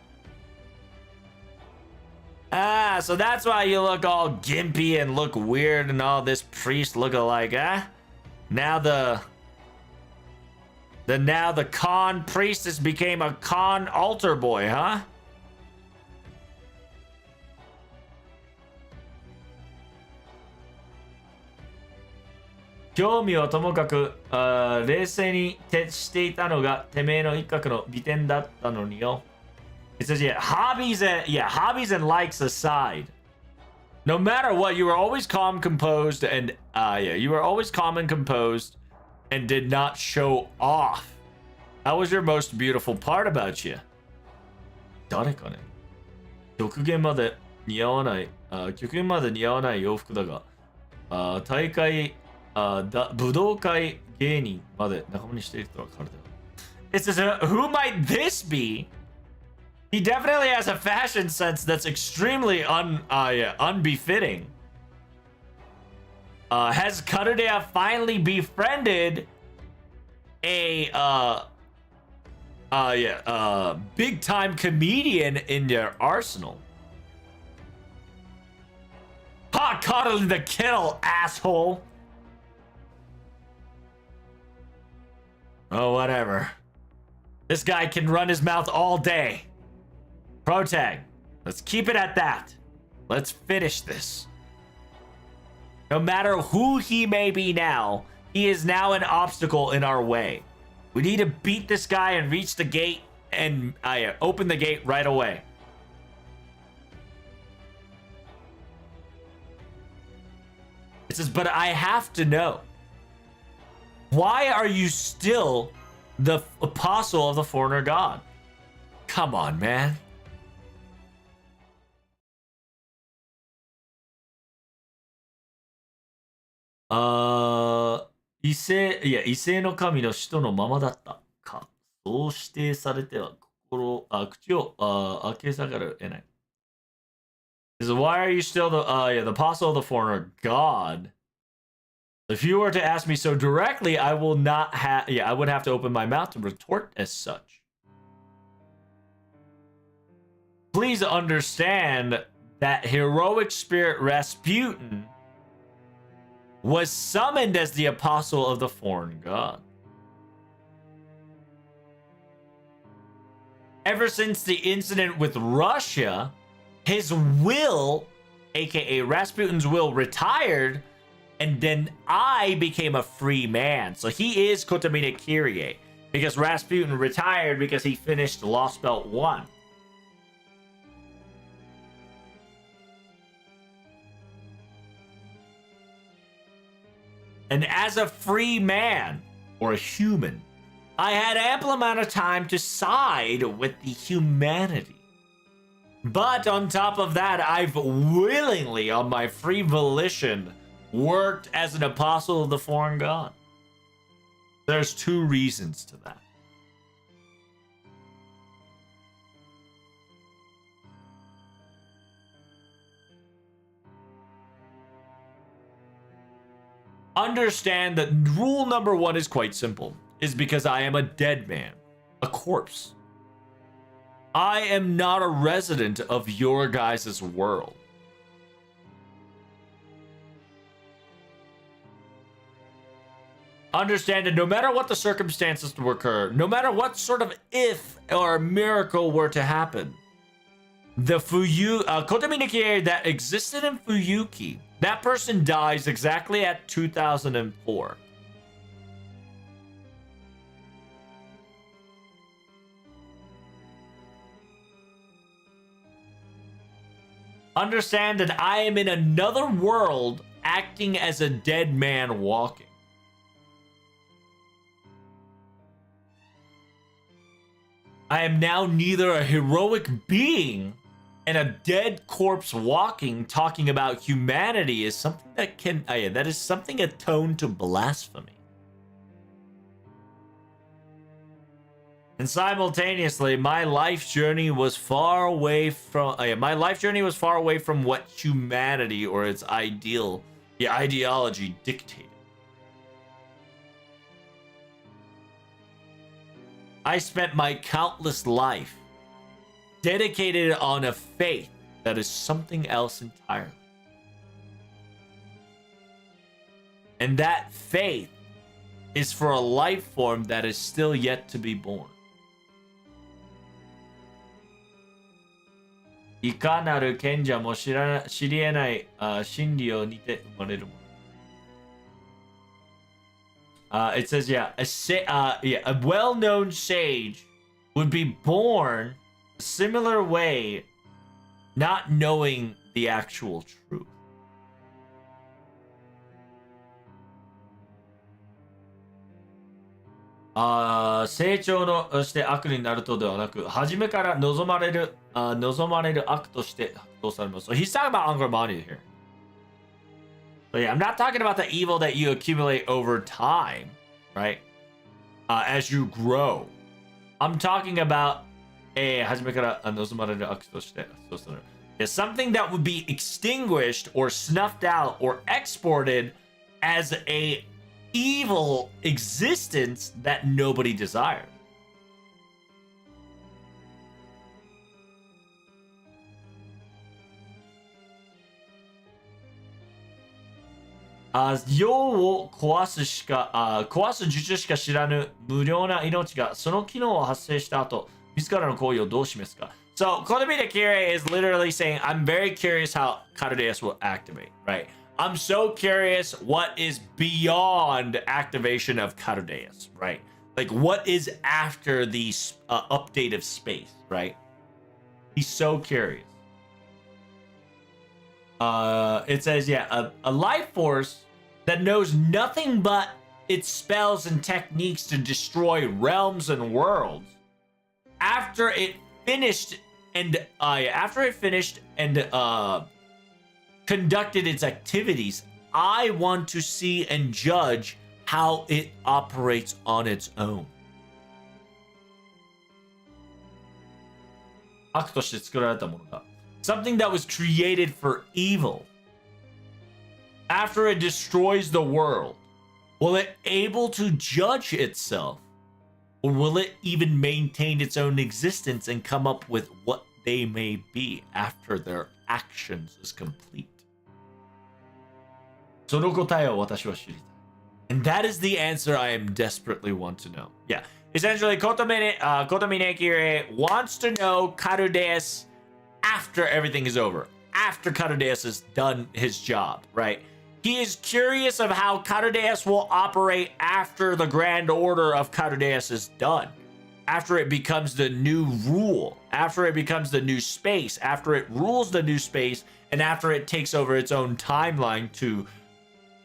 So that's why you look all gimpy and look weird and all this priest look alike, eh? Now the con priestess became a con altar boy, huh? It says, hobbies and likes aside, no matter what, you were always calm, composed, and you were always calm and composed, and did not show off. That was your most beautiful part about you. 誰かね。極限まで似合わない洋服だが、大会武道会芸人まで仲間にしているとは彼だよ。It says, who might this be? He definitely has a fashion sense that's extremely unbefitting. Has Karudea finally befriended a big time comedian in their arsenal? Hot coddling the kennel, asshole. Oh, whatever. This guy can run his mouth all day. Protag, let's keep it at that. Let's finish this. No matter who he may be now, he is now an obstacle in our way. We need to beat this guy and reach the gate and open the gate right away. It says, but I have to know. Why are you still the apostle of the foreigner god? Come on, man.異性の神の使徒のままだったか。そう指定されては口を開けざるを得ない。So why are you still the apostle of the foreigner god? If you were to ask me so directly, I will not have I would have to open my mouth to retort as such. Please understand that heroic spirit Rasputin was summoned as the apostle of the foreign god. Ever since the incident with Russia, his will, aka Rasputin's will, retired, and then I became a free man. So he is Kotomine Kyrie, because Rasputin retired because he finished Lost Belt 1. And as a free man, or a human, I had ample amount of time to side with the humanity. But on top of that, I've willingly, on my free volition, worked as an apostle of the foreign god. There's two reasons to that. Understand that rule number one is quite simple, is because I am a dead man, a corpse. I am not a resident of your guys' world. Understand that no matter what the circumstances to occur, no matter what sort of if or miracle were to happen, the Kotomineki that existed in Fuyuki, that person dies exactly at 2004. Understand that I am in another world acting as a dead man walking. I am now neither a heroic being and a dead corpse walking, talking about humanity is something that that is something atoned to blasphemy. And simultaneously, my life journey was far away from what humanity or its ideology dictated. I spent my countless life dedicated on a faith that is something else entirely. And that faith is for a life form that is still yet to be born. いかなる賢者も知り得ない真理を似て生まれるもの。It says, a well-known sage would be born a similar way, not knowing the actual truth. Uh, 成長のして悪になるとではなく、初めから望まれる悪として発動されます。So he's talking about Angramani here. So yeah, I'm not talking about the evil that you accumulate over time, right? As you grow. I'm talking about it's something that would be extinguished or snuffed out or exported as a evil existence that nobody desired. As 世を壊す術しか知らぬ無料な命がその機能を発生した後、自らの行為をどう示すか。So, Kotomine Kire is literally saying, I'm very curious how Karudeus will activate, right? I'm so curious what is beyond activation of Karudeus, right? Like, what is after the update of space, right? He's so curious. It says, yeah, a life force that knows nothing but its spells and techniques to destroy realms and worlds. After it finished and conducted its activities, I want to see and judge how it operates on its own. 悪として作られたものだ。Something that was created for evil. After it destroys the world, will it able to judge itself? Or will it even maintain its own existence and come up with what they may be after their actions is complete? その答えを私は知りたい。And that is the answer I am desperately want to know. Yeah. Essentially, Kotomine Kire wants to know Karudeus after everything is over. After Karudeus has done his job, right? He is curious of how Karudeus will operate after the grand order of Karudeus is done. After it becomes the new rule. After it becomes the new space. After it rules the new space. And after it takes over its own timeline to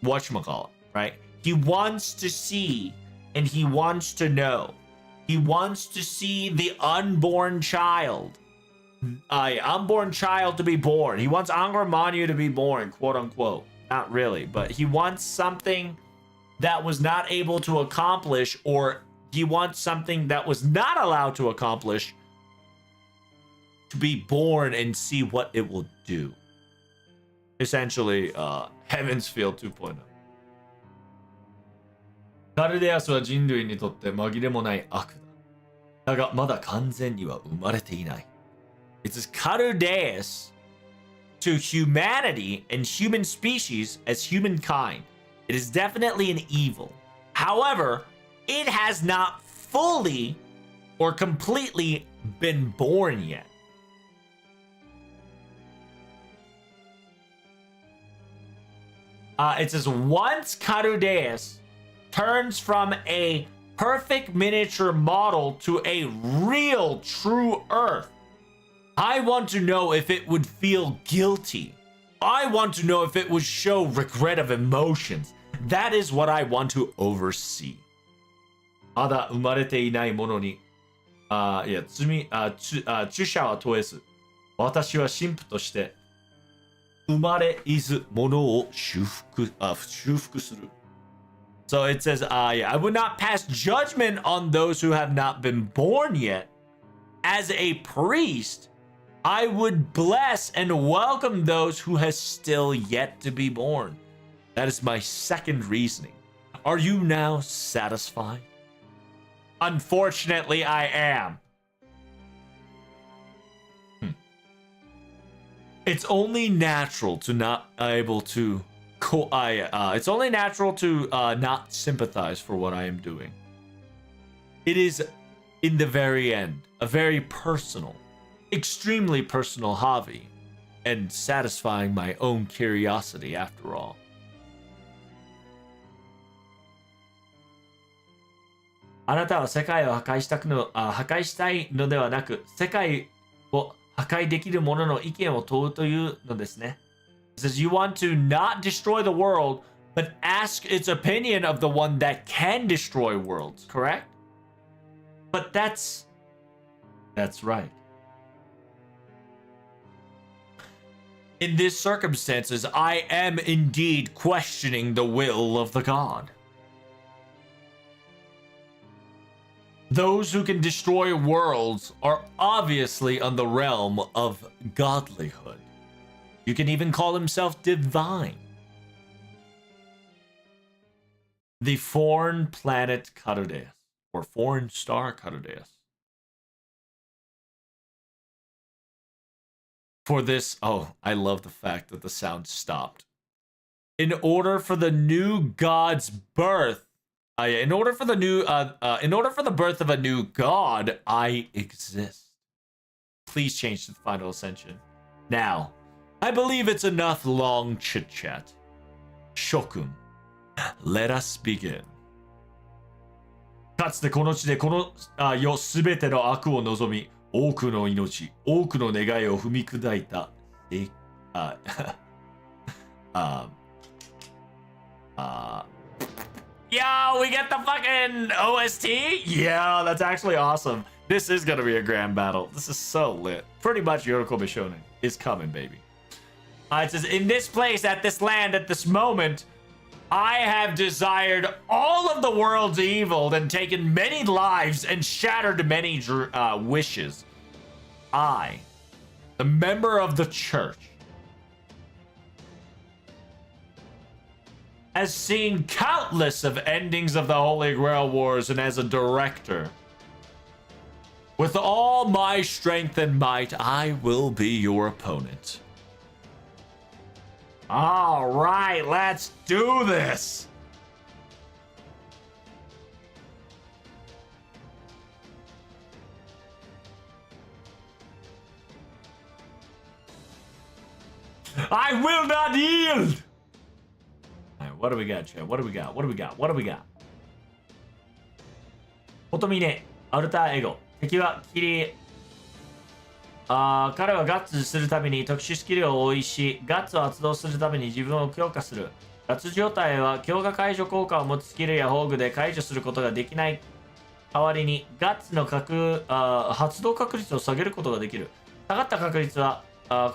whatchamacallit, right? He wants to see and he wants to know. He wants to see the unborn child. Unborn child to be born. He wants Angra Manu to be born, quote unquote. Not really, but he wants something that was not able to accomplish, or he wants something that was not allowed to accomplish to be born and see what it will do. Essentially, Heaven's Field 2.0. カルデアスは人類にとって紛れもない悪だ。だがまだ完全には生まれていない。It says Karudeus to humanity and human species as humankind. It is definitely an evil. However, it has not fully or completely been born yet. It says once Karudeus turns from a perfect miniature model to a real true Earth, I want to know if it would feel guilty. I want to know if it would show regret of emotions. That is what I want to oversee. まだ生まれていないものに、注射は問えず、私は神父として生まれいずものを修復する。So it says, I would not pass judgment on those who have not been born yet. As a priest, I would bless and welcome those who has still yet to be born. That is my second reasoning. Are you now satisfied? Unfortunately, I am. It's only natural to not able to it's only natural to not sympathize for what I am doing. It is, in the very end, a very personal, extremely personal hobby, and satisfying my own curiosity after all. あなたは世界を破壊したいのではなく、世界を破壊できる者の意見を問うというのですね。It says you want to not destroy the world, but ask its opinion of the one that can destroy worlds, correct? But that's right. In these circumstances, I am indeed questioning the will of the god. Those who can destroy worlds are obviously on the realm of godlyhood. You can even call himself divine. The foreign planet Carudeus, or foreign star Carudeus. For this, oh, I love the fact that the sound stopped. In order for the new god's birth, in order for the birth of a new god, I exist. Please change to the final ascension. Now, I believe it's enough long chit chat. Shokun, let us begin. かつてこの地でこの世すべての悪を望み、多くの命、多くの願いを踏み砕いた。Yo, we get the fucking OST? Yeah, that's actually awesome. This is gonna be a grand battle. This is so lit. Pretty much Yorokobe Shonen is coming, baby. It says, in this place, at this land, at this moment, I have desired all of the world's evil and taken many lives and shattered many wishes. I, the member of the church, has seen countless of endings of the Holy Grail Wars, and as a director, with all my strength and might, I will be your opponent. All right, let's do this. I will not yield. All right, what do we got, Chad? What do we got? What do we got? What do we got? 音見ね、アルターエゴ。敵はキリ。彼はガッツするために特殊スキルを追いし、ガッツを発動するために自分を強化する。ガッツ状態は強化解除効果を持つスキルや宝具で解除することができない代わりに、ガッツの発動確率を下げることができる。下がった確率は、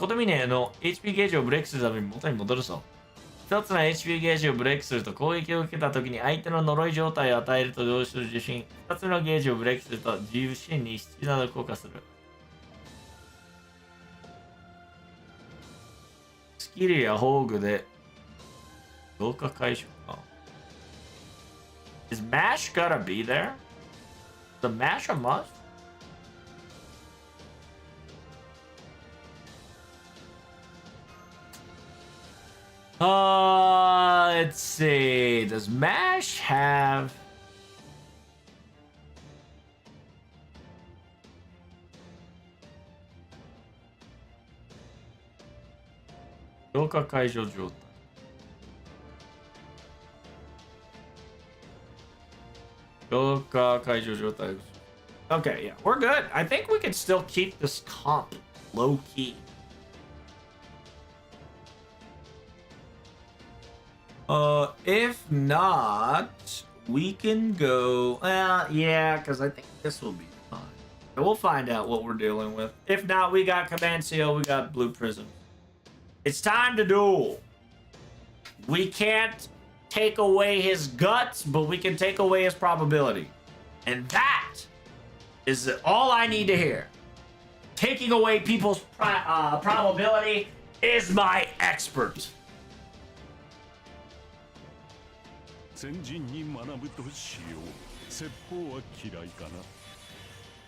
コトミネの HP ゲージをブレイクするために元に戻るぞ。一つの HP ゲージをブレイクすると攻撃を受けたときに相手の呪い状態を与えると同時する自信。二つのゲージをブレイクすると自身に必要など効果する。スキルや宝具で強化解消か。Is MASH gotta be there? The MASH a must? Let's see. Does MASH have... Okay, yeah, we're good. I think we can still keep this comp low key. If not, we can go. Yeah, because I think this will be fine. We'll find out what we're dealing with. If not, we got Command Seal, we got Blue Prism. It's time to duel. We can't take away his guts, but we can take away his probability. And that is all I need to hear. Taking away people's probability is my expert.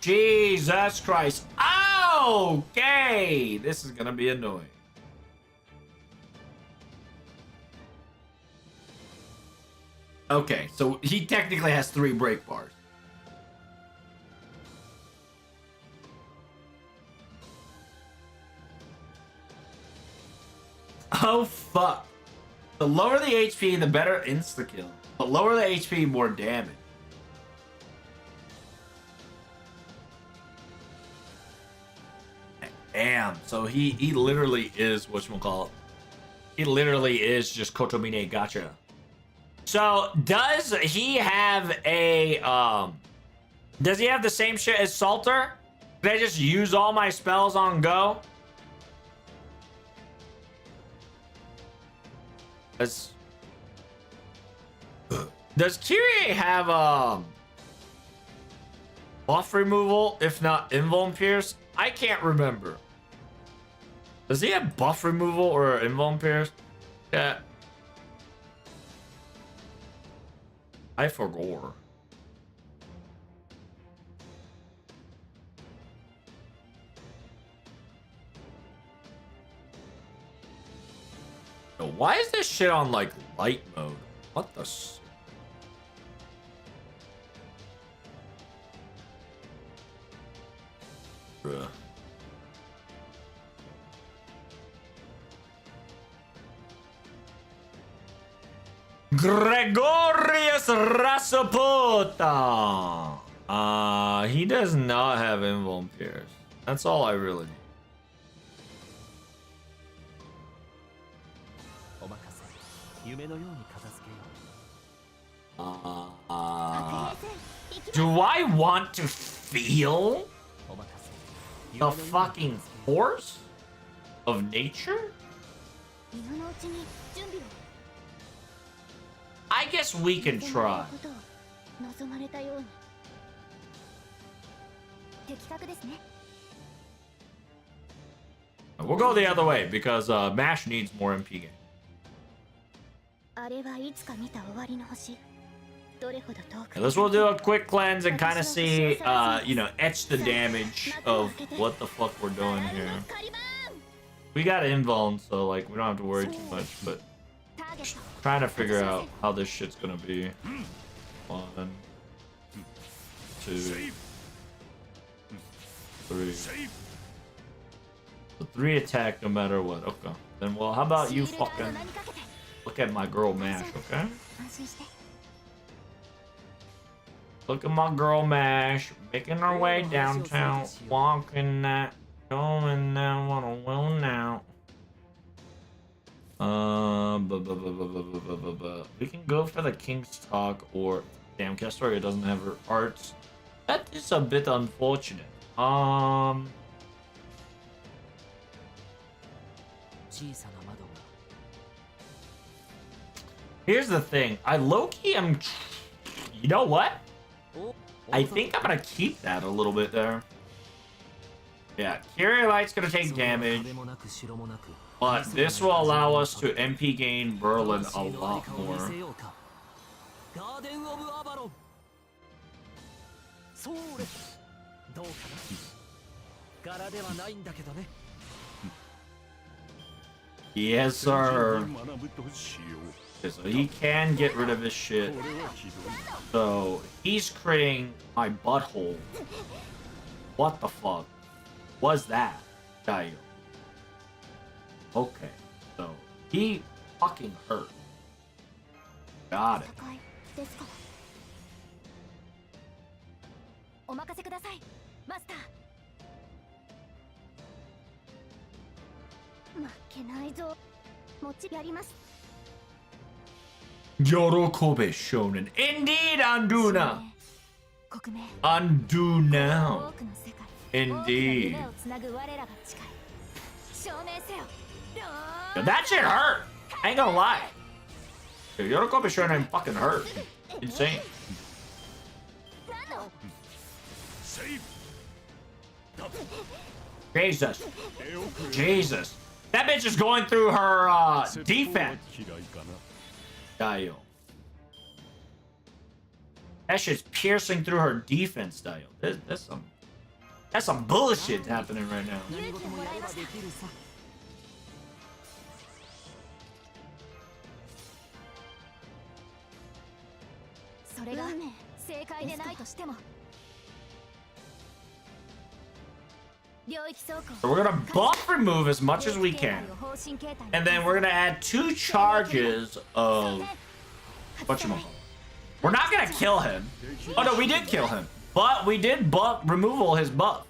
Jesus Christ. Okay. This is going to be annoying. Okay, so he technically has 3 break bars. Oh, fuck. The lower the HP, the better insta-kill. But lower the HP, more damage. Damn. So he literally is whatchamacallit. He literally is just Kotomine Gacha. So does he have a does he have the same shit as Salter? Can I just use all my spells on go? Does Kyrie have buff removal, if not invuln pierce? I can't remember. Does he have buff removal or invuln pierce? Yeah. I forgot. Yo, why is this shit on like light mode? What the Bruh. Gregorius Rasputa. He does not have invuln pierce. That's all I really need. お任せ夢のように片付けよう Do I want to feel お任せ the fucking force of nature? 今のうちに準備を I guess we can try. 望まれたように的確ですね We'll go the other way because MASH needs more MP game. あれはいつか見た終わりの星どれほど遠く And let's we'll do a quick cleanse and kind of see, you know, etch the damage of what the fuck we're doing here. We got invuln, so like we don't have to worry too much, but trying to figure out how this shit's gonna be. 1, 2, 3. So 3 attack no matter what. Okay. Then well, how about you fucking look at my girl MASH, okay? 安心して Look at my girl MASH, making her way downtown, walking that, going that, wanna will now. We can go for the King's Talk or damn Castoria doesn't have her arts. That is a bit unfortunate. 小さな窓が Here's the thing. I low-key am... You know what? I think I'm gonna keep that a little bit there. Yeah, Kyrie Light's gonna take damage, but this will allow us to MP gain Berlin a lot more. ガーデン・オブ・アバロンそれどうかな柄ではないんだけどね Yes, sir. So he can get rid of his shit. So he's critting my butthole. What the fuck was that? Dio. Okay, so he fucking hurt. Got it. 戦いですかお任せくださいマスター負けないぞ持ちやります Yorokobe Shonen. Indeed, Anduna. 国名 Undo 多 now. くの世界 Indeed. 大きな夢をつなぐ我らが近い証明せよ Yo, that shit hurt. I ain't gonna lie. Yo, Yorokobe Shonen fucking hurt. Insane. Jesus. Jesus. That bitch is going through her defense. Dio. That shit's piercing through her defense, Dio. That's some bullshit happening right now. 勇気をもらいましたそれが正解でないとしても領域走行 So we're gonna buff remove as much as we can. And then we're gonna add 2 charges of whatchamacallit. We're not gonna kill him. Oh no, we did kill him. But we did buff removal his buff.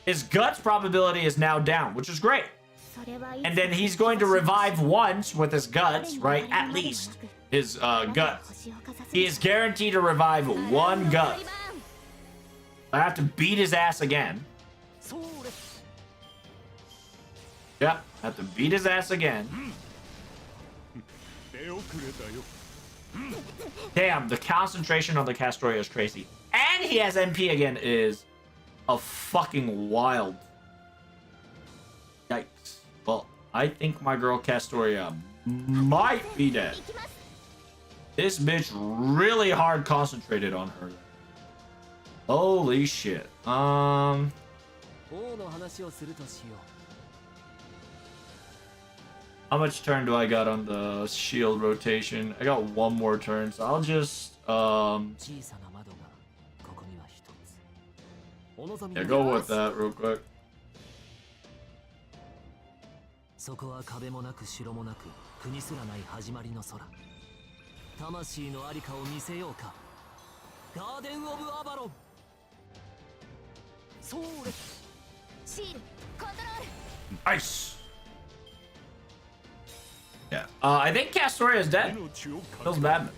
His guts probability is now down, which is great. And then he's going to revive once with his guts, right? At least his guts. He is guaranteed to revive 1 gut. I have to beat his ass again. Yep, have to beat his ass again. Damn, the concentration on the Castoria is crazy. And he has MP again is a fucking wild. Yikes. Well, I think my girl Castoria might be dead. This bitch really hard concentrated on her. Holy shit. How much turn do I got on the shield rotation? I got one more turn, so I'll just yeah, go with that real quick. そこは壁もなく城もなく国すらない始まりの空魂のありかを見せようかガーデン・オブ・アバロンそれシールコントロール Nice. Yeah. I think Castoria is dead. Feels bad.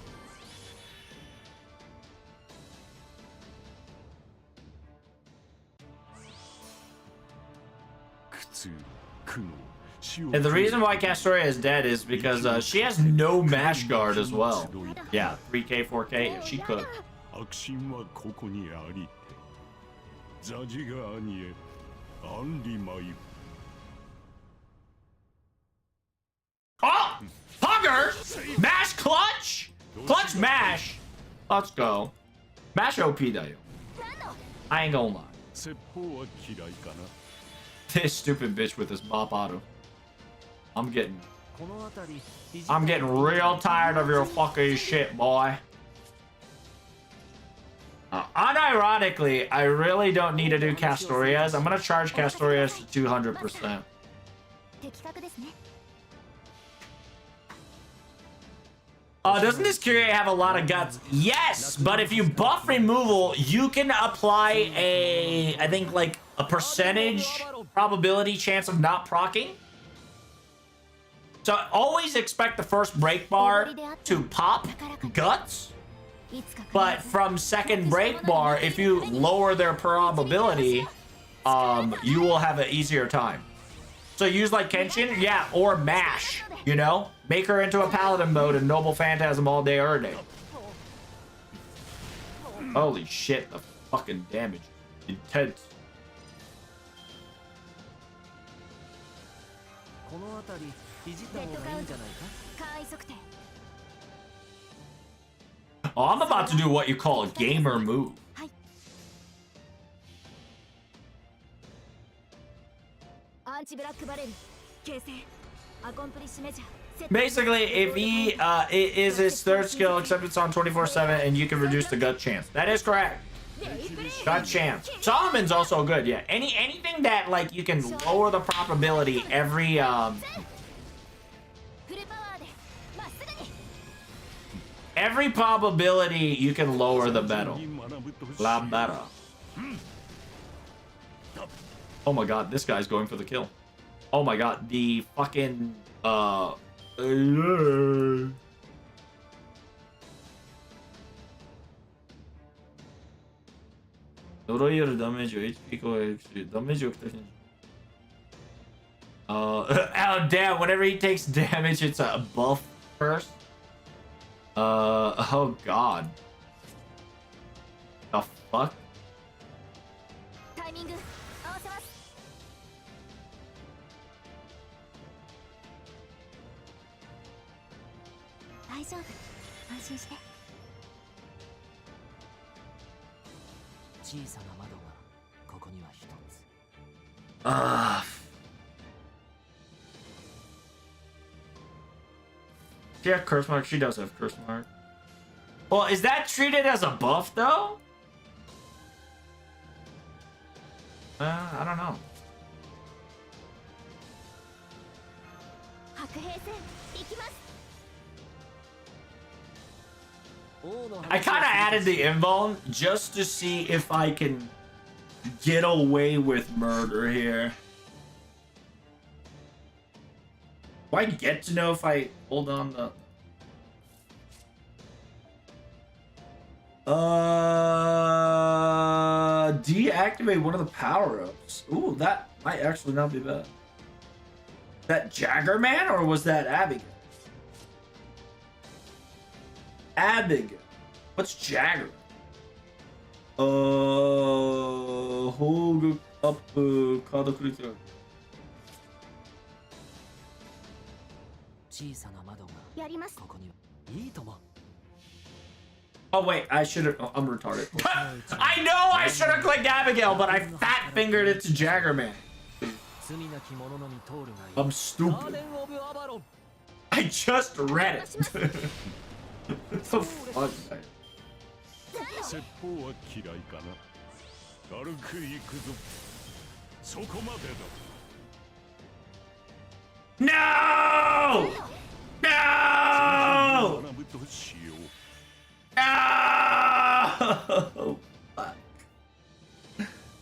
And the reason why Castoria is dead is because she has no mash guard as well. Yeah, 3k, 4k, if she could. Oh! Hugger! Mash clutch! Clutch mash! Let's go. Mash OP though. I ain't gonna lie. This stupid bitch with this bop auto. I'm getting real tired of your fucking shit, boy. Unironically, I really don't need to do Castorias. I'm gonna charge Castorias to 200%. Doesn't this Kyrie have a lot of guts? Yes, but if you buff removal, you can apply I think like a percentage probability chance of not proccing. So always expect the first break bar to pop guts, but from second break bar, if you lower their probability, you will have an easier time. So use like Kenshin, yeah, or mash, you know? Make her into a paladin mode and noble phantasm all day or day. Holy shit, the fucking damage. Intense. Oh, I'm about to do what you call a gamer move. Basically, if he is his third skill, except it's on 24/7, and you can reduce the gut chance. That is correct. Gut chance. Solomon's also good, yeah. Anything that like you can lower the probability every probability you can lower the better. La better. Oh my god, this guy's going for the kill. Oh my god, the fucking oh damn, whenever he takes damage, it's a buff first. Oh god. The fuck? She has curse mark. She does have curse mark. Well, is that treated as a buff though? I don't know. I kind of added the invuln just to see if I can get away with murder here. Do I get to know if I hold on the... deactivate one of the power-ups. Ooh, that might actually not be bad. That Jagger Man, or was that Abigail? Abigail. What's Jagger? Hold up, call the creature. 小さな窓がやります。ここにはいいとも Oh wait, I should have. I'm retarded. I know I should have clicked Abigail, but I fat fingered it to Jaggerman. 罪なき者のみ通るがいい I'm ガー stupid. デン・オブ・アバロン I just read it. So fuck. 説法は嫌いかな。軽く行くぞ。そこまでだ。No! No! 学ぶとしよう。 No! Fuck.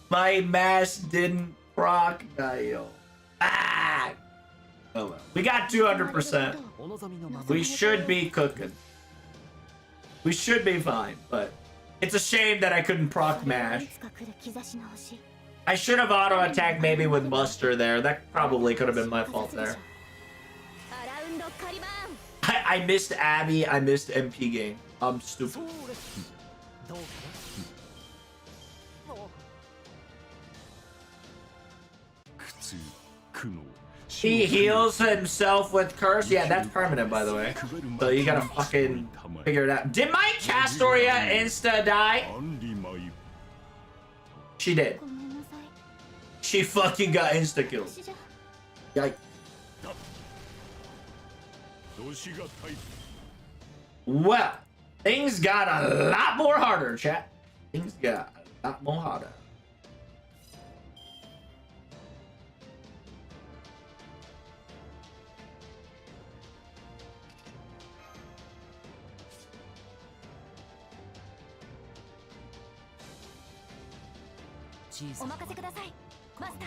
My mask didn't proc dial. Ah! Oh well. We got 200%. お望みのまま We should be cooking. We should be fine, but it's a shame that I couldn't proc mash. いつか来る兆しの星。 I should have auto attacked maybe with Buster there. That probably could have been my fault there. アラウンドカリバーン。 I missed Abby. I missed MP game. I'm そ stupid. うですどうかな苦痛、苦悩。 He heals himself with curse. Yeah, that's permanent, by the way. So you gotta fucking figure it out. Did my Castoria insta die? アンリマイ She did. ごめんなさい。 She fucking got insta killed. 私じゃ Yikes. どしがたい。 Well, things got a lot more harder, chat. Things got a lot more harder.お任せください。マスタ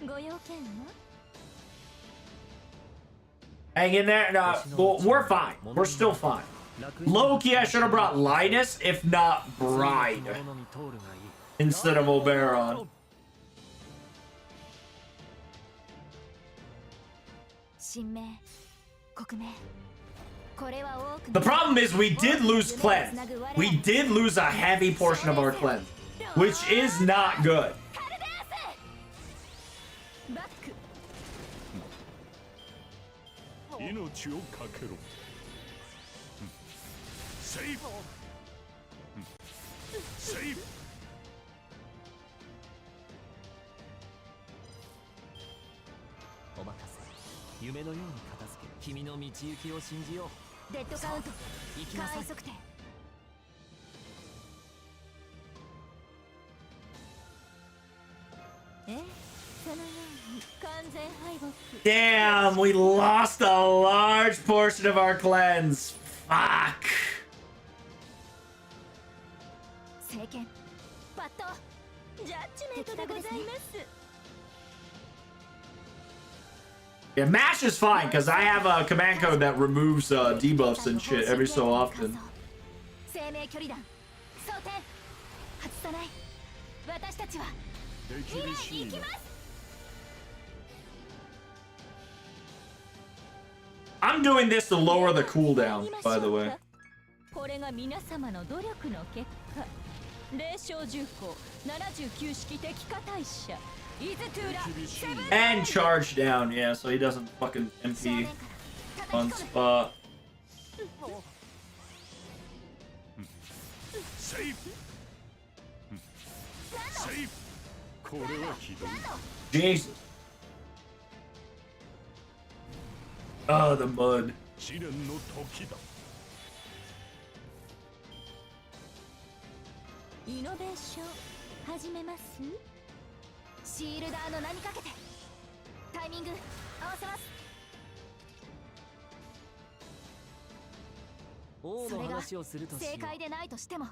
ー。ご用件は？ Hang in there. No, well, we're fine. We're still fine. Low-key, I should have brought Linus, if not Bride, instead of Oberon. 神明、国名。これは多く The problem is we did lose cleanse. We did lose a heavy portion of our cleanse, which is not good. バック。命をかけろ。セーフ。セーフ。お任せ夢のように片付け君の道行きを信じよう デッドカウント。行きなさい簡易測定。そのように完全敗北。 Damn, we lost a large portion of our cleanse. Fuck. 聖剣。バット。ジャッジメントでございます。 Yeah, mash is fine because I have a command code that removes debuffs and shit every so often. 生命距離弾。装填。外さない。私たちは手未来厳しいなに行きます。 I'm doing this to lower the cooldown, by the way. これが皆様の努力の結果。霊障重工79式敵化大社イズトゥーラセブン And charge down, yeah, so he doesn't fucking MP on spot. セーフ。セーフ。これはひどい。 Jesus. Oh, the mud. 試練の時だ。イノベーション始めます。シールダーの名にかけてタイミング合わせます。王のそれが話をするとしよう正解でないとしてもは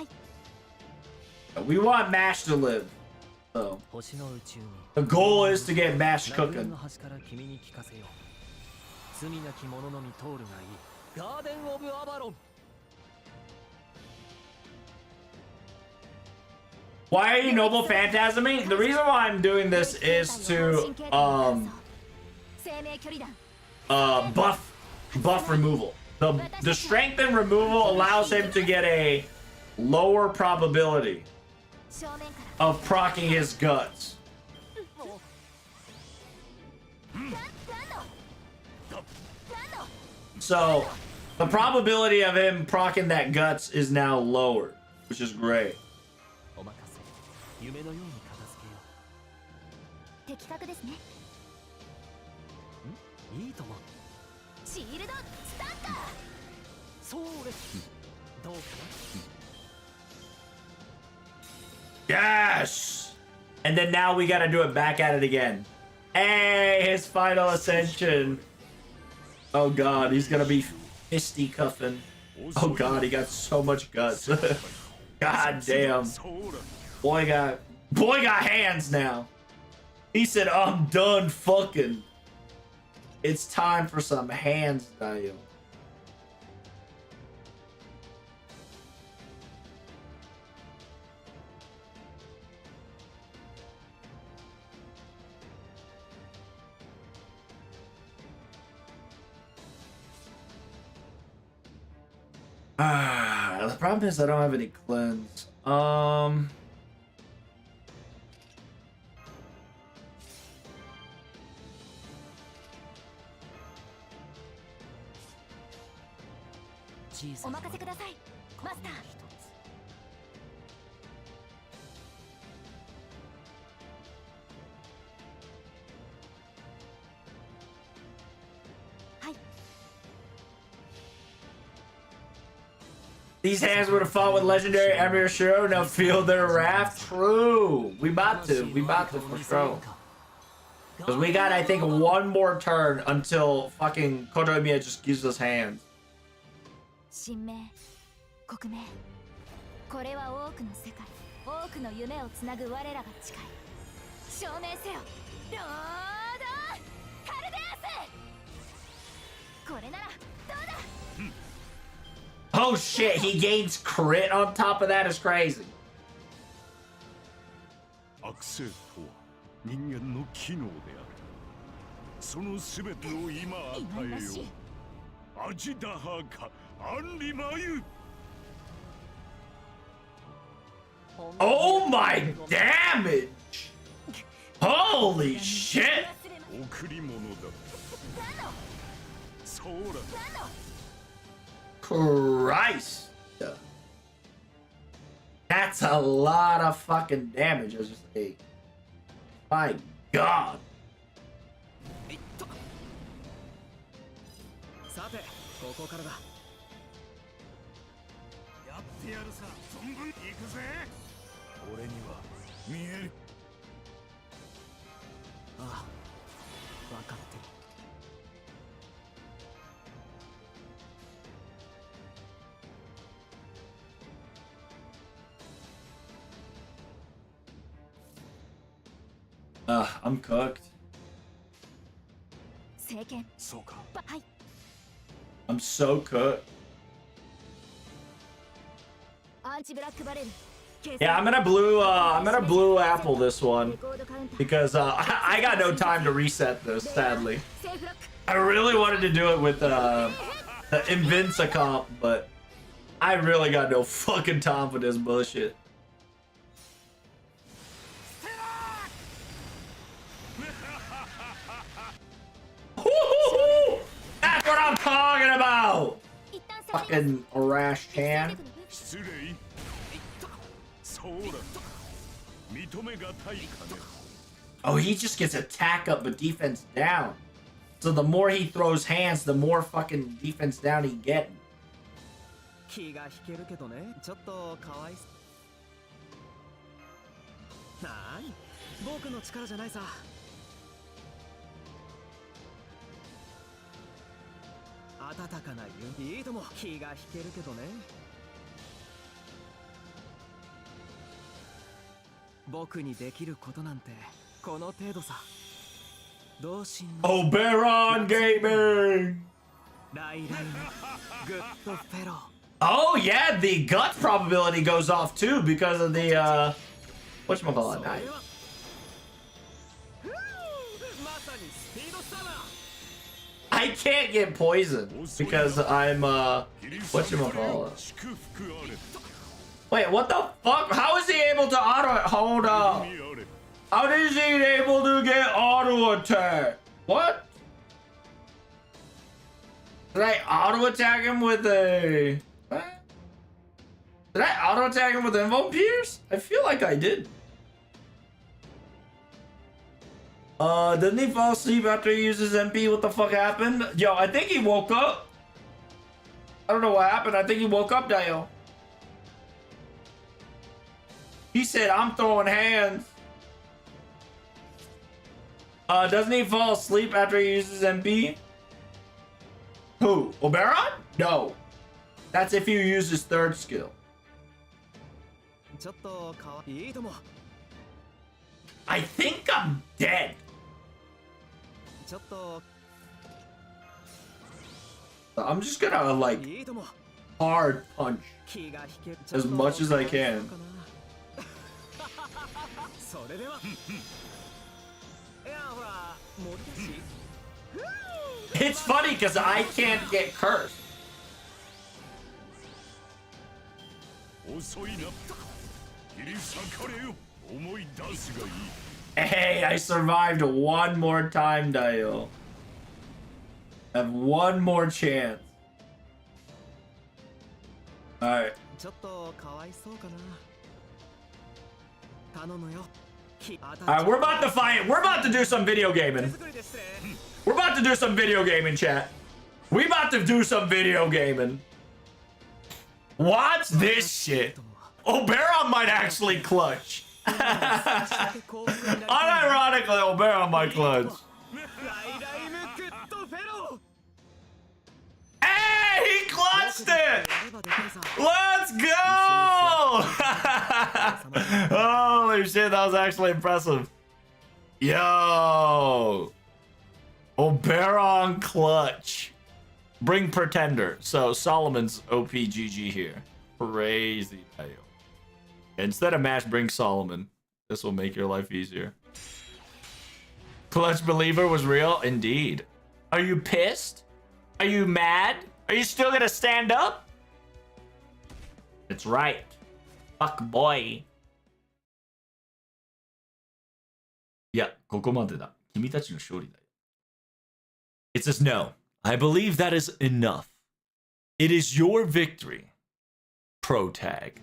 い。 We want Mash to live. So 星の宇宙に the goal is to get Mash 楽園 cooking. の端から君に聞かせよう罪なき者のみ通るがいいガーデン・オブ・アバロン Why are you noble phantasming? The reason why I'm doing this is to buff removal. The strengthen removal allows him to get a lower probability of proccing his guts. So the probability of him proccing that guts is now lowered, which is great. お任せ夢のように片付けよ的確ですね。う。いいとも。シールドスタンカー。それ。どうか Yes! And then now we gotta do it back at it again. Hey, his final ascension. Oh god, he's gonna be fisticuffing. Oh god, he got so much guts. God damn. Boy got hands now. He said, I'm done fucking. It's time for some hands, Dio. The problem is I don't have any cleanse.お任せください、マスター。These hands would have fought with legendary Emir Shiro. Now feel their wrath. True. We about to for sure. Because we got, I think, one more turn until fucking Kotomiya just gives us hands. 神明、国名、これは多くの世界、多くの夢をつなぐ我らが誓い。証明せよ、ロードカルデアス。これならどうだ。Oh shit, he gains crit on top of that is crazy. 悪性とは人間の機能である。そのすべてを今与えよう。アジダハかアンリマユ。Oh my damage! Holy shit! 贈り物だ。そうだ。Christ! That's a lot of fucking damage as just a. My god! さて、ここからだ。やってやるさ。存分行くぜ。俺には見える。ああ、分かってる。I'm cooked. 聖剣。そうか。はい。I'm so cooked. アンチブラックバレル。 Yeah, I'm gonna blue apple this one because I got no time to reset this. Sadly, I really wanted to do it with the Invinca comp, but I really got no fucking time for this bullshit. That's what I'm talking about. Fucking Arash Tan. 失礼。そうだ。認めがたいかね。Oh, he just gets attack up but defense down. So the more he throws hands, the more fucking defense down he getting. 気が引けるけどね。ちょっとかわいそう。なーに、僕の力じゃないさ。温かな夢、いいとも気が引けるけどね。僕にできることなんてこの程度さ。同心の Oberon Gaming! ライライのグッドフェロー。 Oh yeah, the guts probability goes off too because of the whatchamacallit, nice. I can't get poisoned because I'm whatchamacallit. Wait, what the fuck? How is he able to hold up? How is he able to get auto attack? What? Did I auto attack him with a what? Did I auto attack him with Invo Pierce? I feel like I did. Didn't he fall asleep after he used his MP? What the fuck happened? Yo, I think he woke up. I don't know what happened. I think he woke up, Dio. He said, I'm throwing hands. Doesn't he fall asleep after he uses MP? Who? Oberon? No. That's if you use his third skill. I think I'm dead. I'm just gonna like hard punch as much as I can. It's funny because I can't get cursed. Hey, I survived one more time, Dio. I have one more chance. Alright. Alright, we're about to fight. We're about to do some video gaming. We're about to do some video gaming, chat. We about to do some video gaming. Watch this shit. Oberon might actually clutch. Unironically, Oberon might clutch. Hey, he clutched it! Let's go! Holy shit, that was actually impressive. Yo! Oberon clutch. Bring Pretender. So Solomon's OPGG here. Crazy. Instead of Mash, bring Solomon. This will make your life easier. Clutch Believer was real? Indeed. Are you pissed? Are you mad? Are you still gonna stand up? That's right. Fuck boy. Yeah, ここまでだ。君たちの勝利だよ. It says no. I believe that is enough. It is your victory. Pro tag.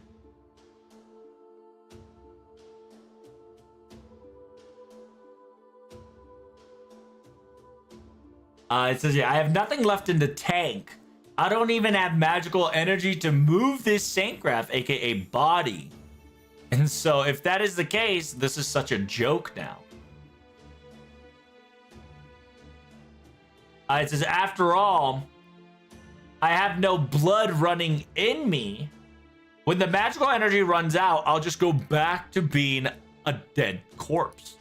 It says, yeah, I have nothing left in the tank. I don't even have magical energy to move this Saintcraft, aka body. And so if that is the case, this is such a joke now. It says, after all, I have no blood running in me. When the magical energy runs out, I'll just go back to being a dead corpse.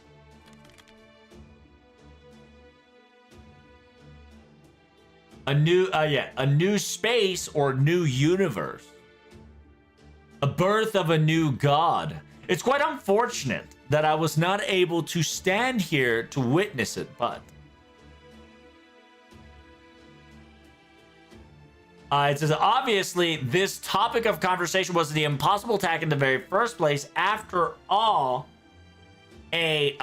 A new space or new universe. A birth of a new god. It's quite unfortunate that I was not able to stand here to witness it, but it says, obviously, this topic of conversation was the impossible attack in the very first place. After all, a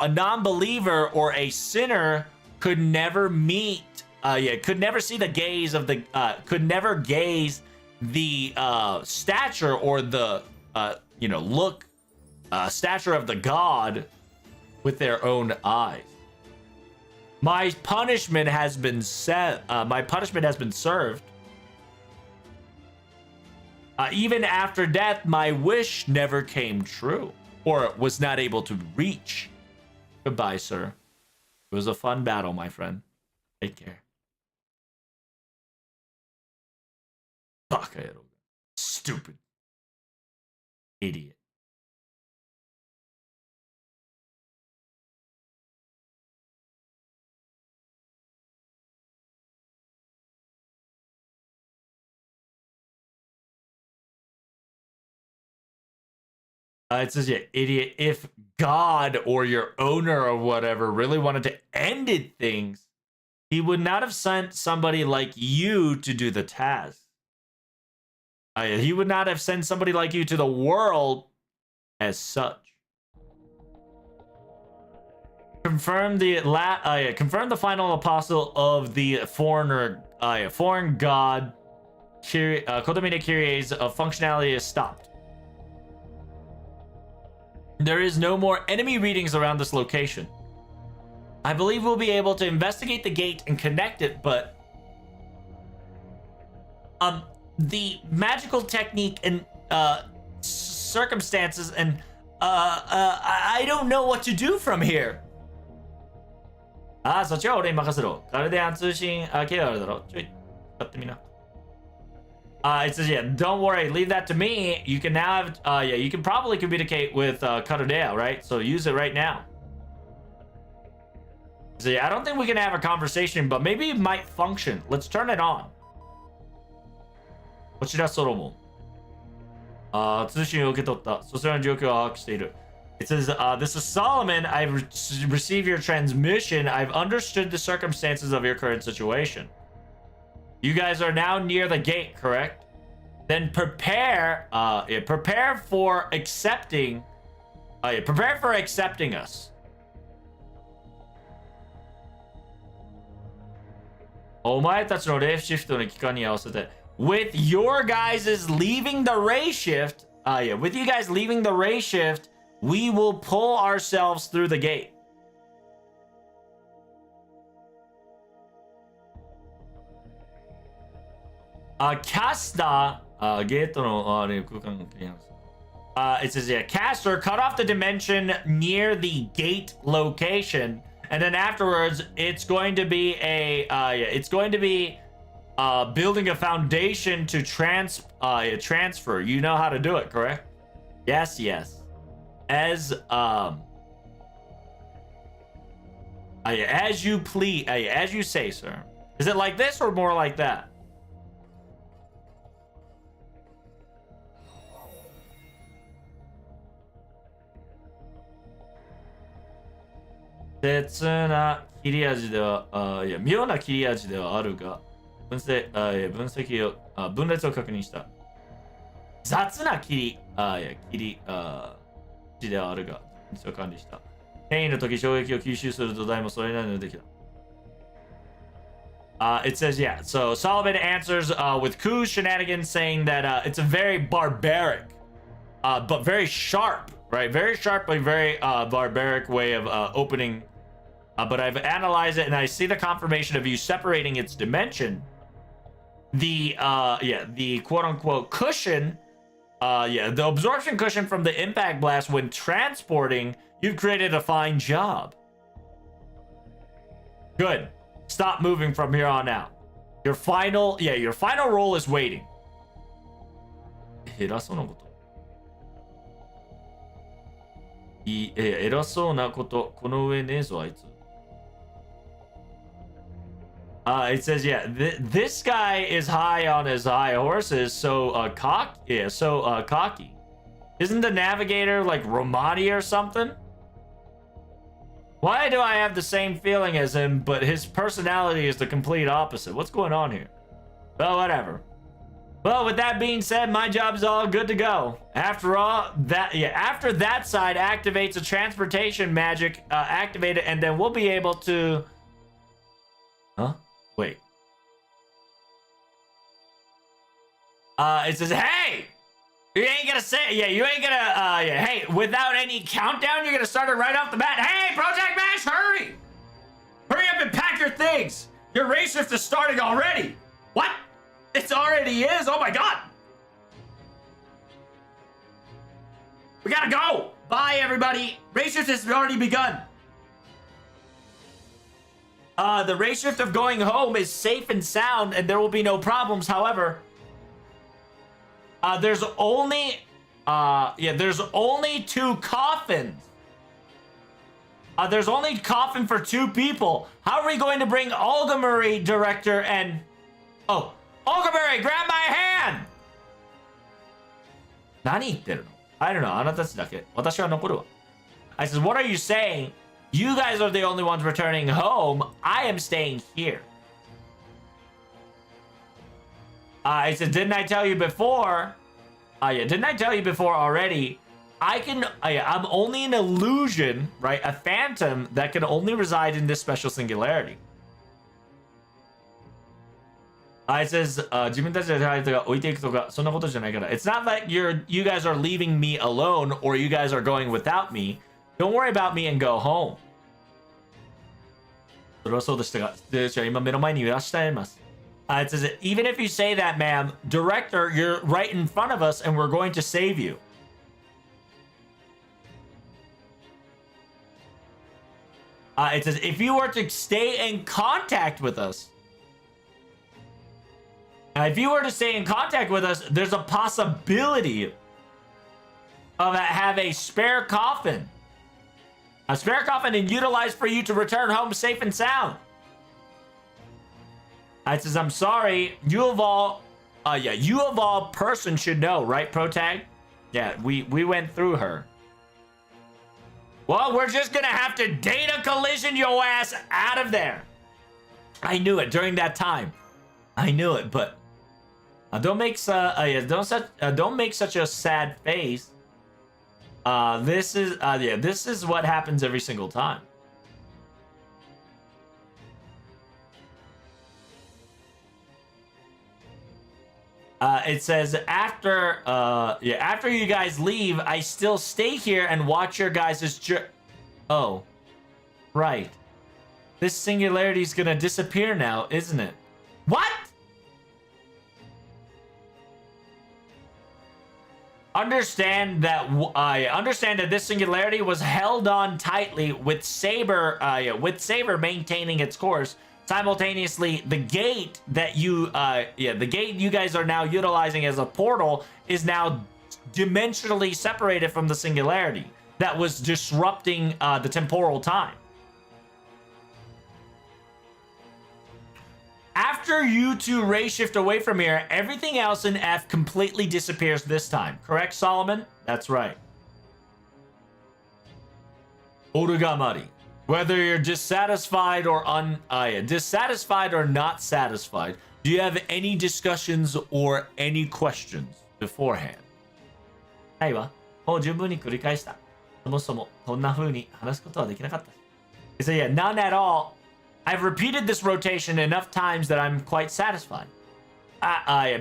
non-believer or a sinner could never meet. Could never see the gaze of the. Could never gaze the stature or the stature of the god with their own eyes. My punishment has been set. My punishment has been served. Even after death, my wish never came true, or was not able to reach. Goodbye, sir. It was a fun battle, my friend. Take care. Fuck, stupid idiot. It says, yeah, idiot. If God or your owner or whatever really wanted to ended things, he would not have sent somebody like you to do the task. He would not have sent somebody like you to the world as such. Confirm the final apostle of the foreign god. Kotomine Kyrie's functionality is stopped. There is no more enemy readings around this location. I believe we'll be able to investigate the gate and connect it, but the magical technique and circumstances and I don't know what to do from here. そっちは俺に任せろ。ガルデアン通信ケアあるだろ。ちょい使ってみな。It says, yeah, don't worry, leave that to me. You can now have, yeah, you can probably communicate with Karudea, right? So use it right now. So yeah, I don't think we can have a conversation, but maybe it might function. Let's turn it on. こちらソロモン。通信を受け取った。そちらの状況を把握している。It says, this is Solomon. I've received your transmission. I've understood the circumstances of your current situation. You guys are now near the gate, correct? Then prepare for accepting us. With your guys' leaving the ray shift, with you guys leaving the ray shift, we will pull ourselves through the gate. Casta, it says, yeah, caster, cut off the dimension near the gate location, and then afterwards, it's going to be building a foundation to transfer. You know how to do it, correct? Yes, yes. As you please, as you say, sir. Is it like this or more like that? Yeah, 妙な切れ味ではあるが、分析を、分裂を確認した。雑な切り味ではあるが、分析を管理した。変異の時、衝撃を吸収する土台もそれなりのできた。It says, yeah. So Solomon answers with Ku's shenanigans, saying that it's a very barbaric, but very sharp, right? Very sharp, but very barbaric way of opening. But I've analyzed it, and I see the confirmation of you separating its dimension. The quote-unquote cushion, the absorption cushion from the impact blast when transporting. You've created a fine job. Good. Stop moving from here on out. Your final role is waiting. 偉そうなこと。偉そうなこと。この上ねえぞ、あいつ。It says, yeah, this guy is high on his high horses, so cocky. Isn't the navigator like Romani or something? Why do I have the same feeling as him, but his personality is the complete opposite? What's going on here? Well, whatever. Well, with that being said, my job's all good to go. After all, after that side activates a transportation magic, activate it, and then we'll be able to... Huh? Wait. It says, hey! You ain't gonna say, you ain't gonna, hey, without any countdown, you're gonna start it right off the bat. Hey, Project Mash, hurry! Hurry up and pack your things! Your race shift is starting already! What? It already is? Oh my god! We gotta go! Bye, everybody! Race shift has already begun! The race shift of going home is safe and sound, and there will be no problems. However, there's only 2 coffins. There's only coffin for 2 people. How are we going to bring Olga Murray, director, and... Oh, Olga Murray, grab my hand! 何言ってるの? I don't know. あなたたちだけ。私は残るわ。I says, what are you saying? You guys are the only ones returning home. I am staying here. I said, didn't I tell you before? Yeah, didn't I tell you before already? I'm only an illusion, right? A phantom that can only reside in this special singularity. I says, 自分たちで誰かが置いていくとか、そんなことじゃないから。It's not like you guys are leaving me alone or you guys are going without me. Don't worry about me and go home. それはそうでしたが、では今目の前にいらっしゃいます。It says, even if you say that, ma'am, director, you're right in front of us and we're going to save you. It says, if you were to stay in contact with us, there's a possibility of have a spare coffin. A spare coffin and utilized for you to return home safe and sound. It says, I'm sorry, you of all person should know, right, Protag? Yeah, we went through her. Well, we're just gonna have to data collision your ass out of there. I knew it during that time. I knew it, but don't make such a sad face. This is what happens every single time. It says after you guys leave, I still stay here and watch your guys' Oh, right. This singularity is gonna disappear now, isn't it? What? I understand that this singularity was held on tightly with Saber maintaining its course. Simultaneously, the gate you guys are now utilizing as a portal is now dimensionally separated from the singularity that was disrupting the temporal time. After you two ray shift away from here, everything else in F completely disappears this time. Correct, Solomon? That's right. Orugamari. Whether you're dissatisfied or dissatisfied or not satisfied, do you have any discussions or any questions beforehand? はいわ。もう十分に繰り返した。そもそもこんな風に話すことはできなかった。He said, yeah, none at all. I've repeated this rotation enough times that I'm quite satisfied.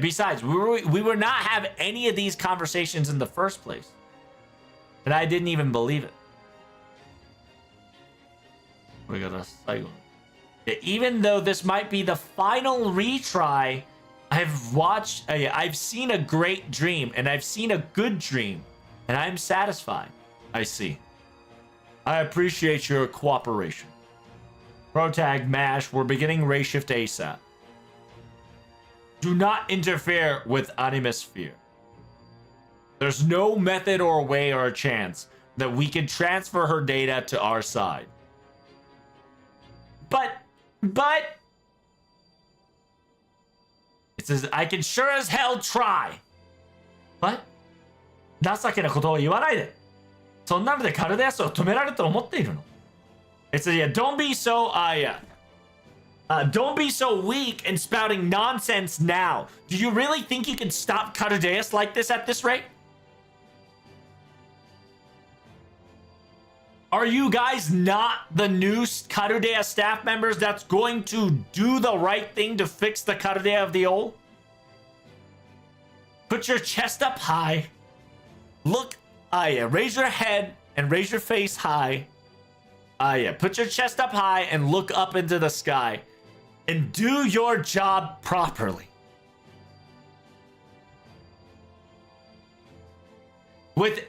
Besides, we were not have any of these conversations in the first place. And I didn't even believe it. Even though this might be the final retry, I've seen a great dream, and I've seen a good dream, and I'm satisfied. I see. I appreciate your cooperation. Protag, MASH, we're beginning Ray Shift ASAP. Do not interfere with Animisphere. There's no method or way or a chance that we can transfer her data to our side. But it says I can sure as hell try. What? 情けなことを言わないで。そんなのでカルデアスを止められると思っているの。It says, yeah, don't be so weak and spouting nonsense now. Do you really think you can stop Cardeas like this at this rate? Are you guys not the new Carudea staff members that's going to do the right thing to fix the Carudea of the old? Put your chest up high. Look, raise your head and raise your face high. Put your chest up high and look up into the sky. And do your job properly. Without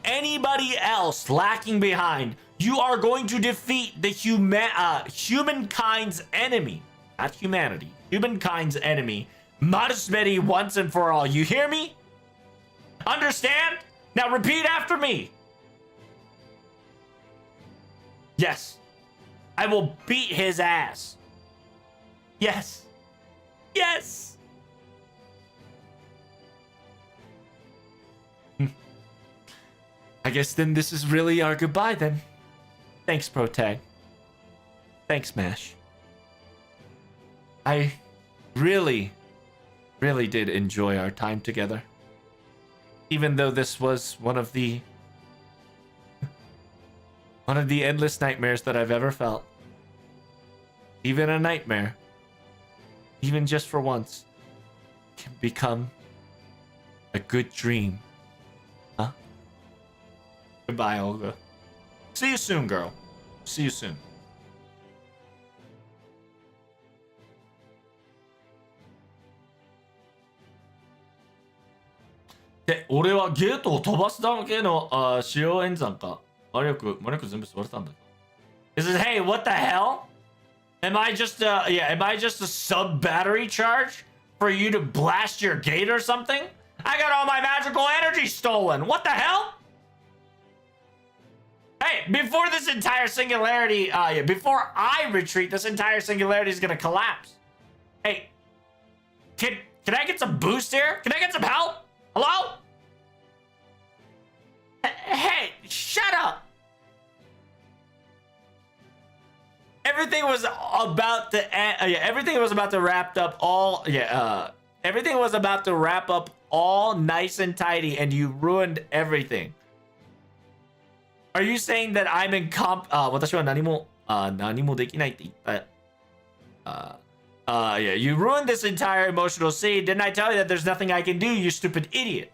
anybody else lacking behind, you are going to defeat the humankind's enemy. Not humanity. Humankind's enemy. Madusmedi once and for all. You hear me? Understand? Now repeat after me. Yes. I will beat his ass. Yes. Yes. I guess then this is really our goodbye then. Thanks, Protag. Thanks, Mash. I really, really did enjoy our time together. Even though this was one of the endless nightmares that I've ever felt. Even a nightmare, even just for once, can become a good dream. Huh? Goodbye, Olga. See you soon, girl. See you soon. で、俺はゲートを飛ばすだけの使用演算か。魔力全部吸われたんだ。It says, hey, what the hell? Am I just a sub battery charge for you to blast your gate or something? I got all my magical energy stolen. What the hell? Hey, before this entire singularity, before I retreat, this entire singularity is gonna collapse. Hey, can I get some boost here? Can I get some help? Hello? Hey, shut up. Everything was about to everything was about to wrap up all everything was about to wrap up all nice and tidy and you ruined everything. Are you saying that I'm in私は何もできないって言った。Yeah, you ruined this entire emotional scene. Didn't I tell you that there's nothing I can do, you stupid idiot?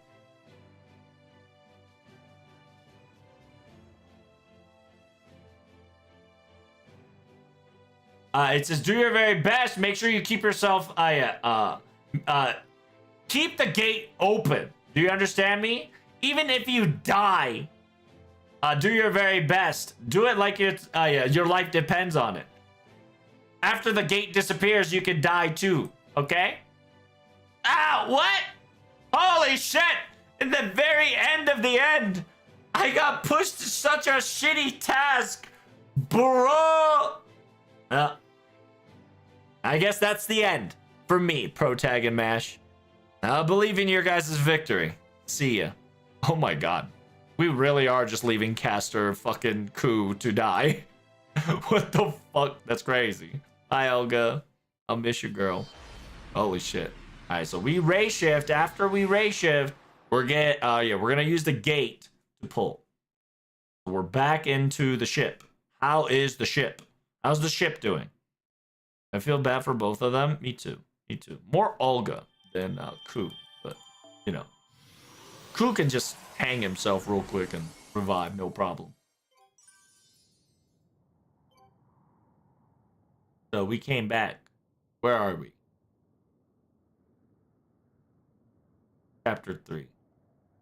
It says, do your very best. Make sure you keep yourself, keep the gate open. Do you understand me? Even if you die, do your very best. Do it like it's, your life depends on it. After the gate disappears, you can die too, okay? Ah, what? Holy shit! In the very end of the end, I got pushed to such a shitty task, bro! I guess that's the end for me, Protag and Mash. I believe in your guys' victory. See ya. Oh my god. We really are just leaving Caster fucking Ku to die. What the fuck? That's crazy. Hi, Olga. I'll miss you, girl. Holy shit. Alright, so we ray shift. After we ray shift, we're gonna use the gate to pull. We're back into the ship. How is the ship? How's the ship doing? I feel bad for both of them. Me too. Me too. More Olga than Ku, but you know, Ku can just hang himself real quick and revive, no problem. So we came back. Where are we? Chapter 3.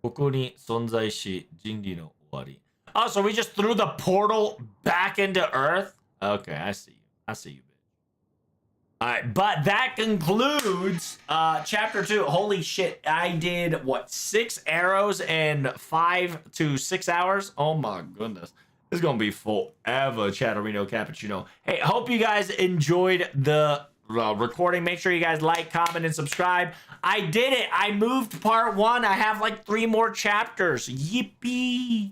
ここに存在し人類の終わり. Oh, so we just threw the portal back into Earth? Okay, I see you. I see you. Alright, but that concludes chapter 2. Holy shit, I did, what, 6 arrows in 5 to 6 hours? Oh my goodness. This is going to be forever, Chatterino Cappuccino. Hey, hope you guys enjoyed the recording. Make sure you guys like, comment, and subscribe. I did it. I moved part 1. I have like 3 more chapters. Yippee.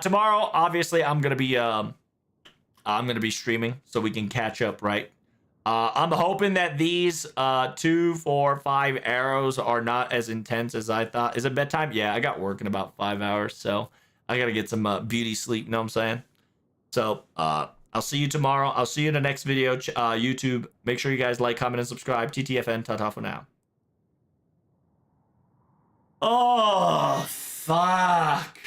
Tomorrow, obviously, I'm going to be streaming so we can catch up, right? I'm hoping that these 2, 4, 5 arrows are not as intense as I thought. Is it bedtime? Yeah, I got work in about 5 hours, so I gotta get some beauty sleep, you know what I'm saying? So, I'll see you tomorrow. I'll see you in the next video, YouTube. Make sure you guys like, comment, and subscribe. TTFN, ta-ta for now. Oh, fuck.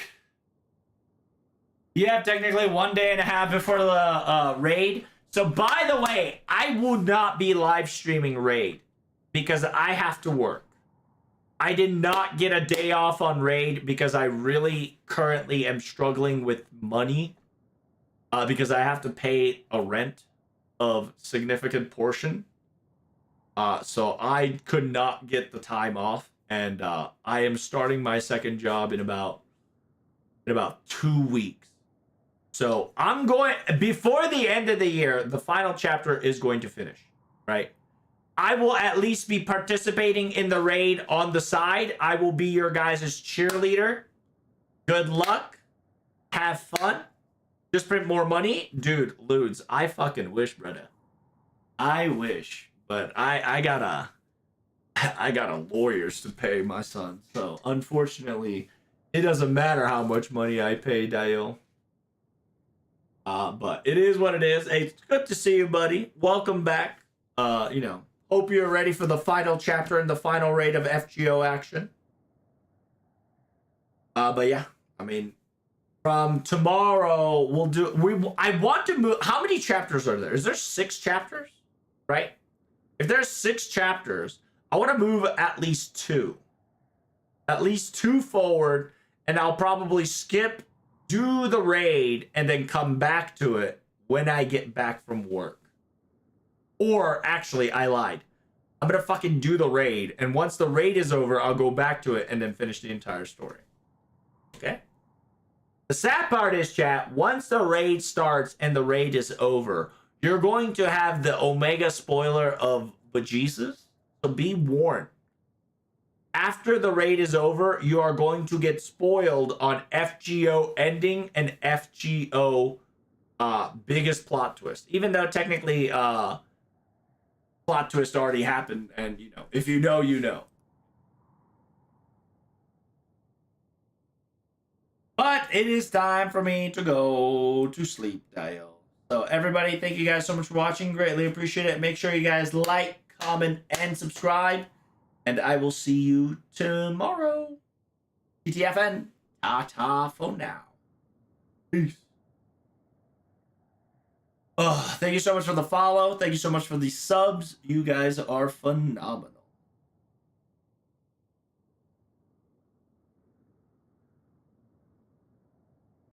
You have technically 1 day and a half before the raid. So, by the way, I will not be live streaming Raid because I have to work. I did not get a day off on Raid because I really currently am struggling with money because I have to pay a rent of significant portion. So I could not get the time off, and I am starting my second job in about 2 weeks. So I'm going, before the end of the year, the final chapter is going to finish, right? I will at least be participating in the raid on the side. I will be your guys' cheerleader. Good luck. have fun, just print more money. Dude, Ludes, I fucking wish, brother. I wish, but I gotta lawyers to pay my son. So unfortunately, it doesn't matter how much money I pay, Dio. But it is what it is. Hey, it's good to see you, buddy. Welcome back. Hope you're ready for the final chapter and the final raid of FGO action. But yeah, I mean, from tomorrow we'll do. I want to move. How many chapters are there? Is there 6 chapters? Right? If there's 6 chapters, I want to move at least 2. At least 2 forward, and I'll probably skip, do the raid, and then come back to it when I get back from work. Or, actually, I lied. I'm gonna fucking do the raid, and once the raid is over, I'll go back to it and then finish the entire story. Okay? The sad part is, chat, once the raid starts and the raid is over, you're going to have the Omega spoiler of bejesus. So be warned. After the raid is over, you are going to get spoiled on FGO ending and FGO biggest plot twist. Even though technically plot twist already happened, and if you know, you know. But it is time for me to go to sleep, Dio. So everybody, thank you guys so much for watching. Greatly appreciate it. Make sure you guys like, comment, and subscribe. And I will see you tomorrow. TTFN. Ta-ta for now. Peace. Thank you so much for the follow. Thank you so much for the subs. You guys are phenomenal.